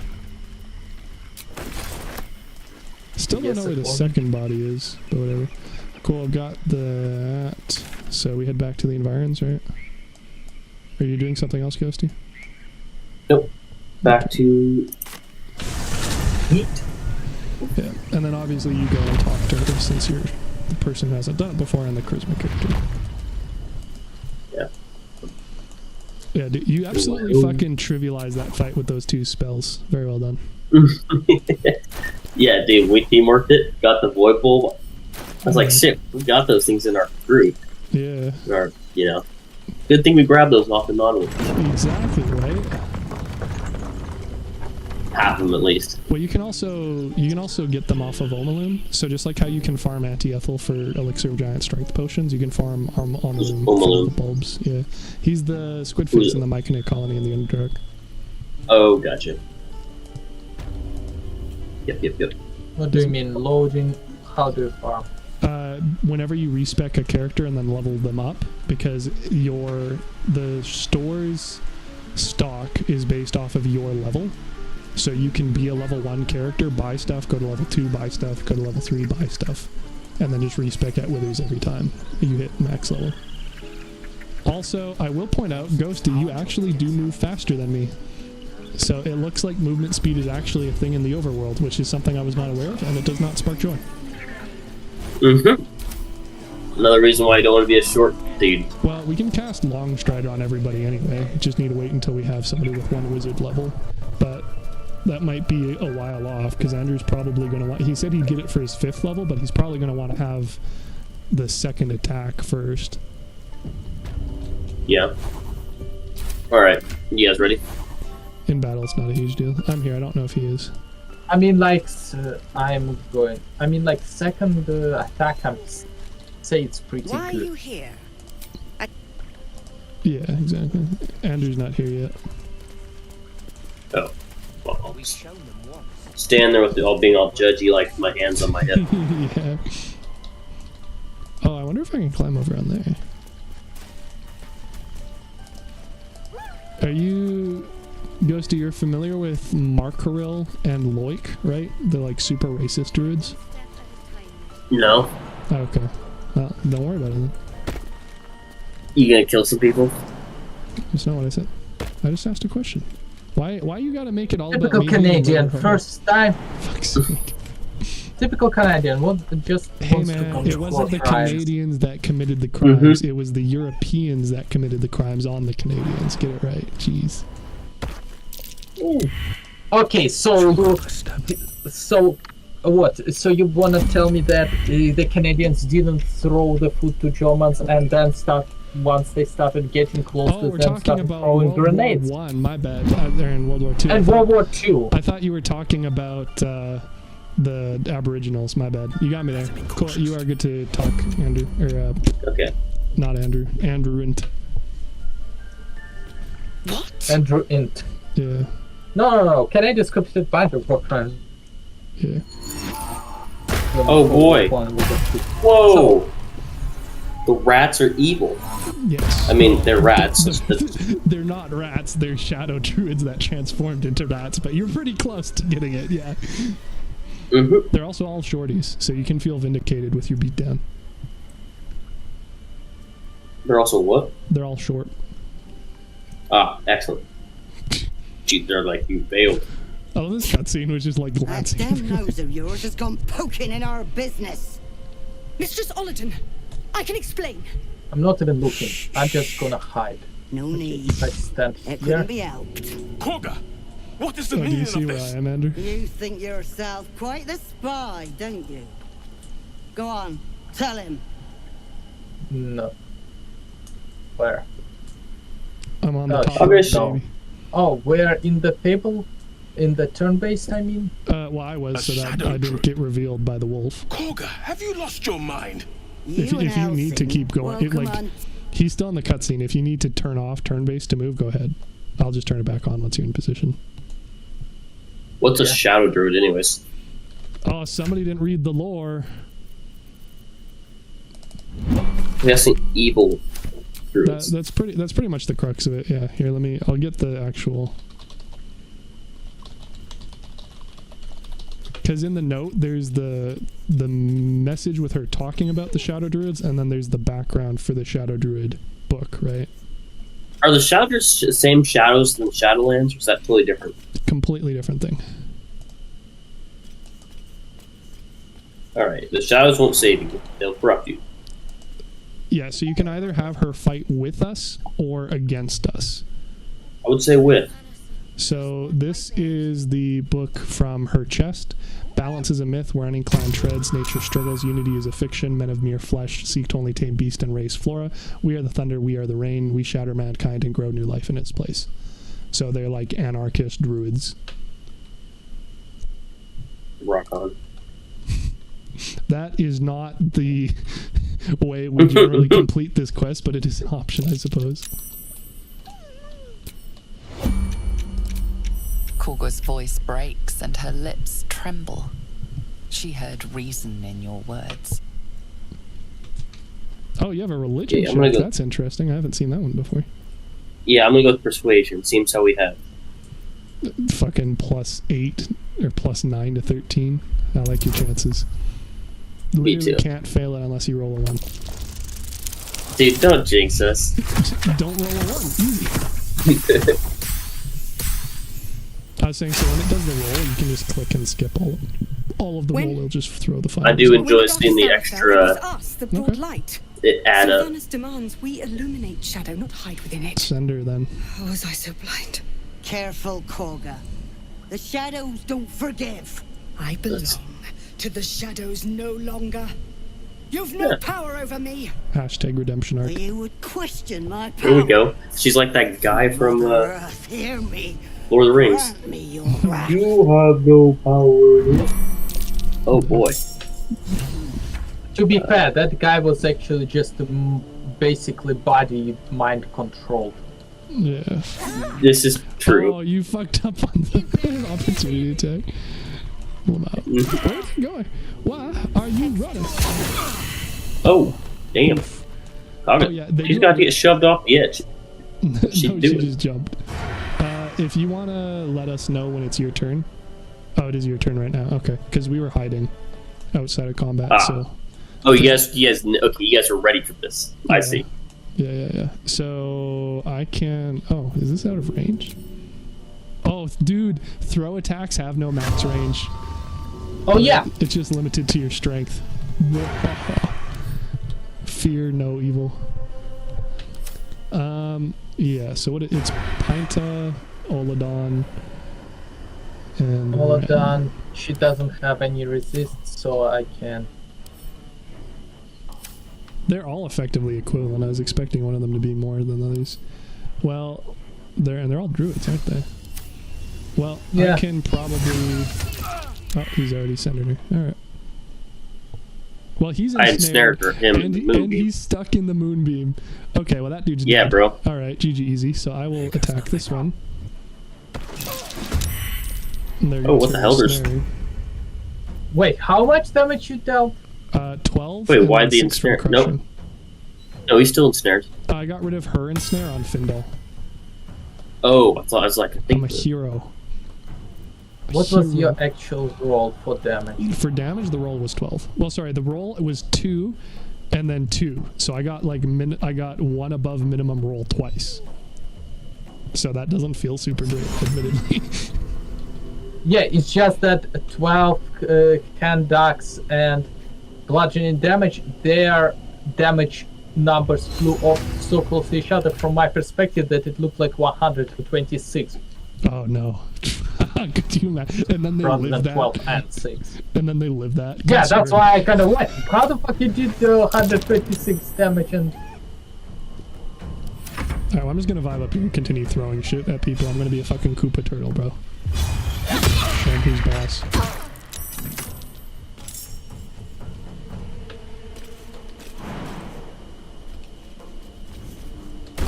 Still don't know where the second body is, but whatever. Cool, I've got that. So we head back to the environs, right? Are you doing something else, Ghosty? Nope. Back to heat. Yeah, and then obviously you go and talk to her since you're the person who hasn't done it before and the charisma character. Yeah. Yeah, dude, you absolutely fucking trivialized that fight with those two spells. Very well done. Yeah, dude, we teamworked it, got the void bulb. I was like, shit, we got those things in our group. Yeah. Or, you know, good thing we grabbed those off the non-one. Exactly, right? Half of them at least. Well, you can also get them off of Omaloom. So just like how you can farm Anti-Ethel for Elixir of Giant Strength potions, you can farm Omaloom for the bulbs. Yeah, he's the squid face in the Myconid colony in the Underdark. Oh, gotcha. Yep. What do you mean loading? How do you farm? Whenever you respec a character and then level them up, because the store's stock is based off of your level. So you can be a level 1 character, buy stuff, go to level 2, buy stuff, go to level 3, buy stuff. and then just respec at withers every time you hit max level. Also, I will point out, Ghosty, you actually do move faster than me. So it looks like movement speed is actually a thing in the overworld, which is something I was not aware of, and it does not spark joy. Another reason why you don't want to be a short dude. Well, we can cast Long Strider on everybody anyway. Just need to wait until we have somebody with 1 wizard level. But that might be a while off, because Andrew's probably going to want... He said he'd get it for his 5th level, but he's probably going to want to have the 2nd attack first. Yeah. Alright, you guys ready? In battle, it's not a huge deal. I'm here, I don't know if he is. I mean, like, I'm going... I mean, like, 2nd attack, I'm... say it's pretty Why good. are you here? Yeah, exactly. Andrew's not here yet. Oh. Well, stand there with being all judgy, like my hands on my hip. Yeah. Oh, I wonder if I can climb over on there. Are you... Ghosty, you're familiar with Markaril and Loik, right? They're like super racist druids? No. Oh, okay. Well, don't worry about it then. You gonna kill some people? That's not what I said. I just asked a question. Why you gotta make it all Typical about me? Canadian, first time. Fuck's sake. Typical Canadian, just Hey wants to man, it wasn't the crimes. Canadians that committed the crimes, it was the Europeans that committed the crimes on the Canadians. Get it right, jeez. Okay, so what? So you wanna tell me that the Canadians didn't throw the food to Germans and then once they started getting close to we're them, talking started about throwing World grenades? War One. My bad. They're in World War Two. And World War II. I thought you were talking about the Aboriginals. My bad. You got me there. Cool. You are good to talk, Andrew. Or okay. Not Andrew. Andrew Int. What? Andrew Int. Yeah. No. Canadians committed minor war crimes. Yeah. Oh boy. Whoa. The rats are evil. Yes. I mean, they're rats. They're not rats. They're shadow druids that transformed into rats. But you're pretty close to getting it. Yeah. They're also all shorties, so you can feel vindicated with your beatdown. They're also what? They're all short. Ah, excellent. Gee, they're like, you failed. Oh, this cutscene was just like That glancing. damn nose of yours has gone poking in our business. Mistress Ollerton, I can explain. I'm not even looking. I'm just gonna hide. No need. I stand It here. couldn't be helped. Kogger, what is the Do you meaning see of where this? I am, Andrew? You think yourself quite the spy, don't you? Go on, tell him. No. Where? I'm on the top. No. Oh, where in the table? In the turn-based, I mean? Well, I was, so that I didn't get revealed by the wolf. Kogger, have you lost your mind? If you need to keep going, he's still in the cutscene. If you need to turn off turn-based to move, go ahead. I'll just turn it back on once you're in position. What's a shadow druid, anyways? Oh, somebody didn't read the lore. That's an evil druids. That's pretty much the crux of it. Yeah. Here, I'll get the actual. Because in the note, there's the message with her talking about the Shadow Druids, and then there's the background for the Shadow Druid book, right? Are the Shadow Druids the same shadows than Shadowlands, or is that totally different? Completely different thing. Alright, the Shadows won't save you. They'll corrupt you. Yeah, so you can either have her fight with us or against us. I would say with. So this is the book from her chest. Balance is a myth where any clan treads, nature struggles, unity is a fiction, men of mere flesh seek to only tame beast and raise flora. We are the thunder, we are the rain, we shatter mankind and grow new life in its place. So they're like anarchist druids. Rock on. That is not the way we generally complete this quest, but it is an option, I suppose. Korgo's voice breaks and her lips tremble. She heard reason in your words. Oh, you have a religion Yeah, check. That's interesting. I haven't seen that one before. Yeah, I'm gonna go with persuasion. Seems how we have. Fucking +8 or +9 to 13. I like your chances. Me Literally too. can't fail it unless you roll a 1. Dude, don't jinx us. Don't roll a 1. Easy. I was saying, so when it does the roll, you can just click and skip all of the roll. It'll just throw the fire. I do enjoy seeing the extra. The broad light. It add up. Sylvanas demands we illuminate shadow, not hide within it. Send her then. Oh, was I so blind? Careful, Korga. The shadows don't forgive. I belong to the shadows no longer. You've no power over me. Hashtag redemption arc. You would question my power. Here we go. She's like that guy from Earth, hear me. Lord of the Rings. Grant me your wrath. You have no power. Oh boy. To be fair, that guy was actually just basically body mind controlled. Yeah. This is true. Oh, you fucked up on the opportunity attack. Well, no. Where's he going? Why are you running? Oh, damn. Oh, yeah, She's got to get shoved off the edge. She No, she just jumped. If you want to let us know when it's your turn. Oh, it is your turn right now. Okay, because we were hiding outside of combat. So. Oh, you guys, okay, you guys are ready for this. I see. Yeah. So I can. Oh, is this out of range? Oh, dude, throw attacks have no max range. Oh yeah. It's just limited to your strength. Fear no evil. Yeah. So it's Pinta, Oladon, and Oladon. She doesn't have any resist, so I can. They're all effectively equivalent. I was expecting one of them to be more than others. Well, they're all druids, aren't they? Well, yeah. I can probably. Oh, he's already centered her. All right. Well, he's ensnared. I ensnared her, him, and he's stuck in the moonbeam. Okay, well that dude's dead. Yeah, bro. All right, GG easy. So I will attack this one. Oh, what the hell? There's. Wait, how much damage you dealt? 12. Wait, why the ensnare? Nope. No, he's still ensnared. I got rid of her ensnare on Findel. Oh, I thought I was like. I'm a hero. What was your actual roll for damage? For damage, the roll was 12. Well, sorry, the roll was 2, and then 2. So I got like I got 1 above minimum roll twice. So that doesn't feel super great, admittedly. Yeah, it's just that 12 hand ducks and bludgeoning damage, their damage numbers flew off so close to each other from my perspective that it looked like 126. Oh no. Could you imagine? And then they rather live than that. 12 and 6. And then they live that. Yeah, that's why I kind of went. How the fuck you did 126 damage and... Alright, well, I'm just gonna vibe up here and continue throwing shit at people. I'm gonna be a fucking Koopa turtle, bro. And who's boss?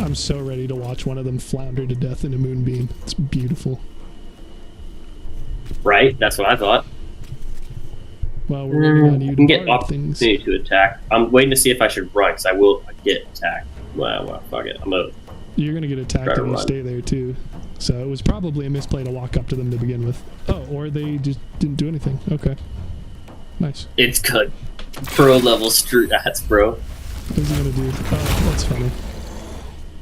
I'm so ready to watch one of them flounder to death in a moonbeam. It's beautiful. Right? That's what I thought. Well, we're waiting on you to get opportunity to attack. I'm waiting to see if I should run, because I will get attacked. Well, fuck it. You're gonna get attacked and you stay there too. So it was probably a misplay to walk up to them to begin with. Oh, or they just didn't do anything. Okay. Nice. It's good. Pro level strats, bro. What's he gonna do? Oh, that's funny.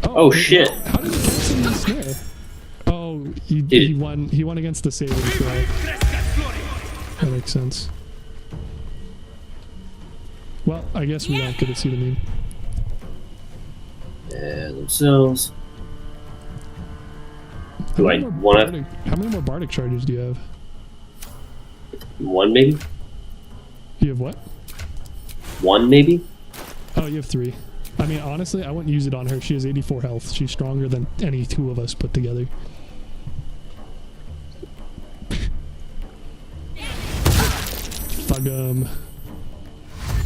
Oh shit. How did he catch him in the snare? Oh, he won. He won against the saving throw. That makes sense. Well, I guess we don't get to see the meme. Yeah, themselves. Do I want to? How many more Bardic charges do you have? 1 maybe. You have what? 1 maybe. Oh, you have 3. I mean, honestly, I wouldn't use it on her. She has 84 health. She's stronger than any 2 of us put together. Fuck him.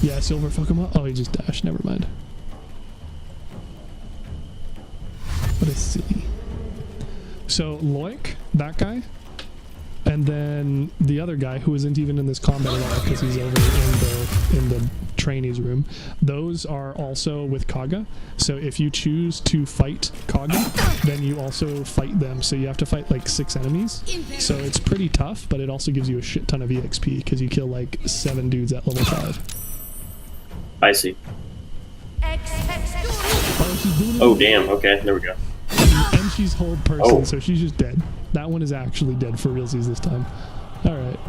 Yeah, Silver, fuck him up. Oh, he just dashed. Never mind. What a silly. So, Loic, that guy, and then the other guy who isn't even in this combat at all because he's over in the trainees room. Those are also with Kaga. So if you choose to fight Kaga, then you also fight them. So you have to fight like 6 enemies. So it's pretty tough, but it also gives you a shit ton of EXP because you kill like 7 dudes at level 5. I see. Oh damn, okay, there we go. And she's hold person, so she's just dead. That one is actually dead for realsies this time. Alright.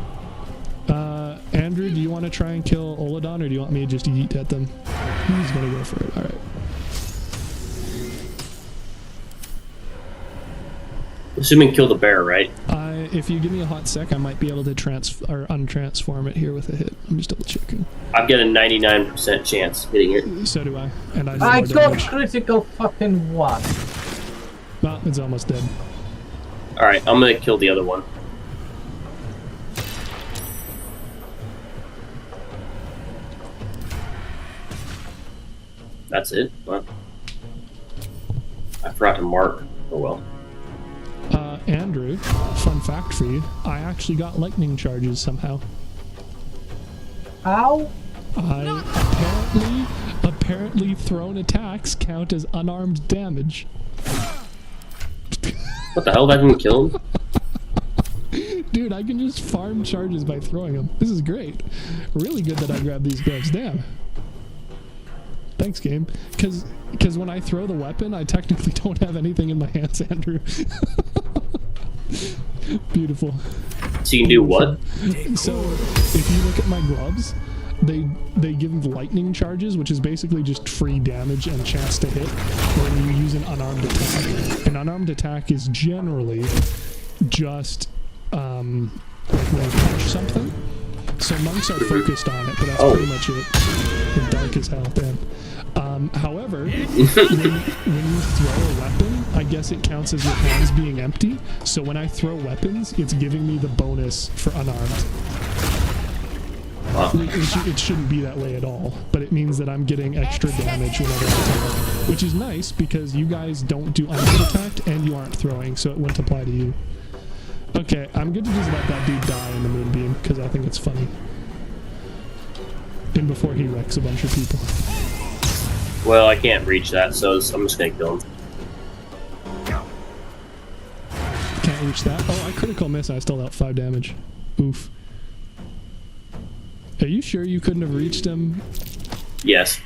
Andrew, do you want to try and kill Oladon, or do you want me to just yeet at them? He's gonna go for it, alright. Assuming kill the bear, right? If you give me a hot sec, I might be able to untransform it here with a hit. I'm just double checking. I've got a 99% chance hitting it. So do I. And I got critical fucking one. Well, it's almost dead. Alright, I'm gonna kill the other one. That's it? What? I forgot to mark. Oh well. Andrew, fun fact for you, I actually got lightning charges somehow. How? Apparently thrown attacks count as unarmed damage. What the hell? That didn't kill him? Dude, I can just farm charges by throwing them. This is great. Really good that I grabbed these gloves. Damn. Thanks, game. Because when I throw the weapon, I technically don't have anything in my hands, Andrew. Beautiful. So you can do what? So if you look at my gloves, they give lightning charges, which is basically just free damage and chance to hit when you use an unarmed attack. An unarmed attack is generally just like when you punch something. So monks are focused on it, but that's pretty much it. The dark as hell, damn. However, when you throw a weapon, I guess it counts as your hands being empty. So when I throw weapons, it's giving me the bonus for unarmed. Wow. It shouldn't be that way at all, but it means that I'm getting extra damage whenever I throw, which is nice because you guys don't do unarmed attack and you aren't throwing, so it wouldn't apply to you. Okay, I'm good to just let that dude die in the moonbeam because I think it's funny. And before he wrecks a bunch of people. Well, I can't reach that, so I'm just gonna kill him. Can't reach that? Oh, I critical miss and I still dealt 5 damage. Oof. Are you sure you couldn't have reached him? Yes.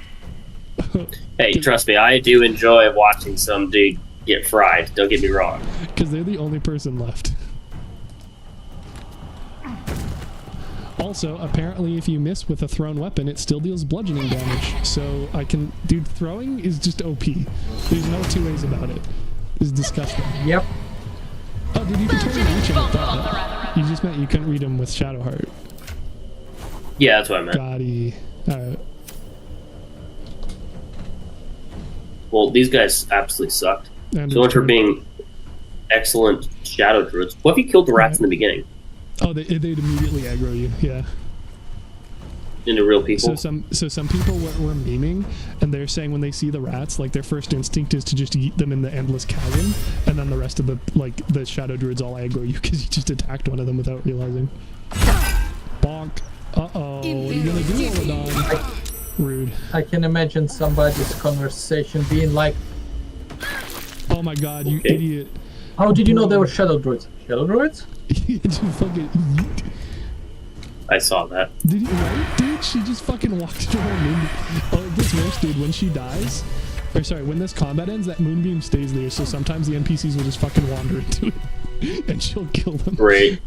Hey, trust me, I do enjoy watching some dude get fried. Don't get me wrong. Because they're the only person left. Also, apparently if you miss with a thrown weapon, it still deals bludgeoning damage. So I can... Dude, throwing is just OP. There's no 2 ways about it. It's disgusting. Yep. Oh, dude, you can totally reach him with that. You just meant you couldn't read him with Shadowheart. Yeah, that's what I meant. Gotti. Alright. Well, these guys absolutely sucked. So much for being excellent shadow druids. What if you killed the rats in the beginning? Oh, they'd immediately aggro you, yeah. Into real people? So some people were memeing, and they're saying when they see the rats, like their first instinct is to just eat them in the endless chasm, and then the rest of the shadow druids all aggro you because you just attacked one of them without realizing. Bonk. Uh-oh, what are you gonna do, Oladon? Rude. I can imagine somebody's conversation being like, oh my god, you idiot. How did you know they were shadow druids? Shadow druids? I saw that. Did you, right? Dude, she just fucking walked into her moonbeam. Oh, it gets worse, dude. When she dies, or sorry, when this combat ends, that moonbeam stays there, so sometimes the NPCs will just fucking wander into it, and she'll kill them. Great.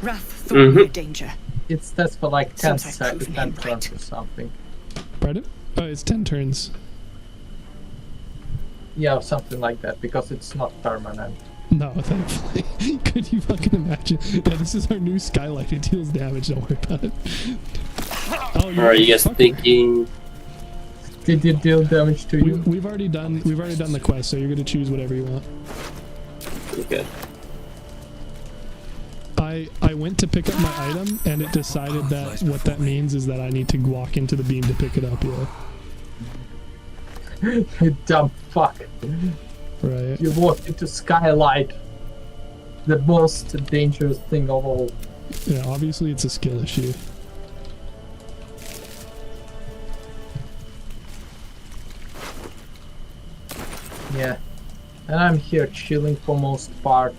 Wrath thought no danger. It's that's for like 10 seconds, 10 turns or something. Pardon? Oh, it's 10 turns. Yeah, something like that, because it's not permanent. No, thankfully. Could you fucking imagine? Yeah, this is our new skylight. It deals damage, don't worry about it. Oh, alright, you guys thinking? Did it deal damage to you? We've already done the quest, so you're gonna choose whatever you want. Okay. I went to pick up my item, and it decided that what that means is that I need to walk into the beam to pick it up, yeah. You dumb fuck. Right. You walked into skylight. The most dangerous thing of all. Yeah, obviously it's a skill issue. Yeah. And I'm here chilling for most part.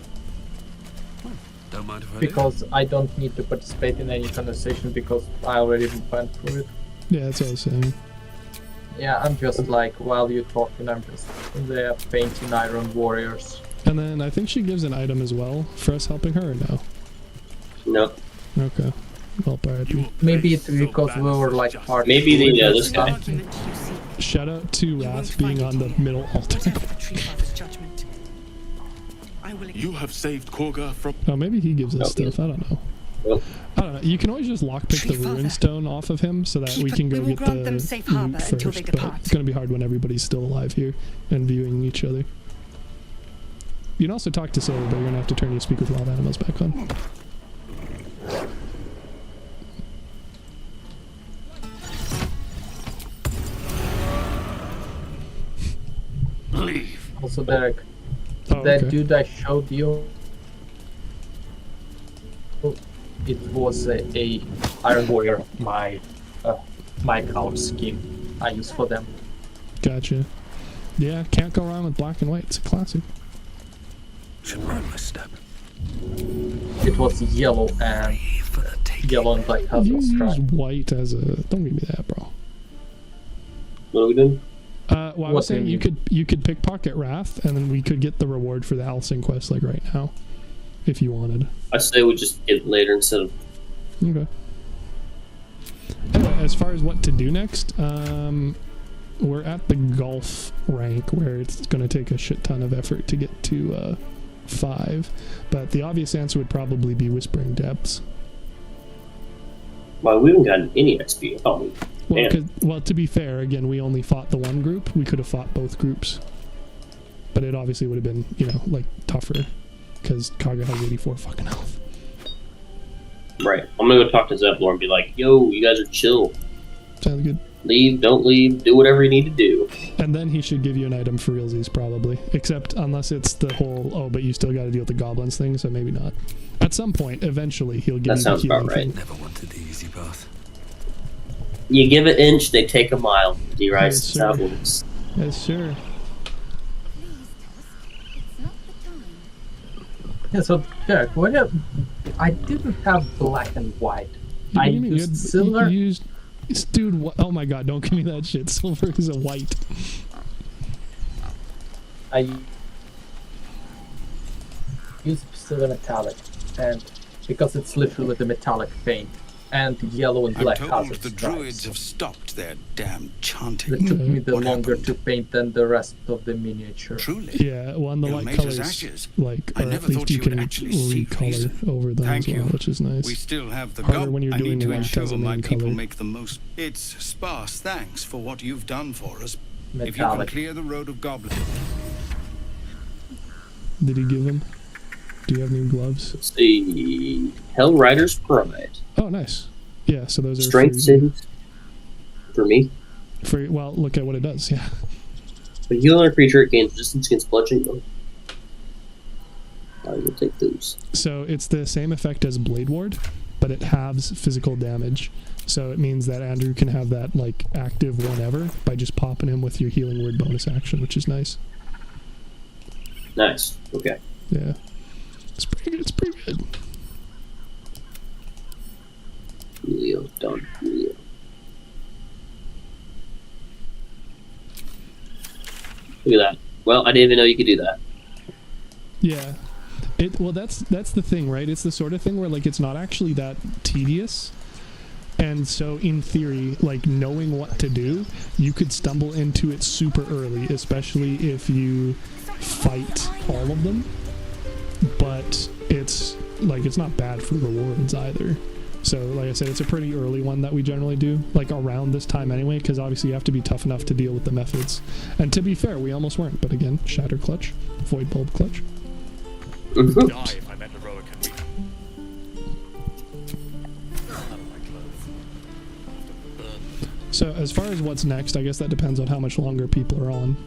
Don't mind if I because I don't need to participate in any conversation because I already went through it. Yeah, that's what I was saying. Yeah, I'm just like, while you're talking, I'm just there painting iron warriors. And then I think she gives an item as well for us helping her, or no? No. Okay. Well, maybe it's because we were like part. Maybe this guy. Shout out to Wrath being on the middle altar. You have saved Korga from. Oh, maybe he gives us stuff. I don't know. Nope. I don't know. You can always just lockpick the ruin stone off of him so that we can go get the loot first. But it's going to be hard when everybody's still alive here and viewing each other. You can also talk to Silver, but you're going to have to turn your speak with wild animals back on. Leave. Also, Derek, Oh, that okay. dude I showed you, it was a Iron Warrior, my color scheme I use for them. Gotcha. Yeah, can't go wrong with black and white. It's a classic. Should mind my step. It was yellow and black has You a use stripe. white as a. Don't give me that, bro. What are we doing? Well, I was saying you could pickpocket Wrath, and then we could get the reward for the Alcyn quest like right now, if you wanted. I say we just get it later instead of. Okay. Anyway, as far as what to do next, we're at the golf rank where it's going to take a shit ton of effort to get to 5, but the obvious answer would probably be Whispering Depths. Well, we haven't gotten any XP. I thought we. Well, to be fair, again, we only fought the one group. We could have fought both groups, but it obviously would have been, like tougher because Kaga has 84 fucking health. Right. I'm gonna go talk to Zevlor and be like, "Yo, you guys are chill. Sounds good. Leave, don't leave. Do whatever you need to do." And then he should give you an item for realsies, probably. Except unless it's the whole, oh, but you still got to deal with the goblins thing, so maybe not. At some point, eventually, he'll give you the healing thing. Never wanted the easy path. You give an inch, they take a mile. Yes, D-Rice, that's how it works. Yes, sure. Yeah, so Derek, I didn't have black and white. What I do you mean? used silver. You used, dude, what? Oh my god, don't give me that shit. Silver is a white. I used silver metallic, and because it's literally the metallic paint, and yellow and black I'm has told its the stripes. druids have stopped their damn chanting. It took me the What longer happened? to paint than the rest of the miniature. Truly? Yeah, well, and the You light made us colors, ashes. like, I or never at least thought you you would can actually see recolor reason. over them Thank as well, you. which is nice. We still have the Harder when you're I doing need to white as a ensure my main people color. make the most. It's sparse thanks for what you've done for us. If you can Metallic. clear the road of goblins. Did he give them? Do you have new gloves? Let's see. Hell Rider's Pride. Oh, nice. Yeah, so those are Strength for, savings. For me. well, look at what it does, yeah. When you heal on a creature, it gains resistance against bludgeoning. I will take those. So it's the same effect as Blade Ward, but it halves physical damage. So it means that Andrew can have that like active whenever by just popping him with your healing word bonus action, which is nice. Nice. Okay. Yeah. It's pretty good. It's pretty good. Julio, done. Julio. Look at that. Well, I didn't even know you could do that. Yeah. Well, that's the thing, right? It's the sort of thing where like it's not actually that tedious. And so in theory, like knowing what to do, you could stumble into it super early, especially if you fight all of them. But it's like it's not bad for rewards either. So like I said, it's a pretty early one that we generally do, like around this time anyway, because obviously you have to be tough enough to deal with the methods. And to be fair, we almost weren't, but again, Shatter Clutch, Void Bulb Clutch. Die if I met heroic and weak. So as far as what's next, I guess that depends on how much longer people are on.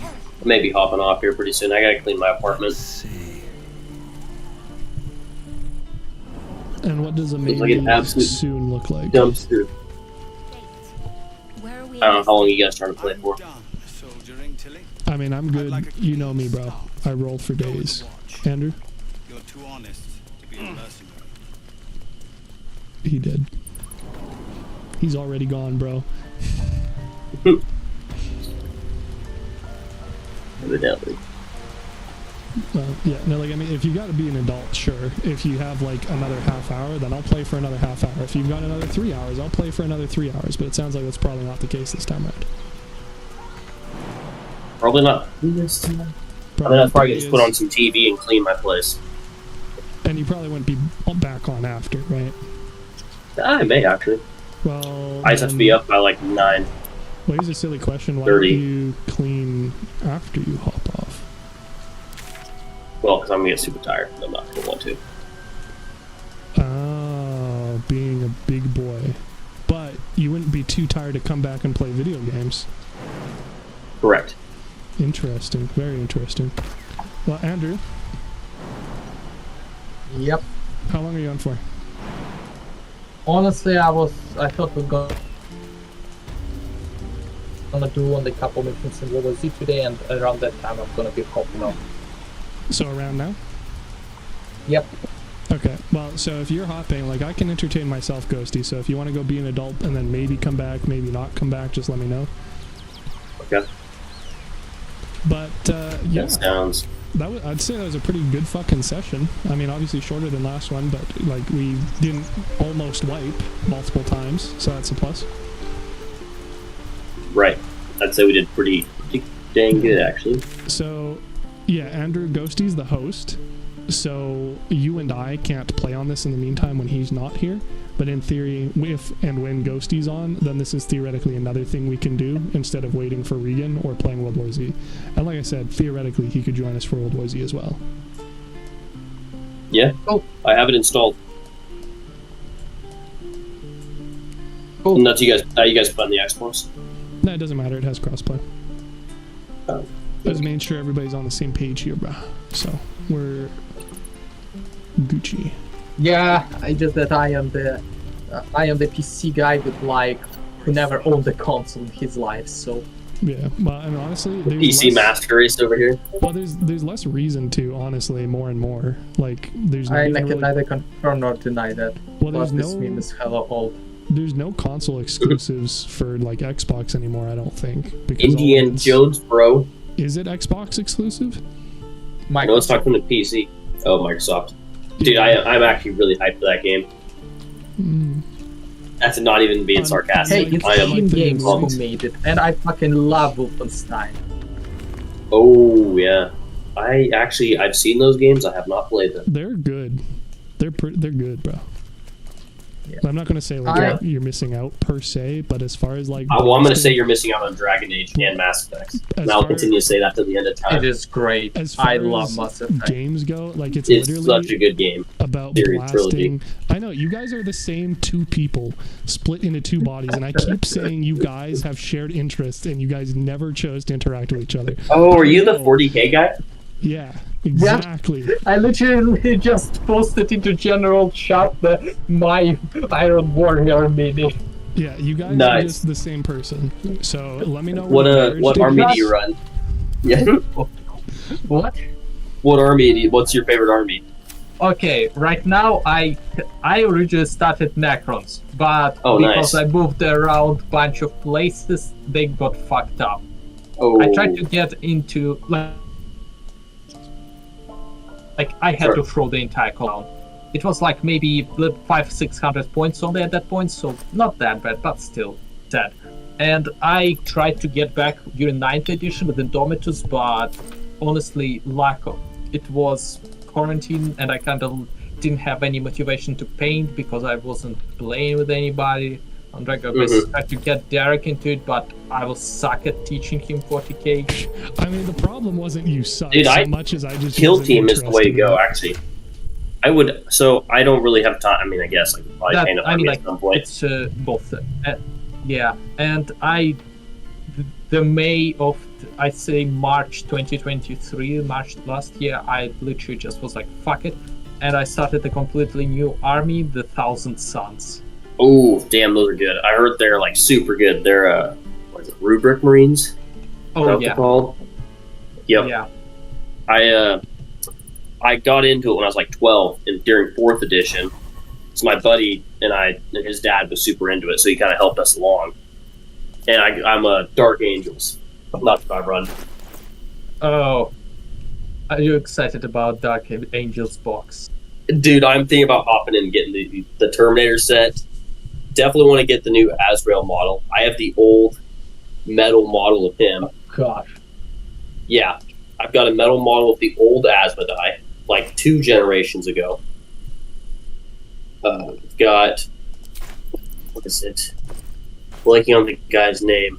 I may be hopping off here pretty soon. I gotta clean my apartment. And what does a Looks maybe like an absolute soon look like? Dumpster. I don't know how long you guys trying to play for. Soldiering, Tilly. I mean, I'm good. You know me, bro. I roll for days. Andrew? You're too honest to be a mercenary. He did. He's already gone, bro. Evidently. Well, yeah, no, like, I mean, if you got to be an adult, sure. If you have, like, another half hour, then I'll play for another half hour. If you've got another 3 hours, I'll play for another 3 hours. But it sounds like that's probably not the case this time around. Probably not this time. I mean, I'd probably just put on some TV and clean my place. And you probably wouldn't be back on after, right? I may, actually. Well, I just have to be up by, like, 9. Well, here's a silly question. Why 30. don't you clean after you hop off? Well, because I'm going to get super tired. I'm not going to want to. Oh, being a big boy. But you wouldn't be too tired to come back and play video games. Correct. Interesting. Very interesting. Well, Andrew? Yep. How long are you on for? Honestly, I thought we're gonna do only a couple missions in World War Z today, and around that time I'm gonna be hopping off. So around now? Yep. Okay, well, so if you're hopping, like, I can entertain myself, Ghosty, so if you want to go be an adult and then maybe come back, maybe not come back, just let me know. Okay. But, yeah. That sounds... I'd say that was a pretty good fucking session. I mean, obviously shorter than last one, but, like, we didn't almost wipe multiple times, so that's a plus. Right. I'd say we did pretty dang good, actually. So, yeah, Andrew Ghosty's the host, so you and I can't play on this in the meantime when he's not here, but in theory, if and when Ghosty's on, then this is theoretically another thing we can do instead of waiting for Regan or playing World War Z. And like I said, theoretically, he could join us for World War Z as well. Yeah. Oh, I have it installed. Cool. And that's you guys put on the Xbox? No, it doesn't matter. It has crossplay. Oh. Just making sure everybody's on the same page here, bro. So, we're Gucci. Yeah, I just that I am the PC guy with like who never owned a console in his life. So yeah, well, and honestly, there's PC master race over here. Well, there's less reason to, honestly, more and more. Like, there's I not can really... neither confirm nor deny that. Well, there's this no... meme is hella old. There's no console exclusives for like Xbox anymore, I don't think. Because Indian Jones, bro. Is it Xbox exclusive? No, it's talking to PC. Oh, Microsoft. Dude, I'm actually really hyped for that game. Mm. That's not even being sarcastic. Hey, it's Steam Games who made it, and I fucking love Wolfenstein. Oh, yeah. I've seen those games, I have not played them. They're good. They're good, bro. Yeah. I'm not going to say like you're missing out per se, but as far as like... I'm going to say you're missing out on Dragon Age and Mass Effect. And I'll continue to say that till the end of time. It is great. I love Mass Effect. Games go, like it's literally such a good game. About blasting. I know, you guys are the same two people split into two bodies, and I keep saying you guys have shared interests, and you guys never chose to interact with each other. Oh, are you the 40k guy? Yeah. Exactly. Yeah, I literally just posted into general chat my Iron Warrior mini. Yeah, you guys are just the same person. So let me know what army do you run? Yeah. What? What's your favorite army? Okay, right now I originally started Necrons, but because I moved around a bunch of places, they got fucked up. Oh. I tried to get into like I had to throw the entire column. It was like maybe 500-600 points only at that point, so not that bad, but still sad. And I tried to get back during 9th edition with Indomitus, but honestly, it was quarantine, and I kind of didn't have any motivation to paint because I wasn't playing with anybody. On regular basis, tried to get Derek into it, but I will suck at teaching him 40k. I mean, the problem wasn't you suck Dude, so much as I just kill team is the way to go. Actually, I don't really have time. I mean, I guess I could probably paint up at some point. It's both. Yeah, and the May of I say March 2023, March last year, I literally just was like, fuck it, and I started a completely new army, the Thousand Suns. Oh, damn, those are good. I heard they're like super good. They're what is it, Rubric Marines? Oh yeah. Called? Yep. Yeah. I got into it when I was like 12, and during 4th edition. So my buddy and his dad was super into it, so he kind of helped us along. And I'm a Dark Angels. Not if I run. Oh, are you excited about Dark Angels box? Dude, I'm thinking about hopping in and getting the Terminator set. Definitely want to get the new Azrael model. I have the old metal model of him. Oh, gosh. Yeah, I've got a metal model of the old Asmodai, like 2 generations ago. I've got, what is it? Blanking on the guy's name.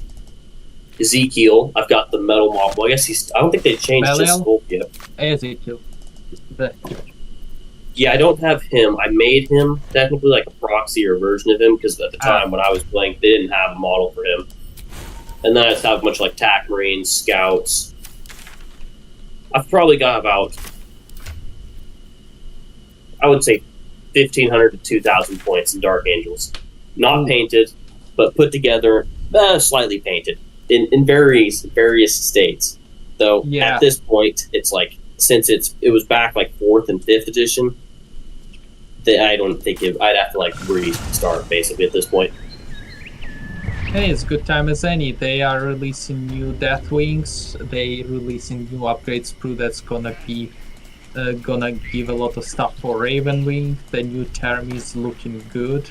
Ezekiel. I've got the metal model. Well, I guess I don't think they changed his sculpt yet. Ezekiel. Yeah, I don't have him. I made him technically like a proxy or version of him because at the time when I was playing, they didn't have a model for him. And then I just have a bunch of like TAC Marines, Scouts. I've probably got about, I would say, 1,500 to 2,000 points in Dark Angels. Not painted, but put together, slightly painted in various states. Though at this point, it's like since it was back like 4th and 5th edition, that I don't think I'd have to like restart basically at this point. Hey, it's good time as any. They are releasing new Death Wings. They releasing new upgrades through that's gonna be gonna give a lot of stuff for Raven Wing. The new term is looking good.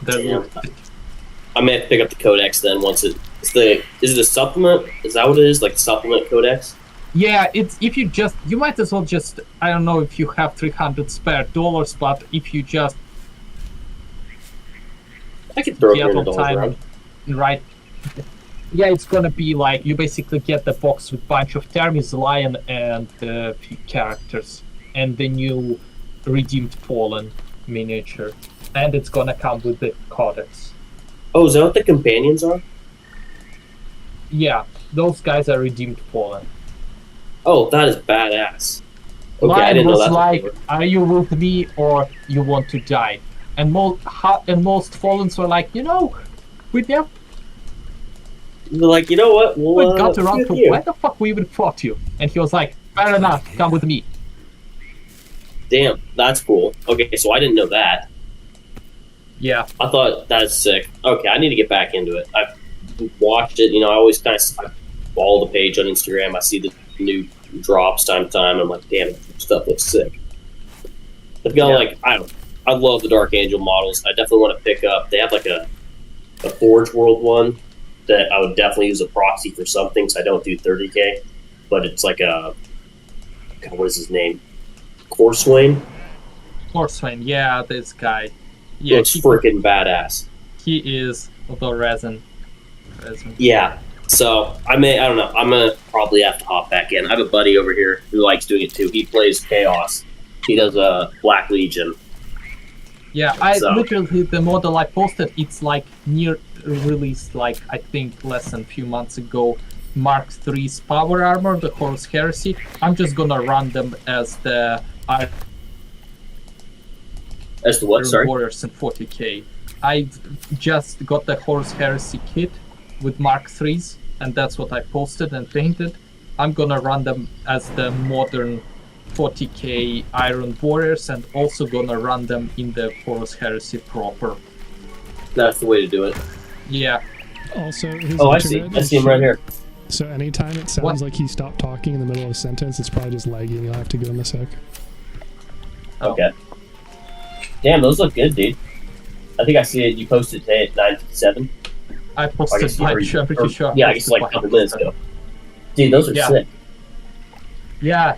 I may have to pick up the codex then once is it a supplement? Is that what it is? Like the supplement codex? Yeah, it's if you might as well just, I don't know if you have $300 spare, but if you just I could throw $300 around. Right. Yeah, it's gonna be like you basically get the box with bunch of Termis, Lion, and a few characters, and the new Redeemed Fallen miniature, and it's gonna come with the codex. Oh, is that what the companions are? Yeah, those guys are Redeemed Fallen. Oh, that is badass. Okay, Lion I didn't know was that. like, "Are you with me or you want to die?" And most Fallens were like, we never. They're like, you know what? We got around to why the fuck we even fought you? And he was like, fair enough, come with me. Damn, that's cool. Okay, so I didn't know that. Yeah. I thought that is sick. Okay, I need to get back into it. I've watched it, I always kind of follow the page on Instagram. I see the new drops time to time. And I'm like, damn, that stuff looks sick. They've got I love the Dark Angel models. I definitely want to pick up. They have like a Forge World one that I would definitely use a proxy for something, so I don't do 30k. But it's like a, God, what is his name? Corswain? Corswain, yeah, this guy. Yeah, looks freaking badass. He is the resin. Yeah. So I don't know. I'm gonna probably have to hop back in. I have a buddy over here who likes doing it too. He plays Chaos. He does a Black Legion. Yeah, literally the model I posted, it's like near release, like I think less than a few months ago. Mark III's power armor, the Horus Heresy. I'm just gonna run them as the what? Sorry. Warriors in 40k. I just got the Horus Heresy kit with Mark III's, and that's what I posted and painted. I'm gonna run them as the modern 40k Iron Warriors, and also gonna run them in the Horus Heresy proper. That's the way to do it. Yeah. Also, I see. I see him right here. So anytime it sounds like he stopped talking in the middle of a sentence, it's probably just lagging. You'll have to give him a sec. Okay. Damn, those look good, dude. I think I see it. You posted today at 9:57. I posted I'm pretty sure. Yeah, I guess like a couple minutes ago. Dude, those are sick. Yeah.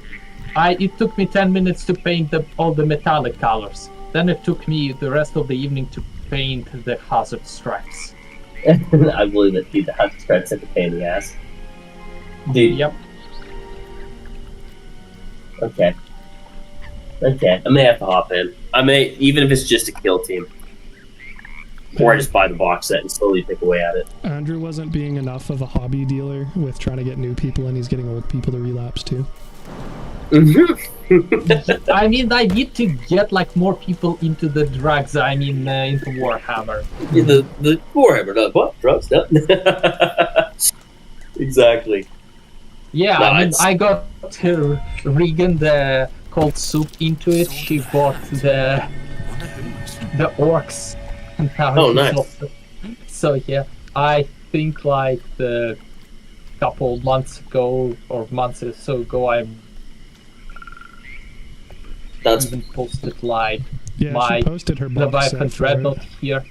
It took me 10 minutes to paint all the metallic colors. Then it took me the rest of the evening to paint the hazard stripes. I believe it, dude. The hazard stripes at the pain in the ass. Dude. Yep. Okay. I may have to hop in. Even if it's just a kill team. Or I just buy the box set and slowly pick away at it. Andrew wasn't being enough of a hobby dealer with trying to get new people, and he's getting old people to relapse too. I mean, I need to get like more people into the drugs. I mean, into Warhammer. Yeah, the Warhammer, what drugs? No. Exactly. Yeah, No, I mean, it's- I got Regan the cold soup into it. She bought the orcs. And now Oh, she's nice. also... So yeah, I think like the couple months ago or months or so ago, I even posted like Yeah, my she posted her box Leviathan set and for it. Dreadnought here.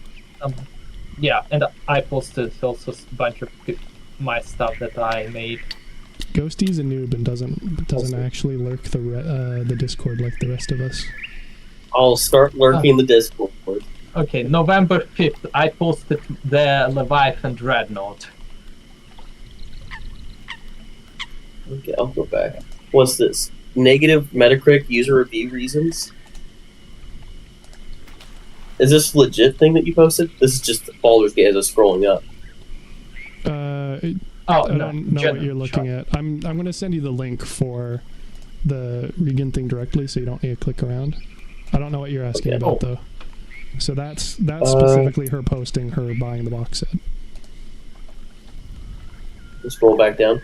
Yeah, and I posted also a bunch of my stuff that I made. Ghosty's a noob and doesn't actually lurk the Discord like the rest of us. I'll start lurking the Discord. Okay, November 5th, I posted the Leviathan Dreadnought. Okay, I'll go back. What's this? Negative Metacritic user review reasons? Is this a legit thing that you posted? This is just Baldur's Gate as it's scrolling up. Oh, I don't know what you're looking at. I'm going to send you the link for the Regan thing directly, so you don't need to click around. I don't know what you're asking about though. So that's specifically her posting her buying the box set. Let's scroll back down.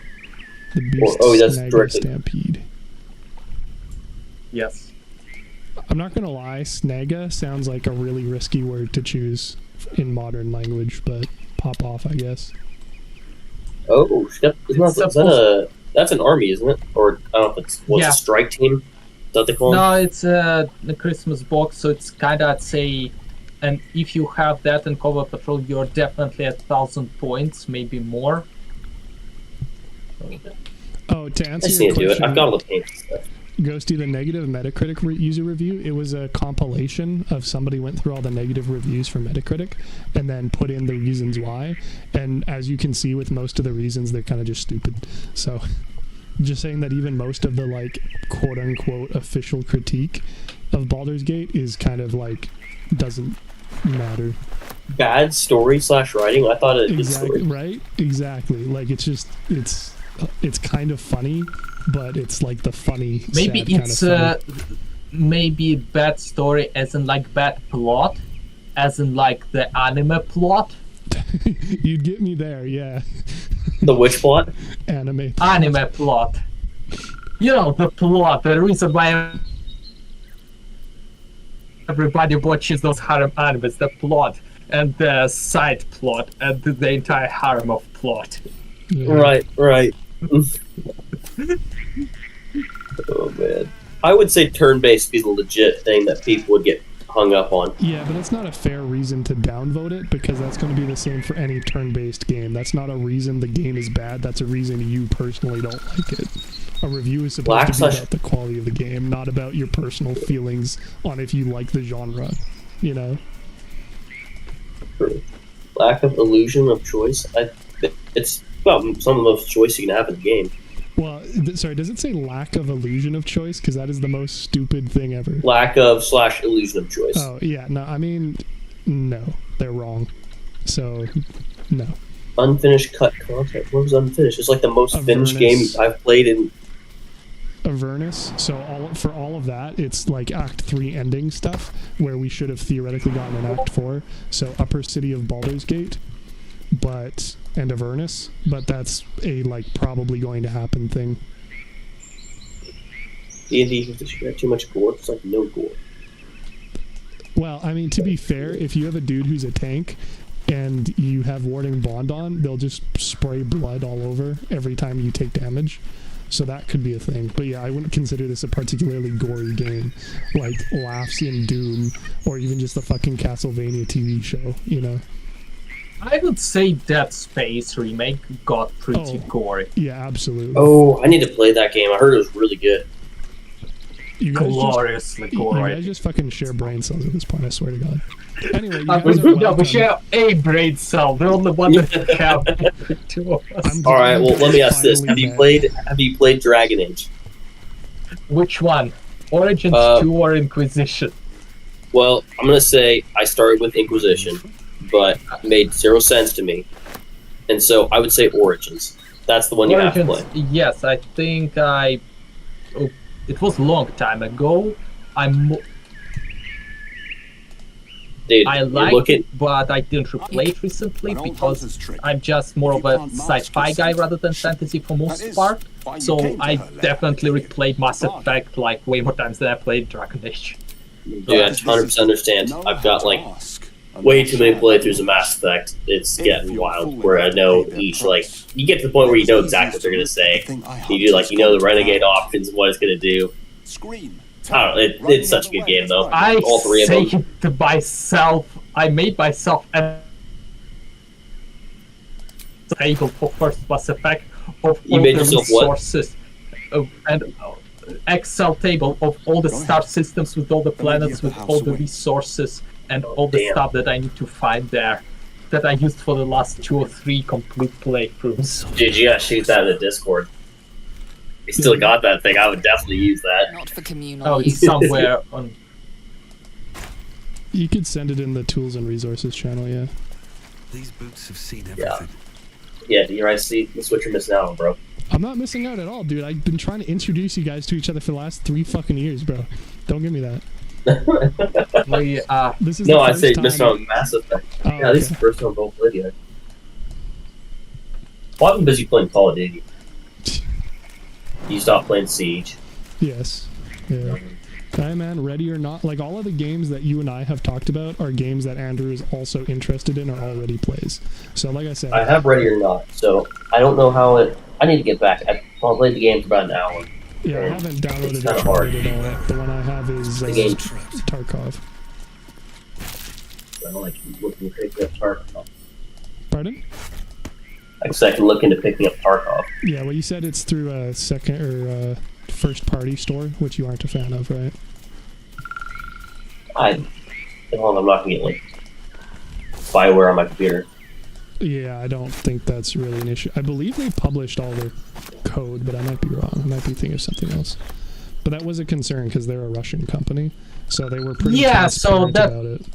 The Beast that's Snaggy directly. Stampede. Yes. I'm not gonna lie, Snagga sounds like a really risky word to choose in modern language, but pop off, I guess. Oh, that's an army, isn't it? Or I don't know if it's a strike team. Is that what they call No, it? it's the Christmas box, so it's kind of, I'd say, and if you have that in Cover Patrol, you're definitely at 1,000 points, maybe more. Oh, to I answer just your need to do it. question, I've got all the paint stuff. Ghosty, the negative Metacritic user review, it was a compilation of somebody went through all the negative reviews for Metacritic and then put in the reasons why. And as you can see with most of the reasons, they're kind of just stupid. So just saying that even most of the like quote unquote official critique of Baldur's Gate is kind of like doesn't matter. Bad story / writing. I thought it was Exactly, right? Exactly. Like it's kind of funny, but it's like the funny Maybe sad it's kind of funny. maybe bad story as in like bad plot, as in like the anime plot. You'd get me there, yeah. The which plot? Anime plot. You know, the plot, the reason why everybody watches those harem animes, the plot and the side plot and the entire harem of plot. Yeah. Right. Oh man, I would say turn-based is a legit thing that people would get hung up on. Yeah, but it's not a fair reason to downvote it because that's going to be the same for any turn-based game. That's not a reason the game is bad. That's a reason you personally don't like it. A review is supposed to be about the quality of the game, not about your personal feelings on if you like the genre. You know. Lack of illusion of choice. It's well, some of the most choice you can have in the game. Well, sorry, does it say lack of illusion of choice? Because that is the most stupid thing ever. Lack of / illusion of choice. Oh, yeah. No, I mean, no. They're wrong. So, no. Unfinished cut content. What was unfinished? It's like the most finished game I've played in. Avernus. So for all of that, it's like Act 3 ending stuff, where we should have theoretically gotten an Act 4. So Upper City of Baldur's Gate, and Avernus, but that's a like probably going to happen thing. D&D has too much gore. It's like no gore. Well, I mean, to be fair, if you have a dude who's a tank and you have Warding Bond on, they'll just spray blood all over every time you take damage. So that could be a thing. But yeah, I wouldn't consider this a particularly gory game like Laughsian Doom or even just the fucking Castlevania TV show, you know? I would say Dead Space remake got pretty gory. Yeah, absolutely. Oh, I need to play that game. I heard it was really good. Gloriously gory. You guys just fucking share brain cells at this point, I swear to God. Anyway, we share a brain cell. The only one that have two of us. All right, well, let me ask this: Have you played Dragon Age? Which one? Origins 2 or Inquisition? Well, I'm gonna say I started with Inquisition, but it made zero sense to me, and so I would say Origins. That's the one you have to play. Yes, I think it was a long time ago. Dude, I you like look it, at but I didn't replay it recently because I'm just more of a sci-fi guy rather than fantasy for most part. So I definitely replayed Mass Effect like way more times than I played Dragon Age. Dude, I 100% understand. I've got like way too many playthroughs of Mass Effect. It's getting wild. Where I know each you get to the point where you know exactly what they're gonna say. You do the renegade options and what it's gonna do. I don't know. It's such a good game though. All three of them. I saved myself. I made myself a table for first Mass Effect of all the resources and Excel table of all the star systems with all the planets, with all the resources and all the stuff that I need to find there, that I used for the last 2 or 3 complete playthroughs. Dude, you gotta shoot that in the Discord. You still got that thing. I would definitely use that. Not for communal. Oh, it's somewhere on. You could send it in the tools and resources channel, yeah. These boots have seen everything. Yeah, you're right. See, that's what you're missing out on, bro. I'm not missing out at all, dude. I've been trying to introduce you guys to each other for the last 3 fucking years, bro. Don't give me that. This is no, the I first say time. missing out on Mass Effect. Oh, yeah, this is the first time both played yet. Well, I've been busy playing Call of Duty. You stopped playing Siege. Yes. Yeah. Hey man, ready or not, like all of the games that you and I have talked about are games that Andrew is also interested in or already plays. So like I said, I have Ready or Not, so I don't know how it. I need to get back. I played the game for about an hour. Yeah, I haven't downloaded it kind of hard. at all. The one I have is Tarkov. I don't like looking to pick up Tarkov. Pardon? I said I can look into picking up Tarkov. Yeah, well you said it's through a second or first party store, which you aren't a fan of, right? I'm not gonna get like spyware on my computer. Yeah, I don't think that's really an issue. I believe they published all their code, but I might be wrong. I might be thinking of something else. But that was a concern because they're a Russian company, so they were pretty transparent about it.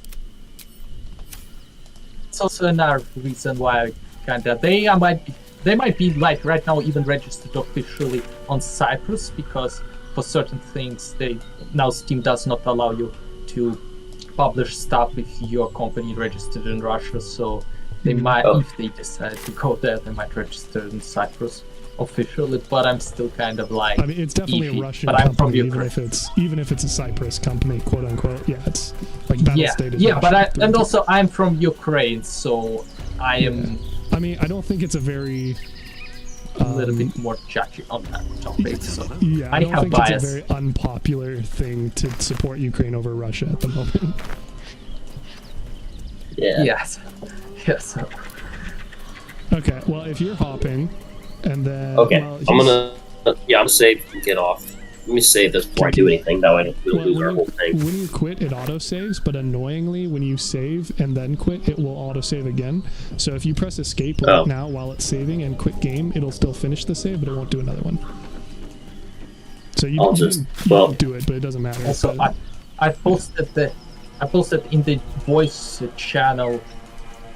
It's also another reason why they might be like right now even registered officially on Cyprus, because for certain things now Steam does not allow you to publish stuff with your company registered in Russia, so they might, if they decide to go there, they might register in Cyprus officially, but I'm still kind of like, I mean, it's definitely iffy, a Russian but I'm from company, Ukraine. even if it's a Cyprus company, quote unquote. Yeah, it's like Battlestate is yeah, Russian. and also I'm from Ukraine, so I am. I mean, I don't think it's a very a little bit more judgy on that topic. So yeah, I don't have think bias. it's a very unpopular thing to support Ukraine over Russia at the moment. Yeah. Yes. Yes. Okay. Well, if you're hopping, and then okay, well, I'm gonna save and get off. Let me save this before I do anything. That way I don't lose our whole thing. When you quit, it auto saves, but annoyingly, when you save and then quit, it will auto save again. So if you press escape right now while it's saving and quit game, it'll still finish the save, but it won't do another one. So you don't do it, but it doesn't matter. Also, I posted in the voice channel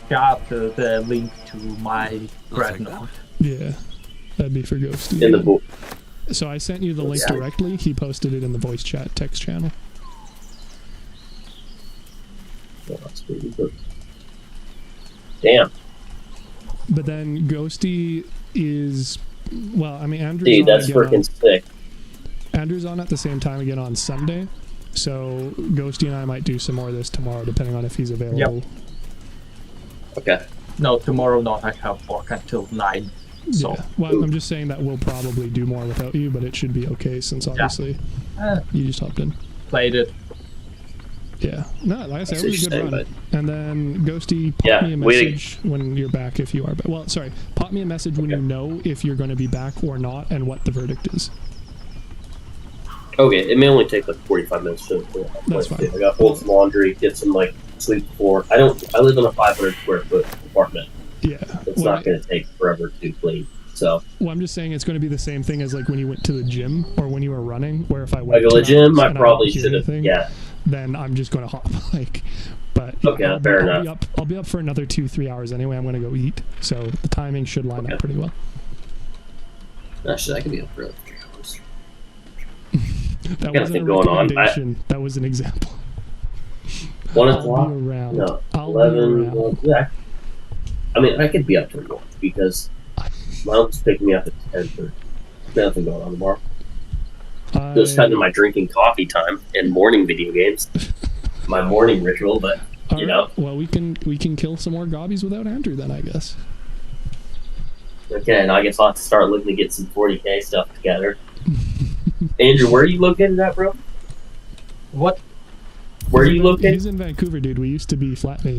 chat the link to my Dreadnought. Yeah, that'd be for Ghosty. In the book. So I sent you the link directly. He posted it in the voice chat text channel. Oh, that's pretty good. Damn. But then Ghosty is, well, I mean, Andrew's Dude, on that's freaking sick. Andrew's on at the same time again on Sunday. So Ghosty and I might do some more of this tomorrow, depending on if he's available. Yep. Okay. No, tomorrow not. I have work until 9. So. Yeah. Well, I'm just saying that we'll probably do more without you, but it should be okay since obviously you just hopped in. Played it. Yeah. No, like I said, it was a good run. And then Ghosty, pop me a message when you're back if you are. Well, sorry, pop me a message when you know if you're going to be back or not and what the verdict is. Okay, it may only take like 45 minutes to That's fine. I got fold some laundry, get some like sleep before. I live in a 500 square foot apartment. Yeah. It's not going to take forever to clean. So. Well, I'm just saying it's going to be the same thing as like when you went to the gym or when you were running, where if I went to the gym, I probably should have. Yeah. Then I'm just going to hop but okay, fair enough. I'll be up for another 2-3 hours anyway. I'm going to go eat, so the timing should line up pretty well. Actually, I could be up for like 3 hours. That wasn't a recommendation. That was an example. 1 I'll o'clock? be around. No, I'll 11. be around. Well, yeah. I mean, I could be up to 1 because my uncle's picking me up at 10:30. Nothing going on tomorrow. Just cutting to my drinking coffee time and morning video games. My morning ritual, but you know. Well, we can kill some more gobbies without Andrew then, I guess. Okay, now I guess I'll have to start looking to get some 40k stuff together. Andrew, where are you located at, bro? What? Where are you located? He's in Vancouver, dude. We used to be flatmates.